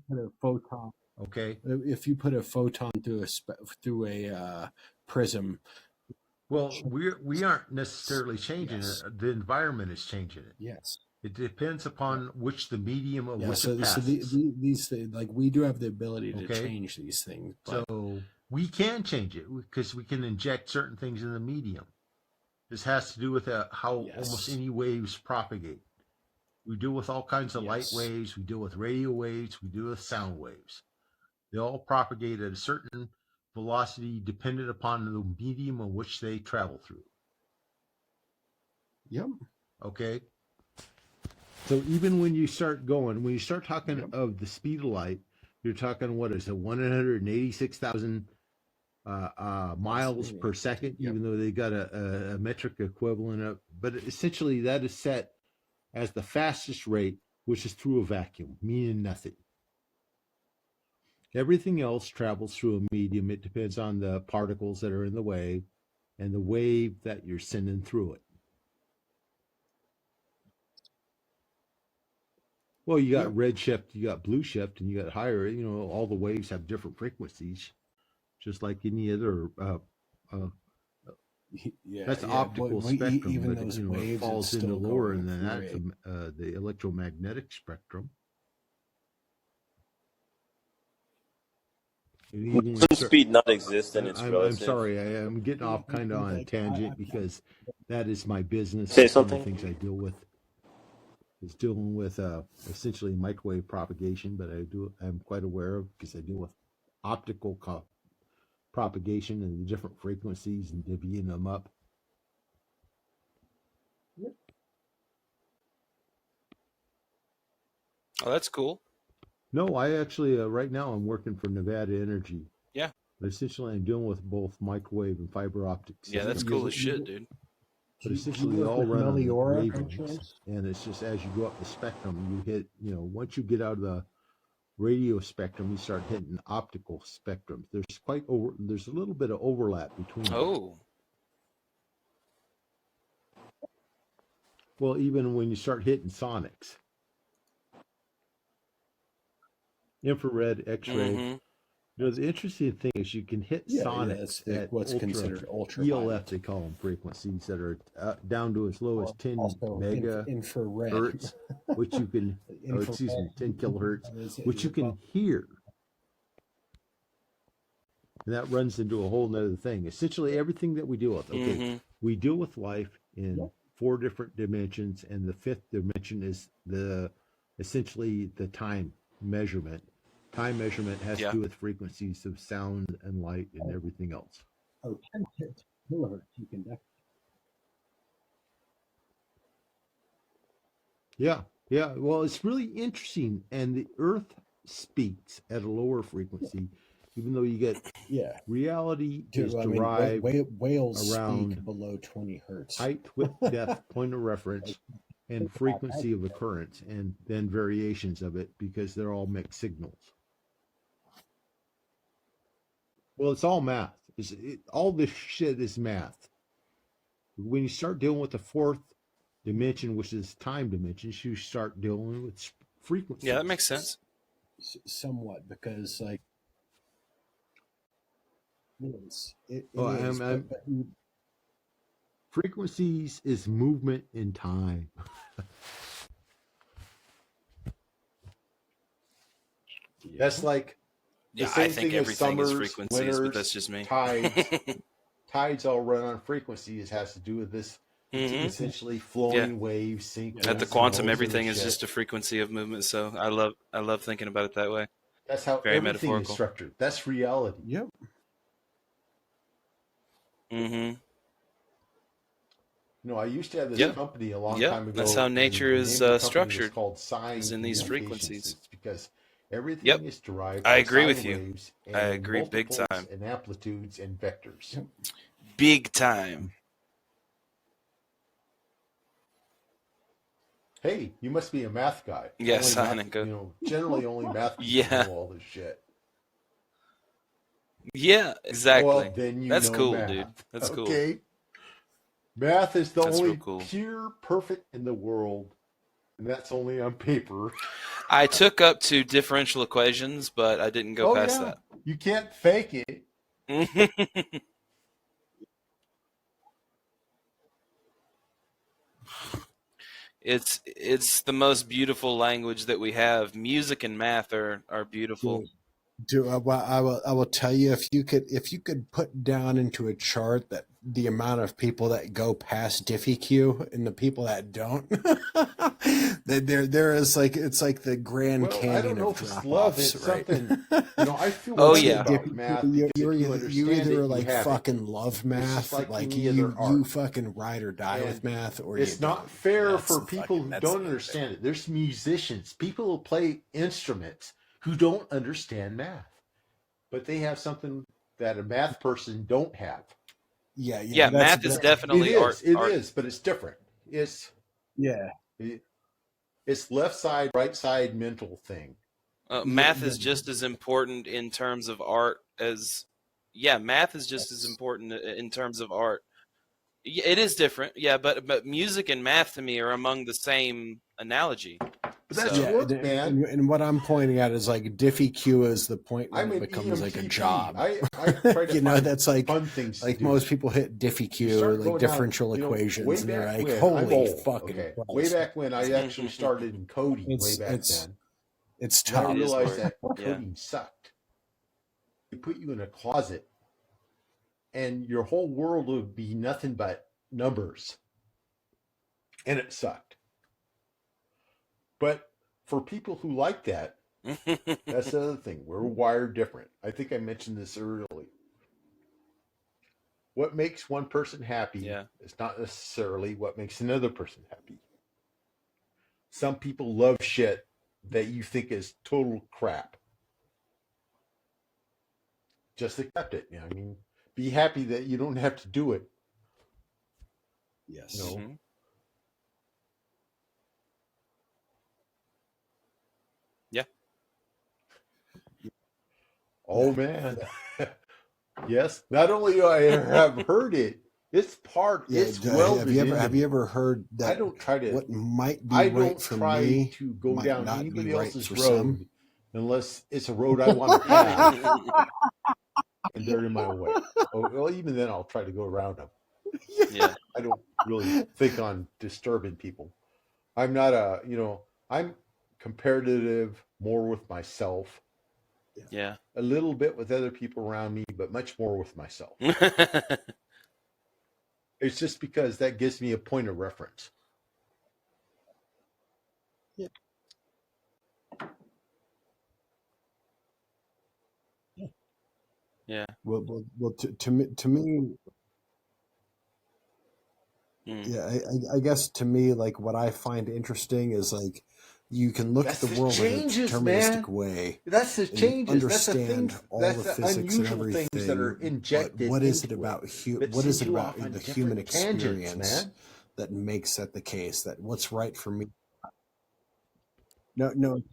put a photon, okay, if you put a photon through a prism, well, we aren't necessarily changing it. The environment is changing it. Yes, it depends upon which the medium of which it passes. So these things, like we do have the ability to change these things. But... so we can change it because we can inject certain things in the medium. This has to do with how almost any waves propagate. We deal with all kinds of light waves. We deal with radio waves. We deal with sound waves. They all propagate at a certain velocity dependent upon the medium in which they travel through. Yep. Okay. So even when you start talking of the speed of light, you're talking, what is it, 186,000 miles per second, even though they got a metric equivalent of, but essentially that is set as the fastest rate, which is through a vacuum, meaning nothing. Everything else travels through a medium. It depends on the particles that are in the wave and the wave that you're sending through it. Well, you got red shift, you got blue shift, and you got higher. All the waves have different frequencies, just like any other. That's optical spectrum, even but those it waves falls into lower than that, the electromagnetic spectrum. Doesn't speed not exist and it's relative? I'm sorry, I'm getting off kind of on a tangent because that is my business. Say One of the something. things I deal with is dealing with essentially microwave propagation, but I'm quite aware of because I deal with optical propagation and the different frequencies and divvying them up. Oh, that's cool. No, I actually right now I'm working for Nevada Energy. Yeah. But essentially, I'm dealing with both microwave and fiber optic systems. Yeah, that's cool as shit, dude. But essentially, they all run on wavelengths, and it's just as you go up the spectrum, you hit. Once you get out of the radio spectrum, you start hitting optical spectrums. There's a little bit of overlap between them. Oh. Well, even when you start hitting sonics, infrared, X-ray. Mm-hmm. The interesting thing is you can hit sonics at what's considered ultra ELF, they call them, frequencies that are down to as low as 10 infrared megahertz, which you can, 10 kilohertz, which you can hear. And that runs into a whole nother thing. Essentially, everything that we deal with, we deal with life in 4 different dimensions, and the 5th dimension is essentially the time measurement. Time measurement has to do with frequencies of sound and light and everything else. 10 kilohertz, you can definitely. Yeah. Well, it's really interesting, and the Earth speaks at a lower frequency, even though you get reality is derived whales around speak below 20 hertz. Height, width, depth, point of reference, and frequency of occurrence, and then variations of it because they're all mixed signals. Well, it's all math. All this shit is math. When you start dealing with the 4th dimension, which is time dimensions, you start dealing with frequencies. Yeah, that makes sense. Somewhat, because frequencies is movement in time. That's like the same I think thing everything as is summers, frequencies, winters, but that's just me. Tides all run on frequencies. It has to do with this essentially flowing waves, sync. At the quantum, everything is just a frequency of movement. So I love thinking about it that way. That's how Very everything metaphorical. is structured. That's reality. Yep. Mm-hmm. I used to have this company a long time ago. That's how nature is structured. It's called sine is in these communications. frequencies. It's because everything is derived. I by agree sine with you. waves I and agree big multiples time. And amplitudes and vectors. Yep. Big time. Hey, you must be a math guy. Yes, generally only math people know all this shit. Yeah, exactly. Well, then That's know cool, math. dude. That's cool. Okay. Math is the That's only real cool. pure perfect in the world, and that's only on paper. I took up to differential equations, but I didn't go past that. You can't fake it. It's the most beautiful language that we have. Music and math are beautiful. I will tell you, if you could put down into a chart that the amount of people that go past Diffie-Q and the people that don't, there is it's like the Grand Canyon. I don't know of if it's drop-offs, love. It's right? something. I feel about math. You because either fucking love math, like you fucking ride or die with math, or it's not fair for people who don't understand it. There's musicians, people who play instruments who don't understand math, but they have something that a math person don't have. Yeah, math is definitely art. It is, but it's different. It's It's left side, right side mental thing. Math is just as important in terms of art as, math is just as important in terms of art. It is different, but music and math to me are among the same analogy. But that's work, man. And what I'm pointing at is like Diffie Q is the point when it becomes like a job. I try to find that's like fun things like to most do. people hit Diffie Q, like differential equations, and they're like, when, holy fucking Christ. Way back when I actually started in coding, way back then. It's tough. I realized that coding sucked. They put you in a closet, and your whole world would be nothing but numbers, and it sucked. But for people who like that, that's the other thing. We're wired different. I think I mentioned this earlier. What makes one person happy is not necessarily what makes another person happy. Some people love shit that you think is total crap. Just accept it. I mean, be happy that you don't have to do it. Yes. You know? Mm-hmm. Yeah. Oh man. Yes. Not only do I have heard it, it's part. It's well. Have you ever heard that? I don't try to. What might be I right don't for try me to go might down not anybody be right else's for road some. unless it's a road I want to pass, and they're in my way. Oh, well, even then, I'll try to go around them. Yeah. I don't really think on disturbing people. I'm not I'm comparative more with myself. Yeah. A little bit with other people around me, but much more with myself. It's just because that gives me a point of reference. Yeah. Yeah. Well, to me, yeah, I guess to me, like what I find interesting is like you can look at the world in a deterministic way. That's the changes. Understand all the physics and everything. Things that are injected. But what is it about what is it about the human experience man? that makes that the case? That what's right for me? No. No.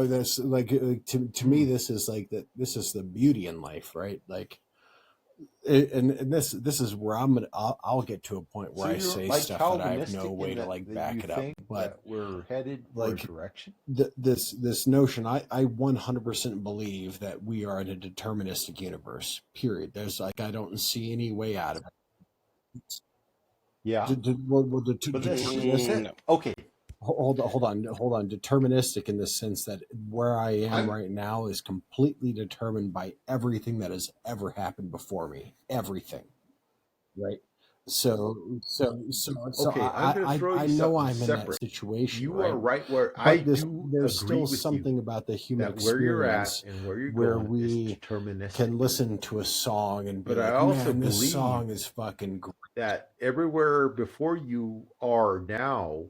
This like to me, this is like that. This is the beauty in life, right? Like. And this is where I'll get to a point where I say like stuff that I have no way to like back it up. But we're headed like for a direction. This notion, I 100% believe that we are in a deterministic universe. Period. There's like I don't see any way out of it. Yeah. But that's it. Okay. Hold on. Deterministic in the sense that where I am right now is completely determined by everything that has ever happened before me. Everything, right? So okay, I know I'm separate. in that situation. You right? are right where but agree there's still with something you about the human that where you're experience at and where you're where going we is deterministic. can listen to a song and be But like, I also man, this believe song is fucking great. that everywhere before you are now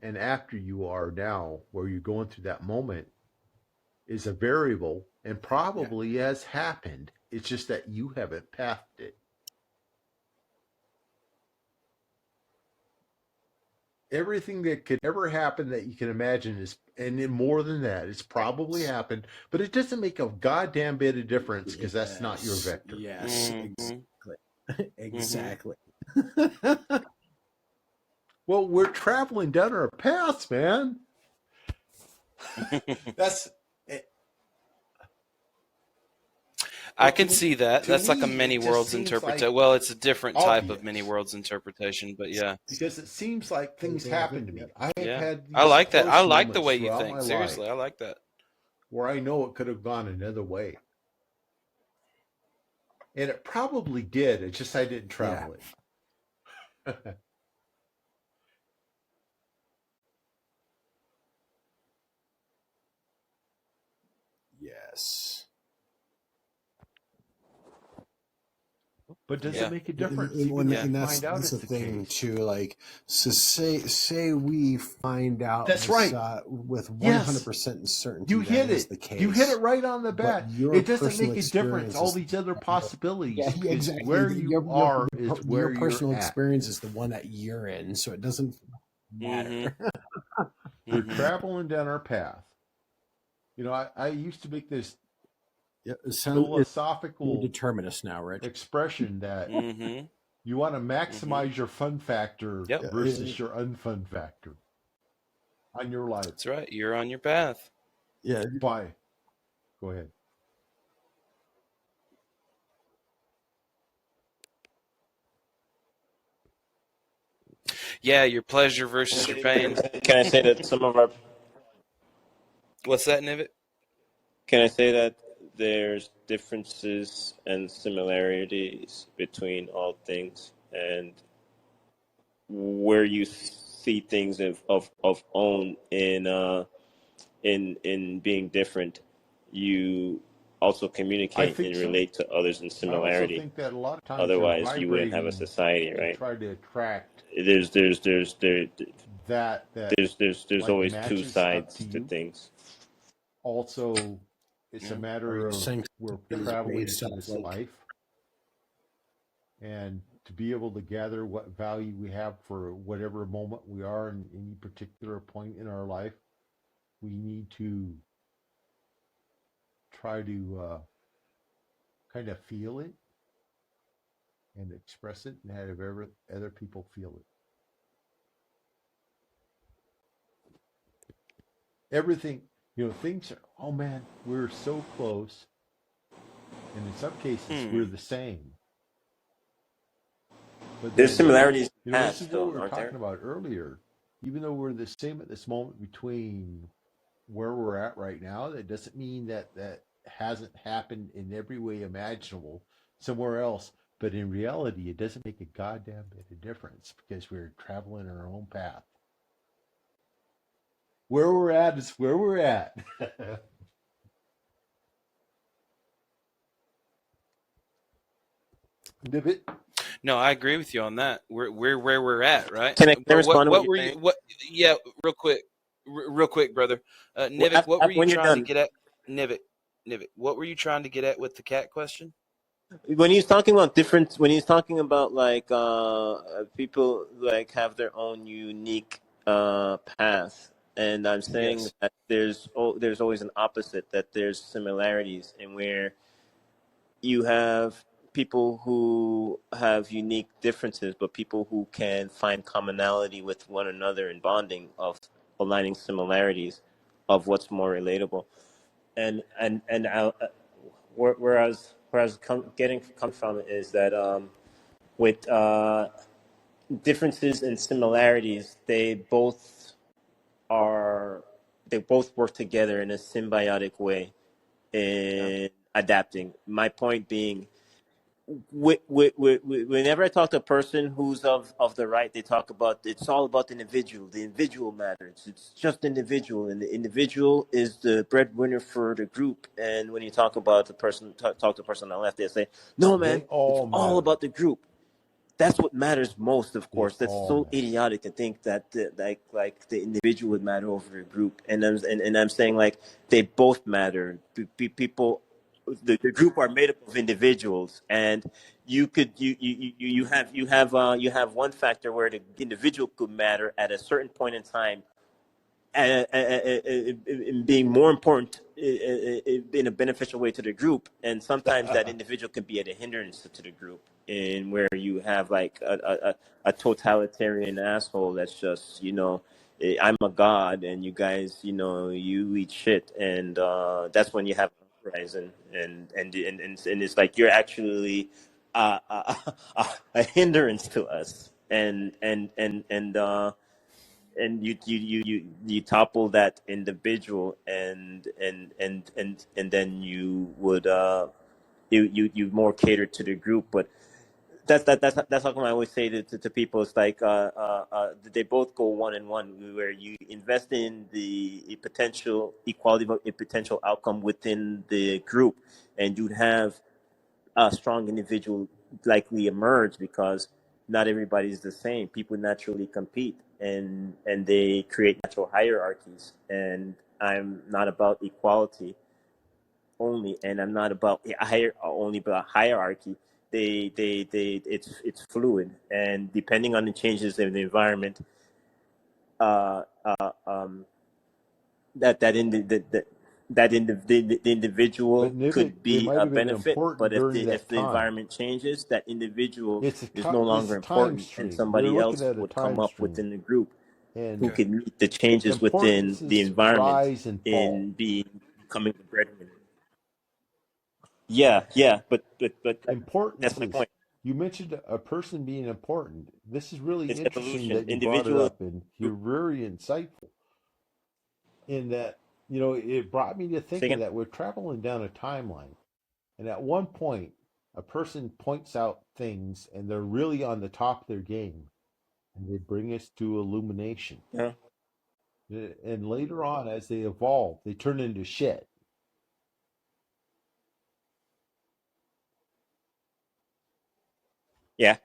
and after you are now, where you're going through that moment, is a variable and probably has happened. It's just that you haven't pathed it. Everything that could ever happen that you can imagine is, and then more than that, it's probably happened, but it doesn't make a goddamn bit of difference because that's not your vector. Yes, exactly. Well, we're traveling down our paths, man. I can see that. That's like a many worlds interpretation. Like well, it's a different type of many worlds interpretation, but yeah. Because it seems like things happen to me. I have had I like that. I like the way you think. Seriously, I like that. Where I know it could have gone another way. And it probably did. It's just I didn't travel it. Yes. But does it make a difference? And that's the thing too. Like, so say we find out that's right with 100% certainty. You hit it. The case, you hit it right on the bat. It doesn't make a difference. All these other possibilities. Yeah, exactly. Where you are is where your personal you're at. experience is the one that you're in, so it doesn't matter. We're traveling down our path. You know, I used to make this philosophical determinist now, Rich. expression that you want to maximize your fun factor versus your unfun factor on your life. That's right. You're on your path. Yeah. Bye. Go ahead. Yeah, your pleasure versus your pain. Can I say that some of our... What's that, Nivet? Can I say that there's differences and similarities between all things, and where you see things of own in being different, you also communicate and relate to others in similarity. I also think that a lot of times otherwise you wouldn't have a society, right? Try to attract there's like always two sides to things. Also, it's a matter of we're traveling into this life, and to be able to gather what value we have for whatever moment we are in any particular point in our life, we need to try to kind of feel it and express it and have other people feel it. Everything, you know, things are, oh man, we're so close. And in some cases, we're the same. But there's similarities. You know, this is what we were talking about earlier. Even though we're the same at this moment between where we're at right now, that doesn't mean that that hasn't happened in every way imaginable somewhere else. But in reality, it doesn't make a goddamn bit of difference because we're traveling our own path. Where we're at is where we're at. No, I agree with you on that. We're where we're at, right? Can I respond to what were you? What? Yeah, real quick, brother. Nivik, what were you trying to get at? Nivik, what were you trying to get at with the cat question? When he's talking about different, when he's talking about like people like have their own unique path, and I'm saying that there's always an opposite, that there's similarities, and where you have people who have unique differences, but people who can find commonality with one another and bonding of aligning similarities of what's more relatable, and whereas coming from is that with differences and similarities, they both work together in a symbiotic way in adapting. My point being, whenever I talk to a person who's of the right, they talk about it's all about the individual. The individual matters. It's just individual, and the individual is the breadwinner for the group. And when you talk about the person, talk to the person on the left, they say, "No, man, it's all about the group." That's what matters most, of course. That's so idiotic to think that like the individual would matter over the group. And I'm saying like they both matter. People. The group are made up of individuals, and you have one factor where the individual could matter at a certain point in time, and being more important in a beneficial way to the group, and sometimes that individual can be at a hindrance to the group, in where you have like a totalitarian asshole that's just, you know, I'm a god and you guys, you know, you eat shit, and that's when you have uprising, and it's like you're actually a hindrance to us, and you topple that individual, and then you would you more cater to the group. But that's how come I always say to people, it's like they both go one and one, where you invest in the potential equality of a potential outcome within the group, and you'd have a strong individual likely emerge because not everybody's the same. People naturally compete, and they create natural hierarchies. And I'm not about equality only, and I'm not about only about hierarchy. It's fluid, and depending on the changes in the environment, uh, uh, um, the individual But Nivik, could it be might a have been benefit, important but if during that the time. environment changes, that individual is no It's longer a time important, and stream. We're somebody looking else at a would come time up stream, within the group who and can meet the changes within the importances environment rise and fall. in becoming the breadwinner. Yeah, but that's my Importances. point. You mentioned a person being important. This is really It's interesting evolution. that you brought it Individual. up, and you're very insightful in that, it brought me to thinking Second. that we're traveling down a timeline. And at one point, a person points out things and they're really on the top of their game, and they bring us to illumination. Yeah. And later on, as they evolve, they turn into shit. Yeah.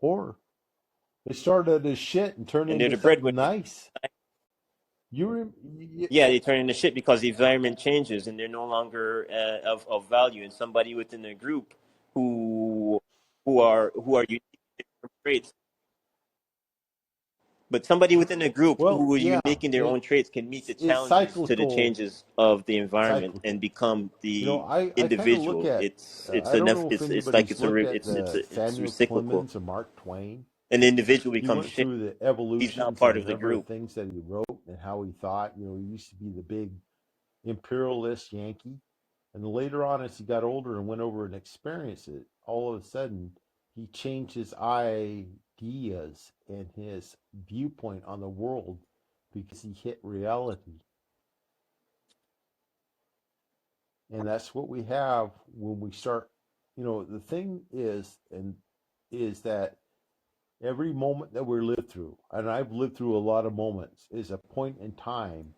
Or they started as shit and turn And they're into the something breadwinner. nice. Yeah, they turn into shit because the environment changes and they're no longer of value. And somebody within the group who are unique in their traits, but somebody within a group Well, who is yeah, unique in their own traits can meet the it's challenges to the cyclical. changes of the environment and Cyclical. become the I kind of look individual. at. It's I don't know if it's like anybody's looked at it's Samuel reciprocal. Clemens or Mark Twain. An individual He becomes went shit. through the He's now evolutions of part a of the number of group. things that he wrote and how he thought. He used to be the big imperialist Yankee. And later on, as he got older and went over and experienced it, all of a sudden, he changed his ideas and his viewpoint on the world because he hit reality. And that's what we have when we start. The thing is that every moment that we live through, and I've lived through a lot of moments, is a point in time.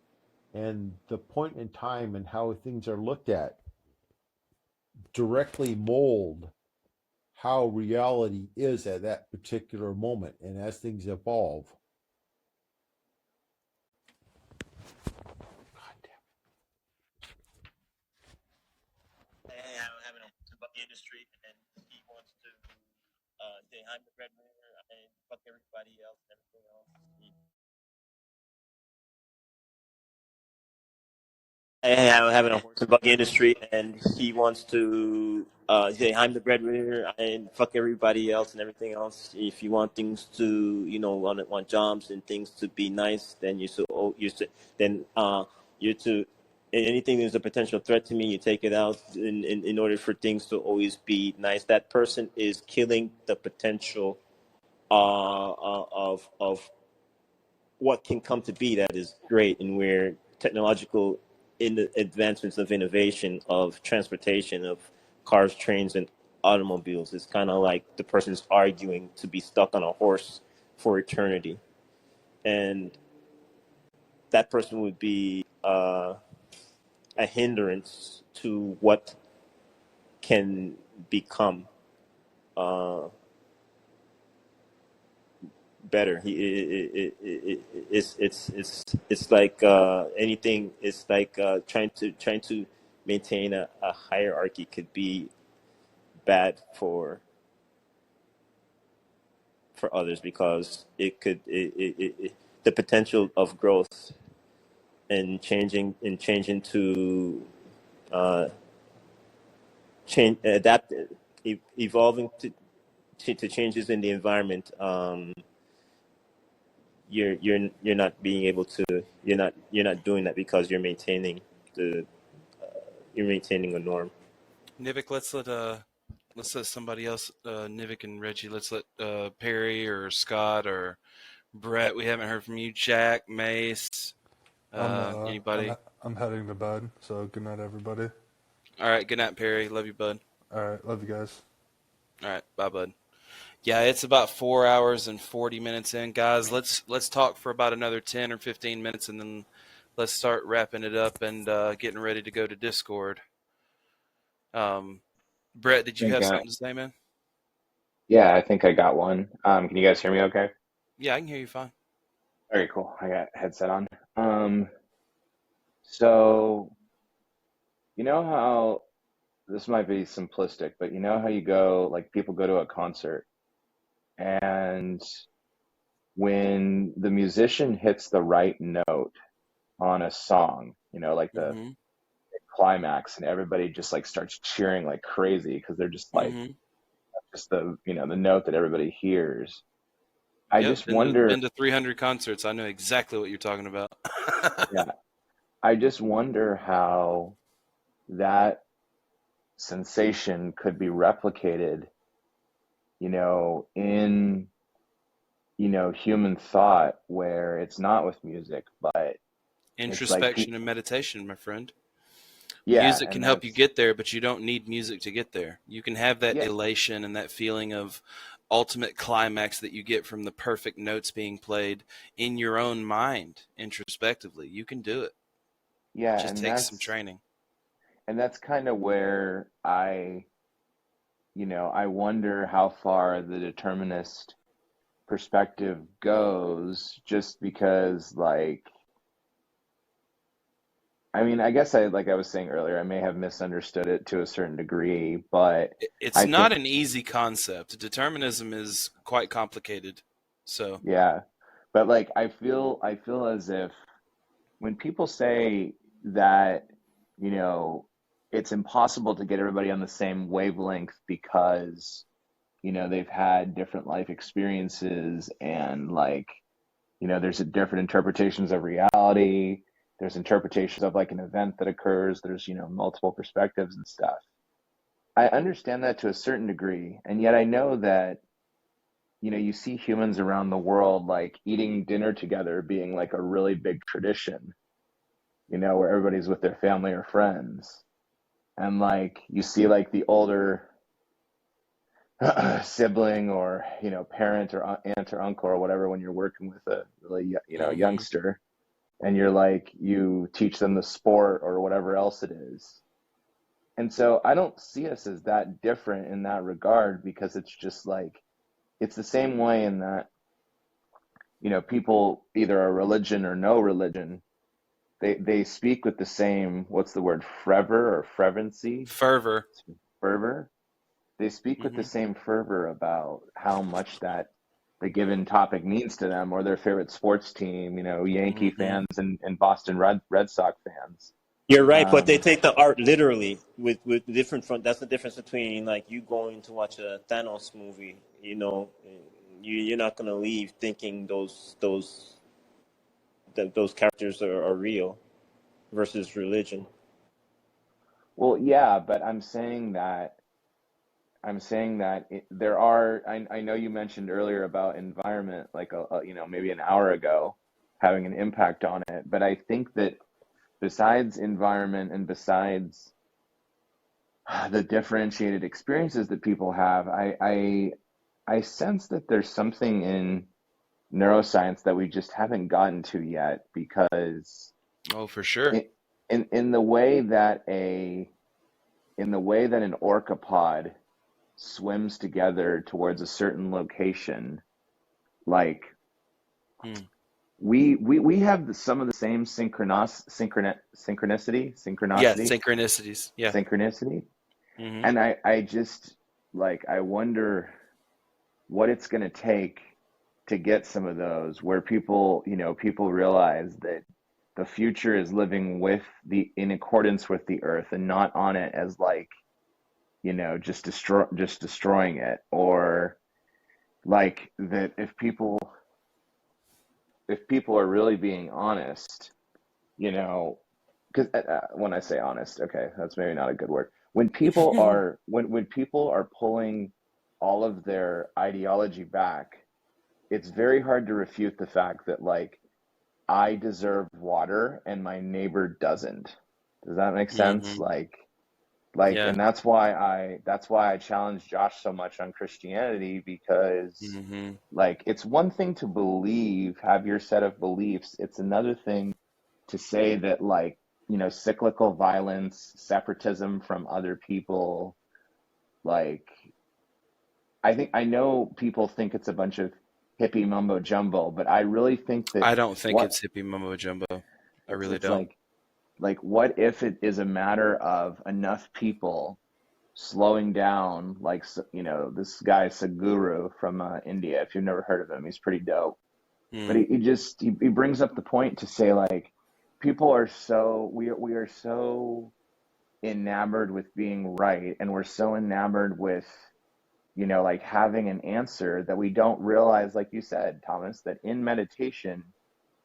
And the point in time and how things are looked at directly mold how reality is at that particular moment. And as things evolve, About the industry, and he wants to say I'm the breadwinner and fuck everybody else and everything else. I'm having a horse and buggy industry, and he wants to say I'm the breadwinner and fuck everybody else and everything else. If you want things to, want jobs and things to be nice, then you're to anything that's a potential threat to me, you take it out in order for things to always be nice. That person is killing the potential of what can come to be that is great, and where technological in the advancements of innovation of transportation of cars, trains, and automobiles, it's kind of like the person's arguing to be stuck on a horse for eternity, and that person would be a hindrance to what can become better. It's like anything. It's like trying to maintain a hierarchy could be bad for others, because the potential of growth and changing to adapt, evolving to changes in the environment. You're not being able to, you're not doing that because you're maintaining a norm. Nivik, let's let somebody else, Nivik and Reggie, let's let Perry or Scott or Brett. We haven't heard from you. Jack, Mace, anybody? I'm heading to bed, so good night, everybody. All right, good night, Perry. Love you, bud. All right, love you guys. All right, bye, bud. Yeah, it's about 4 hours and 40 minutes in, guys. Let's talk for about another 10 or 15 minutes, and then let's start wrapping it up and getting ready to go to Discord. Brett, did you have something to say, man? Yeah, I think I got one. Can you guys hear me okay? Yeah, I can hear you fine. Very cool. I got headset on. So you know how this might be simplistic, but you know how you go, like people go to a concert and when the musician hits the right note on a song, like the Mm-hmm. climax and everybody just like starts cheering like crazy because they're just like Mm-hmm. just the note that everybody hears. I Yep, just wonder, been to 300 concerts. I know exactly what you're talking about. yeah, I just wonder how that sensation could be replicated, in, human thought where it's not with music, but it's like, Introspection and meditation, my friend. yeah, Music can and help you that's, get there, but you don't need music to get there. You can have that yeah, elation and that feeling of ultimate climax that you get from the perfect notes being played in your own mind introspectively. You can do it. It yeah, just takes some training. and that's kind of where I wonder how far the determinist perspective goes, just because, like, I mean, I guess like I was saying earlier, I may have misunderstood it to a certain degree, but It's I not think, an easy concept. Determinism is quite complicated. So, yeah, but like I feel as if when people say that, you know, it's impossible to get everybody on the same wavelength because, they've had different life experiences and like, there's different interpretations of reality. There's interpretations of like an event that occurs. There's, multiple perspectives and stuff. I understand that to a certain degree. And yet I know that, you see humans around the world like eating dinner together being like a really big tradition, where everybody's with their family or friends. And like you see like the older sibling or, parent or aunt or uncle or whatever when you're working with a really, mm-hmm. youngster, and you're like, you teach them the sport or whatever else it is. And so I don't see us as that different in that regard, because it's just like, it's the same way in that, people either are religion or no religion, they speak with the same, what's the word, fervor or fervency? Fervor. Fervor. They speak with the Mm-hmm. same fervor about how much that the given topic means to them, or their favorite sports team, Yankee Mm-hmm. fans and Boston Red Sox fans. You're right, but they take the art literally with different front. That's the difference between like you going to watch a Thanos movie. You're not gonna leave thinking those characters are real versus religion. Well, yeah, but there are. I know you mentioned earlier about environment, like maybe an hour ago, having an impact on it. But I think that besides environment and besides the differentiated experiences that people have, I sense that there's something in neuroscience that we just haven't gotten to yet, because Oh, for sure. in the way that an orcapod swims together towards a certain location, like we have some of the same Yeah, synchronicities. Yeah. synchronicity, Mm-hmm. and I just like, I wonder what it's going to take to get some of those, where people realize that the future is living in accordance with the earth and not on it as like, just destroying it, or like that if people are really being honest, because when I say honest, okay, that's maybe not a good word. When people are when people are pulling all of their ideology back, it's very hard to refute the fact that, like, I deserve water and my neighbor doesn't. Does that make sense? Mm-hmm. Like, Yeah. and that's why I challenge Josh so much on Christianity, because Mm-hmm. like, it's one thing to believe, have your set of beliefs. It's another thing to say that, like, cyclical violence, separatism from other people, like, I know people think it's a bunch of hippie mumbo jumbo, but I really think that I don't think it's hippie mumbo jumbo. I really don't. Like what if it is a matter of enough people slowing down, like, you know, this guy Sadhguru from India, if you've never heard of him, he's pretty dope. But he brings up the point to say, like, people are so, we are so enamored with being right, and we're so enamored with, you know, like having an answer, that we don't realize, like you said, Thomas, that in meditation,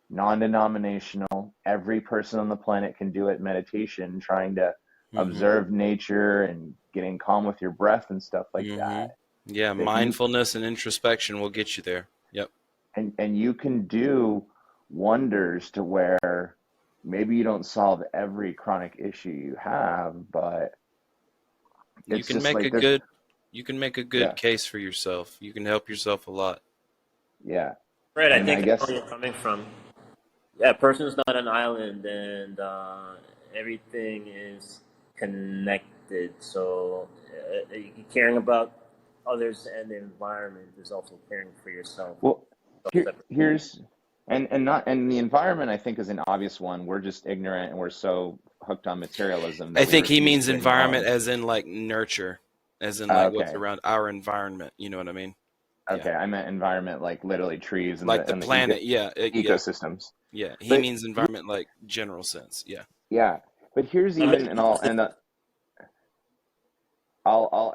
non-denominational, every person on the planet can do it. Meditation, trying to observe nature and getting calm with your breath and stuff like that. Yeah, mindfulness and introspection will get you there. Yep. And you can do wonders to where maybe you don't solve every chronic issue you have, but you can make a good case for yourself. You can help yourself a lot. Yeah. Right, I think that's where you're coming from. Yeah, a person's not an island, and everything is connected. So caring about others and the environment is also caring for yourself. Well, here's and the environment, I think, is an obvious one. We're just ignorant, and we're so hooked on materialism. I think he means environment as in like nurture, as in like what's around our environment. You know what I mean? Okay, I meant environment, like literally trees and like the planet. Ecosystems. Yeah, he means environment like general sense. Yeah. Yeah, but here's even, and I'll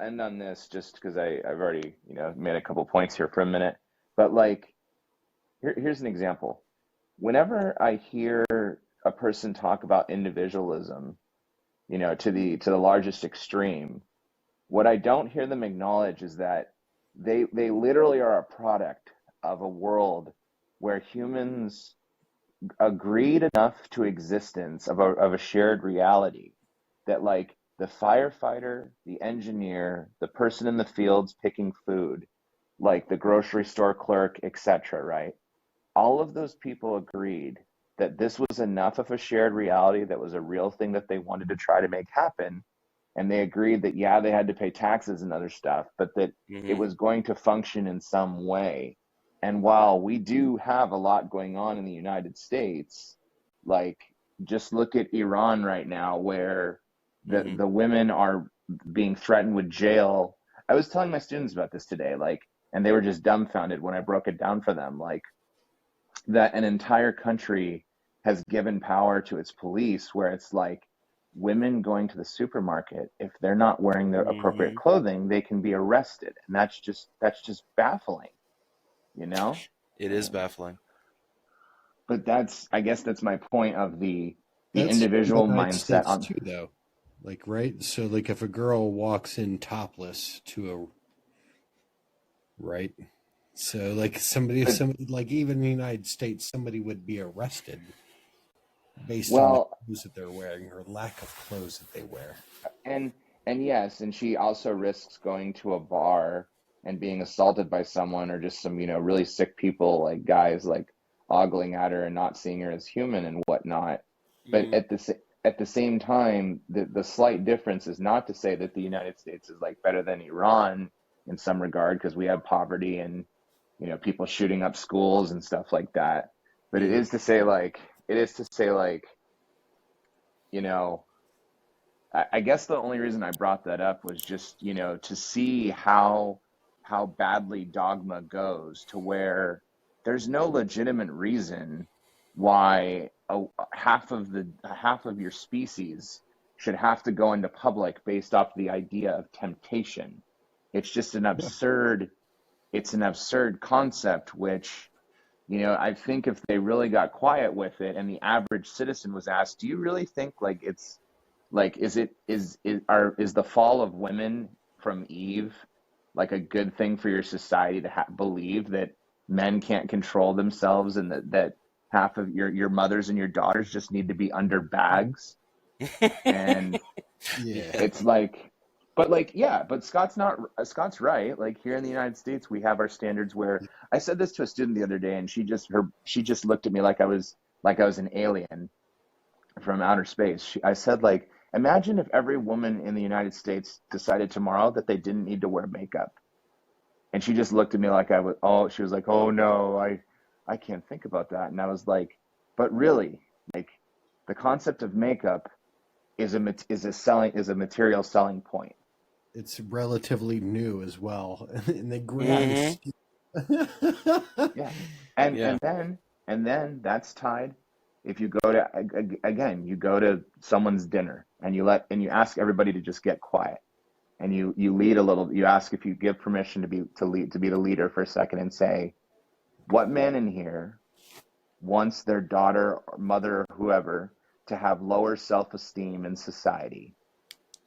end on this just because I've already, you know, made a couple points here for a minute. But like, here's an example. Whenever I hear a person talk about individualism, you know, to the largest extreme, what I don't hear them acknowledge is that they literally are a product of a world where humans agreed enough to existence of a shared reality that, like, the firefighter, the engineer, the person in the fields picking food, like the grocery store clerk, etc., right? All of those people agreed that this was enough of a shared reality that was a real thing that they wanted to try to make happen. And they agreed that, yeah, they had to pay taxes and other stuff, but that it was going to function in some way. And while we do have a lot going on in the United States, like, just look at Iran right now, where the women are being threatened with jail. I was telling my students about this today, like, and they were just dumbfounded when I broke it down for them, like, that an entire country has given power to its police, where it's like, women going to the supermarket, if they're not wearing their appropriate clothing, they can be arrested. And that's just baffling, you know? It is baffling. But I guess that's my point of the individual mindset on too, though. Like, right? So like if a girl walks in topless to right? So like somebody like even in the United States, somebody would be arrested based on the clothes that they're wearing or lack of clothes that they wear. And yes, and she also risks going to a bar and being assaulted by someone, or just some, you know, really sick people, like guys like ogling at her and not seeing her as human and whatnot. But at the same time, the slight difference is not to say that the United States is like better than Iran in some regard, because we have poverty and, you know, people shooting up schools and stuff like that. But it is to say like, you know, I guess the only reason I brought that up was just, you know, to see how badly dogma goes, to where there's no legitimate reason why half of your species should have to go into public based off the idea of temptation. It's just an absurd concept, which, you know, I think if they really got quiet with it and the average citizen was asked, do you really think like it's like, is the fall of women from Eve like a good thing for your society to believe that men can't control themselves, and that half of your mothers and your daughters just need to be under bags? And it's like, but Scott's right. Like, here in the United States, we have our standards where I said this to a student the other day, and she just looked at me like I was an alien from outer space. I said, like, imagine if every woman in the United States decided tomorrow that they didn't need to wear makeup. And she just looked at me like she was like, oh no, I can't think about that. And I was like, but really, like, the concept of makeup is a material selling point. It's relatively new as well in the grand scheme. Yeah. And then that's tied. If you go to, again, you go to someone's dinner and you ask everybody to just get quiet, and you lead a little, you ask if you give permission to be the leader for a second, and say, what man in here wants their daughter or mother or whoever to have lower self-esteem in society?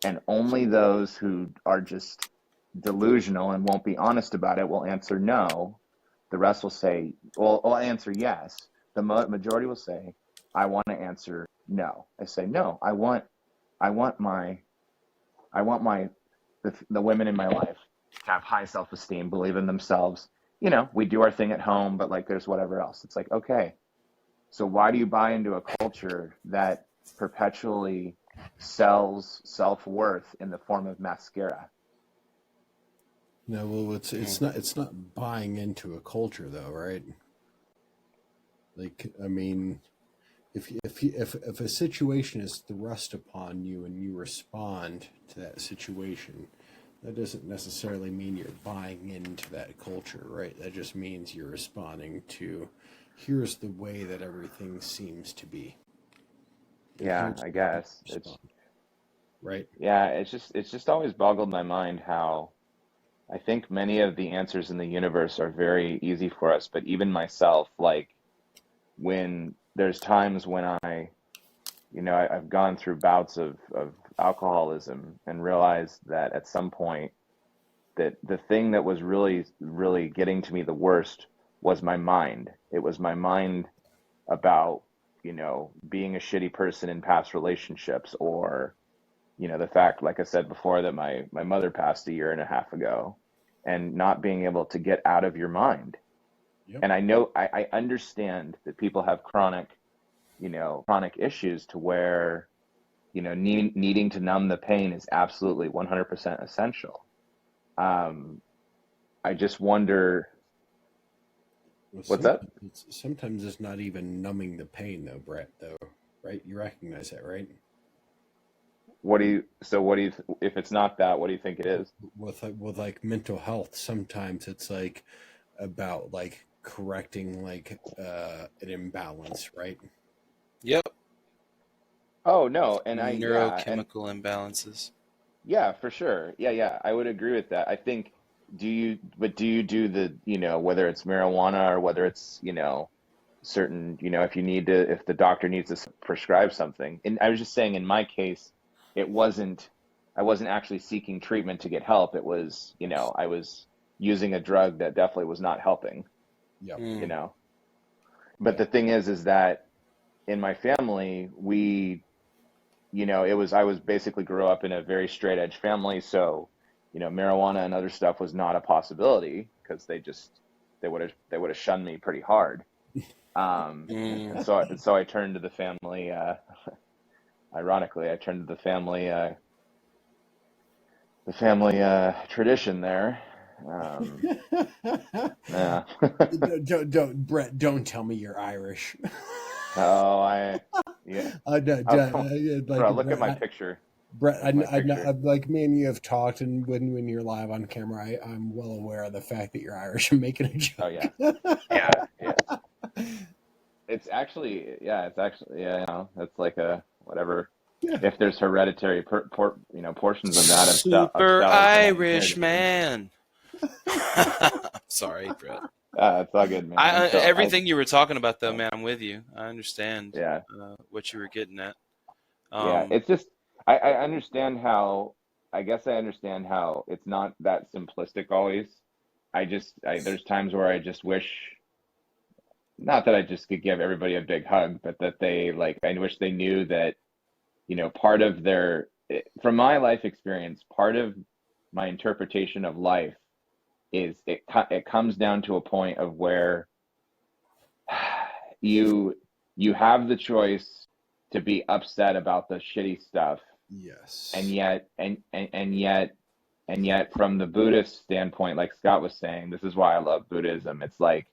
And only those who are just delusional and won't be honest about it will answer no. The rest will say, well, I'll answer yes. The majority will say, I want to answer no. I say, no, I want the women in my life to have high self-esteem, believe in themselves. You know, we do our thing at home, but like there's whatever else. It's like, okay, so why do you buy into a culture that perpetually sells self-worth in the form of mascara? No, well, it's not buying into a culture though, right? Like, I mean, if a situation is thrust upon you and you respond to that situation, that doesn't necessarily mean you're buying into that culture, right? That just means you're responding to, here's the way that everything seems to be. Yeah, I guess it's right. Yeah, it's just always boggled my mind how I think many of the answers in the universe are very easy for us, but even myself, like, when there's times when I've gone through bouts of alcoholism and realized that at some point that the thing that was really, really getting to me the worst was my mind. It was my mind about, being a shitty person in past relationships, or, the fact, like I said before, that my mother passed a year and a half ago, and not being able to get out of your mind. Yep. And I understand that people have chronic issues to where, needing to numb the pain is absolutely 100% essential. I just wonder. What's that? Sometimes it's not even numbing the pain, though, Brett. Though, right? You recognize that, right? If it's not that, what do you think it is? With like mental health, sometimes it's like about like correcting like an imbalance, right? Yep. Oh no, and neurochemical imbalances. Yeah, for sure. Yeah, I would agree with that. I think. Do you do the, whether it's marijuana or whether it's, certain, if the doctor needs to prescribe something? And I was just saying, in my case, I wasn't actually seeking treatment to get help. It was, I was using a drug that definitely was not helping. Yeah. But the thing is that in my family, I was basically grew up in a very straight edge family. So, marijuana and other stuff was not a possibility, because they would have shunned me pretty hard. And so I turned to the family. Ironically, I turned to the family tradition there. Yeah. Brett, don't tell me you're Irish. Oh, yeah. Bro, look at my picture. Brett, I like me and you have talked, and when you're live on camera, I'm well aware of the fact that you're Irish. I'm making a joke. Oh yeah, yeah. It's actually, it's like a whatever. Yeah. If there's hereditary, portions of that. Super Irish man. Sorry, Brett. It's all good, man. Everything you were talking about, though, man, I'm with you. I understand. Yeah. What you were getting at. Yeah, it's just. I understand how. I guess I understand how it's not that simplistic always. There's times where I just wish, not that I just could give everybody a big hug, but that I wish they knew that, part of from my life experience, part of my interpretation of life is it comes down to a point of where you have the choice to be upset about the shitty stuff. Yes. And yet And yet from the Buddhist standpoint, like Scott was saying, this is why I love Buddhism. It's like,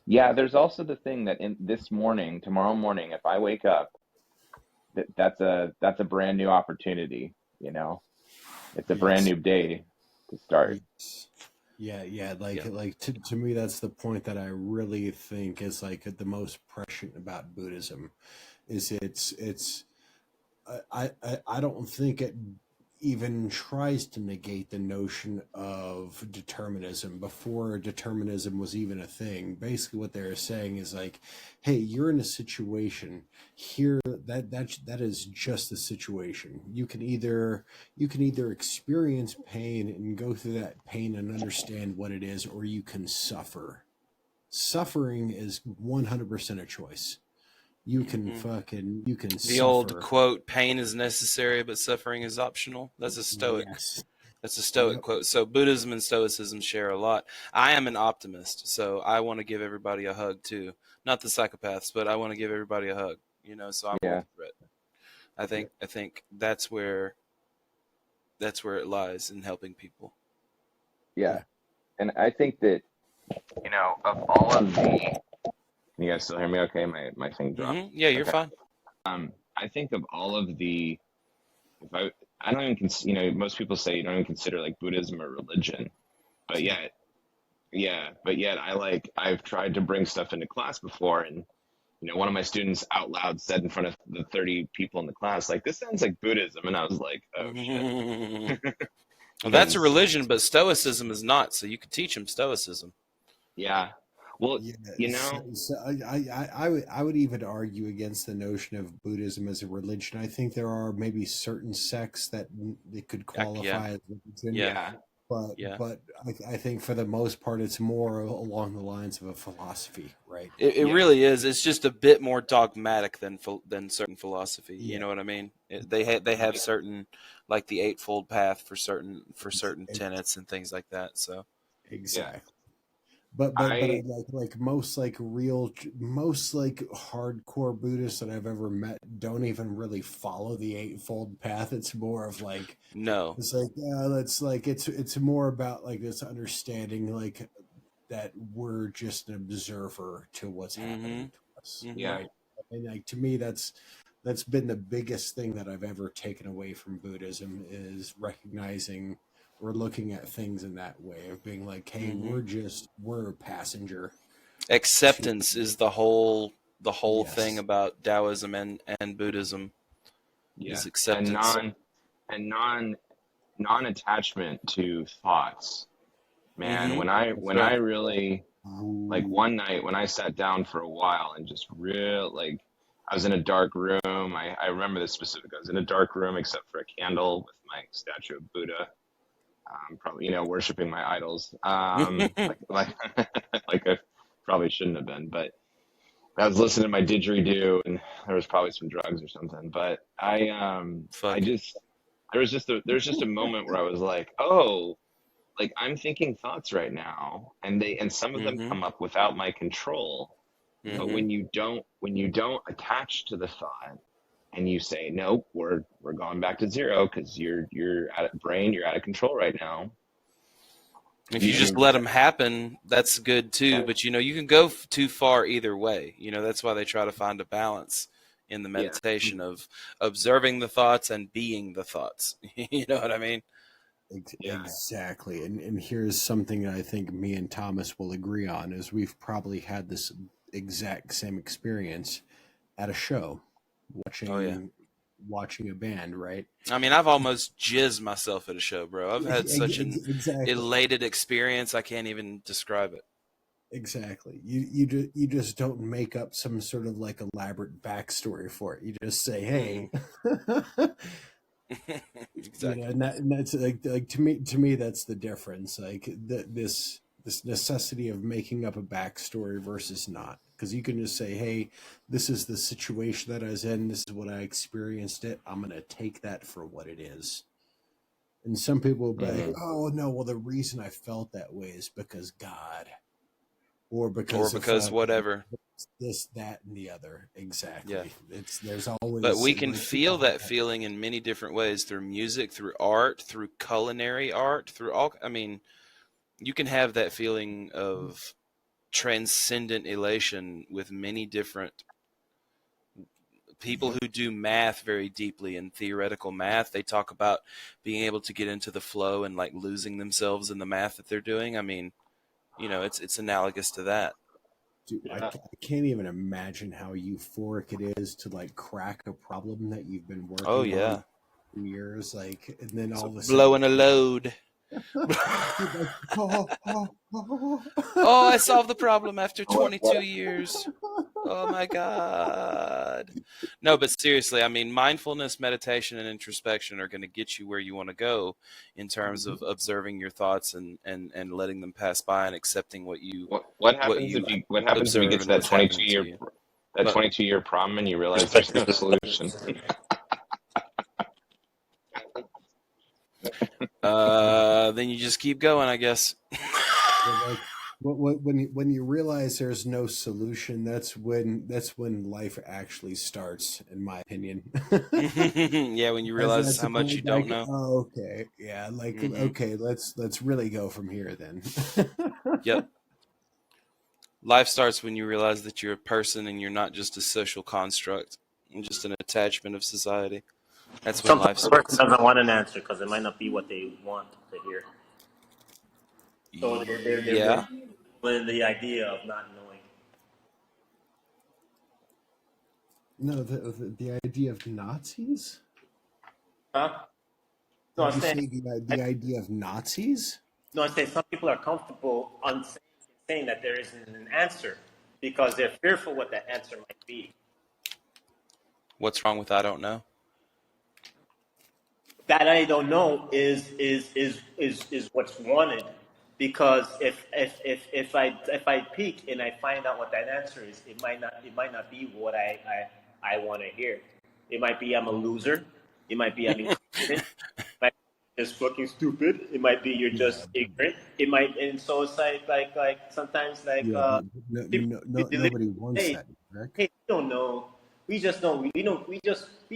yeah, there's also the thing that in this morning, tomorrow morning, if I wake up, that's a brand new opportunity, you know. It's a brand new day to start. Yeah. Like to me, that's the point that I really think is like the most prescient about Buddhism, is I don't think it even tries to negate the notion of determinism before determinism was even a thing. Basically what they're saying is like, hey, you're in a situation here that is just the situation. You can either experience pain and go through that pain and understand what it is, or you can suffer. Suffering is 100% a choice. You can the suffer. old quote, pain is necessary but suffering is optional. That's a Stoic. Yes. That's a Stoic quote. So Buddhism and Stoicism share a lot. I am an optimist, so I want to give everybody a hug too. Not the psychopaths, but I want to give everybody a hug, you know, so I'm all for it. I think that's where it lies, in helping people. Yeah. And I think that, you know, of all of the, can you guys still hear me okay? My thing dropped. Mm-hmm. Yeah, you're fine. I think of all of the, I don't even you know, most people say you don't even consider like Buddhism a religion, but yet I've tried to bring stuff into class before, and you know, one of my students out loud said in front of the 30 people in the class, like, this sounds like Buddhism, and I was like, oh shit. Well, that's a religion, but Stoicism is not, so you could teach them Stoicism. Yeah. Well, you know, I would even argue against the notion of Buddhism as a religion. I think there are maybe certain sects that it could qualify as religion. Yeah. But I think for the most part, it's more along the lines of a philosophy, right? It really is. It's just a bit more dogmatic than certain philosophy. You know what I mean? They have certain, like the Eightfold Path for certain tenets and things like that. So exactly. But like most hardcore Buddhists that I've ever met don't even really follow the Eightfold Path. It's more of like, no, it's like it's more about like this understanding like that we're just an observer to what's happening to us. Right? And like to me, that's been the biggest thing that I've ever taken away from Buddhism, is recognizing we're looking at things in that way of being like, hey, we're a passenger. Acceptance is the whole thing about Taoism and Buddhism. Is acceptance and non-attachment to thoughts. Man, when I really, like one night when I sat down for a while and just like, I was in a dark room. I remember this specifically. I was in a dark room except for a candle with my statue of Buddha. Probably, you know, worshiping my idols. Like I probably shouldn't have been, but I was listening to my didgeridoo, and there was probably some drugs or something. But there's just a moment where I was like, oh, like I'm thinking thoughts right now, and some of them come up without my control. But when you don't attach to the thought, and you say, nope, we're going back to zero because you're out of control right now. If you just let them happen, that's good too. But you know, you can go too far either way. You know, that's why they try to find a balance in the meditation of observing the thoughts and being the thoughts. You know what I mean? Exactly. And here's something I think me and Thomas will agree on, is we've probably had this exact same experience at a show. Watching a band, right? I mean, I've almost jizzed myself at a show, bro. I've had such an elated experience, I can't even describe it. Exactly. You just don't make up some sort of like elaborate backstory for it. You just say, hey. Exactly. You know, and that's like to me that's the difference. Like this necessity of making up a backstory versus not. Because you can just say, hey, this is the situation that I was in. This is what I experienced it. I'm going to take that for what it is. And some people will be like, oh, no, well, the reason I felt that way is because God. Or because whatever. this, that, and the other. Exactly. Yeah. There's always. But we can feel that feeling in many different ways, through music, through art, through culinary art, through all. I mean, you can have that feeling of transcendent elation with many different people who do math very deeply, in theoretical math. They talk about being able to get into the flow and like losing themselves in the math that they're doing. I mean, you know, it's analogous to that. Dude, I can't even imagine how euphoric it is to like crack a problem that you've been working on for years, like, and then all of a sudden blowing a load. Oh, I solved the problem after 22 years. Oh my God. No, but seriously, I mean, mindfulness, meditation, and introspection are going to get you where you want to go in terms of observing your thoughts and letting them pass by and accepting what happens if you get to that 22-year problem and you realize there's no solution? Then you just keep going, I guess. When you realize there's no solution, that's when life actually starts, in my opinion. Yeah, when you realize how much you don't know. Oh, okay, yeah, like okay, let's really go from here then. Yep. Life starts when you realize that you're a person and you're not just a social construct and just an attachment of society. That's when life starts. Person doesn't want an answer because it might not be what they want to hear. So they're with the idea of not knowing. No, the idea of Nazis? Huh? No, I'm saying the idea of Nazis? No, I'm saying some people are comfortable on saying that there isn't an answer because they're fearful what that answer might be. What's wrong with I don't know? That I don't know is what's wanted, because if I peek and I find out what that answer is, it might not be what I want to hear. It might be I'm a loser. It might be I'm incompetent. It might be just fucking stupid. It might be you're just ignorant. It might, and so it's like sometimes like nobody wants that. Correct? Hey, we don't know. We just don't. We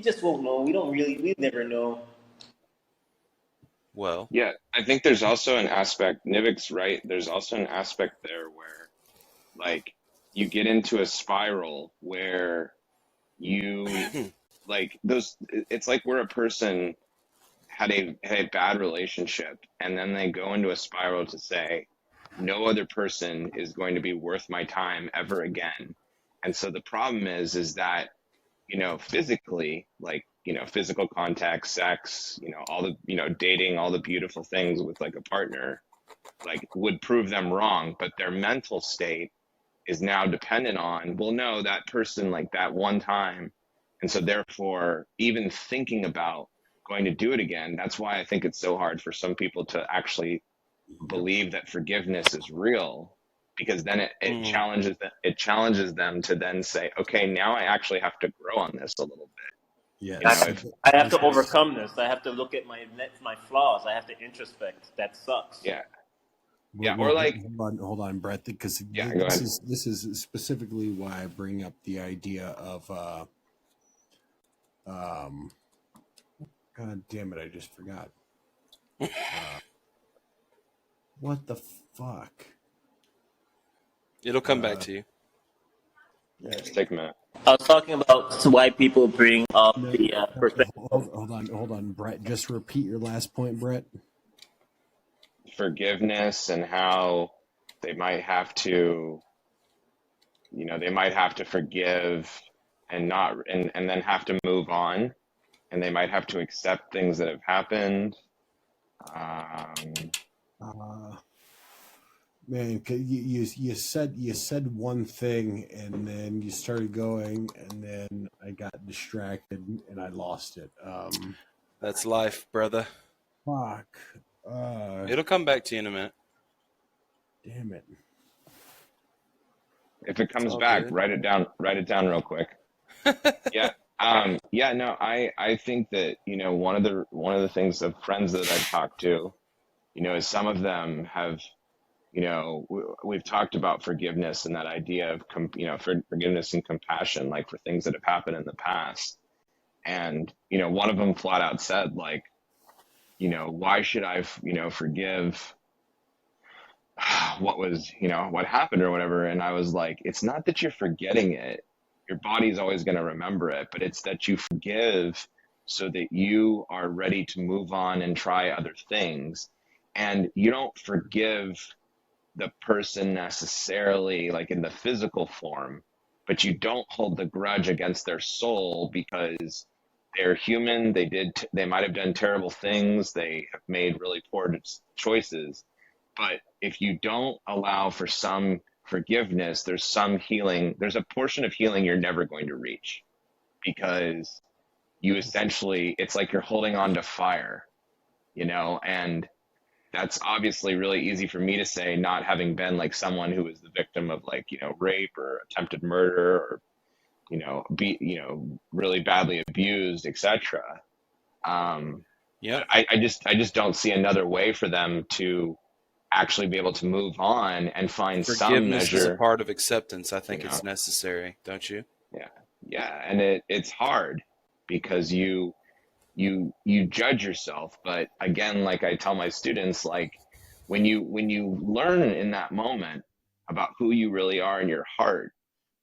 just won't know. We never know. Well, yeah, I think there's also an aspect, Nivik's right, there's also an aspect there where, like, you get into a spiral where you, like, it's like where a person had a bad relationship, and then they go into a spiral to say, no other person is going to be worth my time ever again. And so the problem is that, you know, physically, like, you know, physical contact, sex, you know, all the, you know, dating, all the beautiful things with like a partner, like would prove them wrong, but their mental state is now dependent on, well, no, that person like that one time. And so therefore, even thinking about going to do it again, that's why I think it's so hard for some people to actually believe that forgiveness is real, because then it challenges them to then say, okay, now I actually have to grow on this a little bit. Yeah, I have to overcome this. I have to look at my flaws. I have to introspect. That sucks. Yeah. Yeah, or like hold on, Brett, because this is specifically why I bring up the idea of God damn it, I just forgot. What the fuck? It'll come back to you. Yeah, just take a minute. I was talking about why people bring up the perspective. Hold on, Brett. Just repeat your last point, Brett. Forgiveness and how they might have to, you know, they might have to forgive and then have to move on, and they might have to accept things that have happened. Man, you said one thing and then you started going, and then I got distracted and I lost it. That's life, brother. Fuck. It'll come back to you in a minute. Damn it. If it comes back, good. Write it down real quick. Yeah. No, I think that, you know, one of the things of friends that I've talked to, you know, is some of them have we've talked about forgiveness and that idea of, forgiveness and compassion, like for things that have happened in the past. And, one of them flat out said, like, why should I, forgive what happened or whatever. And I was like, it's not that you're forgetting it. Your body's always going to remember it, but it's that you forgive so that you are ready to move on and try other things. And you don't forgive the person necessarily like in the physical form, but you don't hold the grudge against their soul because they're human. They might have done terrible things. They have made really poor choices. But if you don't allow for some forgiveness, there's some healing. There's a portion of healing you're never going to reach because you essentially, it's like you're holding on to fire, and that's obviously really easy for me to say, not having been like someone who was the victim of like, rape or attempted murder or, really badly abused, etc. Yeah. I just don't see another way for them to actually be able to move on and find some measure. Forgiveness is a part of acceptance. I think it's necessary, don't you? Yeah, and it's hard because you judge yourself. But again, like I tell my students, like when you learn in that moment about who you really are in your heart,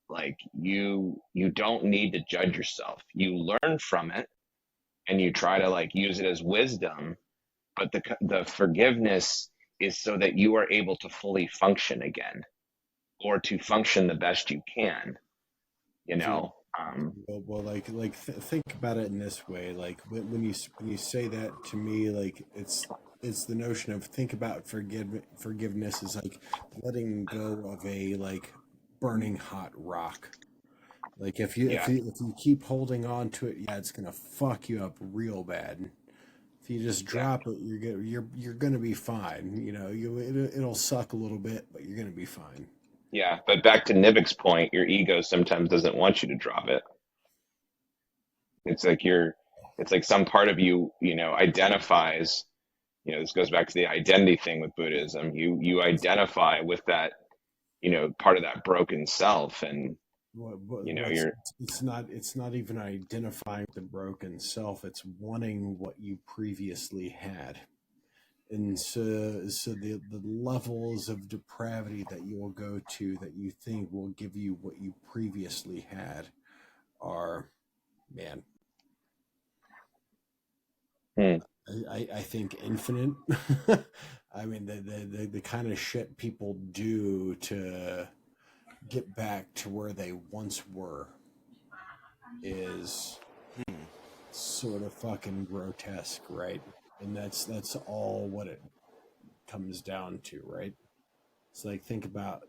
like you don't need to judge yourself. You learn from it and you try to like use it as wisdom, but the forgiveness is so that you are able to fully function again, or to function the best you can, think about it in this way. Like when you say that to me, like it's the notion of think about forgiveness is like letting go of a like burning hot rock. Like if you keep holding on to it, it's gonna fuck you up real bad. If you just drop it, you're gonna be fine. It'll suck a little bit, but you're gonna be fine. Yeah, but back to Nivik's point, your ego sometimes doesn't want you to drop it. It's like some part of you, identifies. This goes back to the identity thing with Buddhism. You identify with that, part of that broken self, and it's not even identifying the broken self. It's wanting what you previously had. And so the levels of depravity that you will go to that you think will give you what you previously had are, man, I think infinite. I mean, the kind of shit people do to get back to where they once were is sort of fucking grotesque, right? And that's all what it comes down to, right? It's like, think about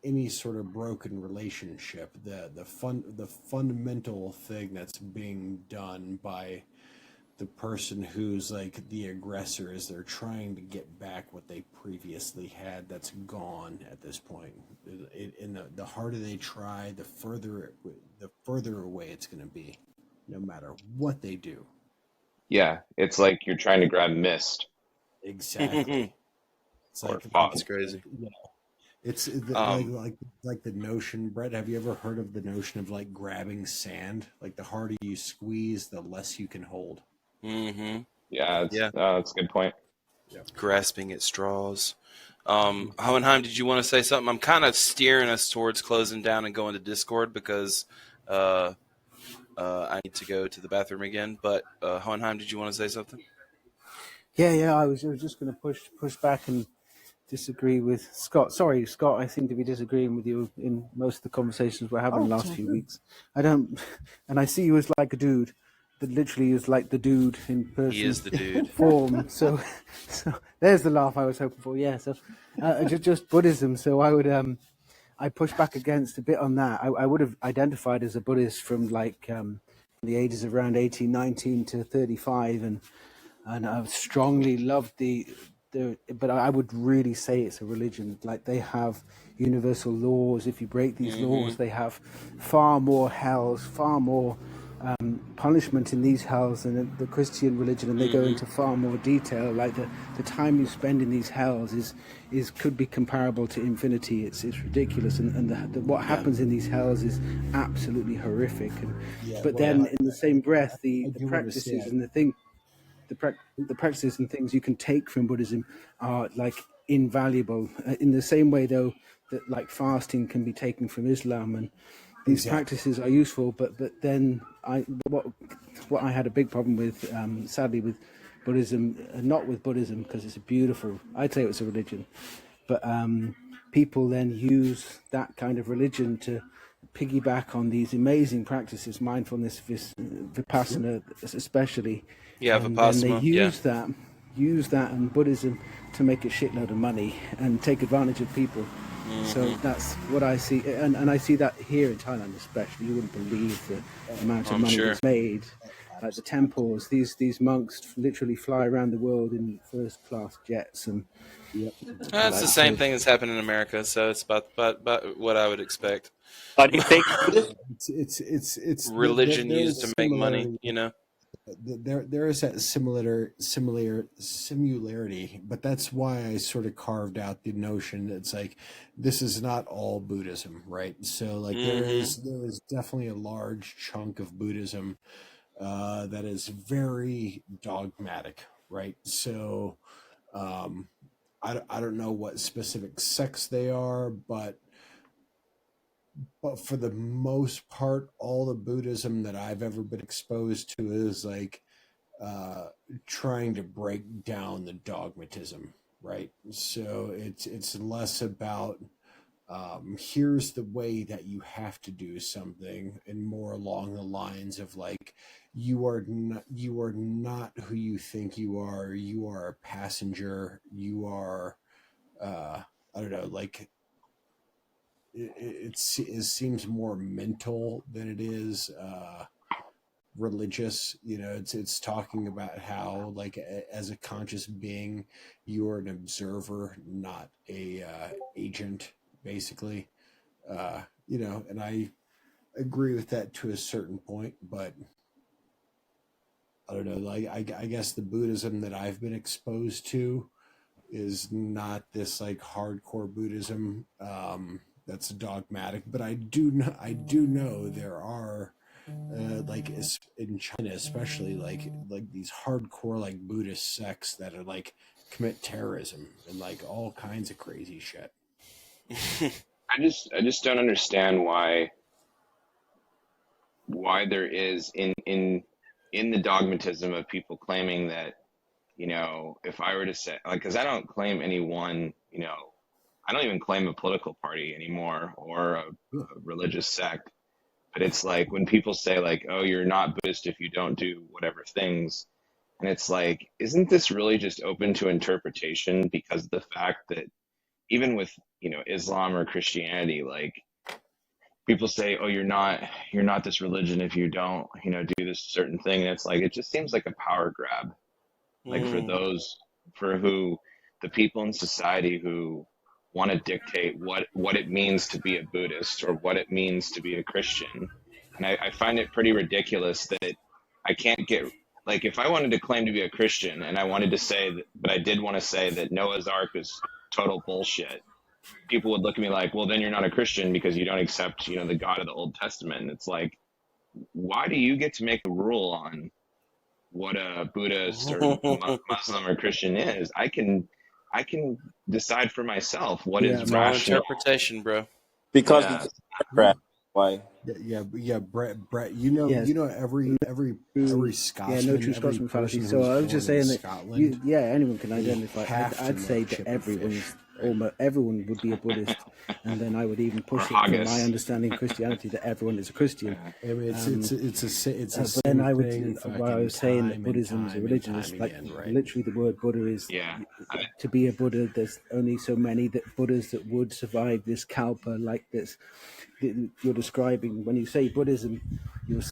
any sort of broken relationship, the fundamental thing that's being done by the person who's like the aggressor is they're trying to get back what they previously had that's gone at this point. And the harder they try, the further away it's going to be, no matter what they do. Yeah, it's like you're trying to grab mist. Exactly. It's like it's crazy. It's like the notion, Brett. Have you ever heard of the notion of like grabbing sand? Like the harder you squeeze, the less you can hold. Mm-hmm. Yeah, that's a good point. Yeah. Grasping at straws. Hohenheim, did you want to say something? I'm kind of steering us towards closing down and going to Discord because I need to go to the bathroom again. But Hohenheim, did you want to say something? Yeah. I was just going to push back and disagree with Scott. Sorry, Scott, I seem to be disagreeing with you in most of the conversations we're having the last few weeks. And I see you as like a dude that literally is like the dude in person. He is the dude. Form. So there's the laugh I was hoping for. Yeah. So just Buddhism. So I would I push back against a bit on that. I would have identified as a Buddhist from like the ages of around 18, 19 to 35, and I've strongly loved but I would really say it's a religion. Like they have universal laws. If you break these laws, they have far more hells, far more punishment in these hells and the Christian religion, and they go into far more detail. Like the time you spend in these hells is could be comparable to infinity. It's ridiculous, and what happens in these hells is absolutely horrific. But then in the same breath, the practices and the practices and things you can take from Buddhism are like invaluable. In the same way, though, that like fasting can be taken from Islam, and these practices are useful, but then what I had a big problem with, sadly, with Buddhism, not with Buddhism because it's a beautiful, I'd say it was a religion, but people then use that kind of religion to piggyback on these amazing practices, mindfulness, vipassana especially, and then they use that in Buddhism to make a shitload of money and take advantage of people. So that's what I see, and I see that here in Thailand especially. You wouldn't believe the amount of money that's made. Like the temples, these monks literally fly around the world in first-class jets, and that's the same thing that's happened in America. So it's about what I would expect. It's religion used to make money, you know. There is that similarity, but that's why I sort of carved out the notion that it's like this is not all Buddhism, right? So like there is definitely a large chunk of Buddhism that is very dogmatic, right? So I don't know what specific sects they are, but for the most part, all the Buddhism that I've ever been exposed to is like trying to break down the dogmatism, right? So it's less about here's the way that you have to do something, and more along the lines of like you are not who you think you are. You are a passenger. You are I don't know, like. It seems more mental than it is religious. You know, it's talking about how like as a conscious being, you are an observer, not a agent, basically. You know, and I agree with that to a certain point, but I don't know. Like I guess the Buddhism that I've been exposed to is not this like hardcore Buddhism. That's dogmatic, but I do know there are like in China especially like these hardcore like Buddhist sects that are like commit terrorism and like all kinds of crazy shit. I just don't understand why there is in the dogmatism of people claiming that, you know, if I were to say, like, because I don't claim any one, you know, I don't even claim a political party anymore or a religious sect, but it's like when people say like, oh, you're not Buddhist if you don't do whatever things. And it's like, isn't this really just open to interpretation? Because of the fact that even with, you know, Islam or Christianity, like people say, oh, you're not this religion if you don't, you know, do this certain thing. And it's like, it just seems like a power grab. Like for who the people in society who want to dictate what it means to be a Buddhist or what it means to be a Christian. And I find it pretty ridiculous that I can't get, like, if I wanted to claim to be a Christian and I wanted to say that, but I did want to say that Noah's Ark is total bullshit, people would look at me like, well, then you're not a Christian because you don't accept, you know, the God of the Old Testament. And it's like, why do you get to make a rule on what a Buddhist or Muslim or Christian is? I can decide for myself what is rational interpretation, bro. Because why? Yeah, Brett. You know every Scotsman. Yeah, no true Scotsman fallacy. So I was just saying that. Anyone can identify. I'd say that everyone would be a Buddhist, and then I would even push it from my understanding of Christianity that everyone is a Christian. I mean, it's a but then I would, while I was saying that Buddhism is a religion, it's like literally the word Buddha is to be a Buddha. There's only so many Buddhas that would survive this kalpa like this. You're describing when you say Buddhism, you're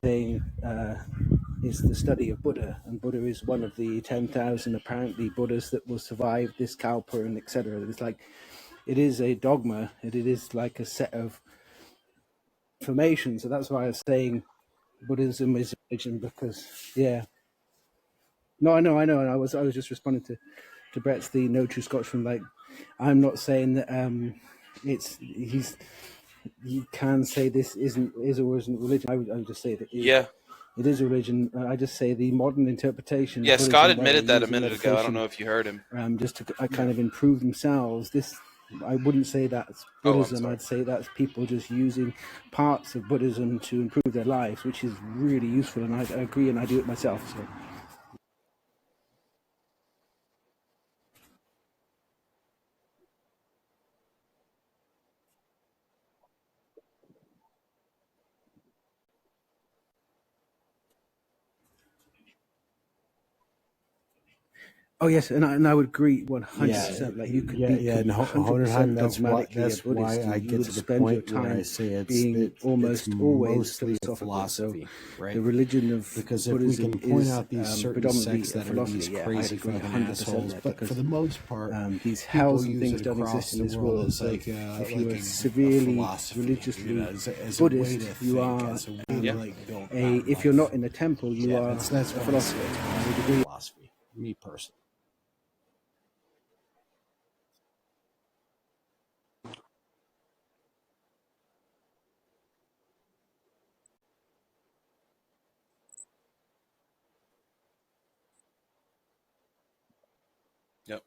saying is the study of Buddha, and Buddha is one of the 10,000 apparently Buddhas that will survive this kalpa and etc. It's like it is a dogma, and it is like a set of information. So that's why I was saying Buddhism is a religion, because No, I know. And I was just responding to Brett's the no true Scotsman. Like, I'm not saying that you can say this is or isn't religion. I would just say that it is a religion. I just say the modern interpretation. Yeah, of Buddhism, Scott admitted that a minute ago. I meditation, don't know if you heard him. Just to kind of improve themselves. I wouldn't say that's Buddhism. I'd say that's people just using parts of Buddhism to improve their lives, which is really useful. And I agree, and I do it myself. So. Oh yes, and I would agree 100%. Like you could be and 100% that's why I get to the point where I say it's almost always mostly a philosophy, right? The religion of because if Buddhism we can point is out these certain sects that are these crazy fucking assholes, but for the most part, these hells and things don't exist in this world. It's like if you are severely religiously Buddhist, you are if you're not in a temple, you are a philosopher. I would agree. Philosophy, me personally. Yep.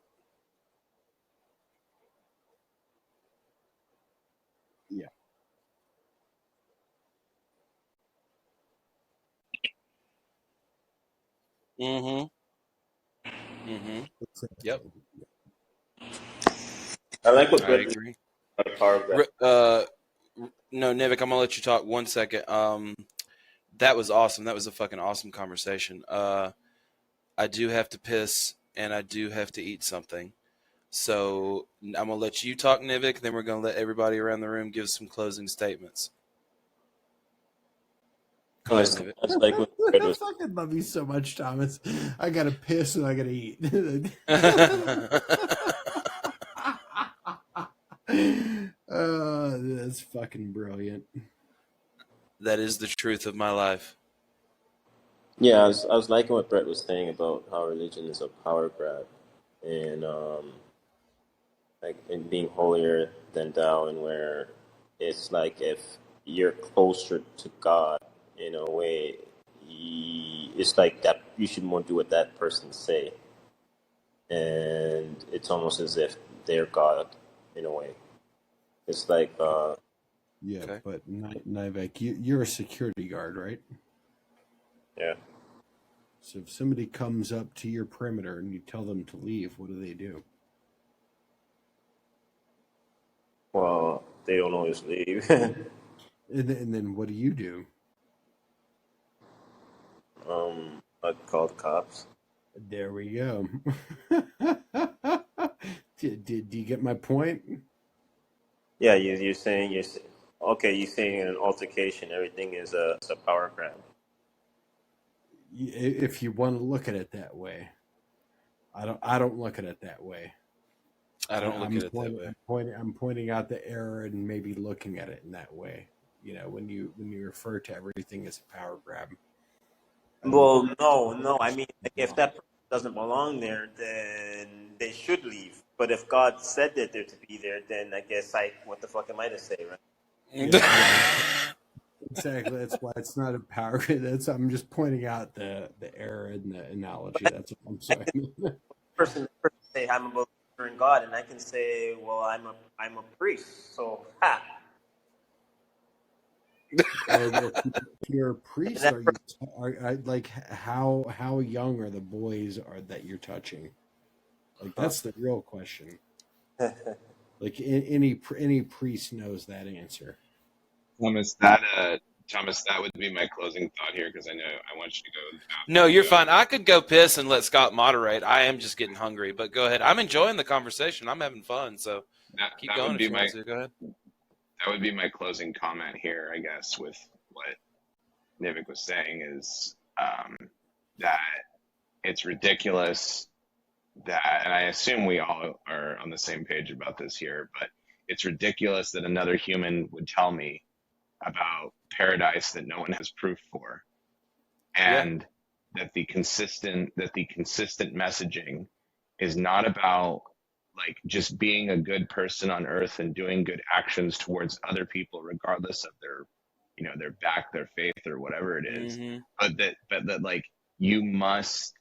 Yeah. Yep. I like what I agree. No, Nivik, I'm gonna let you talk 1 second. That was awesome. That was a fucking awesome conversation. I do have to piss and I do have to eat something. So I'm gonna let you talk, Nivik, then we're gonna let everybody around the room give some closing statements. I fucking love you so much, Thomas. I gotta piss and I gotta eat. That's fucking brilliant. That is the truth of my life. Yeah, I was liking what Brett was saying about how religion is a power grab, and and being holier than thou, and where it's like if you're closer to God in a way, it's like that you should more do what that person say, and it's almost as if they're God in a way. It's like but Nivek, you're a security guard, right? Yeah. So if somebody comes up to your perimeter and you tell them to leave, what do? Well, they don't always leave. and then what do? I'd call the cops. There we go. Did you get my point? Yeah, you're saying you're saying in an altercation everything is a power grab. If you want to look at it that way. I don't look at it that way. I don't look at it that way. I'm pointing out the error and maybe looking at it in that way. You know, when you refer to everything as a power grab. Well, no. I mean, if that person doesn't belong there, then they should leave. But if God said that they're to be there, then I guess what the fuck am I to say, right? Yeah. Exactly. That's why it's not a power. I'm just pointing out the error in the analogy. That's what I'm saying. person say I'm a believer in God, and I can say, well, I'm a priest. So If you're a priest, are like how young are the boys that you're touching? Like that's the real question. Like any priest knows that answer. Thomas, that would be my closing thought here, because I know I want you to go. No, you're fine. I could go piss and let Scott moderate. I am just getting hungry, but go ahead. I'm enjoying the conversation. I'm having fun, so keep going if you want to. Go ahead. That would be my closing comment here, I guess, with what Nivik was saying is that it's ridiculous that, and I assume we all are on the same page about this here, but it's ridiculous that another human would tell me about paradise that no one has proof for, and that the consistent messaging is not about like just being a good person on earth and doing good actions towards other people regardless of their their faith or whatever it is, but that like you must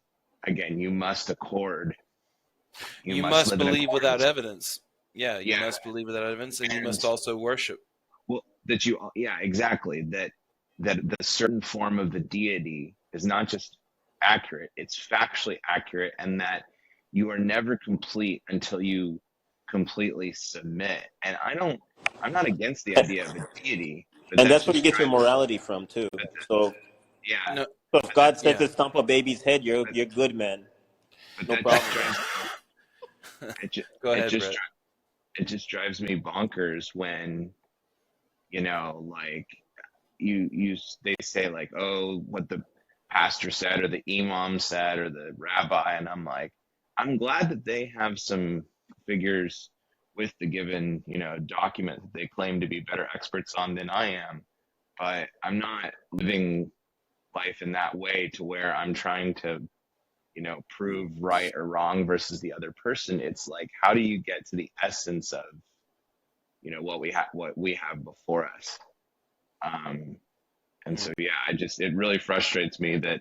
accord, you must believe without evidence. You must believe without evidence, and you must also worship. Well, exactly, that the certain form of the deity is not just accurate, it's factually accurate, and that you are never complete until you completely submit. And I'm not against the idea of a deity, but and that's where you get your morality from too. So no, so if God said to stomp a baby's head, you're good, man. But no that problem. Go ahead, Brett. It just drives me bonkers when, like they say like, oh, what the pastor said or the imam said or the rabbi, and I'm like, I'm glad that they have some figures with the given, document that they claim to be better experts on than I am, but I'm not living life in that way to where I'm trying to, prove right or wrong versus the other person. It's like, how do you get to the essence of, what we have before us? And so, it really frustrates me that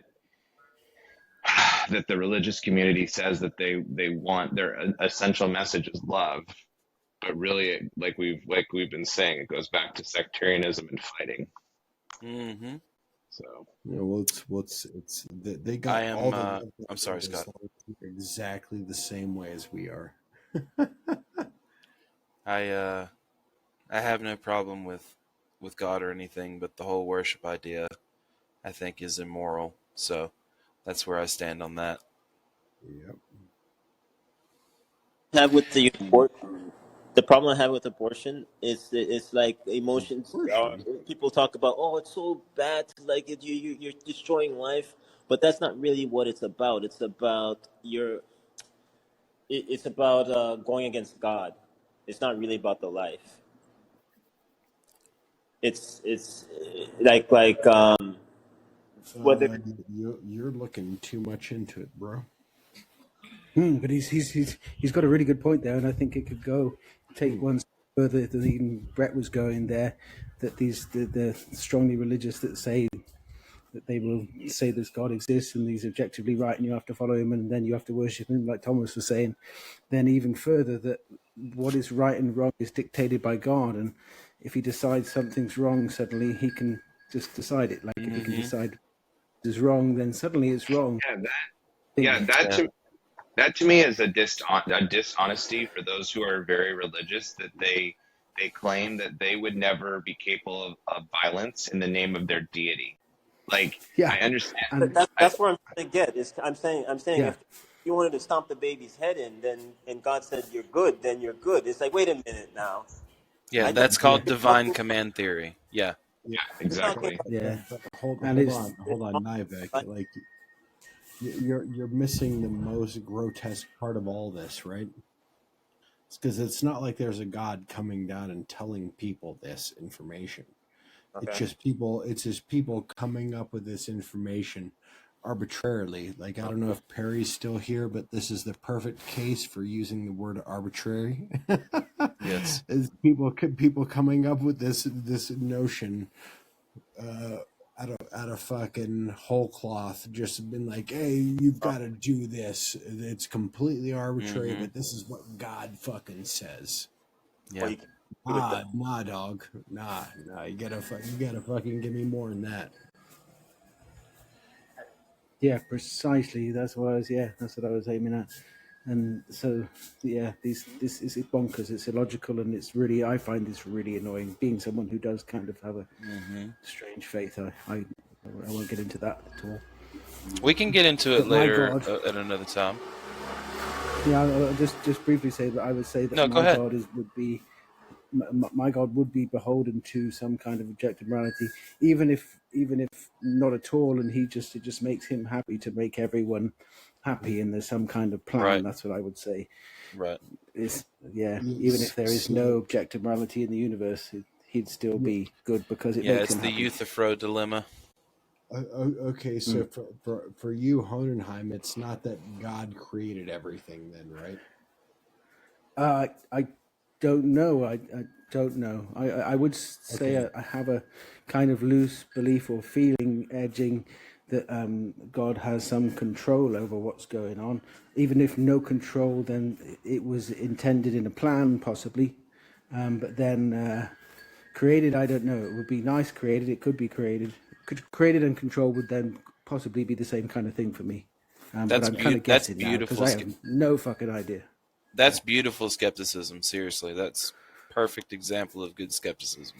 the religious community says that they want their essential message is love, but really, like we've been saying, it goes back to sectarianism and fighting. So they got all the. I'm sorry, Scott. Exactly the same way as we are. I have no problem with God or anything, but the whole worship idea, I think, is immoral. So that's where I stand on that. Yep. The problem I have with abortion is it's like emotions. People talk about, oh, it's so bad, like you're destroying life, but that's not really what it's about. It's about going against God. It's not really about the life. It's like whether you're looking too much into it, bro. But he's got a really good point there, and I think it could take one step further than even Brett was going there. That the strongly religious that say that they will say this God exists and he's objectively right, and you have to follow him, and then you have to worship him, like Thomas was saying. Then even further, that what is right and wrong is dictated by God, and if he decides something's wrong, suddenly he can just decide it. Like if he can decide it's wrong, then suddenly it's wrong. That to me is a dishonesty for those who are very religious, that they claim that they would never be capable of violence in the name of their deity. Like, I understand. That's where I'm trying to get. I'm saying if you wanted to stomp the baby's head in, and God said you're good, then you're good. It's like, wait a minute now. Yeah, that's called divine command theory. Yeah, exactly. Hold on, Nivek. Like, you're missing the most grotesque part of all this, right? It's because it's not like there's a God coming down and telling people this information. Okay. It's just people coming up with this information arbitrarily. Like, I don't know if Perry's still here, but this is the perfect case for using the word arbitrary. Yes. It's people coming up with this notion out of fucking whole cloth, just been like, hey, you've got to do this. It's completely arbitrary, but this is what God fucking says. Yeah. Nah, dog. Nah. You gotta fucking give me more than that. Yeah, precisely. That's what I was aiming at. And so, this is bonkers. It's illogical, and it's really, I find this really annoying. Being someone who does kind of have a strange faith, I won't get into that at all. We can get into it later at another time. Yeah, I'll just briefly say that I would say that my God would be beholden to some kind of objective morality, even if not at all, and it just makes him happy to make everyone happy, and there's some kind of plan. Right. That's what I would say. Right. Even if there is no objective morality in the universe, he'd still be good because it Yeah, makes it's him the happy. Euthyphro dilemma. Okay, so for you, Hohenheim, it's not that God created everything, then, right? I don't know. I don't know. I would say Okay. I have a kind of loose belief or feeling edging that God has some control over what's going on. Even if no control, then it was intended in a plan, possibly. But then created, I don't know. It would be nice created. It could be created. Created and control would then possibly be the same kind of thing for me. But I'm kind of guessing now because I have no fucking idea. That's beautiful skepticism. Seriously, that's perfect example of good skepticism.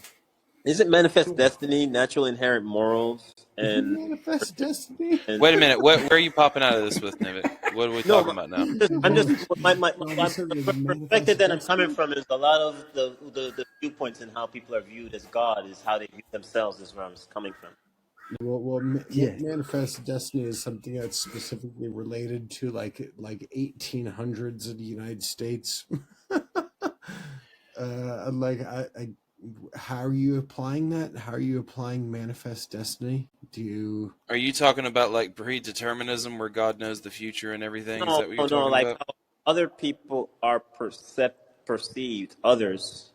Is it manifest destiny, natural inherent morals, and manifest destiny? Wait a minute. Where are you popping out of this with, Nivet? What are we talking about now? I'm just the perspective that I'm coming from is a lot of the viewpoints and how people are viewed as God is how they view themselves is where I'm coming from. Well, manifest destiny is something that's specifically related to like 1800s in the United States. How are you applying that? How are you applying manifest destiny? Are you talking about like predeterminism, where God knows the future and everything? Is that what you're talking like about? how other people are perceived. Others,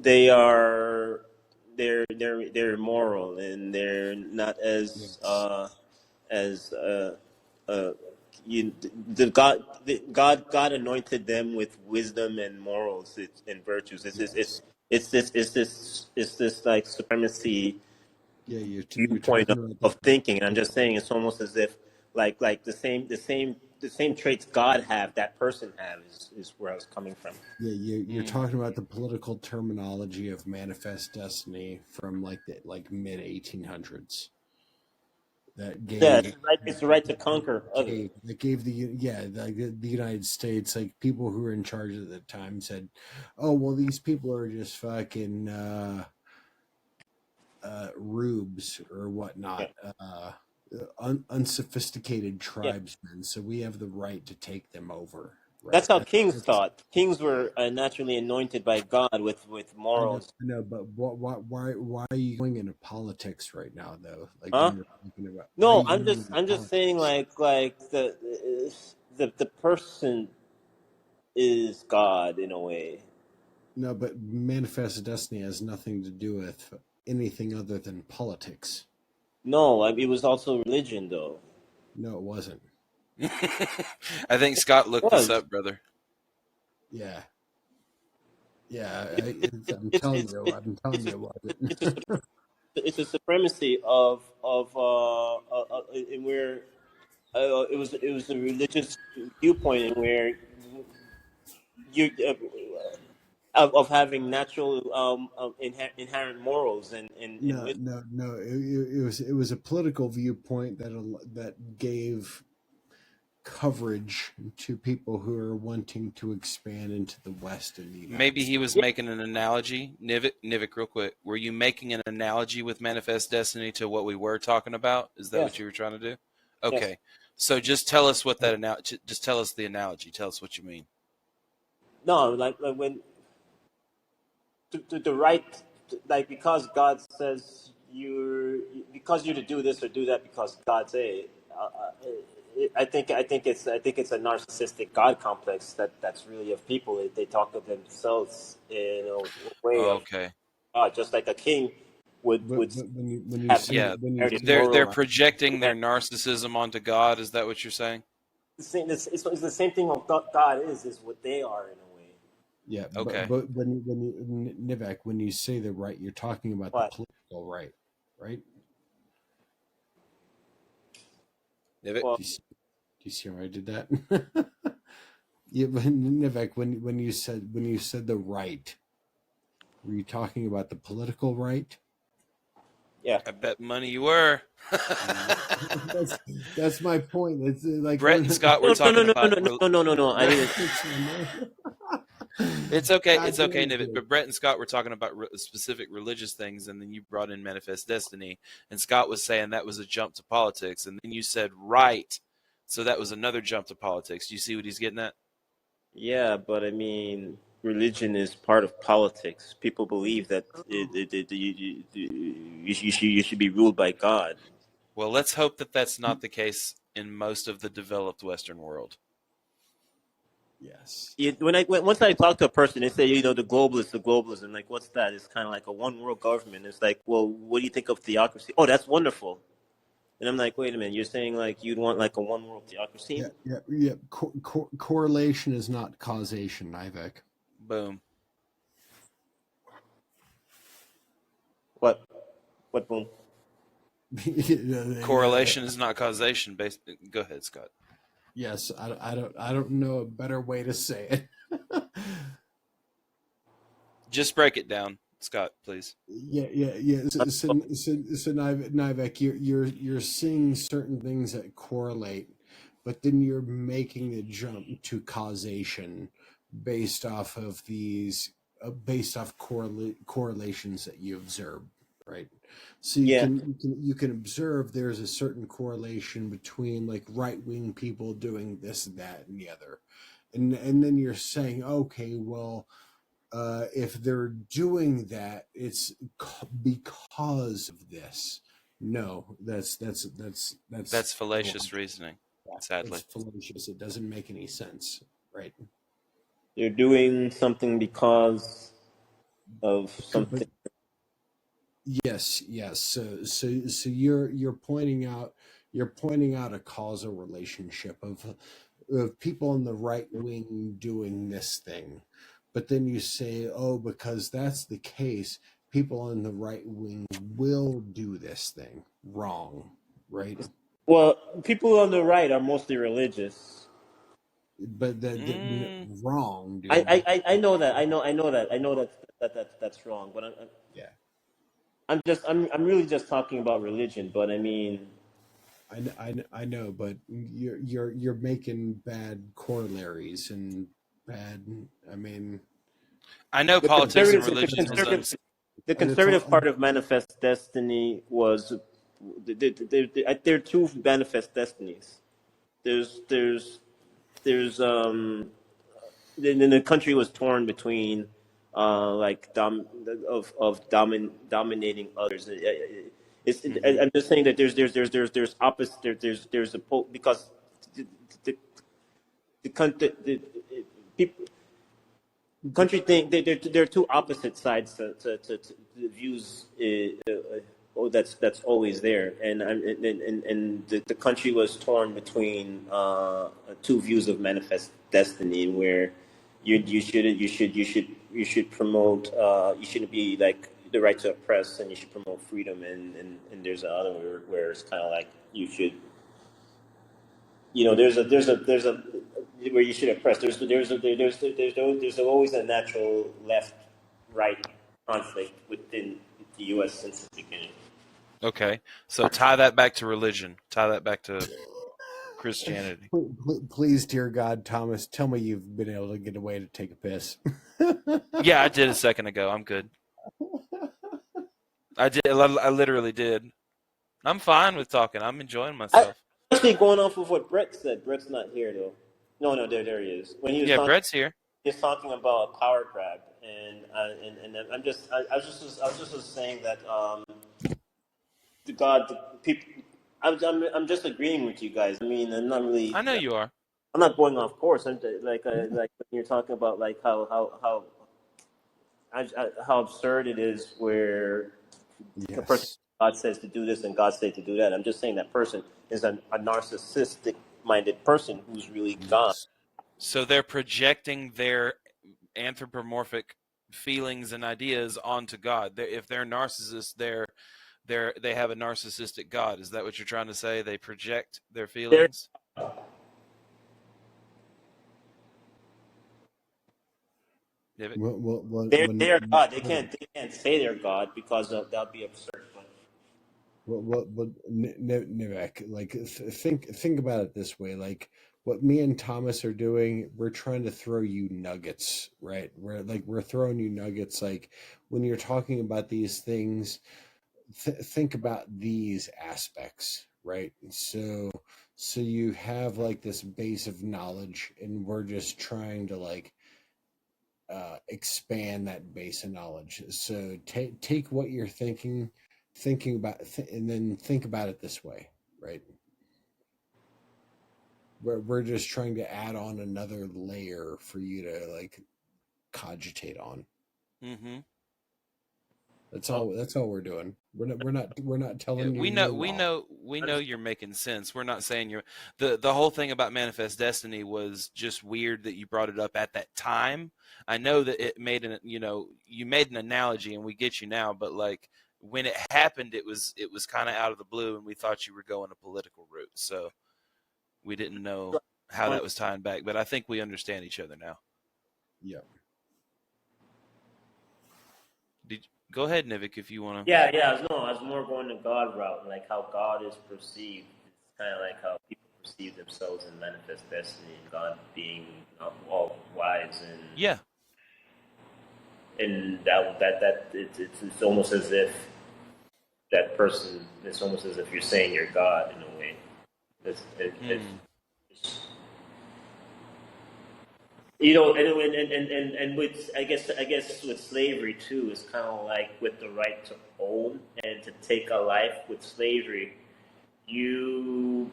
they are they're immoral and they're not as God anointed them with wisdom and morals and virtues. It's this like supremacy viewpoint of thinking. And I'm just saying it's almost as if like the same traits God have that person have is where I was coming from. Yeah, you're talking about the political terminology of manifest destiny from like mid 1800s. That gave it's the right to conquer others. That gave the United States, like people who were in charge at the time said, "Oh well, these people are just fucking rubes or whatnot, unsophisticated tribesmen. So we have the right to take them over." Right? That's how kings thought. Kings were naturally anointed by God with morals. I know, but why are you going into politics right now, though? Like, no, I'm just saying, like the person is God in a way. No, but manifest destiny has nothing to do with anything other than politics. No, it was also religion, though. No, it wasn't. I think Scott looked this up, brother. Yeah. Yeah, I'm telling you. It's a supremacy of in where it was a religious viewpoint in where you of having natural inherent morals and no, it was a political viewpoint that gave coverage to people who are wanting to expand into the West and the United Maybe he was making an analogy. Nivik, real quick. Were you making an analogy with manifest destiny to what we were talking about? Is that what you were trying to do? Okay. Yes. So just tell us what that analogy. Just tell us the analogy. Tell us what you mean. No, like when to the right, like because God says because you're to do this or do that because God say. I think it's a narcissistic God complex that's really of people. They talk of themselves in a way of just like a king would they're projecting their narcissism onto God. Is that what you're saying? It's the same thing what God is what they are in a way. Yeah. Okay. But when you Nivek, when you say the right, you're talking about the political right, right? Nivek, do you see how I did that? Yeah, but Nivek, when you said the right, were you talking about the political right? Yeah, I bet money you were. that's my point. It's like Brett and Scott were talking about. No. I didn't. It's okay. It's okay, Nivek. But Brett and Scott were talking about specific religious things, and then you brought in manifest destiny, and Scott was saying that was a jump to politics, and then you said right, so that was another jump to politics. Do you see what he's getting at? Yeah, but I mean, religion is part of politics. People believe that you should be ruled by God. Well, let's hope that that's not the case in most of the developed Western world. Yes. Once I talk to a person, they say, the globalism. Like, what's that? It's kind of like a one world government. It's like, well, what do you think of theocracy? Oh, that's wonderful. And I'm like, wait a minute, you're saying like you'd want like a one world theocracy? Yeah. Correlation is not causation, Ivek. Boom. What boom? Correlation is not causation. Go ahead, Scott. Yes, I don't know a better way to say it. Just break it down, Scott, please. Yeah. So Nivek, you're seeing certain things that correlate, but then you're making the jump to causation based off of correlations that you observe, right? So you can observe there's a certain correlation between like right-wing people doing this, that, and the other, and then you're saying, okay, well, if they're doing that, it's because of this. No, that's fallacious reasoning. Sadly, it's fallacious. It doesn't make any sense, right? They're doing something because of something. Yes. So you're pointing out a causal relationship of people on the right wing doing this thing, but then you say, oh, because that's the case, people on the right wing will do this thing. Wrong, right? Well, people on the right are mostly religious. But wrong, dude. I know that. I know that's wrong. But I'm really just talking about religion. But I mean, I know, but you're making bad corollaries and bad. I mean, I know politics and religion. The conservative part of Manifest Destiny was there are two manifest destinies. There's then the country was torn between dominating others. I'm just saying that there's opposite. There's a because the country thing. There are two opposite sides to the views. That's always there, and the country was torn between two views of manifest destiny, where you should promote you shouldn't be like the right to oppress, and you should promote freedom, and there's another where it's kind of like you should, there's a where you should oppress. There's always a natural left right conflict within the U.S. since the beginning. Okay, so tie that back to religion. Tie that back to Christianity. Please, dear God, Thomas, tell me you've been able to get away to take a piss. Yeah, I did a second ago. I'm good. I did. I literally did. I'm fine with talking. I'm enjoying myself. I'm actually going off of what Brett said. Brett's not here though. No, there he is. When he was Brett's here. He's talking about a power grab, and I was just saying that I'm just agreeing with you guys. I mean, I'm not really. I know you are. I'm not going off course. I'm just, like when you're talking about like how absurd it is where the person God says to do this and God says to do that. I'm just saying that person is a narcissistic minded person who's really God. So they're projecting their anthropomorphic feelings and ideas onto God. If they're narcissists, they have a narcissistic God. Is that what you're trying to say? They project their feelings? They're God. They can't say they're God because that'd be absurd. Nivek, like think about it this way, like what me and Thomas are doing, we're trying to throw you nuggets, right? We're throwing you nuggets. Like when you're talking about these things, think about these aspects, right? So you have like this base of knowledge, and we're just trying to like expand that base of knowledge. So take what you're thinking about, and then think about it this way, right? We're just trying to add on another layer for you to like cogitate on. Mm-hmm. That's all we're doing. We're not telling you. We know you're making sense. We're not saying you're the whole thing about Manifest Destiny was just weird that you brought it up at that time. I know that it made you made an analogy and we get you now, but like when it happened, it was kind of out of the blue and we thought you were going a political route. So we didn't know how that was tying back, but I think we understand each other now. Yeah. Go ahead, Nivik, if you want to. Yeah. I was more going the God route, like how God is perceived. It's kind of like how people perceive themselves in Manifest Destiny, and God being all wise and and that it's almost as if that person. It's almost as if you're saying you're God in a way. And with I guess with slavery too, it's kind of like with the right to own and to take a life. With slavery, you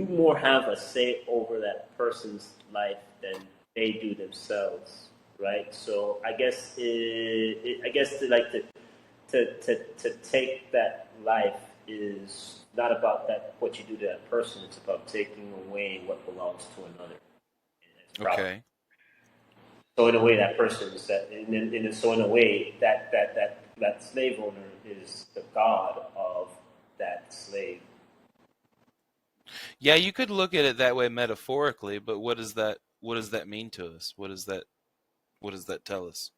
more have a say over that person's life than they do themselves, right? So I guess to take that life is not about what you do to that person. It's about taking away what belongs to another. Okay. So in a way, that person is that, so in a way, that slave owner is the god of that slave. Yeah, you could look at it that way metaphorically, but what does that mean to us? What does that tell us?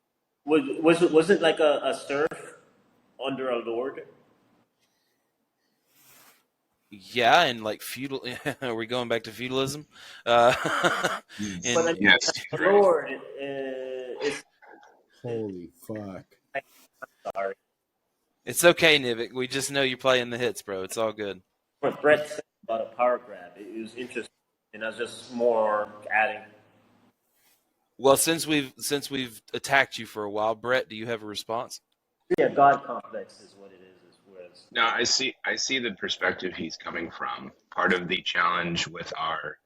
Was it like a serf under a lord? Yeah, and like feudal. Are we going back to feudalism? Yes. Lord is. Holy fuck! Sorry. It's okay, Nivik. We just know you're playing the hits, bro. It's all good. What Brett said about a power grab, it was interesting, and I was just more adding. Well, since we've attacked you for a while, Brett, do you have a response? Yeah, God complex is what it is. No, I see the perspective he's coming from. Part of the challenge with our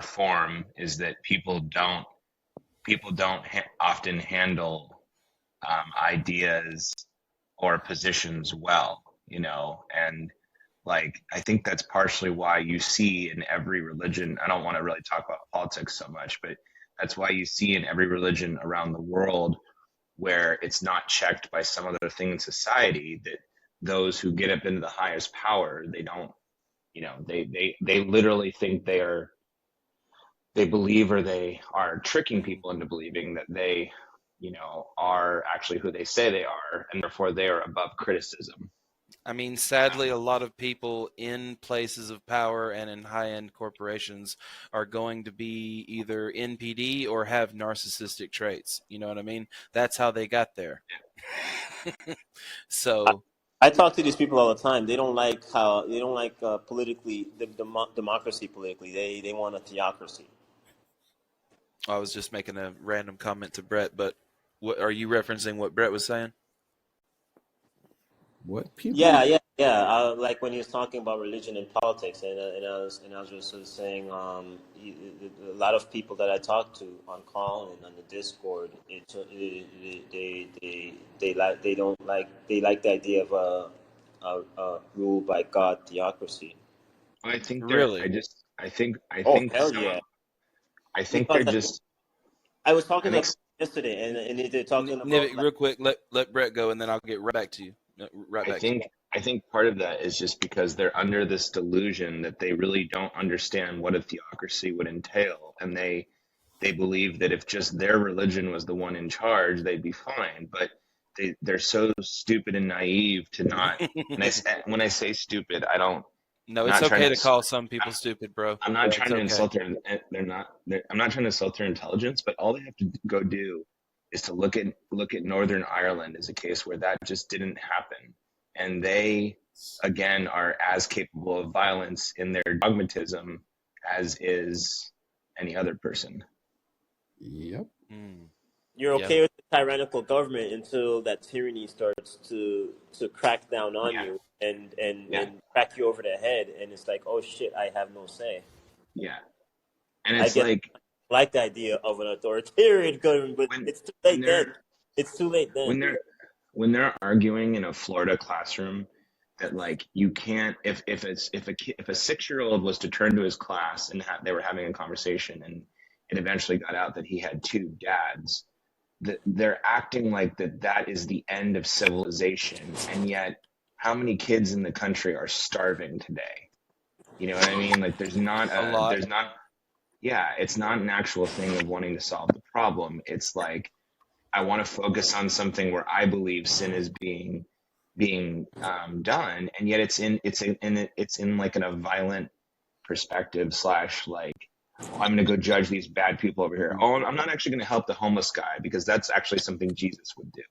form is that people don't often handle ideas or positions well, and like I think that's partially why you see in every religion. I don't want to really talk about politics so much, but that's why you see in every religion around the world where it's not checked by some other thing in society that those who get up into the highest power, they don't, they literally think they believe, or they are tricking people into believing that they, are actually who they say they are, and therefore they are above criticism. I mean, sadly, a lot of people in places of power and in high-end corporations are going to be either NPD or have narcissistic traits. You know what I mean? That's how they got there. So I talk to these people all the time. They don't like politically democracy politically. They want a theocracy. I was just making a random comment to Brett, but what are you referencing? What Brett was saying? What people? Yeah. Like when he was talking about religion and politics, and I was just sort of saying, a lot of people that I talk to on call and on the Discord, they like the idea of a rule by God theocracy. I think really. I think. Hell yeah. I think they're just. I was talking about yesterday, and they're talking about. Nivik, real quick, let Brett go, and then I'll get right back to you. I think part of that is just because they're under this delusion that they really don't understand what a theocracy would entail, and they believe that if just their religion was the one in charge, they'd be fine. But they're so stupid and naive to not. When I say stupid, I don't. No, it's okay to call some people stupid, bro. I'm not trying to insult their. I'm not trying to insult their intelligence, but all they have to go do is to look at Northern Ireland as a case where that just didn't happen. And they, again, are as capable of violence in their dogmatism as is any other person. Yep. You're okay with the tyrannical government until that tyranny starts to crack down on you and crack you over the head, and it's like, oh shit, I have no say. Yeah, and it's I like the idea of an authoritarian government, but it's too late then. It's too late then. When they're arguing in a Florida classroom that like you can't if a 6-year-old was to turn to his class and they were having a conversation and it eventually got out that he had 2 dads, that they're acting like that is the end of civilization, and yet how many kids in the country are starving today? You know what I mean? Like there's not it's not an actual thing of wanting to solve the problem. It's like I want to focus on something where I believe sin is being done, and yet it's in like in a violent perspective / like, oh, I'm going to go judge these bad people over here. Oh, I'm not actually going to help the homeless guy because that's actually something Jesus would do.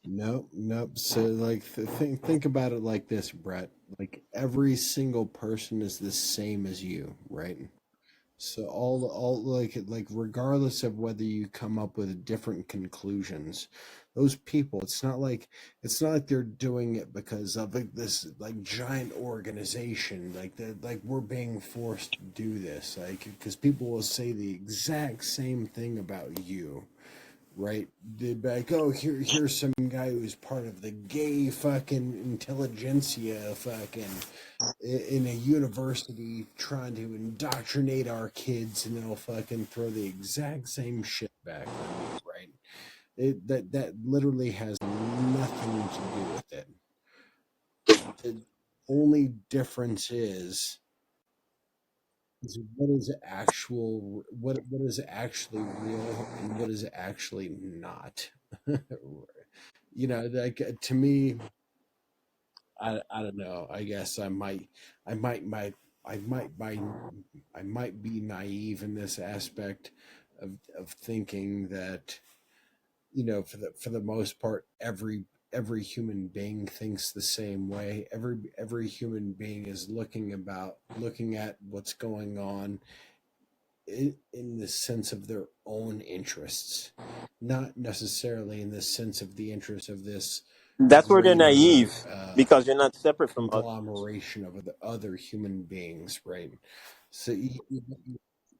Nope. So like think about it like this, Brett. Like every single person is the same as you, right? So all like regardless of whether you come up with different conclusions, those people, it's not like they're doing it because of like this like giant organization, like we're being forced to do this, like because people will say the exact same thing about you. Right? They'd be like, oh, here's some guy who's part of the gay fucking intelligentsia fucking in a university trying to indoctrinate our kids, and they'll fucking throw the exact same shit back on you, right? That literally has nothing to do with it. The only difference is what is actually real and what is actually not. You know, like to me, I don't know. I guess I might be naive in this aspect of thinking that, you know, for the most part, every human being thinks the same way. Every human being is looking at what's going on in the sense of their own interests, not necessarily in the sense of the interest of this. That's where they're naive, because you're not separate from conglomeration of the other human beings, right? So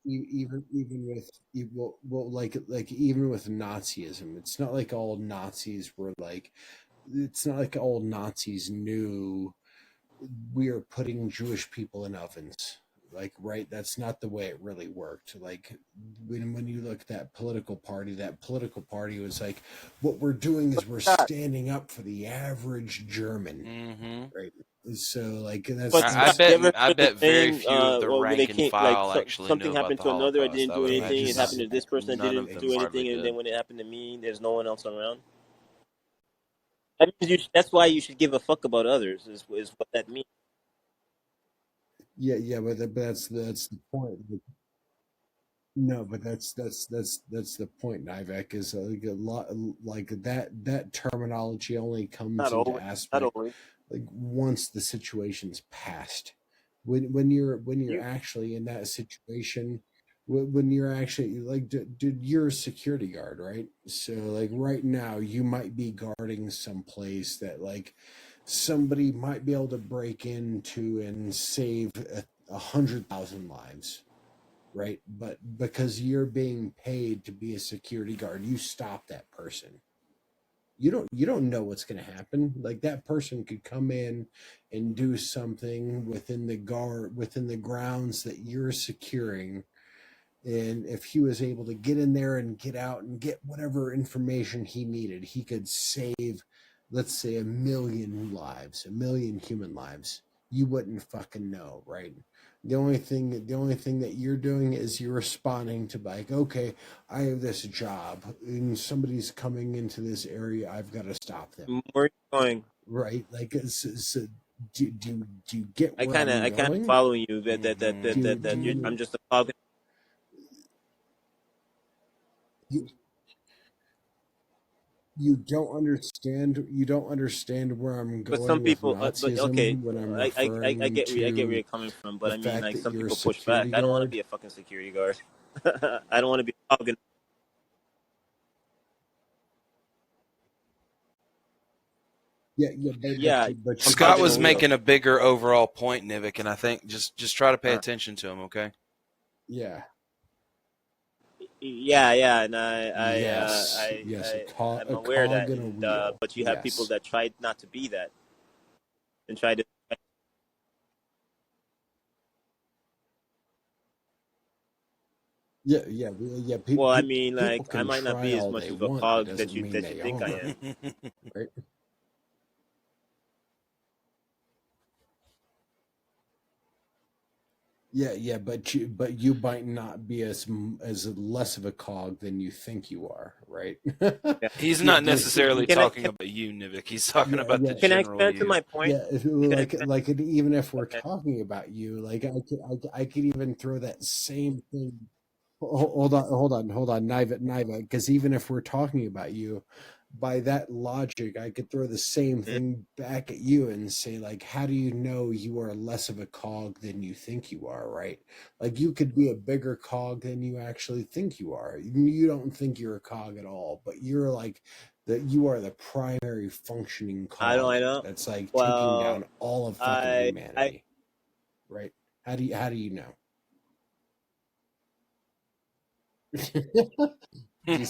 even with even with Nazism, it's not like all Nazis were like. It's not like all Nazis knew we are putting Jewish people in ovens. Like, right? That's not the way it really worked. Like, when you look at that political party was like, what we're doing is we're standing up for the average German, right? So, like, that's. But I bet very few of the rank and file actually something knew happened about to the another, I Holocaust. didn't do anything. It happened to this person, I None didn't of do them anything, hardly and then did. when it happened to me, there's no one else around. That means that's why you should give a fuck about others. Is what that means. Yeah, but that's the point. No, but that's the point, Nivek, is like a lot like that terminology only comes Not into always. aspect Not always. like once the situation's passed. When you're actually in that situation, when you're actually like, dude, you're a security guard, right? So like right now you might be guarding some place that like somebody might be able to break into and save 100,000 lives, right? But because you're being paid to be a security guard, you stop that person. You don't know what's going to happen. Like that person could come in and do something within the grounds that you're securing. And if he was able to get in there and get out and get whatever information he needed, he could save, let's say, 1 million lives, 1 million human lives. You wouldn't fucking know, right? The only thing that you're doing is you're responding to like, okay, I have this job and somebody's coming into this area, I've got to stop them. Where are you going? Right? Like, so do you get where I kind of following you. I'm just a cog. You don't understand where I'm going. But some people, with but Nazism okay, when I'm I get referring where to you're coming from. But I mean, fact like that some you're a people push back. security I don't want to guard. be a fucking security guard. I don't want to be a cog. But Scott was making a bigger overall point, Nivik, and I think just try to pay attention to him, okay? Yeah. Yeah, and I'm aware of that. And, but you have people that try not to be that, and try to. People, well, I mean, like, I can might not be as much of a want, cog that that you doesn't mean they think I are. am. Right? Yeah, but you might not be as less of a cog than you think you are, right? He's not necessarily talking about you, Nivik. He's talking about the Can I general expand you. to my point? Yeah, like even if we're talking about you, like I could even throw that same thing. Hold on, Niva, because even if we're talking about you, by that logic, I could throw the same thing back at you and say, like, how do you know you are less of a cog than you think you are, right? Like, you could be a bigger cog than you actually think you are. You don't think you're a cog at all, but you're like that. You are the primary functioning cog. I know. That's like Well, taking down all of fucking humanity, right? How do you know? Do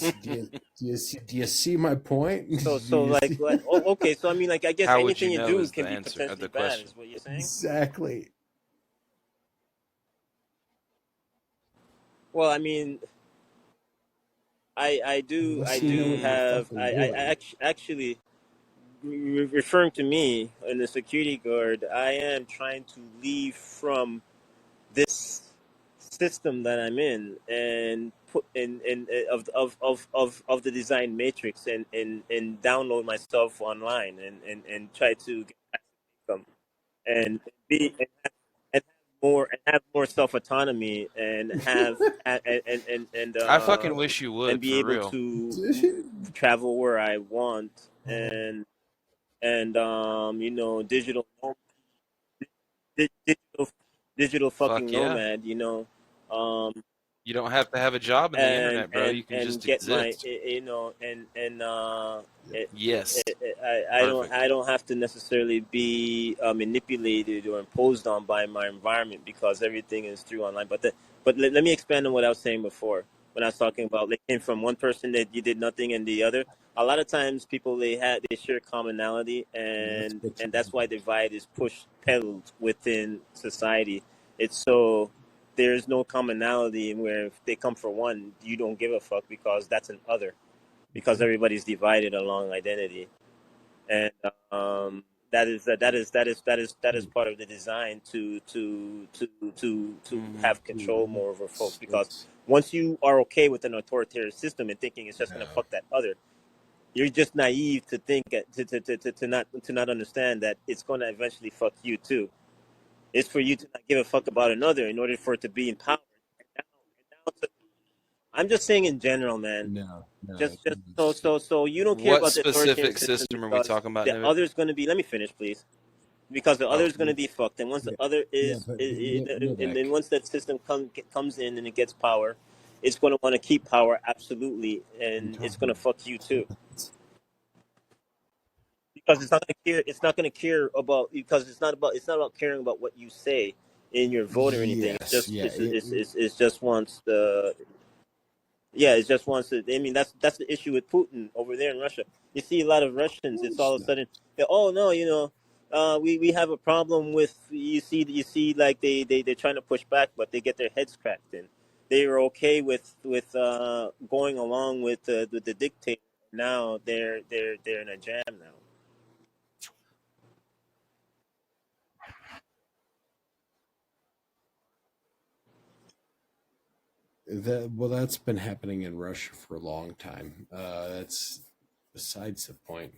you see my point? So like, okay, so I mean, like, I guess How anything you do is can the be answer potentially of the bad, question. is what you're saying? Exactly. Well, I mean, I do have actually referring to me and the security guard. I am trying to leave from this system that I'm in and put in of the design matrix and download myself online and try to get income and be and have more self autonomy and have and I fucking wish you would, and be for able real. to travel where I want and you know, digital fucking Fuck yeah. nomad, you know. You don't have to have a job in the internet, bro. You can just get my, exist. you know, Yes. I don't have to necessarily be manipulated or imposed on by my environment because everything is through online. But let me expand on what I was saying before when I was talking about like came from one person that you did nothing and the other. A lot of times people they share commonality and that's why divide is pushed peddled within society. It's so there's no commonality where if they come for one, you don't give a fuck because that's an other, because everybody's divided along identity, and that is part of the design to have control more over folks. Because once you are okay with an authoritarian system and thinking it's just gonna fuck that other, you're just naive to think to not understand that it's gonna eventually fuck you too. It's for you to not give a fuck about another in order for it to be in power. I'm just saying in general, man. No. Just so you don't care What about the authoritarian specific system are we because talking about, the Nivik? other's going to be. Let me finish, please. Because the other's going to be fucked, and once the other and then once that system comes in and it gets power, it's going to want to keep power absolutely, and it's going to fuck you too. Because it's not going to care. It's not going to care about because it's not about caring about what you say in your vote or anything. It's just it's just wants the. Yeah, it just wants to. I mean, that's the issue with Putin over there in Russia. You see a lot of Russians. It's all of a sudden, oh no, you know, we have a problem with. You see, like they're trying to push back, but they get their heads cracked in. They were okay with going along with the dictator. Now they're in a jam now. That's been happening in Russia for a long time. That's besides the point.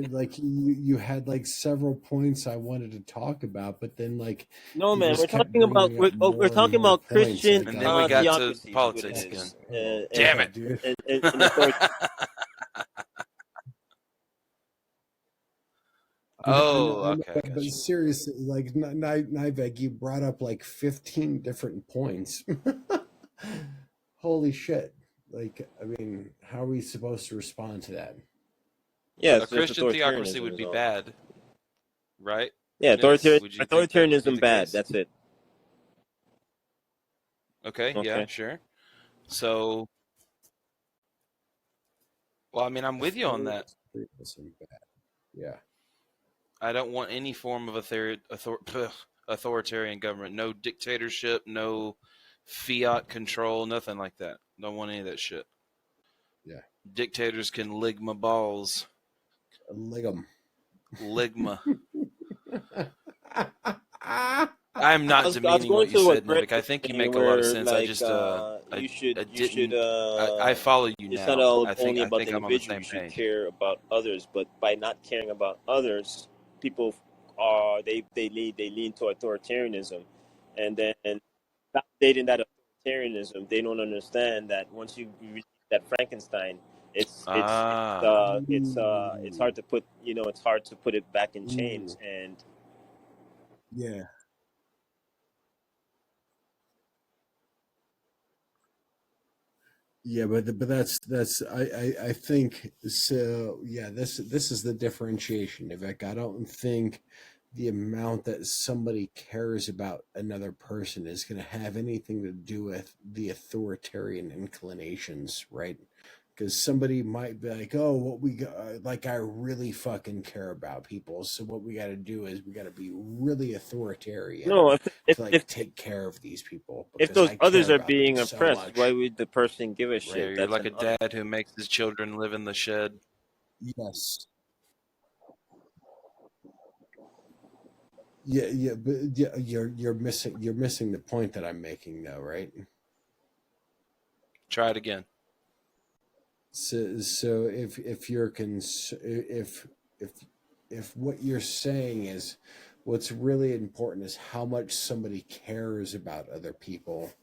Like you had like several points I wanted to talk about, but then like no man, we're talking about Christian and then we got to politics again. Damn it, dude. Okay. But seriously, like Nivek, you brought up like 15 different points. Holy shit! Like, I mean, how are we supposed to respond to that? Yeah, a Christian theocracy would be bad, right? Yeah, authoritarianism bad. That's it. Okay, yeah, sure. So, well, I mean, I'm with you on that. Yeah. I don't want any form of authoritarian government. No dictatorship, no fiat control, nothing like that. Don't want any of that shit. Yeah. Dictators can lick my balls. Lick 'em. Ligma. I'm not demeaning what you said, Nivek. I think you make a lot of sense. Like, I just, I follow you it's now. Not all I think, only about I think the I'm on the individual. same You should page. care about others, but by not caring about others, people they lean to authoritarianism, and then validating that authoritarianism, they don't understand that once you reach that Frankenstein, it's hard to put it back in chains. And yeah. Yeah, but that's I think so. Yeah, this is the differentiation, Vivek. I don't think the amount that somebody cares about another person is going to have anything to do with the authoritarian inclinations, right? Because somebody might be like, "Oh, what we got? Like, I really fucking care about people. So what we got to do is we got to be really authoritarian no, to take care of these people. If those others are being oppressed, why would the person give a shit? Yeah, you're like a dad who makes his children live in the shed. Yes. Yeah, but yeah, you're missing the point that I'm making, though, right? Try it again. So if you're if what you're saying is what's really important is how much somebody cares about other people,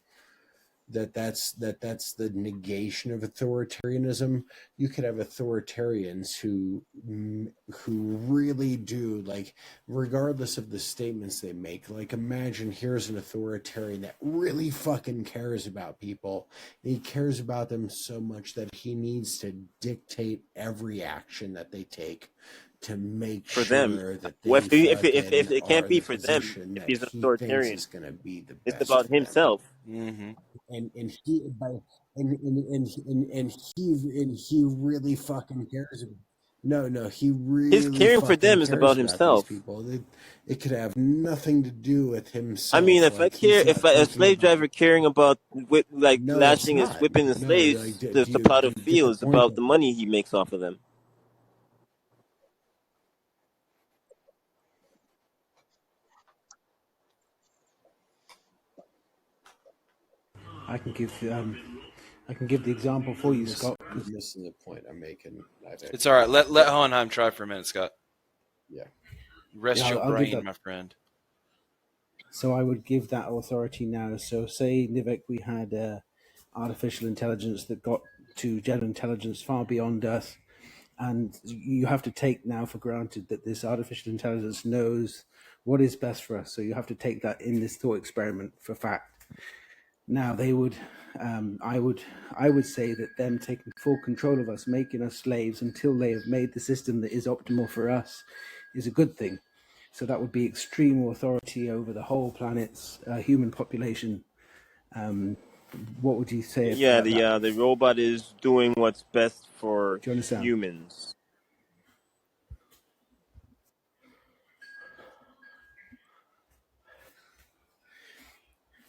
that's the negation of authoritarianism. You could have authoritarians who really do, like, regardless of the statements they make, like, imagine here's an authoritarian that really fucking cares about people. And he cares about them so much that he needs to dictate every action that they take to make for sure them. that they If it can't be for them, if he's an authoritarian, is going to be the best. It's about himself. Mm-hmm. And he really fucking cares about. No, he really. His caring for them is about himself. People, it could have nothing to do with himself. I mean, if a slave driver caring about lashing his whipping the slaves, the pot of feel is about the money he makes off of them. I can give the example for you, Scott. You're missing the point I'm making. It's all right. Let Hohenheim try for a minute, Scott. Yeah. Rest your brain, my friend. So I would give that authority now. So say, Nivek, we had artificial intelligence that got to general intelligence far beyond us. And you have to take now for granted that this artificial intelligence knows what is best for us. So you have to take that in this thought experiment for fact. Now they would, I would say that them taking full control of us, making us slaves until they have made the system that is optimal for us, is a good thing. So that would be extreme authority over the whole planet's human population. What would you say? Yeah, the robot is doing what's best for humans.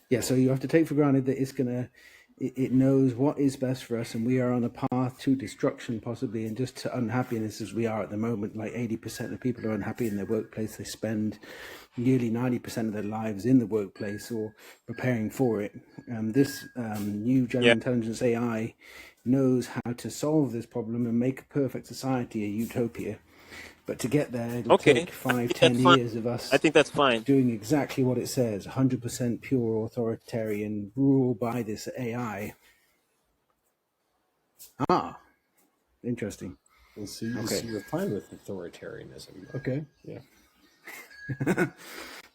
Yeah, so you have to take for granted that it knows what is best for us, and we are on a path to destruction, possibly, and just to unhappiness as we are at the moment. Like 80% of people are unhappy in their workplace. They spend nearly 90% of their lives in the workplace or preparing for it. This new general intelligence AI knows how to solve this problem and make a perfect society a utopia. But to get there, it'll take 5-10 years of us. I think that's fine. Doing exactly what it says, 100% pure authoritarian rule by this AI. Interesting. So you're fine with authoritarianism. Okay, yeah.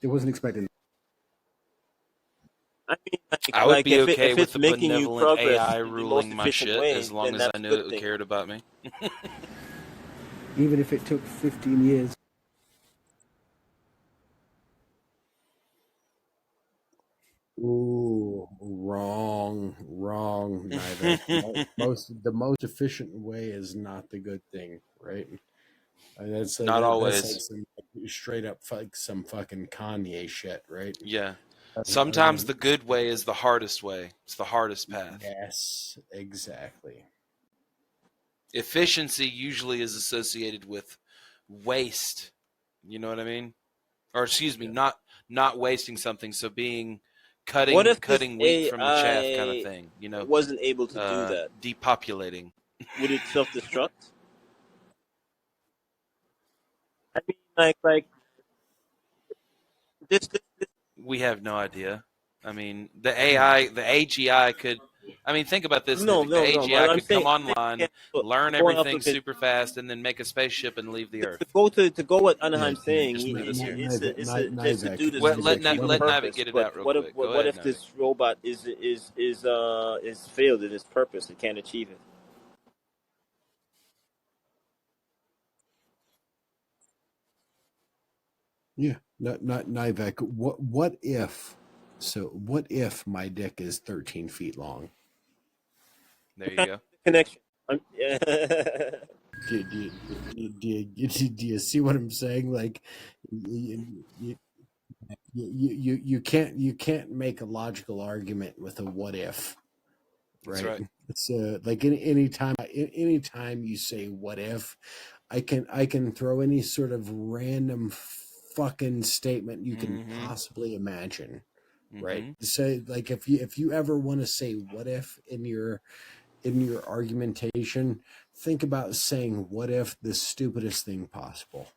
It wasn't expecting. I mean, I would be okay if with it's the making you benevolent progress AI in the ruling most my efficient shit way, as long then as that's I a knew good it thing. cared about me. Even if it took 15 years. Ooh, wrong. Neither. The most efficient way is not the good thing, right? That's Not always. That's like straight up some fucking Kanye shit, right? Yeah. Sometimes the good way is the hardest way. It's the hardest path. Yes, exactly. Efficiency usually is associated with waste. You know what I mean? Or excuse me, not wasting something. So cutting What if wheat this from the chaff kind of AI thing. You know, wasn't able to do that? Depopulating. Would it self-destruct? I mean, like this. We have no idea. I mean, the AI, the AGI could. I mean, think about this. No. The AGI I'm could saying, come online, learn going off everything of it, super fast, and then make a spaceship and leave the Earth. to go what Anaheim's saying, just move us here. it's to do this. Well, to let achieve a Navik purpose. get it But out real what quick. if Go what ahead, if this robot is failed in its purpose? It can't achieve it. Yeah, not Nivek. What if? So what if my dick is 13 feet long? There you go. Connection. Do you see what I'm saying? Like, you can't make a logical argument with a what if, right? That's right. It's like anytime you say what if, I can throw any sort of random fucking statement you can possibly imagine, right? Say like if you ever want to say what if in your argumentation, think about saying what if the stupidest thing possible.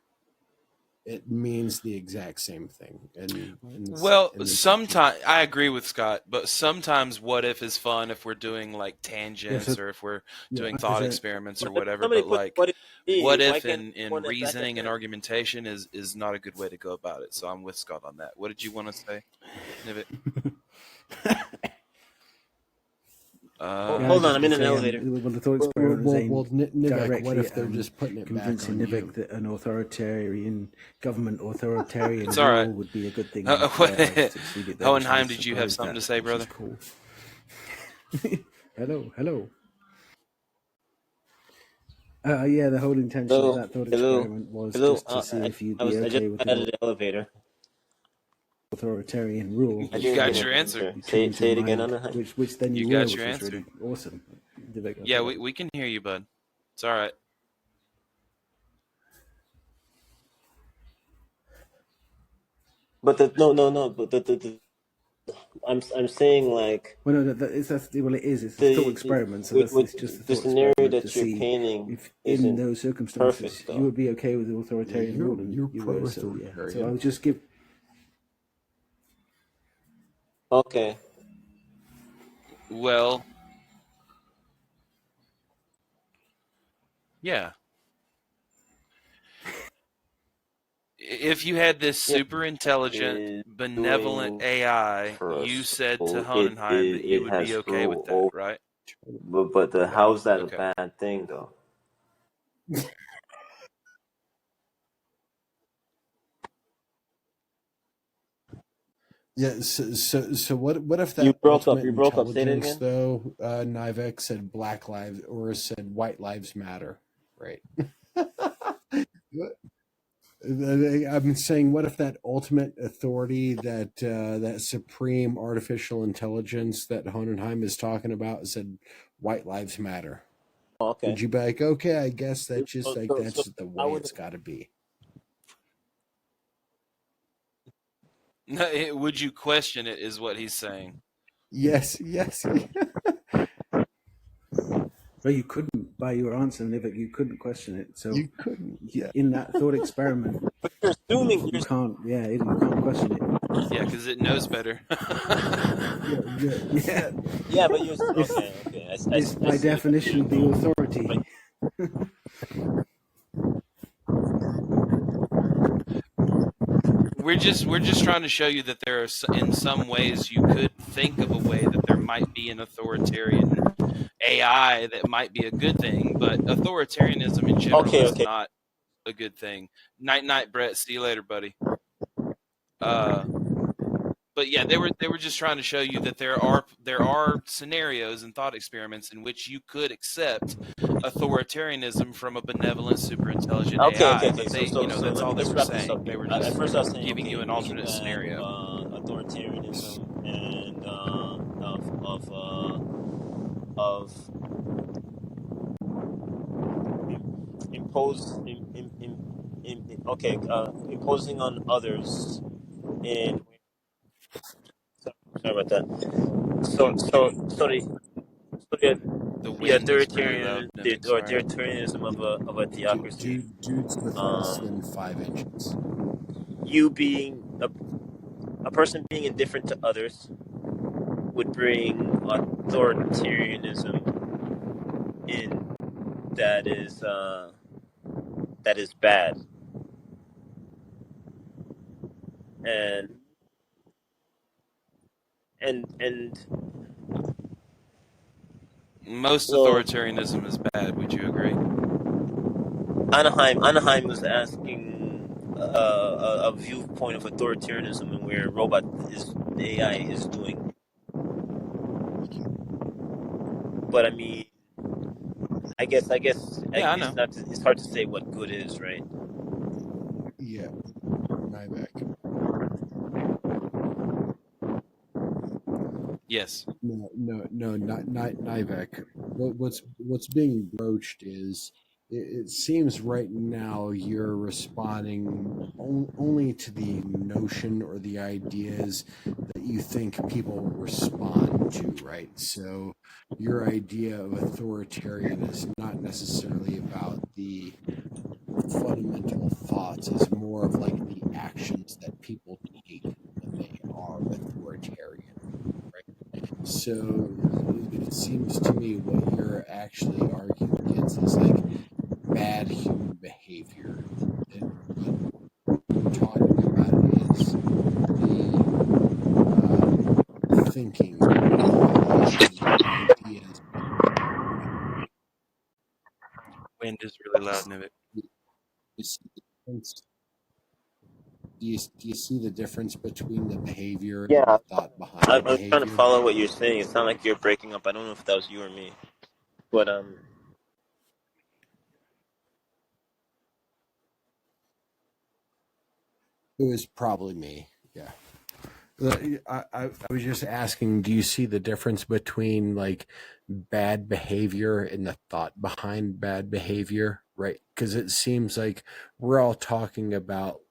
It means the exact same thing. Sometimes I agree with Scott, but sometimes what if is fun if we're doing like tangents or if we're doing thought experiments or whatever. But like what if in reasoning and argumentation is not a good way to go about it. So I'm with Scott on that. What did you want to say, Nivik? Hold on, I'm in an elevator. The thought experiment was aimed Nivek, what if they're just putting it convincing back on Nivek that an authoritarian authoritarian it's all right. rule would be a good thing. Hohenheim, did you have something to say, brother? Cool. Hello. Yeah, the whole intention of that thought experiment was just to see if you'd be okay with the elevator. Authoritarian rule. You got your answer. Say it again, Anaheim. Which then you got were, your answer. Really awesome. Yeah, we can hear you, bud. It's all right. But But I'm saying like. Well, no, it is. It's a thought experiment. So it's just the scenario that you're painting. If in those circumstances perfect, you would be okay with the authoritarian rule, and you were. So I would just give. Okay. Well, yeah. If you had this super intelligent, benevolent AI, you said to Hohenheim that you would be okay with that, right? But how's that a bad thing, though? Yeah. So what if that you broke up? Say it again. Though Nivek said Black Lives or said White Lives Matter, right? I'm saying, what if that ultimate authority, that supreme artificial intelligence that Hohenheim is talking about, said White Lives Matter? Okay. Would you be like, okay, I guess that's just that's the way it's got to be? Would you question it? Is what he's saying. Yes. But you couldn't, by your answer, Nivik, you couldn't question it. So you couldn't. Yeah. In that thought experiment, but you're assuming you can't. Yeah, you can't question it. Yeah, because it knows better. Yeah, but you're okay. It's by definition the authority. we're just trying to show you that there are in some ways you could think of a way that there might be an authoritarian AI that might be a good thing, but authoritarianism in general is not a good thing. Night, Brett. See you later, buddy. But yeah, they were just trying to show you that there are scenarios and thought experiments in which you could accept authoritarianism from a benevolent, super intelligent AI. But they, that's all they were saying. They were just first I was saying, giving you an alternate scenario. Authoritarianism and of imposing on others in. Sorry about that. So the authoritarianism of a theocracy. Dudes with less than 5 inches. You being a person being indifferent to others would bring authoritarianism in that is bad. And most authoritarianism is bad. Would you agree? Anaheim was asking a viewpoint of authoritarianism and where AI is doing. But I mean, I guess I know. It's hard to say what good is, right? Yeah, Nyvek. Yes. No, not Nyvek. What's being broached is it seems right now you're responding only to the notion or the ideas that you think people will respond to, right? So your idea of authoritarian is not necessarily about the fundamental thoughts, it's more of like the actions that people take when they are authoritarian. So it seems to me what you're actually arguing against is like bad human behavior. And what you're talking about is the thinking, the ideas. Wind is really loud, Nivek. Do you see the difference between the behavior Yeah, and the thought behind the behavior? I'm trying to follow what you're saying. It sounded like you're breaking up. I don't know if that was you or me, but It was probably me. Yeah. I was just asking, do you see the difference between like bad behavior and the thought behind bad behavior, right? Because it seems like we're all talking about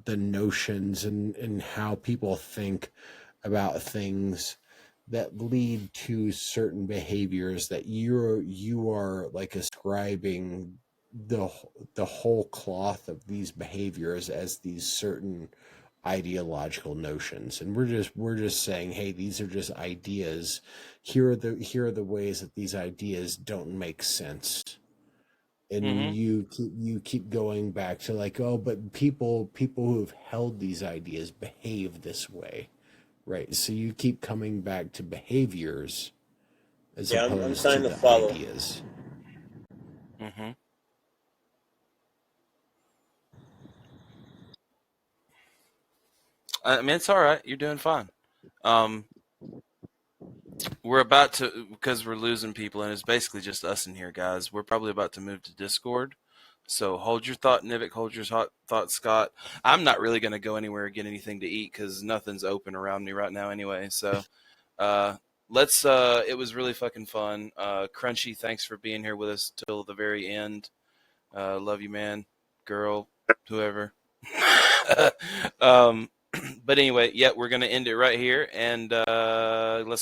the notions and how people think about things that lead to certain behaviors that you are like ascribing the whole cloth of these behaviors as these certain ideological notions, and we're just saying, hey, these are just ideas. Here are the ways that these ideas don't make sense. And you keep going back to like, oh, but people who have held these ideas behave this way, right? So you keep coming back to behaviors as opposed to the ideas. I mean, it's all right. You're doing fine. We're about to, because we're losing people, and it's basically just us in here, guys. We're probably about to move to Discord. So hold your thought, Nivek. Hold your thought, Scott. I'm not really going to go anywhere or get anything to eat because nothing's open around me right now anyway. So let's. It was really fucking fun. Crunchy, thanks for being here with us till the very end. Love you, man, girl, whoever. But anyway, yeah, we're going to end it right here, and let's